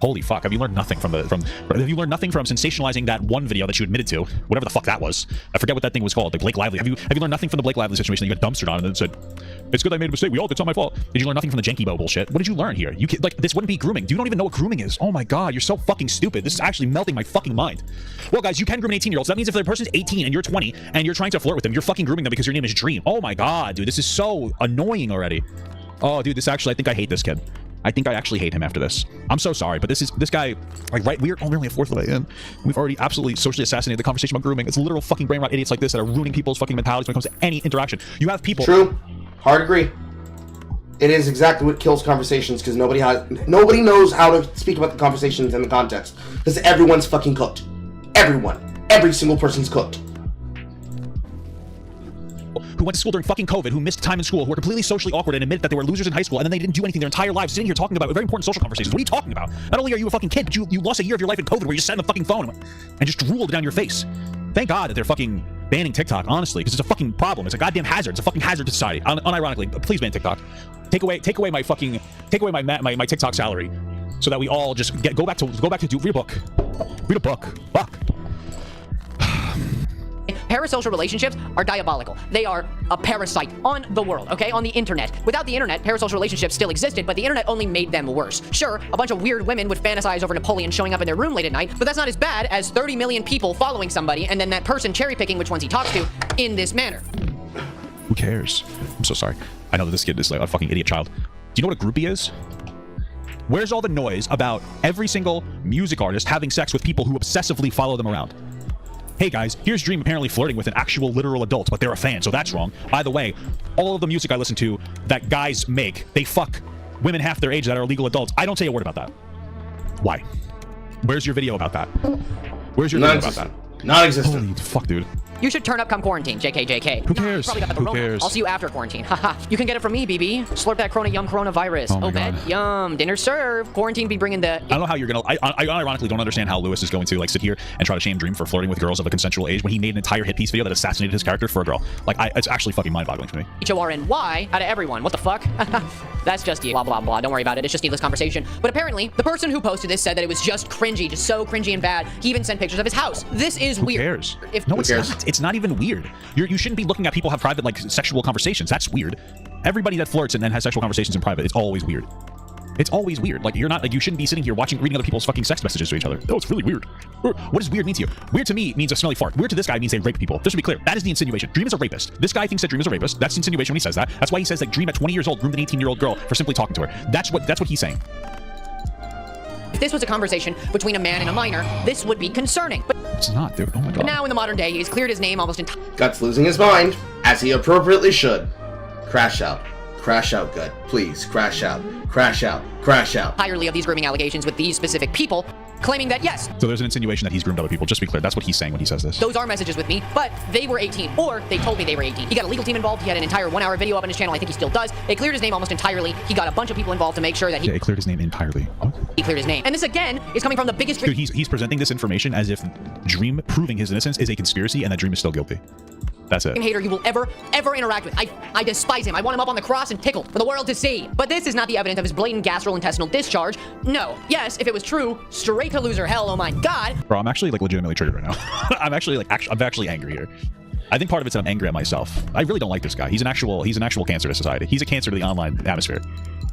[SPEAKER 2] Holy fuck, have you learned nothing from sensationalizing that one video that you admitted to, whatever the fuck that was? I forget what that thing was called, the Blake Lively. Have you learned nothing from the Blake Lively situation that you got dumpstered on and then said, it's good I made a mistake, it's not my fault? Did you learn nothing from the Janky Bo bullshit? What did you learn here? Like, this wouldn't be grooming. You don't even know what grooming is. Oh my god, you're so fucking stupid. This is actually melting my fucking mind. Well guys, you can groom an 18-year-old, so that means if the person's 18 and you're 20 and you're trying to flirt with them, you're fucking grooming them because your name is Dream. Oh my god, dude, this is so annoying already. Oh dude, I think I hate this kid. I think I actually hate him after this. I'm so sorry, but this guy, like, right, we're only a fourth of the way in. We've already absolutely socially assassinated the conversation about grooming. It's literal fucking brain rot idiots like this that are ruining people's fucking mentalities when it comes to any interaction. You have people...
[SPEAKER 1] True. Hard agree. It is exactly what kills conversations because nobody knows how to speak about the conversations in the context. Because everyone's fucking cooked. Everyone. Every single person's cooked.
[SPEAKER 2] Who went to school during fucking COVID, who missed time in school, who were completely socially awkward and admitted that they were losers in high school, and then they didn't do anything their entire lives, sitting here talking about very important social conversations. What are you talking about? Not only are you a fucking kid, but you lost a year of your life in COVID where you just sat on the fucking phone and just drooled down your face. Thank God that they're fucking banning TikTok, honestly, because it's a fucking problem. It's a goddamn hazard. It's a fucking hazard to society. Unironically, please ban TikTok. Take away my TikTok salary, so that we all just go back to read a book. Read a book. Fuck.
[SPEAKER 5] Parasocial relationships are diabolical. They are a parasite on the world, okay? On the internet. Without the internet, parasocial relationships still existed, but the internet only made them worse. Sure, a bunch of weird women would fantasize over Napoleon showing up in their room late at night, but that's not as bad as 30 million people following somebody and then that person cherry-picking which ones he talks to in this manner.
[SPEAKER 2] Who cares? I'm so sorry. I know that this kid is like a fucking idiot child. Do you know what a groupie is? Where's all the noise about every single music artist having sex with people who obsessively follow them around? Hey guys, here's Dream apparently flirting with an actual literal adult, but they're a fan, so that's wrong. By the way, all of the music I listen to that guys make, they fuck women half their age that are legal adults. I don't say a word about that. Why? Where's your video about that? Where's your video about that?
[SPEAKER 1] Non-existent.
[SPEAKER 2] Holy fuck, dude.
[SPEAKER 5] You should turn up come quarantine, JK.
[SPEAKER 2] Who cares?
[SPEAKER 5] Probably got the
[SPEAKER 2] Who
[SPEAKER 5] corona.
[SPEAKER 2] cares?
[SPEAKER 5] I'll see you after quarantine. Haha. You can get it from me, BB. Slurp that Corona Yum coronavirus.
[SPEAKER 2] Oh my
[SPEAKER 5] bed.
[SPEAKER 2] God.
[SPEAKER 5] Yum. Dinner served. Quarantine be bringing the...
[SPEAKER 2] I don't know how you're gonna... I ironically don't understand how Lewis is going to like sit here and try to shame Dream for flirting with girls of a consensual age when he made an entire hit piece video that assassinated his character for a girl. Like, it's actually fucking mind-boggling to me.
[SPEAKER 5] HORNY out of everyone. What the fuck? That's just you. Blah, blah, blah. Don't worry about it. It's just needless conversation. But apparently, the person who posted this said that it was just cringy, just so cringy and bad. He even sent pictures of his house. This is weird.
[SPEAKER 2] Who cares? No, it's not. It's not even weird. You shouldn't be looking at people have private, like, sexual conversations. That's weird. Everybody that flirts and then has sexual conversations in private, it's always weird. It's always weird. Like, you're not, like, you shouldn't be sitting here reading other people's fucking sex messages to each other. Oh, it's really weird. What does weird mean to you? Weird to me means a smelly fart. Weird to this guy means they rape people. Just to be clear, that is the insinuation. Dream is a rapist. This guy thinks that Dream is a rapist. That's the insinuation when he says that. That's why he says that Dream at 20 years old groomed an 18-year-old girl for simply talking to her. That's what he's saying.
[SPEAKER 5] If this was a conversation between a man and a minor, this would be concerning. But
[SPEAKER 2] it's not, dude. Oh my god.
[SPEAKER 5] But now in the modern day, he's cleared his name almost entirely.
[SPEAKER 1] Guts losing his mind, as he appropriately should. Crash out. Crash out, Gut. Please, crash out. Crash out. Crash out.
[SPEAKER 5] Entirely of these grooming allegations with these specific people, claiming that yes,
[SPEAKER 2] So there's an insinuation that he's groomed other people. Just to be clear, that's what he's saying when he says this.
[SPEAKER 5] those are messages with me, but they were 18, or they told me they were 18. He got a legal team involved. He had an entire 1-hour video up on his channel. I think he still does. They cleared his name almost entirely. He got a bunch of people involved to make sure that
[SPEAKER 2] Yeah, he cleared his name entirely. What?
[SPEAKER 5] he cleared his name. And this again is coming from the biggest
[SPEAKER 2] Dude, he's presenting this information as if Dream proving his innocence is a conspiracy and that Dream is still guilty. That's it.
[SPEAKER 5] hater you will ever interact with. I despise him. I want him up on the cross and tickled for the world to see. But this is not the evidence of his blatant gastrointestinal discharge. No. Yes, if it was true, straight to loser hell, oh my god.
[SPEAKER 2] Bro, I'm actually like legitimately triggered right now. I'm actually angry here. I think part of it's that I'm angry at myself. I really don't like this guy. He's an actual cancer to society. He's a cancer to the online atmosphere.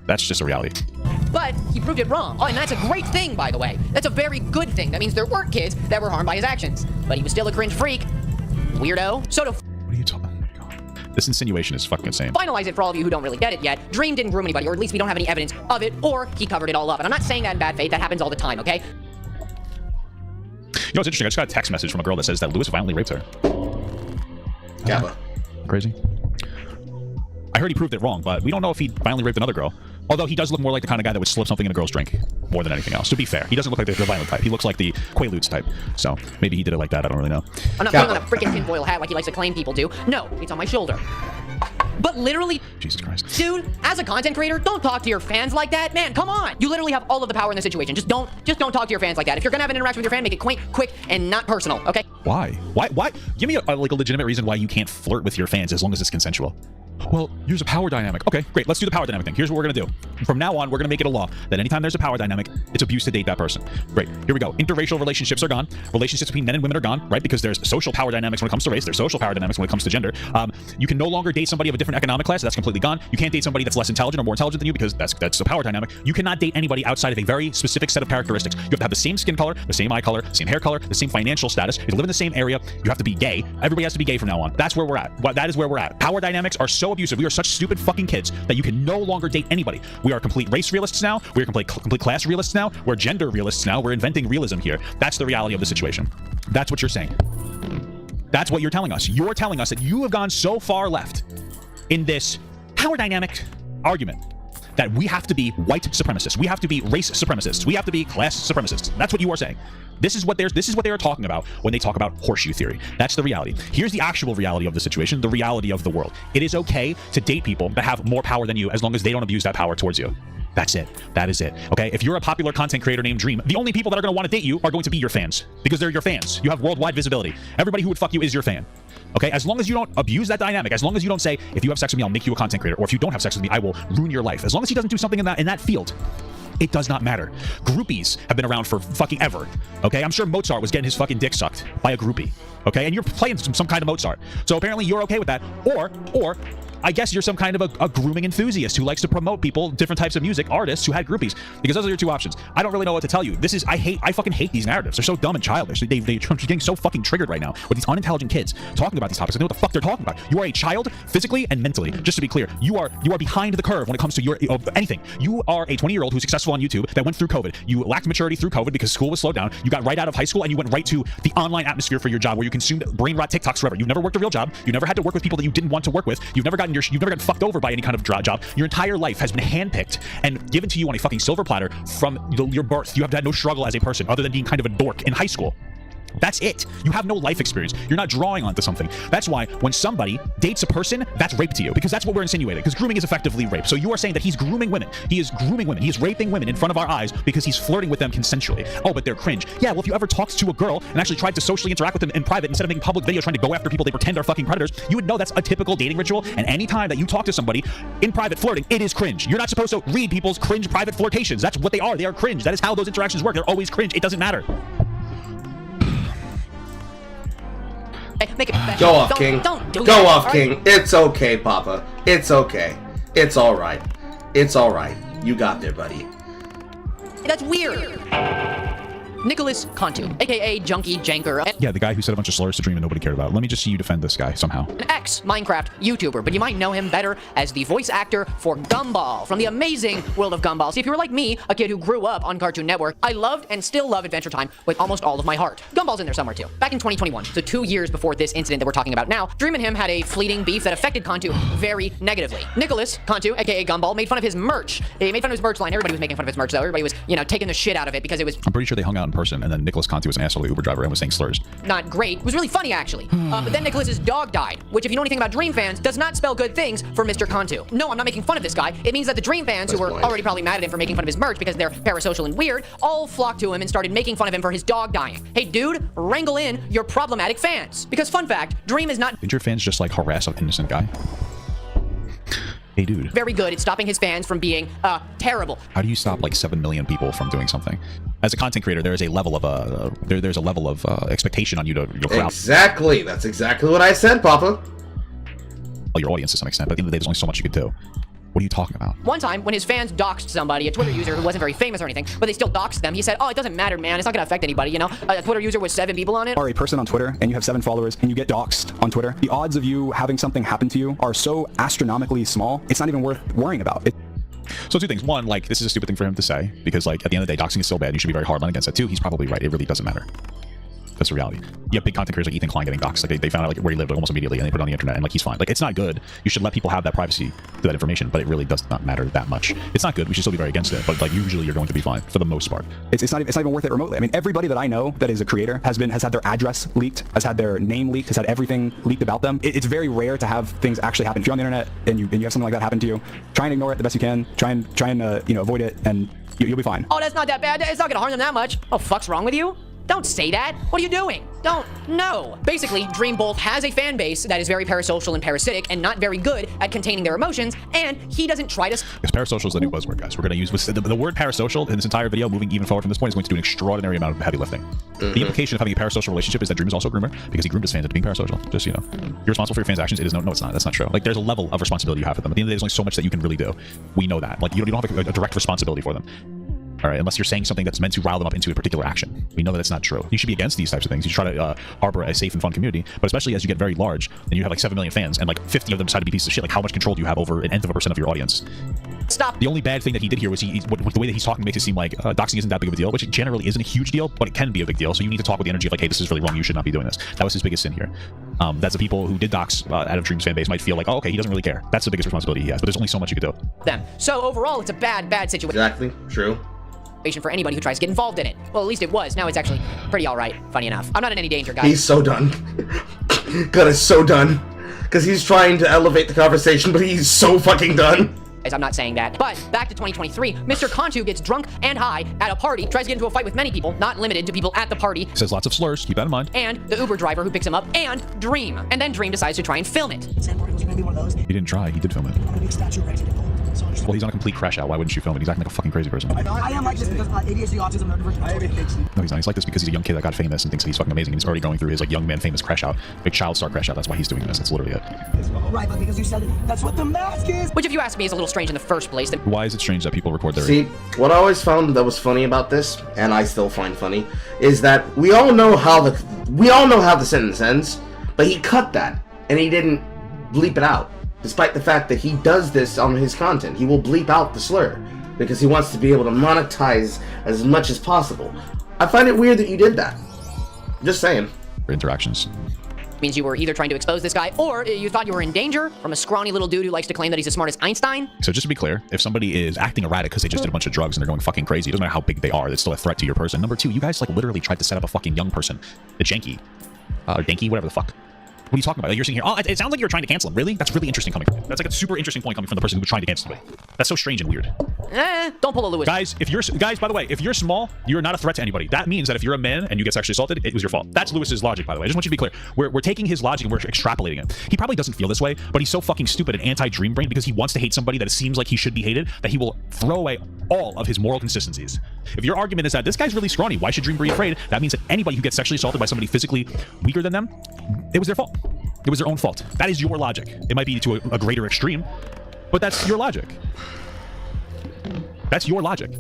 [SPEAKER 2] That's just a reality.
[SPEAKER 5] But he proved it wrong. Oh, and that's a great thing, by the way. That's a very good thing. That means there were kids that were harmed by his actions. But he was still a cringe freak. Weirdo. So to
[SPEAKER 2] What are you talking about? Oh my god. This insinuation is fucking insane.
[SPEAKER 5] finalize it for all of you who don't really get it yet, Dream didn't groom anybody, or at least we don't have any evidence of it, or he covered it all up. And I'm not saying that in bad faith. That happens all the time, okay?
[SPEAKER 2] You know what's interesting? I just got a text message from a girl that says that Lewis violently raped her.
[SPEAKER 1] Kappa.
[SPEAKER 2] Crazy. I heard he proved it wrong, but we don't know if he violently raped another girl. Although he does look more like the kind of guy that would slip something in a girl's drink more than anything else. To be fair, he doesn't look like the violent type. He looks like the Quaaludes type. So maybe he did it like that. I don't really know.
[SPEAKER 5] I'm not putting on a freaking tinfoil hat like he likes to claim people do. No, it's on my shoulder. But literally,
[SPEAKER 2] Jesus Christ.
[SPEAKER 5] dude, as a content creator, don't talk to your fans like that. Man, come on. You literally have all of the power in the situation. Just don't talk to your fans like that. If you're gonna have an interaction with your fan, make it quaint, quick, and not personal, okay?
[SPEAKER 2] Why? Why? Give me a legitimate reason why you can't flirt with your fans as long as it's consensual. Well, here's a power dynamic. Okay, great. Let's do the power dynamic thing. Here's what we're going to do. From now on, we're going to make it a law that anytime there's a power dynamic, it's abuse to date that person. Great. Here we go. Interracial relationships are gone. Relationships between men and women are gone, right? Because there's social power dynamics when it comes to race. There's social power dynamics when it comes to gender. You can no longer date somebody of a different economic class. That's completely gone. You can't date somebody that's less intelligent or more intelligent than you because that's a power dynamic. You cannot date anybody outside of a very specific set of characteristics. You have to have the same skin color, the same eye color, the same hair color, the same financial status. You live in the same area. You have to be gay. Everybody has to be gay from now on. That's where we're at. That is where we're at. Power dynamics are so abusive. We are such stupid fucking kids that you can no longer date anybody. We are complete race realists now. We are complete class realists now. We're gender realists now. We're inventing realism here. That's the reality of the situation. That's what you're saying. That's what you're telling us. You're telling us that you have gone so far left in this power dynamic argument that we have to be white supremacists. We have to be race supremacists. We have to be class supremacists. That's what you are saying. This is what they are talking about when they talk about horseshoe theory. That's the reality. Here's the actual reality of the situation, the reality of the world. It is okay to date people that have more power than you as long as they don't abuse that power towards you. That's it. That is it. Okay? If you're a popular content creator named Dream, the only people that are going to want to date you are going to be your fans because they're your fans. You have worldwide visibility. Everybody who would fuck you is your fan. Okay? As long as you don't abuse that dynamic, as long as you don't say, if you have sex with me, I'll make you a content creator, or if you don't have sex with me, I will ruin your life. As long as he doesn't do something in that field, it does not matter. Groupies have been around for fucking ever. Okay? I'm sure Mozart was getting his fucking dick sucked by a groupie. Okay? And you're playing some kind of Mozart. So apparently you're okay with that. Or I guess you're some kind of a grooming enthusiast who likes to promote people, different types of music, artists who had groupies. Because those are your two options. I don't really know what to tell you. I fucking hate these narratives. They're so dumb and childish. I'm getting so fucking triggered right now with these unintelligent kids talking about these topics. I don't know what the fuck they're talking about. You are a child, physically and mentally. Just to be clear, you are behind the curve when it comes to anything. You are a 20-year-old who's successful on YouTube that went through COVID. You lacked maturity through COVID because school was slowed down. You got right out of high school and you went right to the online atmosphere for your job where you consumed brain rot TikToks forever. You've never worked a real job. You never had to work with people that you didn't want to work with. You've never gotten fucked over by any kind of job. Your entire life has been handpicked and given to you on a fucking silver platter from your birth. You have had no struggle as a person other than being kind of a dork in high school. That's it. You have no life experience. You're not drawing onto something. That's why when somebody dates a person, that's rape to you, because that's what we're insinuating, because grooming is effectively rape. So you are saying that he's grooming women. He is grooming women. He is raping women in front of our eyes because he's flirting with them consensually. Oh, but they're cringe. Yeah, well, if you ever talked to a girl and actually tried to socially interact with them in private instead of making public videos trying to go after people they pretend are fucking predators, you would know that's a typical dating ritual. And any time that you talk to somebody in private flirting, it is cringe. You're not supposed to read people's cringe private flirtations. That's what they are. They are cringe. That is how those interactions work. They're always cringe. It doesn't matter.
[SPEAKER 5] Make it
[SPEAKER 1] Go off, King.
[SPEAKER 5] Don't do
[SPEAKER 1] Go
[SPEAKER 5] that,
[SPEAKER 1] off,
[SPEAKER 5] all
[SPEAKER 1] King.
[SPEAKER 5] right?
[SPEAKER 1] It's okay, Papa. It's okay. It's all right. It's all right. You got there, buddy.
[SPEAKER 5] That's weird. Nicholas Cantu, aka Junkie Janker,
[SPEAKER 2] Yeah, the guy who said a bunch of slurs to Dream and nobody cared about. Let me just see you defend this guy somehow.
[SPEAKER 5] an ex-Minecraft YouTuber, but you might know him better as the voice actor for Gumball from the amazing world of Gumball. See, if you were like me, a kid who grew up on Cartoon Network, I loved and still love Adventure Time with almost all of my heart. Gumball's in there somewhere too. Back in 2021, so 2 years before this incident that we're talking about now, Dream and him had a fleeting beef that affected Cantu very negatively. Nicholas Cantu, aka Gumball, made fun of his merch. He made fun of his merch line. Everybody was making fun of his merch though. Everybody was, taking the shit out of it because it was
[SPEAKER 2] I'm pretty sure they hung out in person, and then Nicholas Cantu was an asshole Uber driver and was saying slurs.
[SPEAKER 5] not great. It was really funny actually. But then Nicholas's dog died, which if you know anything about Dream fans, does not spell good things for Mr. Cantu. No, I'm not making fun of this guy. It means that the Dream fans, who were already probably mad at him for making fun of his merch because they're parasocial and weird, all flocked to him and started making fun of him for his dog dying. Hey dude, wrangle in your problematic fans. Because fun fact, Dream is not
[SPEAKER 2] Did your fans just like harass an innocent guy? Hey dude.
[SPEAKER 5] very good at stopping his fans from being terrible.
[SPEAKER 2] How do you stop like 7 million people from doing something? As a content creator, there is a level of there's a level of expectation on you to your crowd.
[SPEAKER 1] Exactly. That's exactly what I said, Papa.
[SPEAKER 2] Your audience to some extent, but at the end of the day, there's only so much you could do. What are you talking about?
[SPEAKER 5] One time, when his fans doxed somebody, a Twitter user who wasn't very famous or anything, but they still doxed them, he said, oh, it doesn't matter, man. It's not gonna affect anybody, A Twitter user with 7 people on it.
[SPEAKER 9] Are a person on Twitter and you have 7 followers and you get doxxed on Twitter, the odds of you having something happen to you are so astronomically small, it's not even worth worrying about.
[SPEAKER 2] So 2 things. 1, like, this is a stupid thing for him to say, because, like, at the end of the day, doxing is so bad, you should be very hard line against that. 2, he's probably right. It really doesn't matter. That's the reality. You have big content creators like Ethan Klein getting doxxed. Like, they found out like where he lived almost immediately, and they put it on the internet, and like he's fine. Like, it's not good. You should let people have that privacy to that information, but it really does not matter that much. It's not good. We should still be very against it, but like usually you're going to be fine for the most part.
[SPEAKER 9] It's not even worth it remotely. I mean, everybody that I know that is a creator has had their address leaked, has had their name leaked, has had everything leaked about them. It's very rare to have things actually happen. If you're on the internet and you have something like that happen to you, try and ignore it the best you can. Try and avoid it, and you'll be fine.
[SPEAKER 5] Oh, that's not that bad. It's not gonna harm them that much. Oh, fuck's wrong with you? Don't say that. What are you doing? No. Basically, Dream both has a fan base that is very parasocial and parasitic and not very good at containing their emotions, and he doesn't try to...
[SPEAKER 2] Because parasocial is the new buzzword, guys. We're going to use the word parasocial in this entire video, moving even forward from this point, is going to do an extraordinary amount of heavy lifting. The implication of having a parasocial relationship is that Dream is also a groomer, because he groomed his fans into being parasocial. Just, you're responsible for your fans' actions. It is no, it's not. That's not true. Like, there's a level of responsibility you have for them. At the end of the day, there's only so much that you can really do. We know that. Like, you don't have a direct responsibility for them. All right, unless you're saying something that's meant to rile them up into a particular action. We know that it's not true. You should be against these types of things. You should try to harbor a safe and fun community, but especially as you get very large and you have like 7 million fans and like 50 of them decide to be pieces of shit, like how much control do you have over 0.1% of your audience?
[SPEAKER 5] Stop.
[SPEAKER 2] The only bad thing that he did here was the way that he's talking makes it seem like doxing isn't that big of a deal, which it generally isn't a huge deal, but it can be a big deal. So you need to talk with the energy of like, hey, this is really wrong. You should not be doing this. That was his biggest sin here. That's the people who did dox out of Dream's fan base might feel like, oh, okay, he doesn't really care. That's the biggest responsibility he has, but there's only so much you could do.
[SPEAKER 5] Them. So overall, it's a bad situation.
[SPEAKER 1] Exactly. True.
[SPEAKER 5] For anybody who tries to get involved in it. Well, at least it was. Now it's actually pretty all right. Funny enough. I'm not in any danger, guys.
[SPEAKER 1] He's so done. God is so done. Because he's trying to elevate the conversation, but he's so fucking done.
[SPEAKER 5] I'm not saying that. But back to 2023, Mr. Cantu gets drunk and high at a party, tries to get into a fight with many people, not limited to people at the party.
[SPEAKER 2] Says lots of slurs, keep that in mind.
[SPEAKER 5] And the Uber driver who picks him up, and Dream. And then Dream decides to try and film it.
[SPEAKER 2] He didn't try, he did film it. Well, he's on a complete crash out. Why wouldn't you film it? He's acting like a fucking crazy person.
[SPEAKER 10] I am like this because ADHD, autism, neurodivergent.
[SPEAKER 2] No, he's not. He's like this because he's a young kid that got famous and thinks that he's fucking amazing. And he's already going through his like young man famous crash out, big child star crash out. That's why he's doing this. That's literally it.
[SPEAKER 10] Right, but because you said that's what the mask is.
[SPEAKER 5] Which, if you ask me, is a little strange in the first place.
[SPEAKER 2] Why is it strange that people record their...
[SPEAKER 1] See, what I always found that was funny about this, and I still find funny, is that we all know how the sentence ends, but he cut that and he didn't bleep it out. Despite the fact that he does this on his content, he will bleep out the slur because he wants to be able to monetize as much as possible. I find it weird that you did that. Just saying.
[SPEAKER 2] Interactions.
[SPEAKER 5] Means you were either trying to expose this guy or you thought you were in danger from a scrawny little dude who likes to claim that he's as smart as Einstein.
[SPEAKER 2] So just to be clear, if somebody is acting erratic because they just did a bunch of drugs and they're going fucking crazy, it doesn't matter how big they are, it's still a threat to your person. Number 2, you guys like literally tried to set up a fucking young person, the Janky, Danky, whatever the fuck. What are you talking about? Like, you're sitting here, oh, it sounds like you're trying to cancel him. Really? That's really interesting coming from you. That's like a super interesting point coming from the person who was trying to cancel somebody. That's so strange and weird.
[SPEAKER 5] Don't pull a Lewis.
[SPEAKER 2] Guys, by the way, if you're small, you're not a threat to anybody. That means that if you're a man and you get sexually assaulted, it was your fault. That's Lewis's logic, by the way. I just want you to be clear. We're taking his logic and we're extrapolating it. He probably doesn't feel this way, but he's so fucking stupid and anti-dream brain because he wants to hate somebody that it seems like he should be hated that he will throw away all of his moral consistencies. If your argument is that this guy's really scrawny, why should Dream be afraid? That means that anybody who gets sexually assaulted by somebody physically weaker than them, it was their fault. It was their own fault. That is your logic. It might be to a greater extreme, but that's your logic. That's your logic.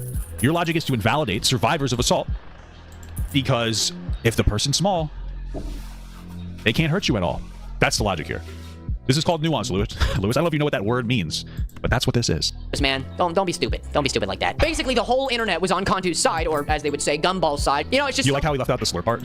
[SPEAKER 2] Your logic is to invalidate survivors of assault Because if the person's small, they can't hurt you at all. That's the logic here. This is called nuance, Lewis. Lewis, I don't know if you know what that word means, but that's what this is.
[SPEAKER 5] Man, don't be stupid. Don't be stupid like that. Basically, the whole internet was on Contu's side, or as they would say, Gumball's side. You know, it's just...
[SPEAKER 2] You like how he left out the slur part?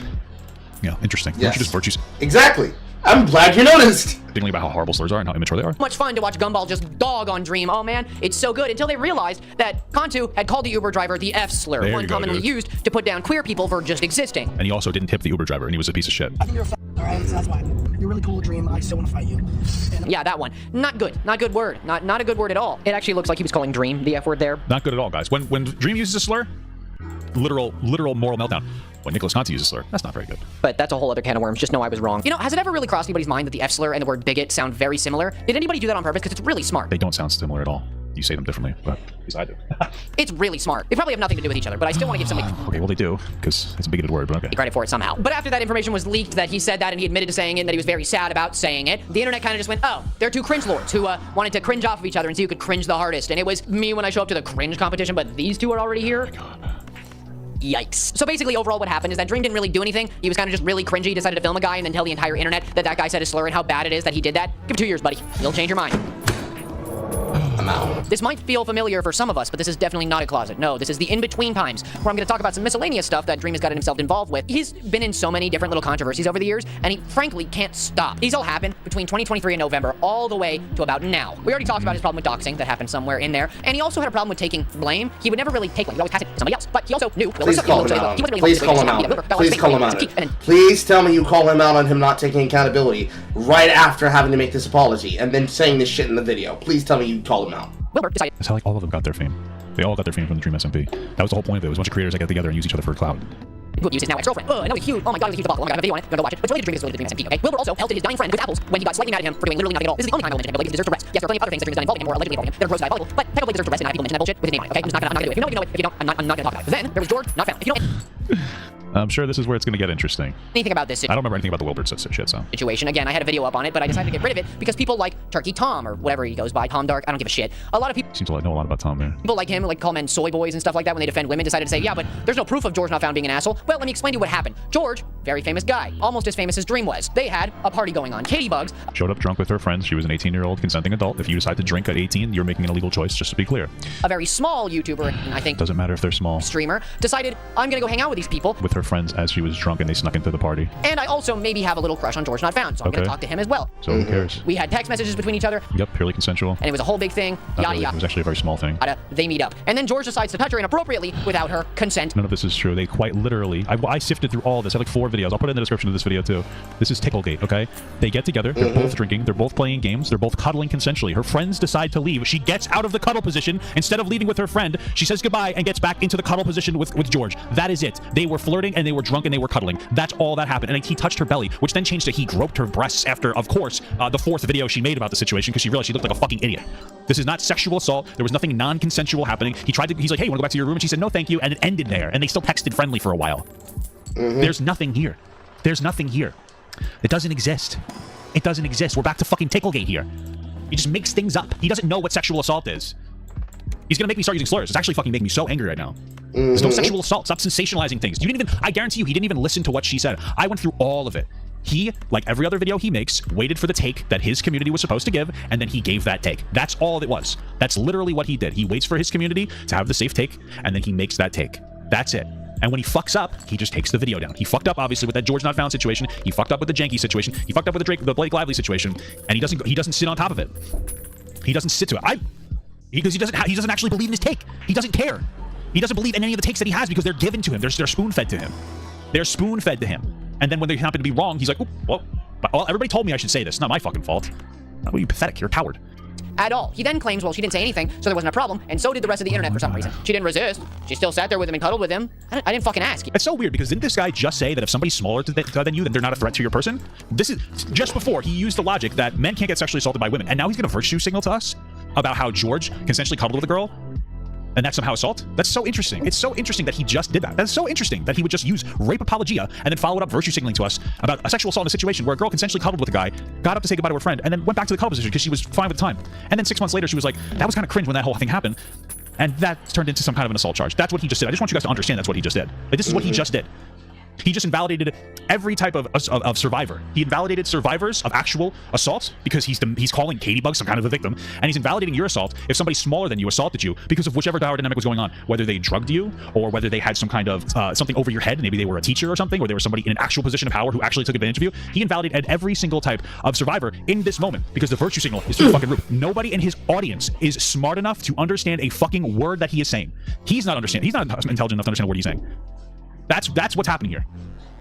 [SPEAKER 2] Yeah, interesting.
[SPEAKER 1] Yes.
[SPEAKER 2] Don't you just virtue...
[SPEAKER 1] Exactly. I'm glad you noticed.
[SPEAKER 2] Thinking about how horrible slurs are and how immature they are.
[SPEAKER 5] Much fun to watch Gumball just dog on Dream. Oh man, it's so good. Until they realized that Contu had called the Uber driver the F slur,
[SPEAKER 2] There
[SPEAKER 5] one
[SPEAKER 2] you go,
[SPEAKER 5] commonly
[SPEAKER 2] dude.
[SPEAKER 5] used to put down queer people for just existing.
[SPEAKER 2] And he also didn't tip the Uber driver, and he was a piece of shit.
[SPEAKER 10] I think you're a alright? So that's why. You're really cool, Dream. I still want to fight you.
[SPEAKER 5] Yeah, that one. Not good. Not good word. Not a good word at all. It actually looks like he was calling Dream the F word there.
[SPEAKER 2] Not good at all, guys. When Dream uses a slur, literal moral meltdown. When Nicholas Conti uses a slur, that's not very good.
[SPEAKER 5] But that's a whole other can of worms. Just know I was wrong. You know, has it ever really crossed anybody's mind that the F slur and the word bigot sound very similar? Did anybody do that on purpose? Because it's really smart.
[SPEAKER 2] They don't sound similar at all. You say them differently, but at least I do.
[SPEAKER 5] It's really smart. They probably have nothing to do with each other, but I still want to give somebody
[SPEAKER 2] Okay, well they do, because it's a bigoted word, but okay.
[SPEAKER 5] credit for it somehow. But after that information was leaked that he said that and he admitted to saying it and that he was very sad about saying it, the internet kind of just went, oh, they're two cringe lords who wanted to cringe off of each other and see who could cringe the hardest. And it was me when I show up to the cringe competition, but these two are already here. Yikes. So basically, overall, what happened is that Dream didn't really do anything. He was kind of just really cringy, decided to film a guy and then tell the entire internet that that guy said a slur and how bad it is that he did that. Give it 2 years, buddy. You'll change your mind.
[SPEAKER 1] I'm out.
[SPEAKER 5] This might feel familiar for some of us, but this is definitely not a closet. No, this is the in-between times where I'm going to talk about some miscellaneous stuff that Dream has gotten himself involved with. He's been in so many different little controversies over the years, and he frankly can't stop. These all happened between 2023 and November, all the way to about now. We already talked about his problem with doxing that happened somewhere in there, and he also had a problem with taking blame. He would never really take blame. He always passed it to somebody else. But he also knew.
[SPEAKER 1] Please call him out. Please call him out. Please call him out. Please tell me you call him out on him not taking accountability right after having to make this apology and then saying this shit in the video. Please tell me you call him out.
[SPEAKER 2] That's how like all of them got their fame. They all got their fame from the Dream SMP. That was the whole point of it. It was a bunch of creators that got together and use each other for clout.
[SPEAKER 5] Who used his now ex-girlfriend. And that was huge. Oh my god, it was a huge debacle. Oh my god, I have a video on it. I'm gonna go watch it. But related to Dream is related to Dream SMP, okay? Wilbur also pelted his dying friend with apples when he got slightly mad at him for doing literally nothing at all. This is the only time I'll mention him, but he deserves to rest. Yes, there are plenty of other things that Dream has done involving him or allegedly involving him that are gross and diabolical, but technically deserves to rest and not have people mention that bullshit with his name on it, okay? I'm just not gonna do it. If you know it, you know it. If you don't, I'm not gonna talk about it. Then there was George, not found. If you know
[SPEAKER 2] I'm sure this is where it's going to get interesting.
[SPEAKER 5] anything about this
[SPEAKER 2] I don't remember anything about the Wilbur shit, so.
[SPEAKER 5] situation. Again, I had a video up on it, but I decided to get rid of it because people like Turkey Tom or whatever he goes by, Tom Dark. I don't give a shit. A lot of people
[SPEAKER 2] Seems to know a lot about Tom there.
[SPEAKER 5] like him, like call men soy boys and stuff like that when they defend women, decided to say, yeah, but there's no proof of George not found being an asshole. Well, let me explain to you what happened. George, very famous guy, almost as famous as Dream was. They had a party going on. Katie Bugs
[SPEAKER 2] Showed up drunk with her friends. She was an 18-year-old consenting adult. If you decide to drink at 18, you're making an illegal choice, just to be clear.
[SPEAKER 5] a very small YouTuber, and I think
[SPEAKER 2] Doesn't matter if they're small.
[SPEAKER 5] streamer, decided I'm gonna go hang out with these people.
[SPEAKER 2] With her friends as she was drunk and they snuck into the party.
[SPEAKER 5] And I also maybe have a little crush on George Not Found, so I'm gonna
[SPEAKER 2] Okay.
[SPEAKER 5] talk to him as well.
[SPEAKER 2] So who cares?
[SPEAKER 5] We had text messages between each other,
[SPEAKER 2] Yep, purely consensual.
[SPEAKER 5] and it was a whole big thing.
[SPEAKER 2] Not
[SPEAKER 5] Yada
[SPEAKER 2] really. It
[SPEAKER 5] yada.
[SPEAKER 2] was actually a very small thing.
[SPEAKER 5] They meet up, and then George decides to touch her inappropriately without her consent.
[SPEAKER 2] None of this is true. They quite literally... I sifted through all this. I had like 4 videos. I'll put it in the description of this video too. This is Ticklegate, okay? They get together. They're both drinking. They're both playing games. They're both cuddling consensually. Her friends decide to leave. She gets out of the cuddle position. Instead of leaving with her friend, she says goodbye and gets back into the cuddle position with George. That is it. They were flirting and they were drunk and they were cuddling. That's all that happened. And he touched her belly, which then changed to he groped her breasts after, of course, the 4th video she made about the situation because she realized she looked like a fucking idiot. This is not sexual assault. There was nothing non-consensual happening. He's like, hey, you want to go back to your room? And she said, no, thank you. And it ended there. And they still texted friendly for a while. There's nothing here. There's nothing here. It doesn't exist. It doesn't exist. We're back to fucking Ticklegate here. He just makes things up. He doesn't know what sexual assault is. He's gonna make me start using slurs. It's actually fucking making me so angry right now. There's no sexual assault. Stop sensationalizing things. I guarantee you, he didn't even listen to what she said. I went through all of it. He, like every other video he makes, waited for the take that his community was supposed to give, and then he gave that take. That's all it was. That's literally what he did. He waits for his community to have the safe take, and then he makes that take. That's it. And when he fucks up, he just takes the video down. He fucked up, obviously, with that George Not Found situation. He fucked up with the Janky situation. He fucked up with the Blake Lively situation, and he doesn't sit on top of it. He doesn't sit to it. Because he doesn't actually believe in his take. He doesn't care. He doesn't believe in any of the takes that he has because they're given to him. They're spoon-fed to him. They're spoon-fed to him. And then when they happen to be wrong, he's like, well, everybody told me I should say this. Not my fucking fault. Well, you're pathetic. You're a coward.
[SPEAKER 5] At all. He then claims, well, she didn't say anything, so there wasn't a problem, and so did the rest of the internet for some reason. She didn't resist. She still sat there with him and cuddled with him. I didn't fucking ask.
[SPEAKER 2] It's so weird because didn't this guy just say that if somebody's smaller than you, then they're not a threat to your person? This is just before he used the logic that men can't get sexually assaulted by women, and now he's gonna virtue signal to us about how George consensually cuddled with a girl, and that's somehow assault? That's so interesting. It's so interesting that he just did that. That's so interesting that he would just use rape apologia and then follow it up virtue signaling to us about a sexual assault in a situation where a girl consensually cuddled with a guy, got up to say goodbye to her friend, and then went back to the cuddle position because she was fine with the time. And then 6 months later, she was like, that was kind of cringe when that whole thing happened. And that turned into some kind of an assault charge. That's what he just did. I just want you guys to understand that's what he just did. Like, this is what he just did. He just invalidated every type of survivor. He invalidated survivors of actual assault because he's calling Katie Bug some kind of a victim, and he's invalidating your assault if somebody smaller than you assaulted you because of whichever power dynamic was going on, whether they drugged you or whether they had some kind of something over your head, maybe they were a teacher or something, or they were somebody in an actual position of power who actually took advantage of you. He invalidated every single type of survivor in this moment because the virtue signal is through the fucking roof. Nobody in his audience is smart enough to understand a fucking word that he is saying. He's not intelligent enough to understand a word he's saying. That's what's happening here.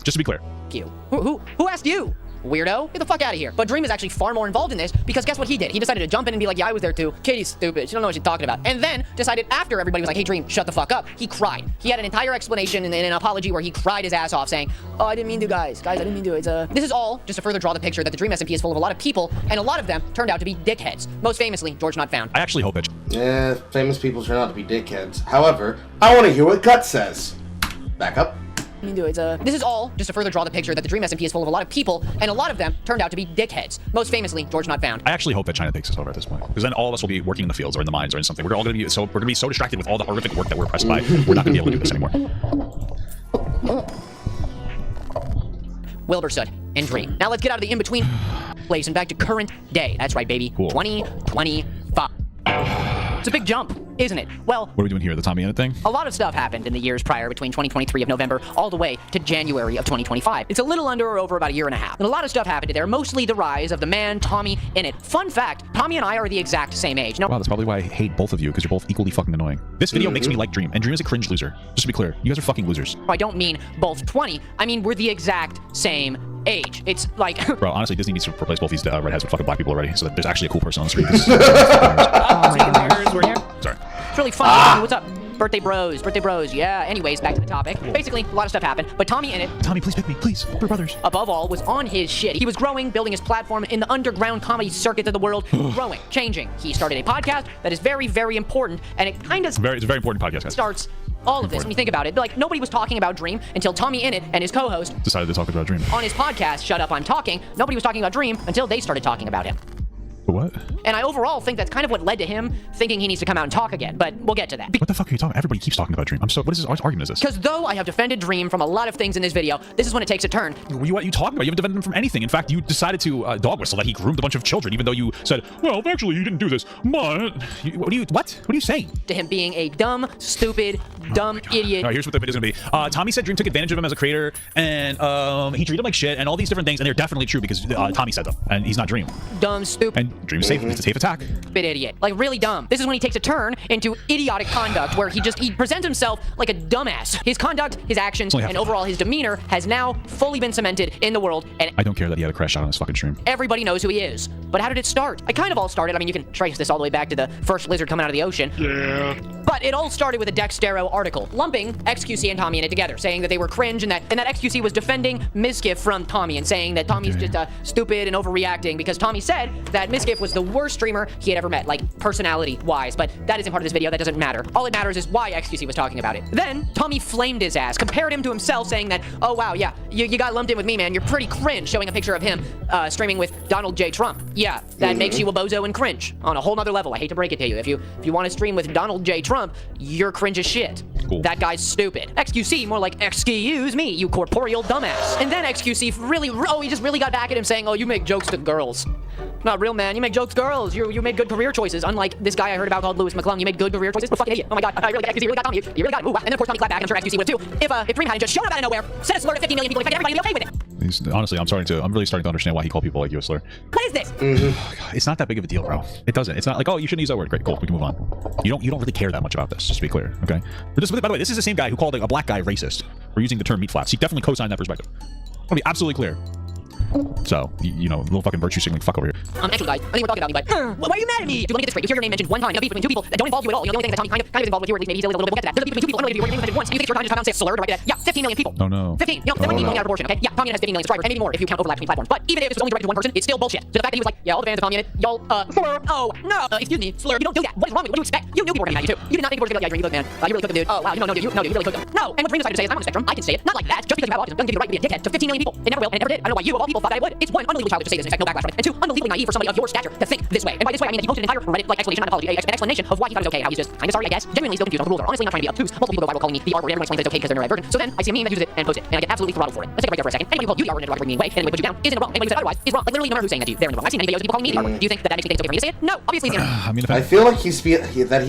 [SPEAKER 2] Just to be clear.
[SPEAKER 5] You. Who asked you? Weirdo, get the fuck out of here. But Dream is actually far more involved in this because guess what he did? He decided to jump in and be like, yeah, I was there too. Katie's stupid. She don't know what she's talking about. And then decided after everybody was like, hey, Dream, shut the fuck up. He cried. He had an entire explanation and an apology where he cried his ass off saying, oh, I didn't mean to, guys. Guys, I didn't mean to. This is all just to further draw the picture that the Dream SMP is full of a lot of people, and a lot of them turned out to be dickheads. Most famously, George Not Found.
[SPEAKER 2] I actually hope it.
[SPEAKER 1] Yeah, famous people turn out to be dickheads. However, I want to hear what Gut says. Back up.
[SPEAKER 5] This is all just to further draw the picture that the Dream SMP is full of a lot of people, and a lot of them turned out to be dickheads. Most famously, George Not Found.
[SPEAKER 2] I actually hope that China takes us over at this point, because then all of us will be working in the fields or in the mines or in something. We're all going to be so distracted with all the horrific work that we're oppressed by, we're not going to be able to do this anymore.
[SPEAKER 5] Wilbur Soot and Dream. Now let's get out of the in-between place and back to current day. That's right, baby.
[SPEAKER 2] Cool.
[SPEAKER 5] 2025. It's a big jump, isn't it? Well,
[SPEAKER 2] what are we doing here? The Tommy Innit thing?
[SPEAKER 5] A lot of stuff happened in the years prior between 2023 of November all the way to January of 2025. It's a little under or over about a year and a half. And a lot of stuff happened there, mostly the rise of the man Tommy Innit. Fun fact, Tommy and I are the exact same age.
[SPEAKER 2] Wow, that's probably why I hate both of you, because you're both equally fucking annoying. This video makes me like Dream, and Dream is a cringe loser. Just to be clear, you guys are fucking losers.
[SPEAKER 5] I don't mean both 20, I mean we're the exact same age. It's like...
[SPEAKER 2] Bro, honestly, Disney needs to replace both these redheads with fucking black people already, so that there's actually a cool person on the screen. Sorry.
[SPEAKER 5] It's really funny. What's up? Birthday bros. Yeah, anyways, back to the topic. Basically, a lot of stuff happened, but Tommy Innit...
[SPEAKER 2] Tommy, please pick me, please. We're brothers.
[SPEAKER 5] Above all, was on his shit. He was growing, building his platform in the underground comedy circuit of the world, growing, changing. He started a podcast that is very, very important, and it kind of...
[SPEAKER 2] It's a very important podcast, guys.
[SPEAKER 5] Starts all of this when you think about it. Like, nobody was talking about Dream until Tommy Innit and his co-host...
[SPEAKER 2] decided to talk about Dream.
[SPEAKER 5] On his podcast, Shut Up, I'm Talking, nobody was talking about Dream until they started talking about him.
[SPEAKER 2] What?
[SPEAKER 5] And I overall think that's kind of what led to him thinking he needs to come out and talk again, but we'll get to that.
[SPEAKER 2] What the fuck are you talking about? Everybody keeps talking about Dream. What is this argument is this?
[SPEAKER 5] Because though I have defended Dream from a lot of things in this video, this is when it takes a turn.
[SPEAKER 2] What are you talking about? You haven't defended him from anything. In fact, you decided to dog whistle that he groomed a bunch of children, even though you said, well, actually, he didn't do this. What are you saying?
[SPEAKER 5] To him being a dumb, stupid, dumb idiot.
[SPEAKER 2] All right, here's what the video's gonna be. Tommy said Dream took advantage of him as a creator, and he treated him like shit, and all these different things, and they're definitely true because Tommy said them, and he's not Dream.
[SPEAKER 5] Dumb, stupid.
[SPEAKER 2] And Dream's safe. It's a safe attack.
[SPEAKER 5] Stupid idiot. Like, really dumb. This is when he takes a turn into idiotic conduct, where he presents himself like a dumbass. His conduct, his actions, and overall his demeanor has now fully been cemented in the world, and
[SPEAKER 2] I don't care that he had a crash shot on his fucking stream.
[SPEAKER 5] Everybody knows who he is. But how did it start? It kind of all started, I mean, you can trace this all the way back to the first lizard coming out of the ocean. Yeah. But it all started with a Dextero article, lumping XQC and Tommy Innit together, saying that they were cringe, and that XQC was defending Mizkif from Tommy and saying that Tommy's just stupid and overreacting because Tommy said that Mizkif was the worst streamer he had ever met, like personality-wise, but that isn't part of this video, that doesn't matter. All it matters is why XQC was talking about it. Then, Tommy flamed his ass, compared him to himself, saying that, oh wow, yeah, you got lumped in with me, man, you're pretty cringe, showing a picture of him streaming with Donald J. Trump. Yeah, that makes you a bozo and cringe on a whole nother level. I hate to break it to you. If you want to stream with Donald J. Trump, you're cringe as shit. Cool. That guy's stupid. XQC, more like excuse me, you corporeal dumbass. And then XQC he just really got back at him saying, oh, you make jokes to girls. Not real, man. You make jokes, girls. You made good career choices. Unlike this guy I heard about called McClung. You made good career choices. What a fucking idiot. Oh my god. I really got XQC. You really got Tommy. You really got him. Ooh, wow. And then of course Tommy clapped back. I'm sure XQC would too. If Dream hadn't just shown up out of nowhere, said a slur to 50 million people, expect everybody to be okay with it.
[SPEAKER 2] Honestly, I'm really starting to understand why he called people like you a slur.
[SPEAKER 5] What is this?
[SPEAKER 2] It's not that big of a deal, bro. It doesn't. It's not like, oh, you shouldn't use that word. Great, cool. We can move on. You don't really care that much about this, just to be clear, okay? But by the way, this is the same guy who called a black guy racist for using the term meat flaps. He definitely co-signed that perspective. I mean, absolutely clear. So, little fucking virtue signaling fuck over here.
[SPEAKER 5] Actually, guys, I think we're talking about me, but why are you mad at me? Dude, let me get this straight. You hear your name mentioned one time in a beef between two people that don't involve you at all. The only thing that Tommy kind of is involved with you, or at least maybe he's a little bit, we'll get to that. There's a beef between two people, unrelated to you, or your name mentioned once. You think it's your time to just come out and say a slur to write that? Yeah, 15 million people.
[SPEAKER 2] No.
[SPEAKER 5] 15. That might be blowing out of proportion, okay? Yeah, Tommy has 15 million subscribers, and maybe more if you count overlap between platforms. But even if it's only directed to one person, it's still bullshit. So the fact that he was like, yeah, all the fans of Tommy Innit, y'all, slur. Oh, no, excuse me, slur. You don't do that. What is wrong with you? What do you expect? You knew people were gonna be mad at you too. You did not think people were gonna be like, yeah, you really cooked, man. You really cooked him, dude. Oh, wow, no, dude, you really cooked him. No, and what Dream decided to say is, I'm on the spectrum, I can say it. Not like that. Just because you have autism doesn't give you the right to be a dickhead to 15 million people. It never will, and it never did. I don't know why you, of all people, people thought I would. It's one, unbelievably childish to say this and expect no backlash from it, and two, unbelievably naive for somebody of your stature to think this way. And by this way, I mean that he posted an entire Reddit explanation, not an apology, an explanation of why he thought it was okay, how he's just kind of sorry, I guess. Genuinely still confused on the rules, or honestly not trying to be obtuse. Multiple people go viral calling me the R word. Everyone explains that it's okay because they're their right version. So then I see a meme that uses it and post it, and I get absolutely throttled for it. Let's take a break there for a second. Anybody who called you the R word in a derogatory way, and anybody put you down, is in the wrong. Anybody who said otherwise is wrong. Like literally, no matter who's saying that to you, they're in the wrong. I've seen many videos of people calling me the R word. Do you think that makes me think it's okay for me to say it? No, obviously it's incorrect.
[SPEAKER 1] I feel like he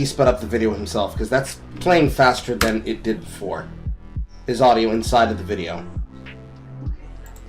[SPEAKER 1] sped up the video himself, because that's playing faster than it did before. His audio inside of the video.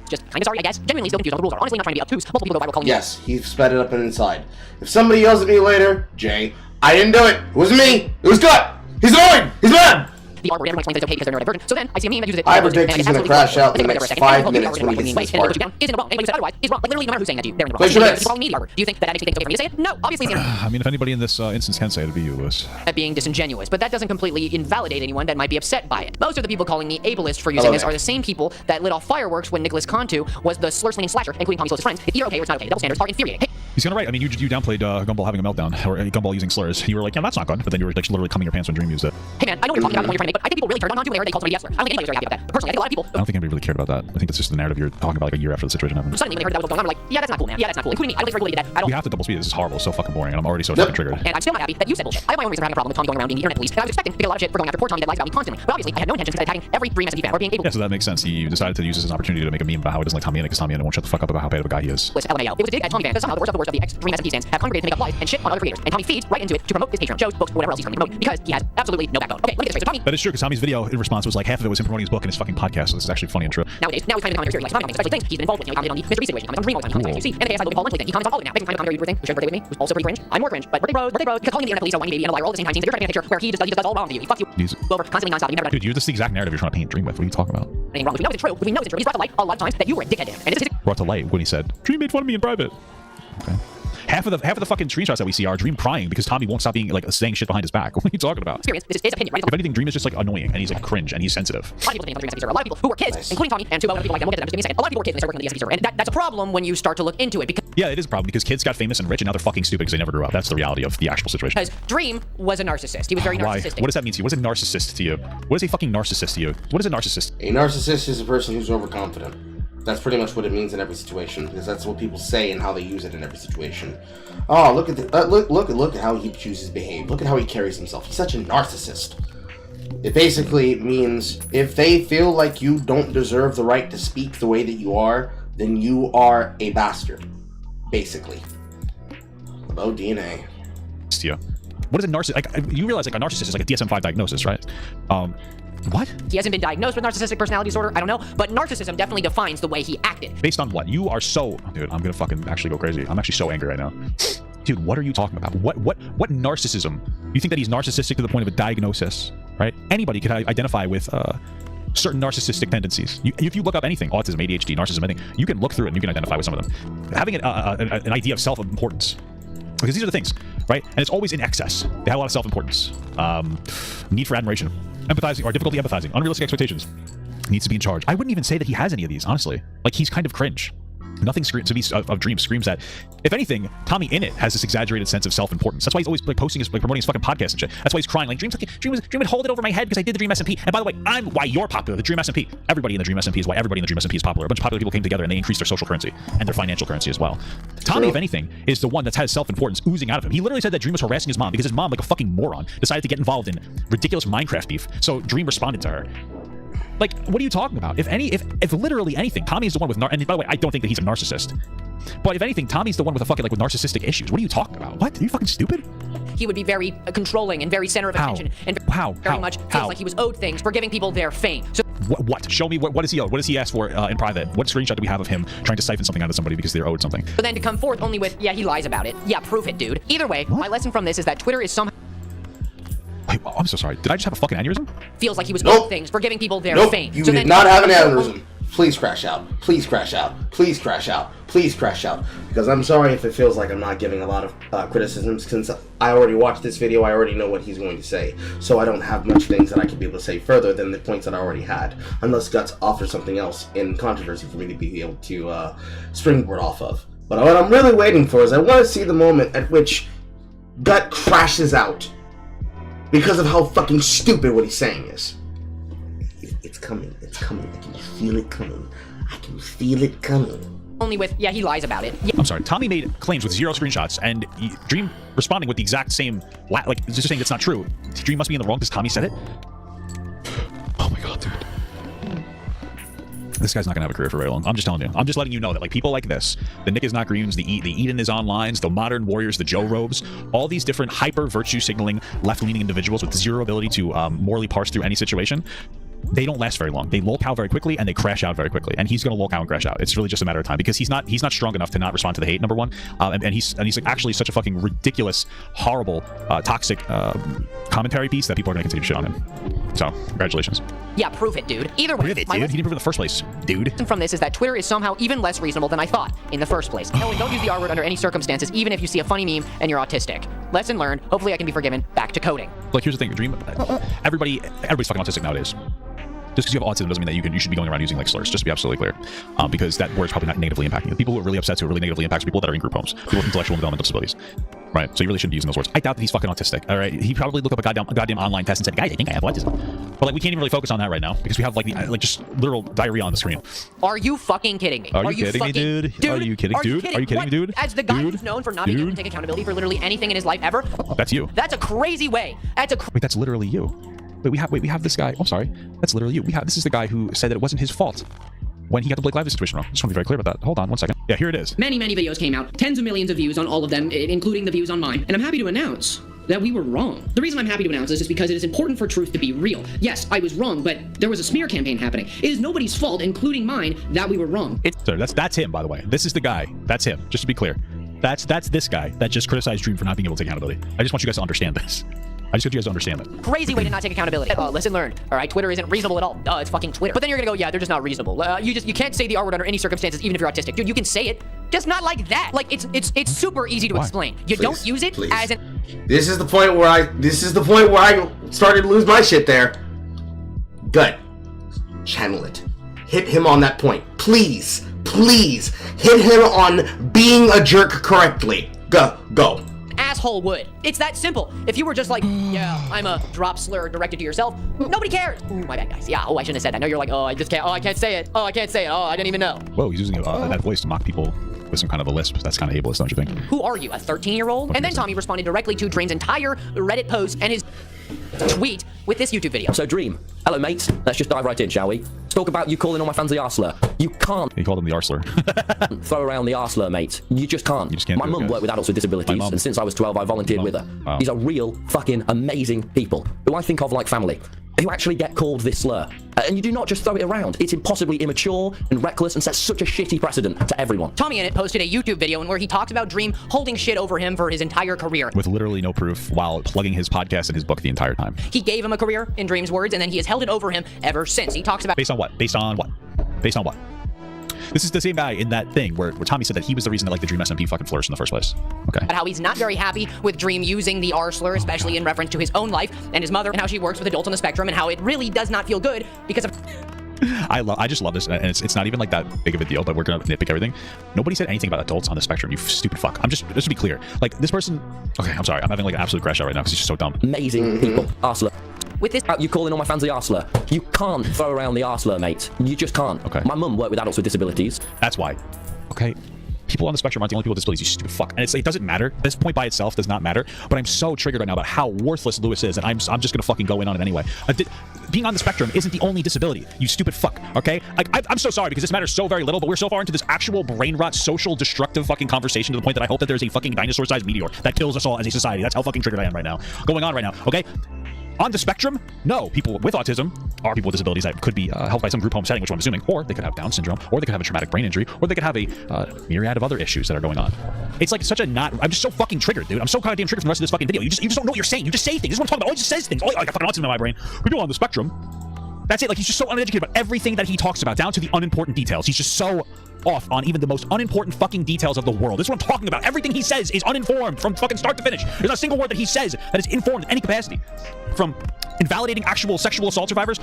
[SPEAKER 5] Just kind of sorry, I guess. Genuinely still confused on the rules, or honestly not trying to be obtuse. Multiple people go viral calling me.
[SPEAKER 1] Yes, he sped it up and inside. If somebody yells at me later, Jay, I didn't do it. It wasn't me. It was Gut. He's annoying. He's mad.
[SPEAKER 5] The R word, everyone explains that it's okay because they're their version. So then I see a meme that uses it.
[SPEAKER 1] I predict he's gonna crash out in the next 5 minutes when he gets this part.
[SPEAKER 5] Is in the wrong. Anybody who said otherwise is wrong. Like literally, no matter who's saying that to you, they're in the wrong.
[SPEAKER 1] Place your bets.
[SPEAKER 5] Calling me the R word. Do you think that makes me think it's okay for me to say it? No, obviously it's incorrect.
[SPEAKER 2] I mean, if anybody in this instance can say it, it'd be you, Lewis.
[SPEAKER 5] At being disingenuous, but that doesn't completely invalidate anyone that might be upset by it. Most of the people calling me ableist for using this are the same people that lit off fireworks when Nicholas Cantu was the slur-slinging slasher, including Tommy's closest friends. It's either okay or it's not okay. The double standards are infuriating. Hey.
[SPEAKER 2] He's gonna right. I mean, you downplayed Gumball having a meltdown, or Gumball using slurs. You were like, yeah, that's not good. But then you were like literally coming your pants when Dream used it.
[SPEAKER 5] Hey man, I know what you're talking about, the point you're trying to make, but I think people really turned on to when they called somebody a slur. I don't think anybody was very happy about that. But personally, I think a lot of people.
[SPEAKER 2] I don't think anybody really cared about that. I think that's just the narrative you're talking about like a year after the situation happened.
[SPEAKER 5] Suddenly, when they heard that was going on, we're like, yeah, that's not cool, man. Yeah, that's not cool. Including me. I don't think everybody did that. I don't.
[SPEAKER 2] We have to double speed. This is horrible. It's so fucking boring, and I'm already so fucking triggered.
[SPEAKER 5] And I'm still not happy that you said bullshit. I have my own reason for having a problem with Tommy going around being the internet police, and I was expecting to get a lot of shit for going after poor Tommy that lies about me constantly. But obviously, I had no intentions of attacking every Dream SMP fan or being able.
[SPEAKER 2] Yeah, so that makes sense. He decided to use this as an opportunity to make a meme about how he doesn't like Tommy in it because Tommy in it won't shut the fuck up about how bad of a guy he is.
[SPEAKER 5] LMAO. It was a dig at Tommy fan because somehow the worst of the ex-Dream SMP fans have congregated to make up lies and shit on other creators, and Tommy feeds right into it to promote his Patreon shows, books, whatever else he's trying to promote because he has absolutely no backbone. Okay, let me get this straight. So Tommy.
[SPEAKER 2] That is true because Tommy's video in response was like half of it was him promoting his book and his fucking podcast. So this is actually funny and true.
[SPEAKER 5] Nowadays, now he's kind of commentary like Tommy commenting, especially things he's been involved with. You know, he commented on the Mr. Beast situation, comments on Dream all the time, comments on UC, and the KSI Logan Paul monthly thing. He comments on all of it now. Making time to comment on your thing, who shared birthday with me, who's also pretty cringe. I'm more cringe, but birthday bros, because calling him the internet police are whiny baby and a liar all at the same time seems that you're trying to paint a picture where he just does all wrong to you. He fucks you over constantly nonstop. You never.
[SPEAKER 2] Dude, that's the exact narrative you're trying to paint Dream with. What are you talking about?
[SPEAKER 5] Anything wrong? If we know it's true, he's brought to light a lot of times that you were a dickhead to him. And it's
[SPEAKER 2] brought to light when he said Dream made fun of me in private. Okay. Half of the fucking screenshots that we see are Dream crying because Tommy won't stop being like saying shit behind his back. What are you talking about?
[SPEAKER 5] Experience. This is his opinion, right?
[SPEAKER 2] If anything, Dream is just like annoying and he's like cringe and he's sensitive.
[SPEAKER 5] A lot of people think the Dream SMPs are a lot of people who were kids, including Tommy and two other people like them. We'll get to them just in a second. A lot of people were kids when they started working on the SMPs, and that's a problem when you start to look into it because
[SPEAKER 2] yeah, it is a problem because kids got famous and rich and now they're fucking stupid because they never grew up. That's the reality of the actual situation.
[SPEAKER 5] Because Dream was a narcissist. He was very narcissistic.
[SPEAKER 2] What does that mean to you? What is a narcissist to you? What is a fucking narcissist to you? What is a narcissist?
[SPEAKER 1] A narcissist is a person who's overconfident. That's pretty much what it means in every situation, because that's what people say and how they use it in every situation. Oh, look at the, look at how he chooses to behave. Look at how he carries himself. He's such a narcissist. It basically means if they feel like you don't deserve the right to speak the way that you are, then you are a bastard. Basically. About DNA.
[SPEAKER 2] Yeah. What is a narcissist? Like, you realize like a narcissist is like a DSM-5 diagnosis, right? What?
[SPEAKER 5] He hasn't been diagnosed with narcissistic personality disorder. I don't know, but narcissism definitely defines the way he acted. Based
[SPEAKER 2] on what? You are so... Dude, I'm gonna fucking actually go crazy. I'm actually so angry right now. Dude, what are you talking about? What narcissism? You think that he's narcissistic to the point of a diagnosis, right? Anybody could identify with certain narcissistic tendencies. If you look up anything, autism, ADHD, narcissism, anything, you can look through it and you can identify with some of them. Having an idea of self-importance. Because these are the things, right? And it's always in excess. They have a lot of self-importance. Need for admiration. Empathizing, or difficulty empathizing. Unrealistic expectations. Needs to be in charge. I wouldn't even say that he has any of these, honestly. Like, he's kind of cringe. Nothing of Dream screams that. If anything, Tommy in it has this exaggerated sense of self-importance. That's why he's always like posting his, like promoting his fucking podcast and shit. That's why he's crying like Dream would hold it over my head because I did the Dream SMP. And by the way, I'm why you're popular. The Dream SMP. Everybody in the Dream SMP is why everybody in the Dream SMP is popular. A bunch of popular people came together and they increased their social currency and their financial currency as well. Tommy, if anything, is the one that's had self-importance oozing out of him. He literally said that Dream was harassing his mom because his mom, like a fucking moron, decided to get involved in ridiculous Minecraft beef. So Dream responded to her. Like, what are you talking about? If literally anything, Tommy is the one with and by the way, I don't think that he's a narcissist. But if anything, Tommy's the one with a fucking with narcissistic issues. What are you talking about? What? Are you fucking stupid?
[SPEAKER 5] He would be very controlling and very center of attention and very much feels like he was owed things for giving people their fame. So
[SPEAKER 2] what? Show me what is he owed? What does he ask for in private? What screenshot do we have of him trying to siphon something out of somebody because they're owed something?
[SPEAKER 5] But then to come forth only with, yeah, he lies about it. Yeah, prove it, dude. Either way, my lesson from this is that Twitter is somehow...
[SPEAKER 2] Wait, I'm so sorry. Did I just have a fucking aneurysm?
[SPEAKER 5] Feels like he was owed things for giving people their fame.
[SPEAKER 1] You did not have an aneurysm. Please crash out. Please crash out. Please crash out. Please crash out. Because I'm sorry if it feels like I'm not giving a lot of criticisms, since I already watched this video, I already know what he's going to say. So I don't have much things that I can be able to say further than the points that I already had. Unless Guts offers something else in controversy for me to be able to springboard off of. But what I'm really waiting for is I want to see the moment at which Gut crashes out. Because of how fucking stupid what he's saying is. It's coming. It's coming. I can feel it coming. I can feel it coming.
[SPEAKER 5] only with, yeah, he lies about it. Yeah.
[SPEAKER 2] I'm sorry. Tommy made claims with 0 screenshots, and Dream responding with the exact same, like, just saying it's not true. Dream must be in the wrong because Tommy said it. Oh my god, dude. This guy's not gonna have a career for very long. I'm just telling you. I'm just letting you know that, like, people like this, the Nick is not Greens, the Eden is Onlines, the Modern Warriors, the Joe Robes, all these different hyper virtue signaling left-leaning individuals with zero ability to morally parse through any situation, they don't last very long. They lolk out very quickly and they crash out very quickly. And he's going to lolk out and crash out. It's really just a matter of time because he's not strong enough to not respond to the hate, number one. And he's like actually such a fucking ridiculous, horrible, toxic commentary piece that people are going to continue to shit on him. So, congratulations.
[SPEAKER 5] Yeah, prove it, dude. Either way,
[SPEAKER 2] prove it, dude. He didn't prove it in the first place, dude.
[SPEAKER 5] Lesson from this is that Twitter is somehow even less reasonable than I thought in the first place. No, don't use the R word under any circumstances, even if you see a funny meme and you're autistic. Lesson learned. Hopefully I can be forgiven. Back to coding.
[SPEAKER 2] Like, here's the thing, Dream. Everybody's fucking autistic nowadays. Just because you have autism doesn't mean that you should be going around using like slurs, just to be absolutely clear. Because that word's probably not negatively impacting you. The people who are really upset to it really negatively impacts people that are in group homes, people with intellectual and developmental disabilities. Right? So you really shouldn't be using those words. I doubt that he's fucking autistic, all right? He probably looked up a goddamn online test and said, guys, I think I have autism. But like, we can't even really focus on that right now because we have like just literal diarrhea on the screen.
[SPEAKER 5] Are you fucking kidding me?
[SPEAKER 2] Are you kidding me, dude? Are you kidding, dude? Are you kidding me, dude?
[SPEAKER 5] As the guy who's known for not being able to take accountability for literally anything in his life ever.
[SPEAKER 2] That's you.
[SPEAKER 5] That's a crazy way.
[SPEAKER 2] Wait, that's literally you. Wait, we have this guy. I'm sorry. That's literally you. This is the guy who said that it wasn't his fault when he got the Blake Lively situation wrong. Just want to be very clear about that. Hold on 1 second. Yeah, here it is.
[SPEAKER 4] Many videos came out, tens of millions of views on all of them, including the views on mine. And I'm happy to announce that we were wrong. The reason I'm happy to announce this is because it is important for truth to be real. Yes, I was wrong, but there was a smear campaign happening. It is nobody's fault, including mine, that we were wrong.
[SPEAKER 2] Sir, that's him, by the way. This is the guy. That's him. Just to be clear. That's this guy that just criticized Dream for not being able to take accountability. I just want you guys to understand this. I just want you guys to understand that.
[SPEAKER 5] Crazy way to not take accountability. Lesson learned. All right, Twitter isn't reasonable at all. Duh, it's fucking Twitter. But then you're gonna go, yeah, they're just not reasonable. You can't say the R word under any circumstances, even if you're autistic. Dude, you can say it, just not like that. Like it's super easy to explain. You don't use it as an.
[SPEAKER 1] This is the point where I started to lose my shit there. Good. Channel it. Hit him on that point. Please hit him on being a jerk correctly. Go.
[SPEAKER 5] Asshole would. It's that simple. If you were just like, yeah, I'm a drop slur directed to yourself, nobody cares. Ooh, my bad, guys. Yeah, I shouldn't have said that. No, you're like, I can't say it. I didn't even know.
[SPEAKER 2] Whoa, he's using that voice to mock people with some kind of a lisp. That's kind of ableist, don't you think?
[SPEAKER 5] Who are you, a 13-year-old? And then Tommy responded directly to Dream's entire Reddit post and his tweet with this YouTube video.
[SPEAKER 12] So Dream, hello mates, let's just dive right in, shall we? Let's talk about you calling all my fans the arsler. You can't.
[SPEAKER 2] He called him the arsler.
[SPEAKER 12] Throw around the arsler, mate. You just can't. My mum worked with adults with disabilities, and since I was 12, I volunteered with her.
[SPEAKER 2] Wow.
[SPEAKER 12] These are real, fucking amazing people who I think of like family, who actually get called this slur. And you do not just throw it around. It's impossibly immature and reckless and sets such a shitty precedent to everyone.
[SPEAKER 5] Tommy in it posted a YouTube video in where he talks about Dream holding shit over him for his entire career.
[SPEAKER 2] With literally no proof while plugging his podcast and his book the entire time.
[SPEAKER 5] He gave him a career, in Dream's words, and then he has held it over him ever since. He talks about...
[SPEAKER 2] Based on what? Based on what? This is the same guy in that thing where Tommy said that he was the reason that like the Dream SMP fucking flourished in the first place. Okay.
[SPEAKER 5] How he's not very happy with Dream using the R slur, especially in reference to his own life and his mother, and how she works with adults on the spectrum, and how it really does not feel good because of...
[SPEAKER 2] I just love this, and it's not even like that big of a deal, but we're gonna nitpick everything. Nobody said anything about adults on the spectrum, you stupid fuck. Just to be clear, like this person... Okay, I'm sorry, I'm having like an absolute crash out right now because he's just so dumb.
[SPEAKER 12] Amazing people. Arsler.
[SPEAKER 5] With this...
[SPEAKER 12] You calling all my fans the arsler. You can't throw around the arsler, mate. You just can't.
[SPEAKER 2] Okay.
[SPEAKER 12] My mum worked with adults with disabilities.
[SPEAKER 2] That's why. Okay. People on the spectrum aren't the only people with disabilities, you stupid fuck. And it doesn't matter. This point by itself does not matter. But I'm so triggered right now about how worthless Lewis is, and I'm just gonna fucking go in on it anyway. Being on the spectrum isn't the only disability, you stupid fuck, okay? I'm so sorry because this matters so very little, but we're so far into this actual brain rot, social, destructive fucking conversation to the point that I hope that there's a fucking dinosaur-sized meteor that kills us all as a society. That's how fucking triggered I am right now. Going on right now, okay? On the spectrum, no, people with autism are people with disabilities that could be helped by some group home setting, which I'm assuming, or they could have Down syndrome, or they could have a traumatic brain injury, or they could have a myriad of other issues that are going on. It's like such a I'm just so fucking triggered, dude. I'm so goddamn triggered from the rest of this fucking video. You just don't know what you're saying. You just say things. This is what I'm talking about. Oh, he just says things. Oh, I got fucking autism in my brain. People on the spectrum. That's it. Like, he's just so uneducated about everything that he talks about, down to the unimportant details. He's just so off on even the most unimportant fucking details of the world. This is what I'm talking about. Everything he says is uninformed from fucking start to finish. There's not a single word that he says that is informed in any capacity. From invalidating actual sexual assault survivors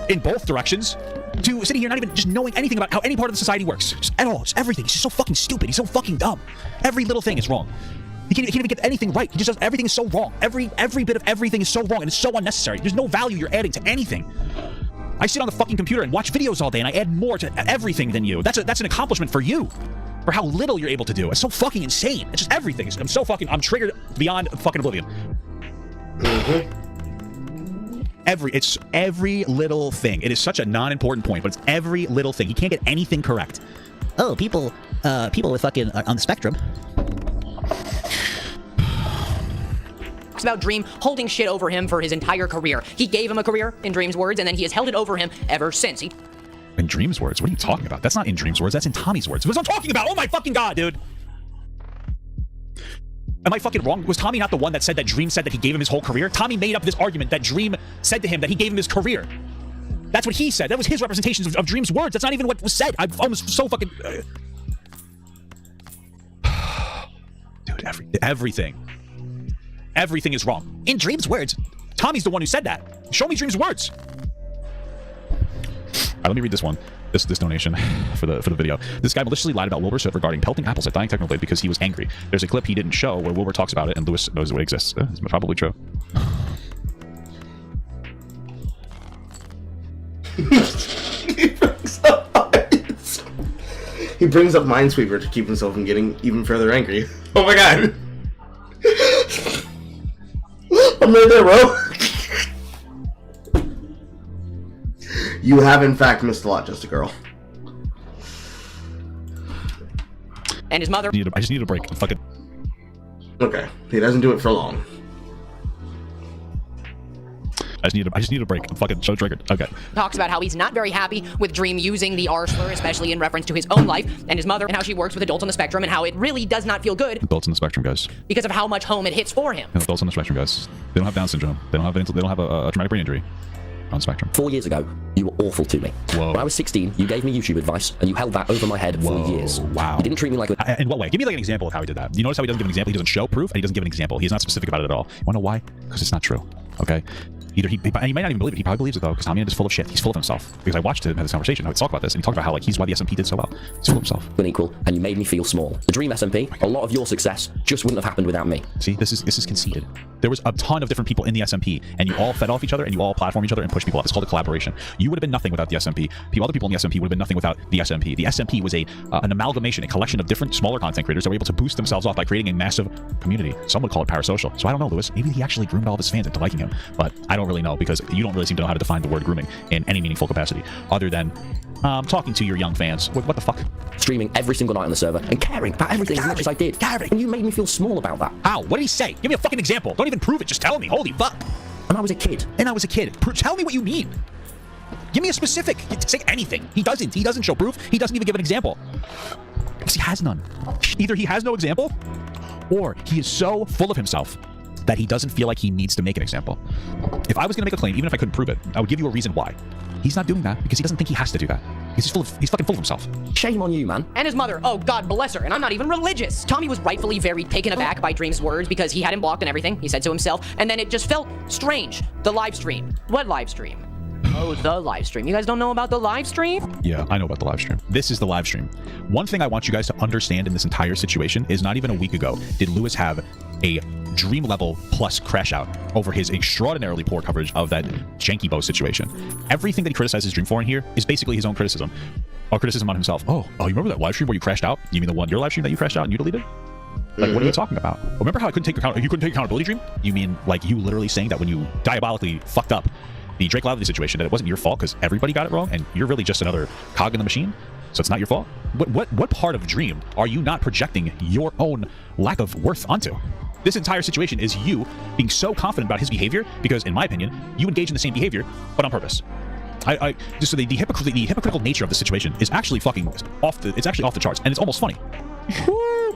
[SPEAKER 2] in both directions to sitting here not even just knowing anything about how any part of the society works. Just at all. Just everything. He's just so fucking stupid. He's so fucking dumb. Every little thing is wrong. He can't even get anything right. He just does everything is so wrong. Every bit of everything is so wrong, and it's so unnecessary. There's no value you're adding to anything. I sit on the fucking computer and watch videos all day, and I add more to everything than you. That's an accomplishment for you. For how little you're able to do. It's so fucking insane. It's just everything. I'm triggered beyond fucking oblivion. It's every little thing. It is such a non-important point, but it's every little thing. He can't get anything correct. Oh, people with fucking on the spectrum.
[SPEAKER 5] It's about Dream holding shit over him for his entire career. He gave him a career, in Dream's words, and then he has held it over him ever since.
[SPEAKER 2] In Dream's words? What are you talking about? That's not in Dream's words. That's in Tommy's words. What am I talking about? Oh my fucking god, dude. Am I fucking wrong? Was Tommy not the one that said that Dream said that he gave him his whole career? Tommy made up this argument that Dream said to him that he gave him his career. That's what he said. That was his representations of Dream's words. That's not even what was said. I'm almost so fucking... Dude, everything. Everything is wrong. In Dream's words. Tommy's the one who said that. Show me Dream's words. Let me read this one. This donation for the video. This guy maliciously lied about Wilbur Soot regarding pelting apples at Dying Technoblade because he was angry. There's a clip he didn't show where Wilbur talks about it and Lewis knows it exists. It's probably true.
[SPEAKER 1] He brings up Minesweeper to keep himself from getting even further angry. Oh my god. I'm right there, bro. You have, in fact, missed a lot, just a girl.
[SPEAKER 5] And his mother...
[SPEAKER 2] I just need a break. Fucking...
[SPEAKER 1] Okay. He doesn't do it for long.
[SPEAKER 2] I just need a break. I'm fucking so triggered. Okay.
[SPEAKER 5] Talks about how he's not very happy with Dream using the R slur, especially in reference to his own life and his mother, and how she works with adults on the spectrum, and how it really does not feel good.
[SPEAKER 2] Adults on the spectrum, guys.
[SPEAKER 5] Because of how much home it hits for him.
[SPEAKER 2] Adults on the spectrum, guys. They don't have Down syndrome. They don't have a traumatic brain injury. On spectrum.
[SPEAKER 12] 4 years ago, you were awful to me.
[SPEAKER 2] Whoa.
[SPEAKER 12] When I was 16, you gave me YouTube advice, and you held that over my head for years.
[SPEAKER 2] Wow.
[SPEAKER 12] You didn't treat me like a...
[SPEAKER 2] In what way? Give me like an example of how he did that. You notice how he doesn't give an example? He doesn't show proof, and he doesn't give an example. He's not specific about it at all. You wanna know why? Because it's not true. Okay? Either he might not even believe it. He probably believes it though, because Tommy is full of shit. He's full of himself. Because I watched him have this conversation. I would talk about this, and he talked about how like he's why the SMP did so well. He's full of himself.
[SPEAKER 12] Unequal, and you made me feel small. The Dream SMP, a lot of your success just wouldn't have happened without me.
[SPEAKER 2] See, this is conceited. There was a ton of different people in the SMP, and you all fed off each other, and you all platform each other and push people up. It's called a collaboration. You would have been nothing without the SMP. Other people in the SMP would have been nothing without the SMP. The SMP was an amalgamation, a collection of different smaller content creators that were able to boost themselves off by creating a massive community. Some would call it parasocial. So I don't know, Lewis. Maybe he actually groomed all of his fans into liking him, but I don't really know because you don't really seem to know how to define the word grooming in any meaningful capacity, other than talking to your young fans. What the fuck?
[SPEAKER 12] Streaming every single night on the server and caring about everything as much as I did. And you made me feel small about that.
[SPEAKER 2] How? What did he say? Give me a fucking example. Don't even prove it. Just tell me. Holy fuck.
[SPEAKER 12] And I was a kid.
[SPEAKER 2] Tell me what you mean. Give me a specific. Say anything. He doesn't. He doesn't show proof. He doesn't even give an example. Because he has none. Either he has no example, or he is so full of himself that he doesn't feel like he needs to make an example. If I was going to make a claim, even if I couldn't prove it, I would give you a reason why. He's not doing that because he doesn't think he has to do that. He's fucking full of himself.
[SPEAKER 12] Shame on you, man.
[SPEAKER 5] And his mother, oh God bless her, and I'm not even religious. Tommy was rightfully very taken aback by Dream's words because he had him blocked and everything, he said to himself, and then it just felt strange. The live stream. What live stream? Oh, the live stream. You guys don't know about the live stream?
[SPEAKER 2] Yeah, I know about the live stream. This is the live stream. One thing I want you guys to understand in this entire situation is not even a week ago did Lewis have a Dream level plus crash out over his extraordinarily poor coverage of that janky bow situation. Everything that he criticizes Dream for in here is basically his own criticism. Or criticism on himself. Oh, you remember that live stream where you crashed out? You mean your live stream that you crashed out and you deleted? Like, what are you talking about? Remember how you couldn't take accountability, Dream? You mean like you literally saying that when you diabolically fucked up the Drake Lively situation, that it wasn't your fault because everybody got it wrong and you're really just another cog in the machine? So it's not your fault? What part of Dream are you not projecting your own lack of worth onto? This entire situation is you being so confident about his behavior because, in my opinion, you engage in the same behavior, but on purpose. Just so the hypocritical nature of the situation is actually fucking off the charts, and it's almost funny.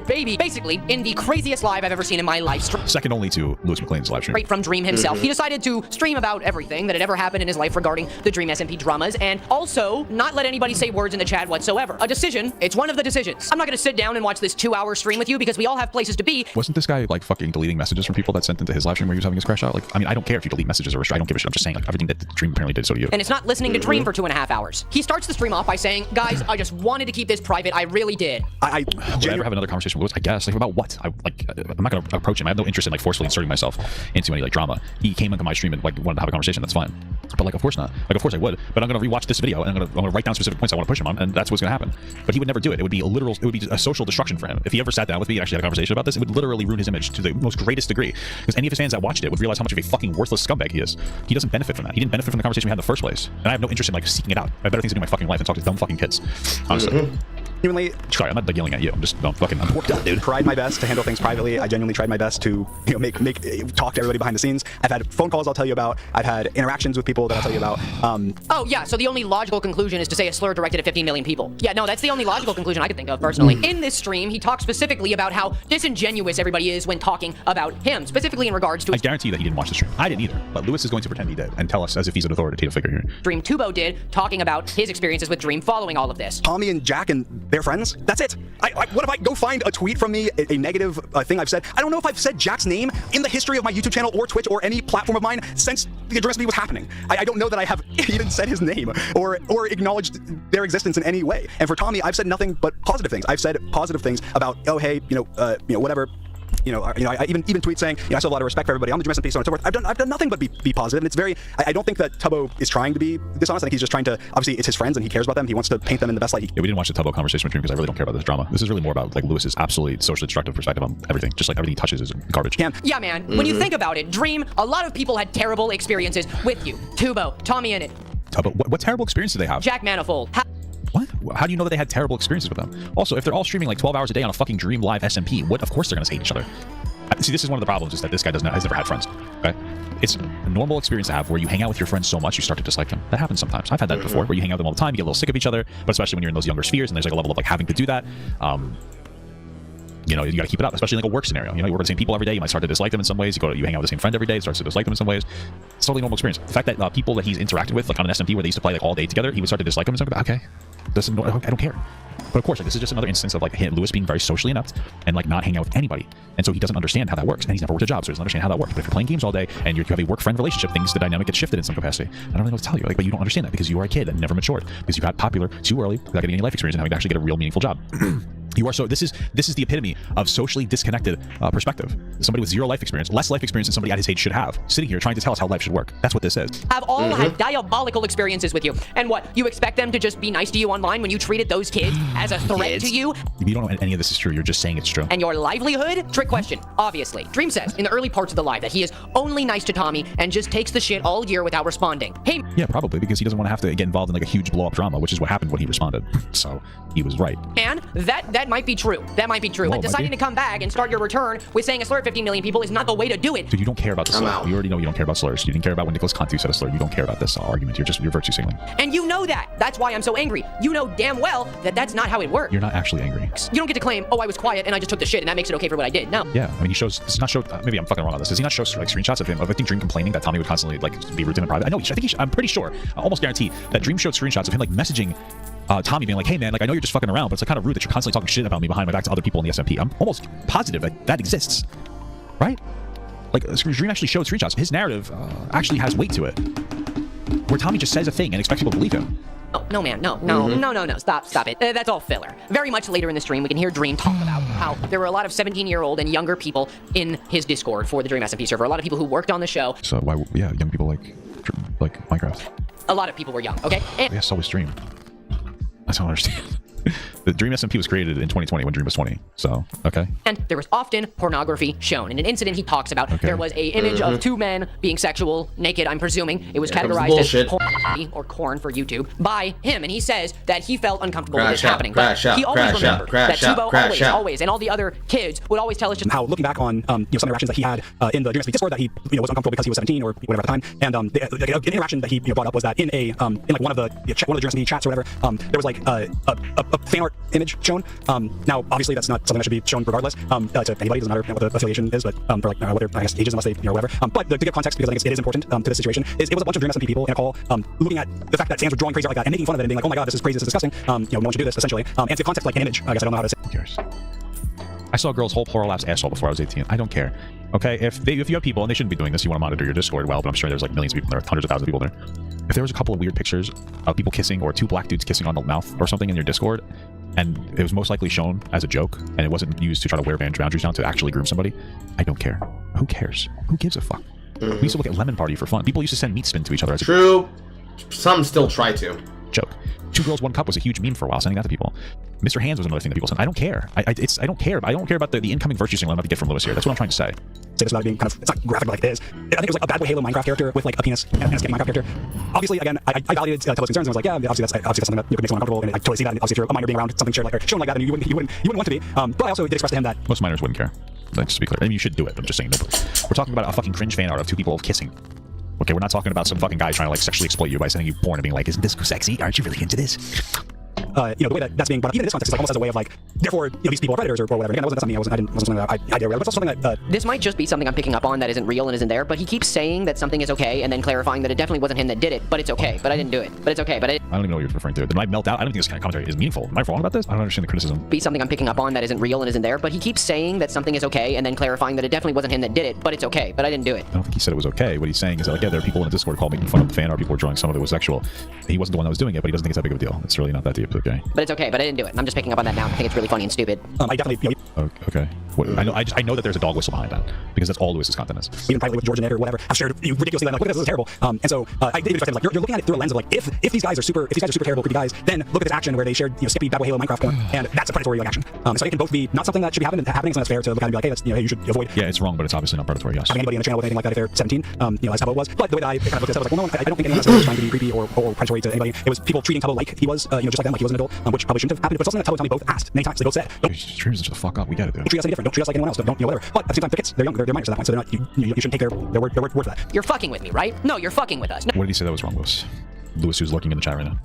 [SPEAKER 5] Baby, basically, in the craziest live I've ever seen in my life.
[SPEAKER 2] Second only to Lewis McClain's live stream.
[SPEAKER 5] Straight from Dream himself. He decided to stream about everything that had ever happened in his life regarding the Dream SMP dramas, and also not let anybody say words in the chat whatsoever. A decision. It's one of the decisions. I'm not going to sit down and watch this 2-hour stream with you because we all have places to be.
[SPEAKER 2] Wasn't this guy like fucking deleting messages from people that sent into his live stream where he was having his crash out? Like, I mean, I don't care if you delete messages or I don't give a shit. I'm just saying, like, everything that the Dream apparently did so to you.
[SPEAKER 5] And it's not listening to Dream for 2.5 hours. He starts the stream off by saying, guys, I just wanted to keep this private. I really did.
[SPEAKER 2] Would I ever have another conversation conversation with Lewis, I guess. Like, about what? I'm not going to approach him. I have no interest in, like, forcefully inserting myself into any, like, drama. He came into my stream and, like, wanted to have a conversation. That's fine. But, like, of course not. Like, of course I would. But I'm going to rewatch this video, and I'm going to write down specific points I want to push him on, and that's what's going to happen. But he would never do it. It would be a social destruction for him. If he ever sat down with me and actually had a conversation about this, it would literally ruin his image to the most greatest degree. Because any of his fans that watched it would realize how much of a fucking worthless scumbag he is. He doesn't benefit from that. He didn't benefit from the conversation we had in the first place. And I have no interest in, like, seeking it out. I have better things to do in my fucking life than talk to dumb fucking kids. Honestly.
[SPEAKER 9] Genuinely,
[SPEAKER 2] sorry, I'm not like yelling at you. I'm just I'm worked out, dude.
[SPEAKER 9] Tried my best to handle things privately. I genuinely tried my best to, you know, make talk to everybody behind the scenes. I've had phone calls I'll tell you about. I've had interactions with people that I'll tell you about.
[SPEAKER 7] Oh yeah, so the only logical conclusion is to say a slur directed at 15 million people. Yeah, no, that's the only logical conclusion I could think of personally. In this stream, he talks specifically about how disingenuous everybody is when talking about him, specifically in regards to.
[SPEAKER 2] I guarantee you that he didn't watch the stream. I didn't either. But Lewis is going to pretend he did and tell us as if he's an authoritative figure here.
[SPEAKER 7] Dream Tubo did, talking about his experiences with Dream following all of this.
[SPEAKER 9] Tommy and Jack and their friends. That's it. What if I go find a tweet from me, a negative thing I've said? I don't know if I've said Jack's name in the history of my YouTube channel or Twitch or any platform of mine since the address me was happening. I don't know that I have even said his name or acknowledged their existence in any way. And for Tommy, I've said nothing but positive things. I've said positive things about, oh hey, whatever. I even tweet saying, I still have a lot of respect for everybody on the Dream SMP, so on and so forth. I've done nothing but be positive, and it's very. I don't think that Tubbo is trying to be dishonest. I think he's just trying to. Obviously, it's his friends, and he cares about them. He wants to paint them in the best light.
[SPEAKER 2] Yeah, we didn't watch the Tubbo conversation with Dream because I really don't care about this drama. This is really more about like Lewis's absolutely socially destructive perspective on everything. Just like everything he touches is garbage.
[SPEAKER 7] Yeah, man. When you think about it, Dream, a lot of people had terrible experiences with you. Tubo, Tommy in it.
[SPEAKER 2] Tubbo, what terrible experience did they have?
[SPEAKER 7] Jack Manifold.
[SPEAKER 2] What? How do you know that they had terrible experiences with them? Also, if they're all streaming like 12 hours a day on a fucking Dream Live SMP, of course they're gonna hate each other. See, this is one of the problems, is that this guy has never had friends. Okay? It's a normal experience to have where you hang out with your friends so much you start to dislike them. That happens sometimes. I've had that before, where you hang out with them all the time, you get a little sick of each other, but especially when you're in those younger spheres and there's like a level of like having to do that. You got to keep it up, especially in like a work scenario. You work with the same people every day. You might start to dislike them in some ways. You hang out with the same friend every day. It starts to dislike them in some ways. It's totally normal experience. The fact that people that he's interacted with, like on an SMP where they used to play like all day together, he would start to dislike them and something. Okay, I don't care. But of course, like, this is just another instance of like Lewis being very socially inept and like not hanging out with anybody, and so he doesn't understand how that works, and he's never worked a job, so he doesn't understand how that works. But if you're playing games all day and you have a work-friend relationship, the dynamic gets shifted in some capacity. I don't really know what to tell you, but you don't understand that because you are a kid and never matured, because you got popular too early without getting any life experience and having to actually get a real meaningful job. You are so. This is the epitome of socially disconnected perspective. Somebody with zero life experience, less life experience than somebody at his age should have, sitting here trying to tell us how life should work. That's what this is.
[SPEAKER 7] Have all had diabolical experiences with you, and what, you expect them to just be nice to you online when you treated those kids as a threat to you?
[SPEAKER 2] If you don't know any of this is true, you're just saying it's true.
[SPEAKER 7] And your livelihood? Trick question. Obviously, Dream says in the early parts of the live that he is only nice to Tommy and just takes the shit all year without responding. Hey.
[SPEAKER 2] Yeah, probably because he doesn't want to have to get involved in like a huge blow up drama, which is what happened when he responded. So he was right.
[SPEAKER 7] And that might be true. That might be true.
[SPEAKER 2] Whoa,
[SPEAKER 7] but deciding to come back and start your return with saying a slur at 15 million people is not the way to do it.
[SPEAKER 2] Dude, you don't care about the slur. You already know you don't care about slurs. You didn't care about when Nicholas Conte said a slur. You don't care about this argument. You're virtue signaling.
[SPEAKER 7] And you know that. That's why I'm so angry. You know damn well that that's not how it works.
[SPEAKER 2] You're not actually angry.
[SPEAKER 7] You don't get to claim, oh, I was quiet and I just took the shit and that makes it okay for what I did. No.
[SPEAKER 2] Yeah, I mean, he shows. Does not show. Maybe I'm fucking wrong on this. Does he not show like screenshots of him? Of I think Dream complaining that Tommy would constantly like be rude to him in private. I know. I'm pretty sure. I almost guarantee that Dream showed screenshots of him like messaging Tommy being like, hey man, like I know you're just fucking around, but it's like kind of rude that you're constantly talking shit about me behind my back to other people in the SMP. I'm almost positive that exists, right? Like Dream actually showed screenshots. His narrative actually has weight to it, where Tommy just says a thing and expects people to believe him.
[SPEAKER 7] Oh, no, man, no. Stop it. That's all filler. Very much later in the stream, we can hear Dream talk about how there were a lot of 17-year-old and younger people in his Discord for the Dream SMP server. A lot of people who worked on the show.
[SPEAKER 2] So why? Yeah, young people like Minecraft.
[SPEAKER 7] A lot of people were young. Okay. And
[SPEAKER 2] yeah, so was Dream. I don't understand. The Dream SMP was created in 2020 when Dream was 20. So, okay.
[SPEAKER 7] And there was often pornography shown. In an incident he talks about, there was a image of two men being sexual, naked, I'm presuming. It was categorized as porn or corn for YouTube by him. And he says that he felt uncomfortable with this happening. But he always remembered that Tubo always, and all the other kids would always tell us just
[SPEAKER 9] how, looking back on some interactions that he had in the Dream SMP Discord, that he was uncomfortable because he was 17 or whatever at the time. And the interaction that he brought up was that in like one of the Dream SMP chats or whatever, there was like a fan art image shown. Now, obviously, that's not something that should be shown regardless to anybody. It doesn't matter what the affiliation is, but for like whether I guess ages, unless they whatever. But to give context, because I think it is important to this situation, is it was a bunch of Dream SMP people in a call looking at the fact that fans were drawing crazy art like that and making fun of it and being like, oh my god, this is crazy, this is disgusting. No one should do this, essentially. And to give context, like an image, I guess I don't know how to say.
[SPEAKER 2] Who cares? I saw a girl's whole prolapse asshole before I was 18. I don't care. Okay, if you have people and they shouldn't be doing this, you want to monitor your Discord, well, but I'm sure there's like millions of people there, hundreds of thousands of people there. if there was a couple of weird pictures of people kissing or two black dudes kissing on the mouth or something in your Discord, and it was most likely shown as a joke, and it wasn't used to try to wear boundaries down to actually groom somebody, I don't care. Who cares? Who gives a fuck? We used to look at Lemon Party for fun. People used to send meat spin to each other. As
[SPEAKER 1] True. Some still try to.
[SPEAKER 2] Joke. 2 Girls, 1 Cup was a huge meme for a while, sending that to people. Mr. Hands was another thing that people sent. I don't care. I don't care. I don't care about the incoming virtue signal I'm about to get from Lewis here. That's what I'm trying to say.
[SPEAKER 9] Say this without it being kind of, it's not graphic like it is. I think it was like a bad boy Halo Minecraft character with like a penis and a skinny Minecraft character. Obviously, again, I validated Tubbo's concerns and was like, yeah, obviously that's something that could make someone uncomfortable, and I totally see that. And obviously, if you're a minor being around something shared like or shown like that, then you wouldn't want to be. But I also did express to him that
[SPEAKER 2] most minors wouldn't care. Let's be clear. I mean, you should do it. I'm just saying. We're talking about a fucking cringe fan art of 2 people kissing. Okay, we're not talking about some fucking guy trying to like sexually exploit you by sending you porn and being like, "Isn't this sexy? Aren't you really into this?"
[SPEAKER 9] The way that's being brought up, even in this context, is like almost as a way of like, therefore, these people are predators or whatever. Again, that's not me. Wasn't something that I did. But it's also something that
[SPEAKER 7] this might just be something I'm picking up on that isn't real and isn't there. But he keeps saying that something is okay and then clarifying that it definitely wasn't him that did it. But it's okay. But I didn't do it. But it's okay. But
[SPEAKER 2] I don't even know what you're referring to. Did I melt out? I don't think this kind of commentary is meaningful. Am I wrong about this? I don't understand the criticism.
[SPEAKER 7] Be something I'm picking up on that isn't real and isn't there. But he keeps saying that something is okay and then clarifying that it definitely wasn't him that did it. But it's okay. But I didn't do it.
[SPEAKER 2] I don't think he said it was okay. What he's saying is that, like, yeah, there are people in the Discord call making fun of the fan art. People were drawing some of it was sexual. He wasn't the one that was doing it, but he doesn't think it's that big of a deal. It's really not that deep. Okay.
[SPEAKER 7] But it's okay. But I didn't do it. I'm just picking up on that now. I think it's really funny and stupid.
[SPEAKER 9] I definitely.
[SPEAKER 2] Okay. I know that there's a dog whistle behind that because that's all Lewis's content is.
[SPEAKER 9] Even privately with George and Ed or whatever, I've shared ridiculously like, look at this is terrible. And so I did express like you're looking at it through a lens of like if these guys are super terrible creepy guys, then look at this action where they shared Skippy Bad Boy Halo Minecraft porn, and that's a predatory like action. So it can both be not something that should be happening, something that's fair to look at and be like, hey, that's hey, you should avoid.
[SPEAKER 2] Yeah, it's wrong, but it's obviously not predatory. Yes.
[SPEAKER 9] Having anybody in the channel with anything like that if they're 17, as Tubbo was. But the way that I kind of looked at it, I was like, well, no, I don't think anyone else was trying to be creepy or predatory to anybody. It was people treating Tubbo like he was, just like them, like he was an adult, which probably shouldn't have happened. But it's something that Tubbo and Tommy both asked many times. They both said,
[SPEAKER 2] "Dreams are just the fuck up. We get it, dude.
[SPEAKER 9] Don't treat us any different. Don't treat us like anyone else. Don't whatever." But at the same time, they're kids. They're young. They're minors at that point, so they're not. You shouldn't take their word for that.
[SPEAKER 7] You're fucking with me, right? No, you're fucking with us. No.
[SPEAKER 2] What did he say that was wrong, Lewis? Lewis, who's lurking in the chat right now.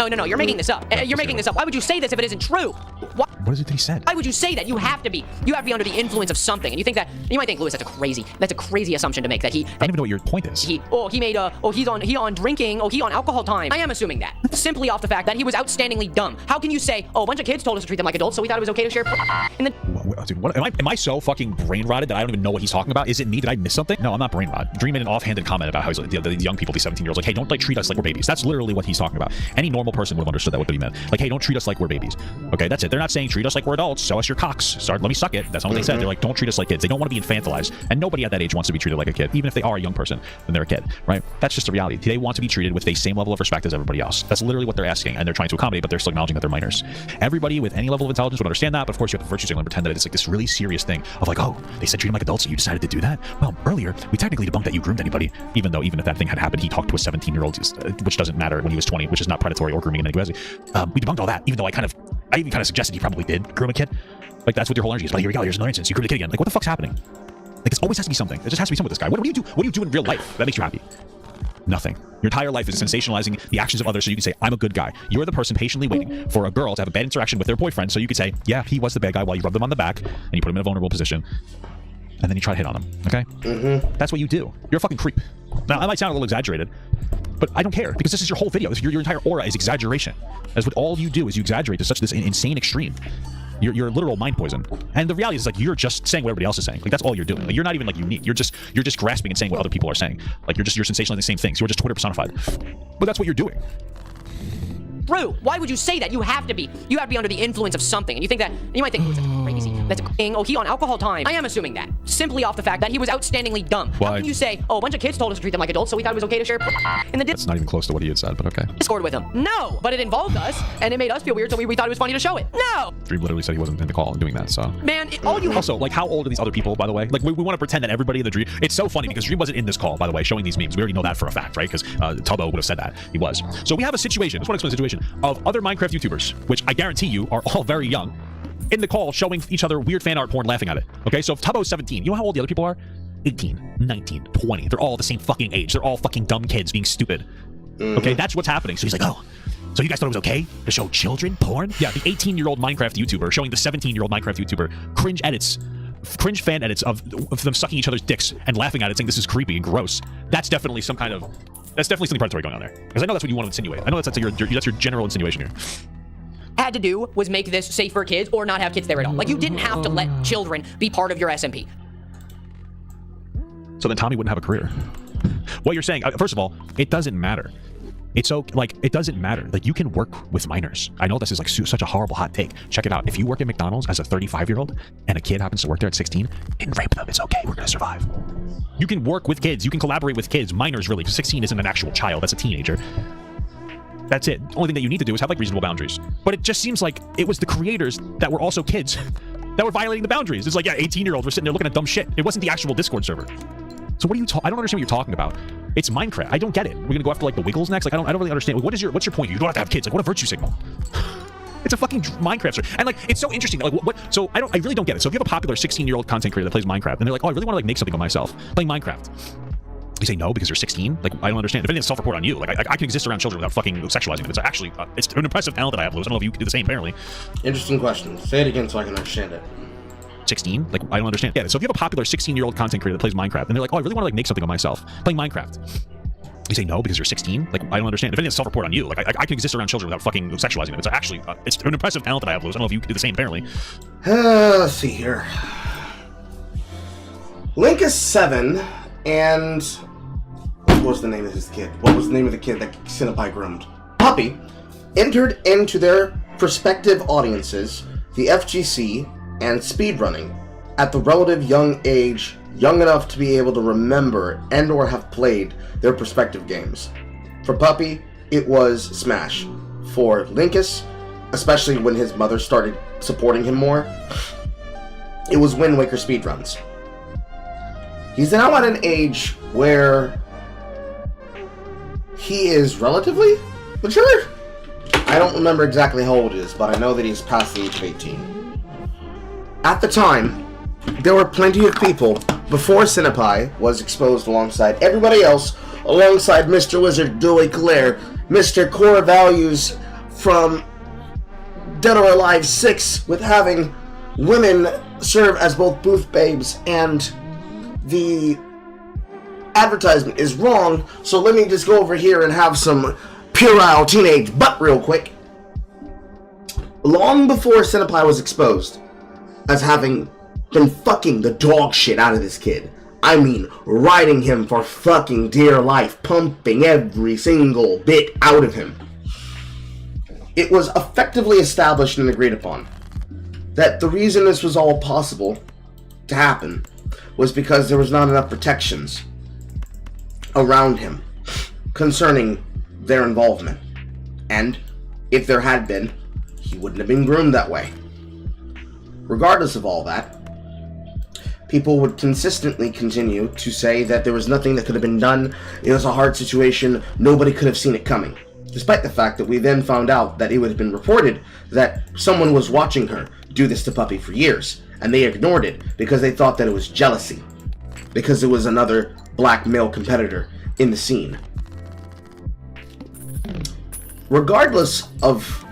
[SPEAKER 7] No, you're making this up. You're making this up. Why would you say this if it isn't true?
[SPEAKER 2] What is it that he said?
[SPEAKER 7] Why would you say that? You have to be under the influence of something. And you think that, you might think, Lewis, that's a crazy assumption to make that he...
[SPEAKER 2] I don't even know what your point is.
[SPEAKER 7] He on drinking, he on alcohol time. I am assuming that. Simply off the fact that he was outstandingly dumb. How can you say, a bunch of kids told us to treat them like adults, so we thought it was okay to share...
[SPEAKER 2] Dude, what, am I so fucking brain rotted that I don't even know what he's talking about? Is it me? Did I miss something? No, I'm not brain rotted. Dream made an offhanded comment about how he's like, the young people, these 17-year-olds, like, hey, don't like treat us like we're babies. That's literally what he's talking about. Any normal person would have understood that what he meant. Like, hey, don't treat us like we're babies. Okay, that's it. They're not saying treat us like we're adults. Show us your cocks. Let me suck it. That's not what they said. They're like, don't treat us like kids. They don't want to be infantilized. And nobody at that age wants to be treated like a kid. Even if they are a young person, then they're a kid, right? That's just the reality. They want to be treated with the same level of respect as everybody else. That's literally what they're asking, and they're trying to accommodate, but they're still acknowledging that they're minors. Everybody with any level of intelligence would understand that, but of course you have to virtue signal and pretend that it's like this really serious thing of like, oh, they said treat them like adults, so you decided to do that? Well, earlier, we technically debunked that you groomed anybody, even if that thing had happened, he talked to a 17-year-old, which doesn't matter when he was 20, which is not predatory or grooming in any way. We debunked all that, even though I even kind of suggested he probably did groom a kid. Like, that's what your whole energy is. But here we go, here's another instance. You groomed a kid again. Like, what the fuck's happening? Like, this always has to be something. There just has to be something with this guy. What do you do? What do you do in real life that makes you happy? Nothing. Your entire life is sensationalizing the actions of others so you can say, I'm a good guy. You're the person patiently waiting for a girl to have a bad interaction with their boyfriend so you could say, yeah, he was the bad guy, while you rub them on the back and you put him in a vulnerable position. And then you try to hit on them, okay? That's what you do. You're a fucking creep. Now, that might sound a little exaggerated, but I don't care, because this is your whole video. Your entire aura is exaggeration. That's what all you do is you exaggerate to such this insane extreme. You're a literal mind poison. And the reality is, like, you're just saying what everybody else is saying. Like, that's all you're doing. Like, you're not even, like, unique. You're just grasping and saying what other people are saying. Like, you're sensationalizing the same things. You're just Twitter personified. But that's what you're doing.
[SPEAKER 7] True. Why would you say that? You have to be under the influence of something. And you think that, you might think, oh, that's crazy. That's a thing. Oh, he on alcohol time. I am assuming that. Simply off the fact that he was outstandingly dumb.
[SPEAKER 2] Why?
[SPEAKER 7] How can you say, oh, a bunch of kids told us to treat them like adults, so we thought it was okay to share in the
[SPEAKER 2] That's not even close to what he had said, but okay.
[SPEAKER 7] Discord with him? No. But it involved us, and it made us feel weird, so we thought it was funny to show it. No.
[SPEAKER 2] Dream literally said he wasn't in the call and doing that, so.
[SPEAKER 7] Man, Also,
[SPEAKER 2] like, how old are these other people, by the way? Like, we want to pretend that everybody in the Dream... It's so funny, because Dream wasn't in this call, by the way, showing these memes. We already know that for a fact, right? Because Tubbo would have said that. He was. So we have a situation, let's explain the situation, of other Minecraft YouTubers, which I guarantee you are all very young, in the call showing each other weird fan art porn, laughing at it. Okay, so if Tubbo's 17, you know how old the other people are? 18, 19, 20. They're all the same fucking age. They're all fucking dumb kids being stupid. Okay, that's what's happening. So he's like, oh, so you guys thought it was okay to show children porn? Yeah, the 18-year-old Minecraft YouTuber showing the 17-year-old Minecraft YouTuber cringe fan edits of them sucking each other's dicks and laughing at it, saying this is creepy and gross. That's definitely something predatory going on there. Because I know that's what you want to insinuate. I know that's your general insinuation here.
[SPEAKER 7] Had to do was make this safe for kids or not have kids there at all. Like, you didn't have to let children be part of your SMP.
[SPEAKER 2] So then Tommy wouldn't have a career. What you're saying, first of all, it doesn't matter. It's so, like, it doesn't matter. Like, you can work with minors. I know this is like such a horrible hot take. Check it out. If you work at McDonald's as a 35-year-old and a kid happens to work there at 16 and rape them, it's okay. We're gonna survive. You can work with kids. You can collaborate with kids. Minors, really. 16 isn't an actual child. That's a teenager. That's it. The only thing that you need to do is have like reasonable boundaries. But it just seems like it was the creators that were also kids that were violating the boundaries. It's like, yeah, 18-year-olds were sitting there looking at dumb shit. It wasn't the actual Discord server. So what are you I don't understand what you're talking about. It's Minecraft. I don't get it. We're gonna go after like the Wiggles next. Like I don't really understand. What's your point? You don't have to have kids. Like what a virtue signal. It's a fucking Minecraft story. And like it's so interesting. Like so I really don't get it. So if you have a popular 16-year-old content creator that plays Minecraft and they're like, oh, I really want to like make something of myself playing Minecraft. You say no because you're 16? Like I don't understand. If anything's self-report on you. Like I can exist around children without fucking sexualizing them. It's actually it's an impressive talent that I have, Lewis. I don't know if you do the same apparently.
[SPEAKER 1] Interesting question. Say it again so I can understand it.
[SPEAKER 2] 16? Like I don't understand. Yeah, so if you have a popular 16-year-old content creator that plays Minecraft and they're like, oh, I really want to like make something of myself playing Minecraft. You say no because you're 16? Like I don't understand. If anything's self-report on you. Like I can exist around children without fucking sexualizing them. It's actually it's an impressive talent that I have, Lewis. I don't know if you do the same apparently.
[SPEAKER 1] Let's see here. Link is 7 and what was the name of his kid? What was the name of the kid that Cinepi groomed? Puppy entered into their prospective audiences, the FGC, and speedrunning at the relative young age, young enough to be able to remember and or have played their prospective games. For Puppy, it was Smash. For Linkus, especially when his mother started supporting him more, it was Wind Waker speedruns. He's now at an age where he is relatively mature. I don't remember exactly how old he is, but I know that he's past the age of 18. At the time, there were plenty of people before Cinepi was exposed alongside everybody else, alongside Mr. Wizard Dewey Claire, Mr. Core Values from Dead or Alive 6, with having women serve as both booth babes, and the advertisement is wrong, so let me just go over here and have some puerile teenage butt real quick. Long before Cinepi was exposed as having been fucking the dog shit out of this kid, I mean riding him for fucking dear life, pumping every single bit out of him, it was effectively established and agreed upon that the reason this was all possible to happen was because there was not enough protections around him concerning their involvement. And if there had been, he wouldn't have been groomed that way. Regardless of all that, people would consistently continue to say that there was nothing that could have been done, it was a hard situation, nobody could have seen it coming. Despite the fact that we then found out that it would have been reported that someone was watching her do this to Puppy for years, and they ignored it because they thought that it was jealousy, because it was another black male competitor in the scene. Regardless of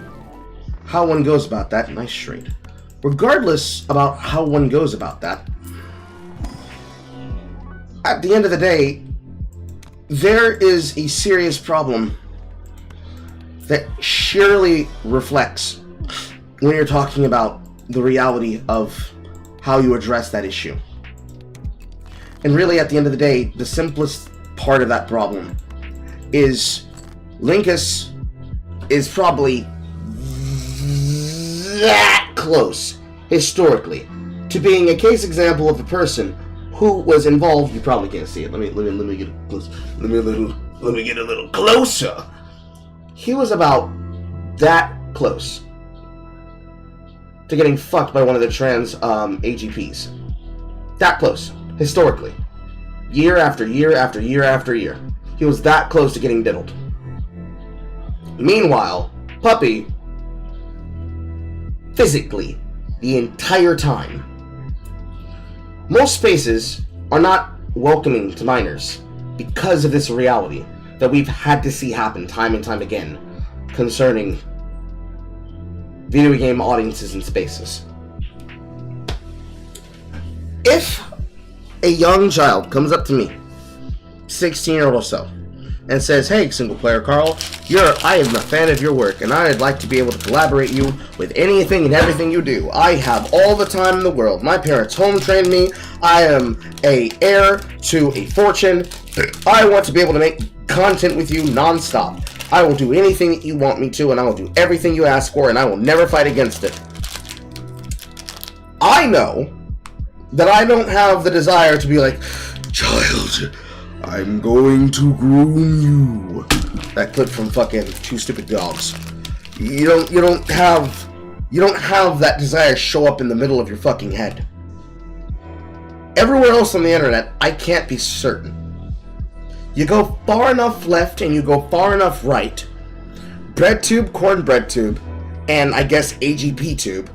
[SPEAKER 1] how one goes about that, nice straight. Regardless about how one goes about that, at the end of the day, there is a serious problem that surely reflects when you're talking about the reality of how you address that issue. And really, at the end of the day, the simplest part of that problem is Linkus is probably that close, historically, to being a case example of a person who was involved. You probably can't see it. Let me get close. Let me get a little closer. He was about that close to getting fucked by one of the trans AGPs. That close, historically. Year after year after year after year. He was that close to getting diddled. Meanwhile, Puppy, physically, the entire time. Most spaces are not welcoming to minors because of this reality that we've had to see happen time and time again concerning video game audiences and spaces. If a young child comes up to me, 16-year-old or so, and says, "Hey, single player Carl, I am a fan of your work, and I'd like to be able to collaborate you with anything and everything you do. I have all the time in the world. My parents home trained me. I am a heir to a fortune. I want to be able to make content with you non-stop. I will do anything that you want me to, and I will do everything you ask for, and I will never fight against it. I know that I don't have the desire to be like, child, I'm going to groom you. That clip from fucking Two Stupid Dogs. You don't have that desire show up in the middle of your fucking head. Everywhere else on the internet, I can't be certain. You go far enough left and you go far enough right. BreadTube, Cornbread Tube, and I guess AGP Tube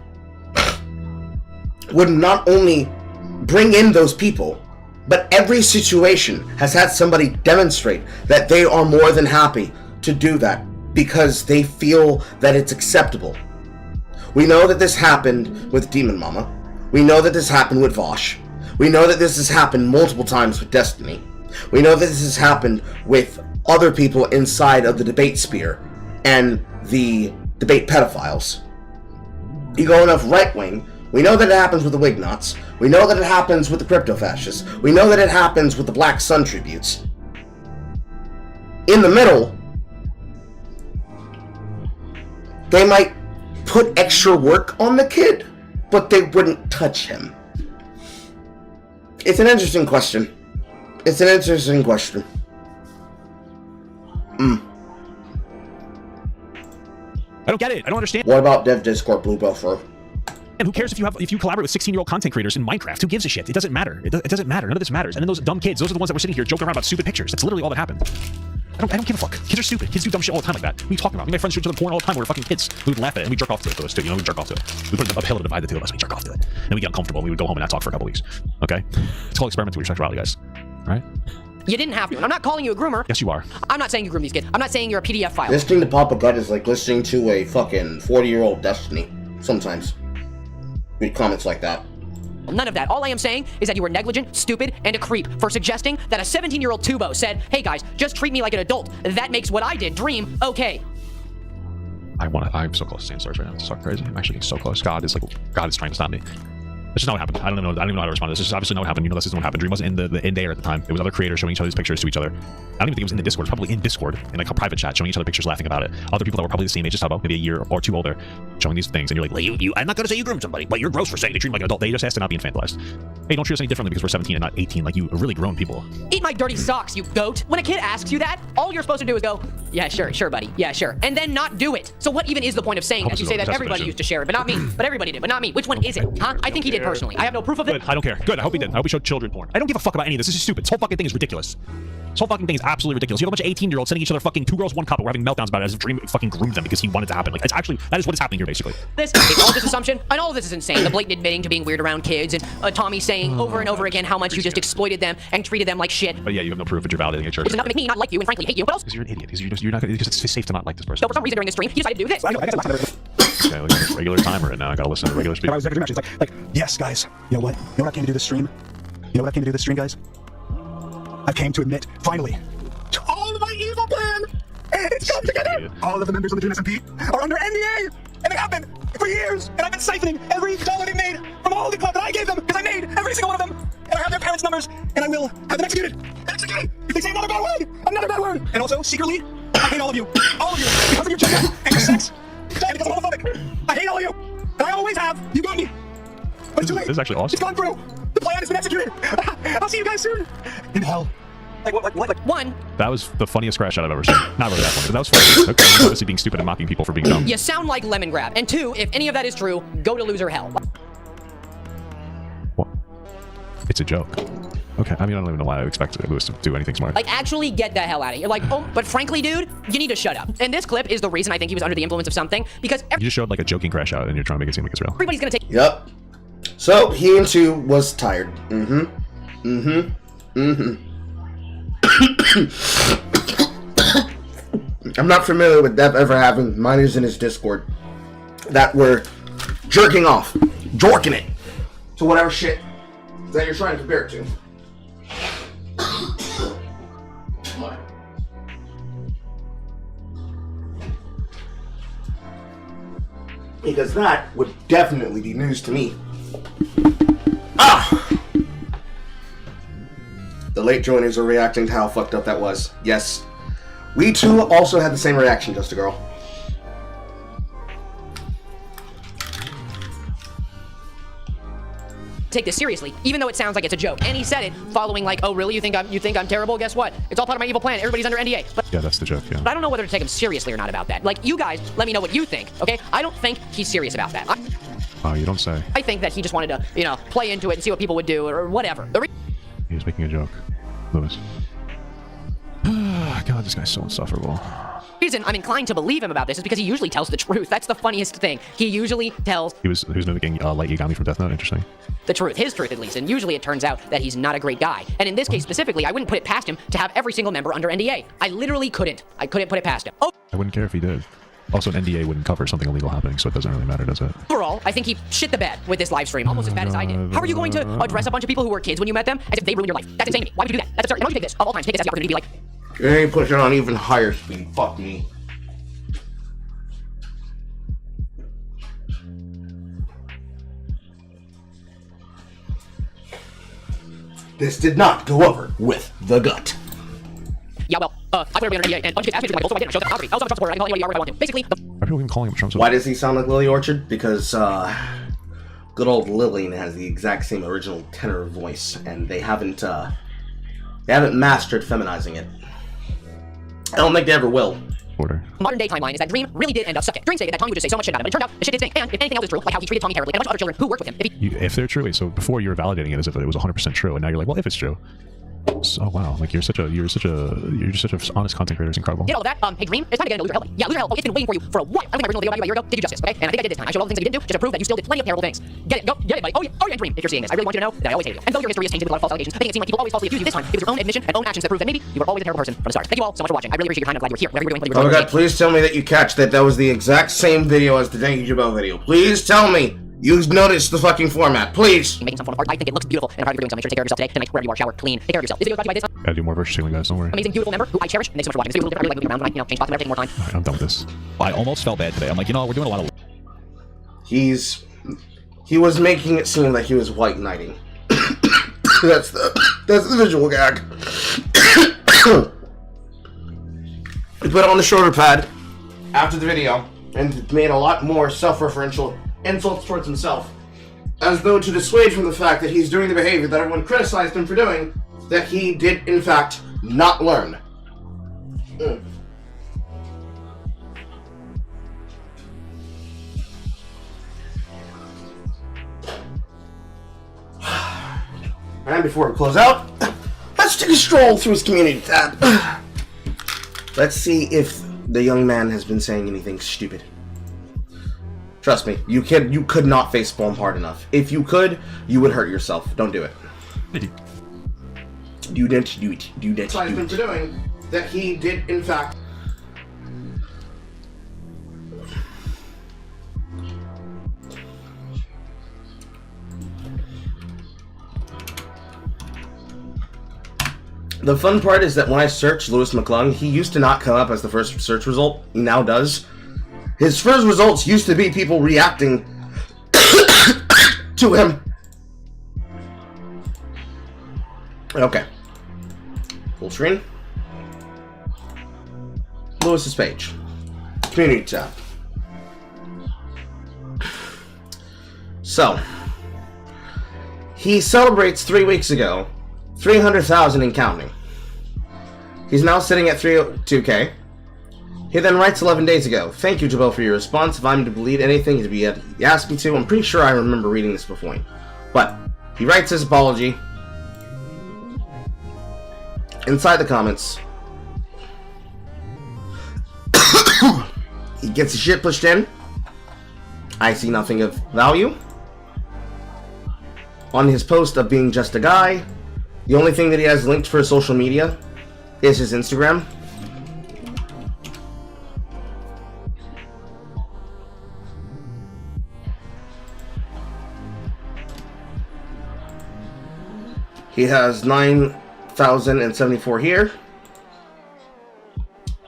[SPEAKER 1] would not only bring in those people, but every situation has had somebody demonstrate that they are more than happy to do that because they feel that it's acceptable. We know that this happened with Demon Mama. We know that this happened with Vosh. We know that this has happened multiple times with Destiny. We know that this has happened with other people inside of the debate sphere and the debate pedophiles. You go enough right-wing, we know that it happens with the Wignots. We know that it happens with the crypto-fascists. We know that it happens with the Black Sun tributes. In the middle, they might put extra work on the kid, but they wouldn't touch him. It's an interesting question. It's an interesting question.
[SPEAKER 2] I don't get it. I don't understand.
[SPEAKER 1] What about Dev Discord Blue Buffer?
[SPEAKER 2] And who cares if you collaborate with 16-year-old content creators in Minecraft? Who gives a shit? It doesn't matter. It doesn't matter. None of this matters. And then those dumb kids, those are the ones that were sitting here joking around about stupid pictures. That's literally all that happened. I don't give a fuck. Kids are stupid. Kids do dumb shit all the time like that. What are you talking about? Me and my friends shoot each other porn all the time. We're fucking kids. We would laugh at it and we jerk off to it. Too. You know, we jerk off to it. We put a pillow to divide the two of us and we jerk off to it. And we get uncomfortable and we would go home and not talk for a couple weeks. Okay? It's called experimenting with your sexuality, guys. All right?
[SPEAKER 5] You didn't have to. And I'm not calling you a groomer.
[SPEAKER 2] Yes, you are.
[SPEAKER 5] I'm not saying you groom these kids. I'm not saying you're a PDF file.
[SPEAKER 1] Listening to Papa Gut is like listening to a fucking 40-year-old Destiny. Sometimes. Read comments like that.
[SPEAKER 5] None of that. All I am saying is that you were negligent, stupid, and a creep for suggesting that a 17-year-old Tubo said, hey guys, just treat me like an adult. That makes what I did, Dream, okay.
[SPEAKER 2] I'm so close to saying stars right now. It's so crazy. I'm actually getting so close. God is trying to stop me. That's just not what happened. I don't even know how to respond to this. This is obviously not what happened. You know this isn't what happened. Dream wasn't in there at the time. It was other creators showing each other's pictures to each other. I don't even think it was in the Discord. It was probably in Discord, in like a private chat, showing each other pictures, laughing about it. Other people that were probably the same age as Tubbo, maybe a year or two older, showing these things, and you're like, I'm not gonna say you groomed somebody, but you're gross for saying they treat me like an adult. They just asked to not be infantilized. Hey, don't treat us any differently because we're 17 and not 18, like you really grown people.
[SPEAKER 5] Eat my dirty socks, you goat. When a kid asks you that, all you're supposed to do is go, yeah, sure, buddy. Yeah, sure. And then not do it. So what even is the point of saying, as you say that everybody used to share it, but not me. But everybody did, but not me. Which one is it? Huh? I think he did personally. I have no proof of it.
[SPEAKER 2] Good. I don't care. Good. I hope he did. I hope he showed children porn. I don't give a fuck about any of this. This is stupid. This whole fucking thing is ridiculous. This whole fucking thing is absolutely ridiculous. You have a bunch of 18-year-olds sending each other fucking 2 girls, 1 cup, and we're having meltdowns about it as if Dream fucking groomed them because he wanted to happen. Like, it's actually, that is what is happening here, basically.
[SPEAKER 5] All this assumption, and all of this is insane. The blatant admitting to being weird around kids, and Tommy saying over and over again how much you just exploited them and treated them like shit.
[SPEAKER 2] But yeah, you have no proof that you're validating a church.
[SPEAKER 5] It's enough to make me not like you and frankly hate you. What else?
[SPEAKER 2] Because you're an idiot. Because you're not because it's safe to not like this person.
[SPEAKER 5] So for some reason during this stream, he decided to do this.
[SPEAKER 2] Okay, look at the regular timer and now I gotta listen to regular speakers.
[SPEAKER 13] It's like, yes, guys. You know what? You know what I came to do this stream? You know what I came to do this stream, guys? I came to admit, finally, to all of my evil plan. It's come together. All of the members of the Dream SMP are under NDA, and they have been for years. And I've been siphoning every dollar they made from all the club that I gave them, because I made every single one of them. And I have their parents' numbers, and I will have them executed. Executed. If they say another bad word, another bad word. And also, secretly, I hate all of you, because of your gender and your sex, and because I'm homophobic. I hate all of you, and I always have. You got me. But it's too late.
[SPEAKER 2] This is actually awesome.
[SPEAKER 13] It's gone through. The plan has been executed. I'll see you guys soon. In hell. Like
[SPEAKER 5] one.
[SPEAKER 2] That was the funniest crash out I've ever seen. Not really that funny, but that was funny. Okay, he's obviously being stupid and mocking people for being dumb.
[SPEAKER 5] You sound like Lemon Grab. And 2, if any of that is true, go to loser hell.
[SPEAKER 2] What? It's a joke. Okay, I mean, I don't even know why I expected Lewis to do anything smart.
[SPEAKER 5] Like, actually get the hell out of here. Like, oh, but frankly, dude, you need to shut up. And this clip is the reason I think he was under the influence of something, because
[SPEAKER 2] you just showed like a joking crash out and you're trying to make it seem like it's real.
[SPEAKER 5] Everybody's gonna take.
[SPEAKER 1] Yep. So, he and Sue was tired. I'm not familiar with Dev ever having minors in his Discord that were jerking off, jorking it to whatever shit that you're trying to compare it to. Because that would definitely be news to me. The late joiners are reacting to how fucked up that was. Yes. We too also had the same reaction, Just a Girl.
[SPEAKER 7] Take this seriously, even though it sounds like it's a joke. And he said it following like, oh really, you think I'm terrible? Guess what? It's all part of my evil plan. Everybody's under NDA. But
[SPEAKER 2] Yeah, that's the joke, yeah.
[SPEAKER 7] I don't know whether to take him seriously or not about that. Like, you guys, let me know what you think, okay? I don't think he's serious about that.
[SPEAKER 2] Oh, you don't say.
[SPEAKER 7] I think that he just wanted to, play into it and see what people would do or whatever.
[SPEAKER 2] He was making a joke. Lewis. God, this guy's so insufferable.
[SPEAKER 7] The reason I'm inclined to believe him about this is because he usually tells the truth. That's the funniest thing. He usually tells
[SPEAKER 2] He was mimicking Light Yagami from Death Note. Interesting.
[SPEAKER 7] the truth, his truth at least, and usually it turns out that he's not a great guy. And in this case specifically, I wouldn't put it past him to have every single member under NDA. I literally couldn't. I couldn't put it past him.
[SPEAKER 2] I wouldn't care if he did. Also, an NDA wouldn't cover something illegal happening, so it doesn't really matter, does it?
[SPEAKER 7] Overall, I think he shit the bed with this live stream, almost as bad as I did. How are you going to address a bunch of people who were kids when you met them as if they ruined your life? That's insane to me. Why would you do that? That's absurd. And why would you take this? Of all times, take this as the opportunity to be like,
[SPEAKER 1] You ain't push it on even higher speed. Fuck me. This did not go over with the gut.
[SPEAKER 7] yeah, well, I put everybody under NDA, and a bunch of kids asked me to do my goals, so I did. I showed them poverty. I also have a Trump supporter. I can call anybody wherever I want to. Basically,
[SPEAKER 2] Why are people even calling him Trump?
[SPEAKER 1] Why does he sound like Lily Orchard? Because good old Lillian has the exact same original tenor voice, and they haven't mastered feminizing it. I don't think they ever will.
[SPEAKER 7] modern day timeline is that Dream really did end up sucking. Dream stated that Tommy would just say so much shit about him, but it turned out the shit did stink. And if anything else is true, like how he treated Tommy terribly, and a bunch of other children who worked with him,
[SPEAKER 2] If they're true, wait, so before you were validating it as if it was 100% true, and now you're like, well, if it's true. So wow, like you're just such an honest content creator. It's incredible.
[SPEAKER 7] did all of that. Hey Dream, it's time to get into Loser Hell. Yeah, Loser Hell. Oh, it's been waiting for you for a while. I think my original video about you a year ago did you justice, okay? And I think I did this time. I showed all the things that you didn't do, just to prove that you still did plenty of terrible things. Get it, go, get it, buddy. Oh yeah, Dream. If you're seeing this, I really want you to know that I always hated you. And though your history is tainted with a lot of false allegations, I think it seemed like people always falsely accused you. This time, it was your own admission and own actions that proved that maybe you were always a terrible person from the start. Thank you all so much for watching. I really appreciate your time. I'm glad you were here. Whatever you're doing, whether
[SPEAKER 1] Oh
[SPEAKER 7] you're
[SPEAKER 1] my god, please tell me that you catch that was the exact same video as the Denki Jabot video. Please tell me you noticed the fucking format. Please.
[SPEAKER 7] making some fun of art. I think it looks beautiful, and I'm proud of you for doing so. Make sure to take care of yourself today, tonight, wherever you are. Shower, clean, take care of yourself. This video is brought to you by this
[SPEAKER 2] Gotta do more virtue signaling, guys. Don't worry.
[SPEAKER 7] amazing, beautiful member who I cherish. And thanks so much for watching. This video was a little bit, I really like moving around when I, change spots and taking more time.
[SPEAKER 2] Alright, I'm done with this. I almost felt bad today. I'm like, we're doing a lot of.
[SPEAKER 1] He was making it seem like he was white knighting. that's the visual gag. He put it on the shoulder pad after the video and made a lot more self-referential insults towards himself, as though to dissuade from the fact that he's doing the behavior that everyone criticized him for doing, that he did in fact not learn. And before we close out, let's take a stroll through his community tab. Let's see if the young man has been saying anything stupid. Trust me, you could not facepalm hard enough. If you could, you would hurt yourself. Don't do it. Do that. That's what I've been doing. That he did, in fact. The fun part is that when I search Lewis McClung, he used to not come up as the first search result. He now does. His first results used to be people reacting to him. Okay. Full screen. Lewis's page. Community tab. So, he celebrates 3 weeks ago 300,000 and counting. He's now sitting at 302k. He then writes 11 days ago, "Thank you, Jabel, for your response. If I'm to believe anything you asked me to," I'm pretty sure I remember reading this before. But he writes his apology. Inside the comments, he gets his shit pushed in. I see nothing of value. On his post of being just a guy, the only thing that he has linked for his social media is his Instagram. He has 9,074 here.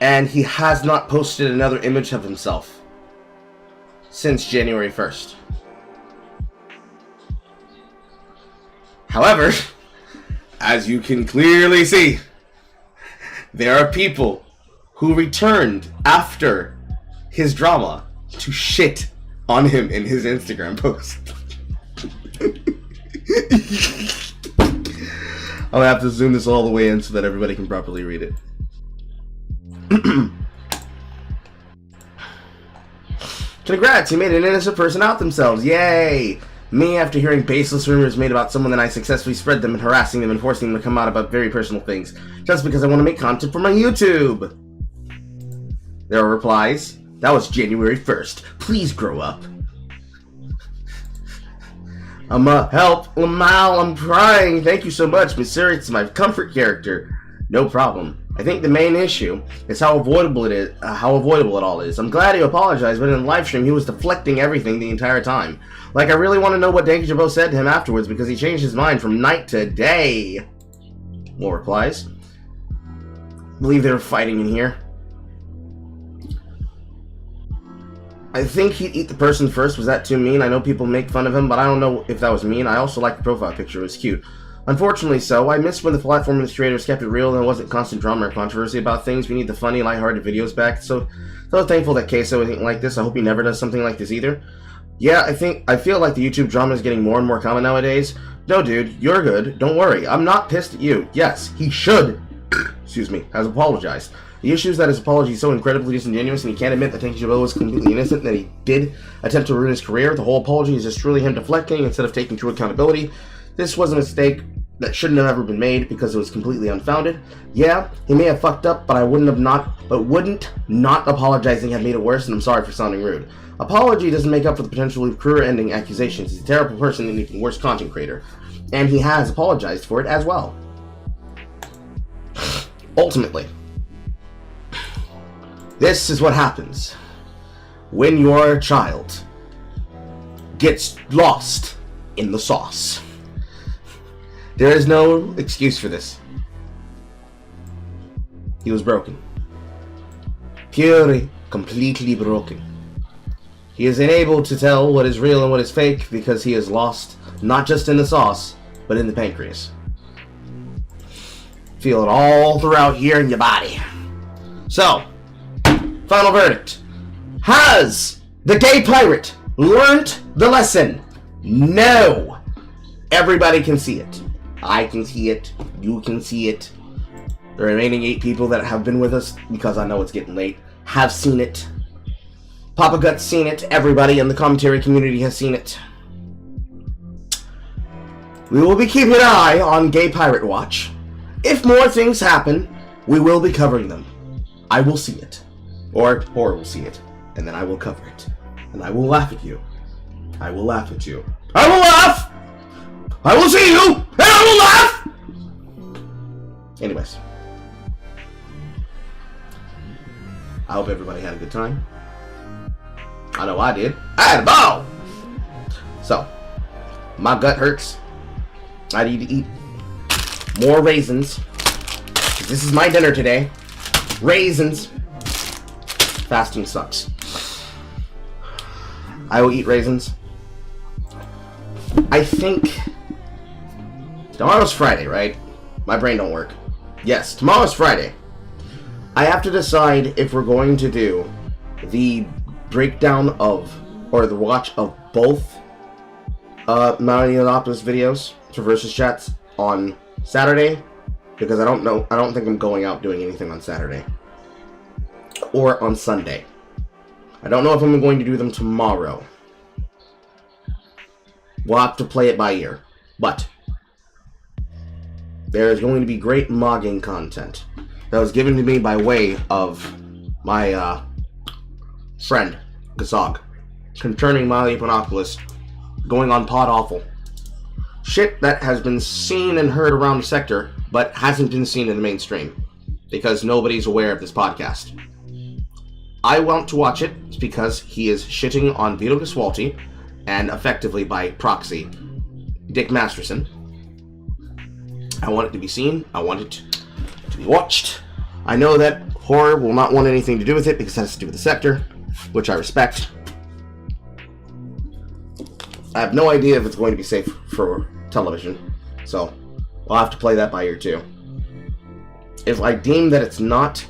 [SPEAKER 1] And he has not posted another image of himself since January 1st. However, as you can clearly see, there are people who returned after his drama to shit on him in his Instagram post. I'm gonna have to zoom this all the way in so that everybody can properly read it. Congrats, you made an innocent person out themselves. Yay! Me, after hearing baseless rumors made about someone, that I successfully spread them and harassing them and forcing them to come out about very personal things, just because I want to make content for my YouTube. There are replies. That was January 1st. Please grow up. Help, Lamal, I'm crying. Thank you so much, Miss Siri. It's my comfort character. No problem. I think the main issue is how avoidable it all is. I'm glad he apologized, but in the live stream he was deflecting everything the entire time. Like, I really want to know what Danky Jabot said to him afterwards, because he changed his mind from night to day. More replies. Believe they were fighting in here. I think he'd eat the person first. Was that too mean? I know people make fun of him, but I don't know if that was mean. I also like the profile picture. It was cute. Unfortunately so. I missed when the platform administrators kept it real and there wasn't constant drama or controversy about things. We need the funny, lighthearted videos back. So thankful that Queso isn't like this. I hope he never does something like this either. Yeah, I feel like the YouTube drama is getting more and more common nowadays. No, dude, you're good. Don't worry. I'm not pissed at you. Yes, he should, excuse me, has apologized. The issue is that his apology is so incredibly disingenuous, and he can't admit that Danky Jabot was completely innocent, and that he did attempt to ruin his career. The whole apology is just truly him deflecting instead of taking true accountability. This was a mistake that shouldn't have ever been made because it was completely unfounded. Yeah, he may have fucked up, but wouldn't not apologizing have made it worse, and I'm sorry for sounding rude. Apology doesn't make up for the potentially career-ending accusations. He's a terrible person and an even worse content creator. And he has apologized for it as well. Ultimately, this is what happens when your child gets lost in the sauce. There is no excuse for this. He was broken. Purely, completely broken. He is unable to tell what is real and what is fake because he is lost, not just in the sauce, but in the pancreas. Feel it all throughout here in your body. So, final verdict. Has the gay pirate learned the lesson? No. Everybody can see it. I can see it. You can see it. The remaining 8 people that have been with us, because I know it's getting late, have seen it. Papa Gut's seen it. Everybody in the commentary community has seen it. We will be keeping an eye on Gay Pirate Watch. If more things happen, we will be covering them. I will see it. Or Horror will see it. And then I will cover it. And I will laugh at you. I will laugh at you. I will laugh! I will see you! And I will laugh! Anyways. I hope everybody had a good time. I know I did. I had a ball! So, my gut hurts. I need to eat more raisins. This is my dinner today. Raisins. Fasting sucks. I will eat raisins. I think tomorrow's Friday, right? My brain don't work. Yes, tomorrow's Friday. I have to decide if we're going to do the breakdown of, or the watch of both Malding videos for VsChats on Saturday, because I don't think I'm going out doing anything on Saturday. Or on Sunday. I don't know if I'm going to do them tomorrow. We'll have to play it by ear. But there is going to be great mogging content that was given to me by way of my friend, Gasog, concerning Miley Panopoulos going on Pod Awful. Shit that has been seen and heard around the sector, but hasn't been seen in the mainstream, because nobody's aware of this podcast. I want to watch it because he is shitting on Vito Giswalti, and effectively by proxy, Dick Masterson. I want it to be seen. I want it to be watched. I know that Horror will not want anything to do with it because it has to do with the sector, which I respect. I have no idea if it's going to be safe for television, so I'll have to play that by ear too. If I deem that it's not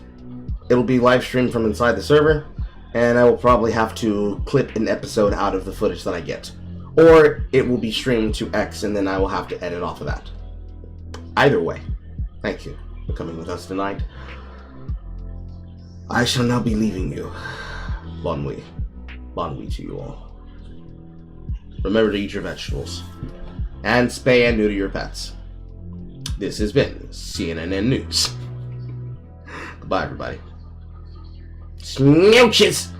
[SPEAKER 1] it'll be live streamed from inside the server, and I will probably have to clip an episode out of the footage that I get. Or it will be streamed to X, and then I will have to edit off of that. Either way, thank you for coming with us tonight. I shall now be leaving you. Bon nuit. Bon nuit to you all. Remember to eat your vegetables. And spay and neuter your pets. This has been CNN News. Goodbye, everybody. Smooches!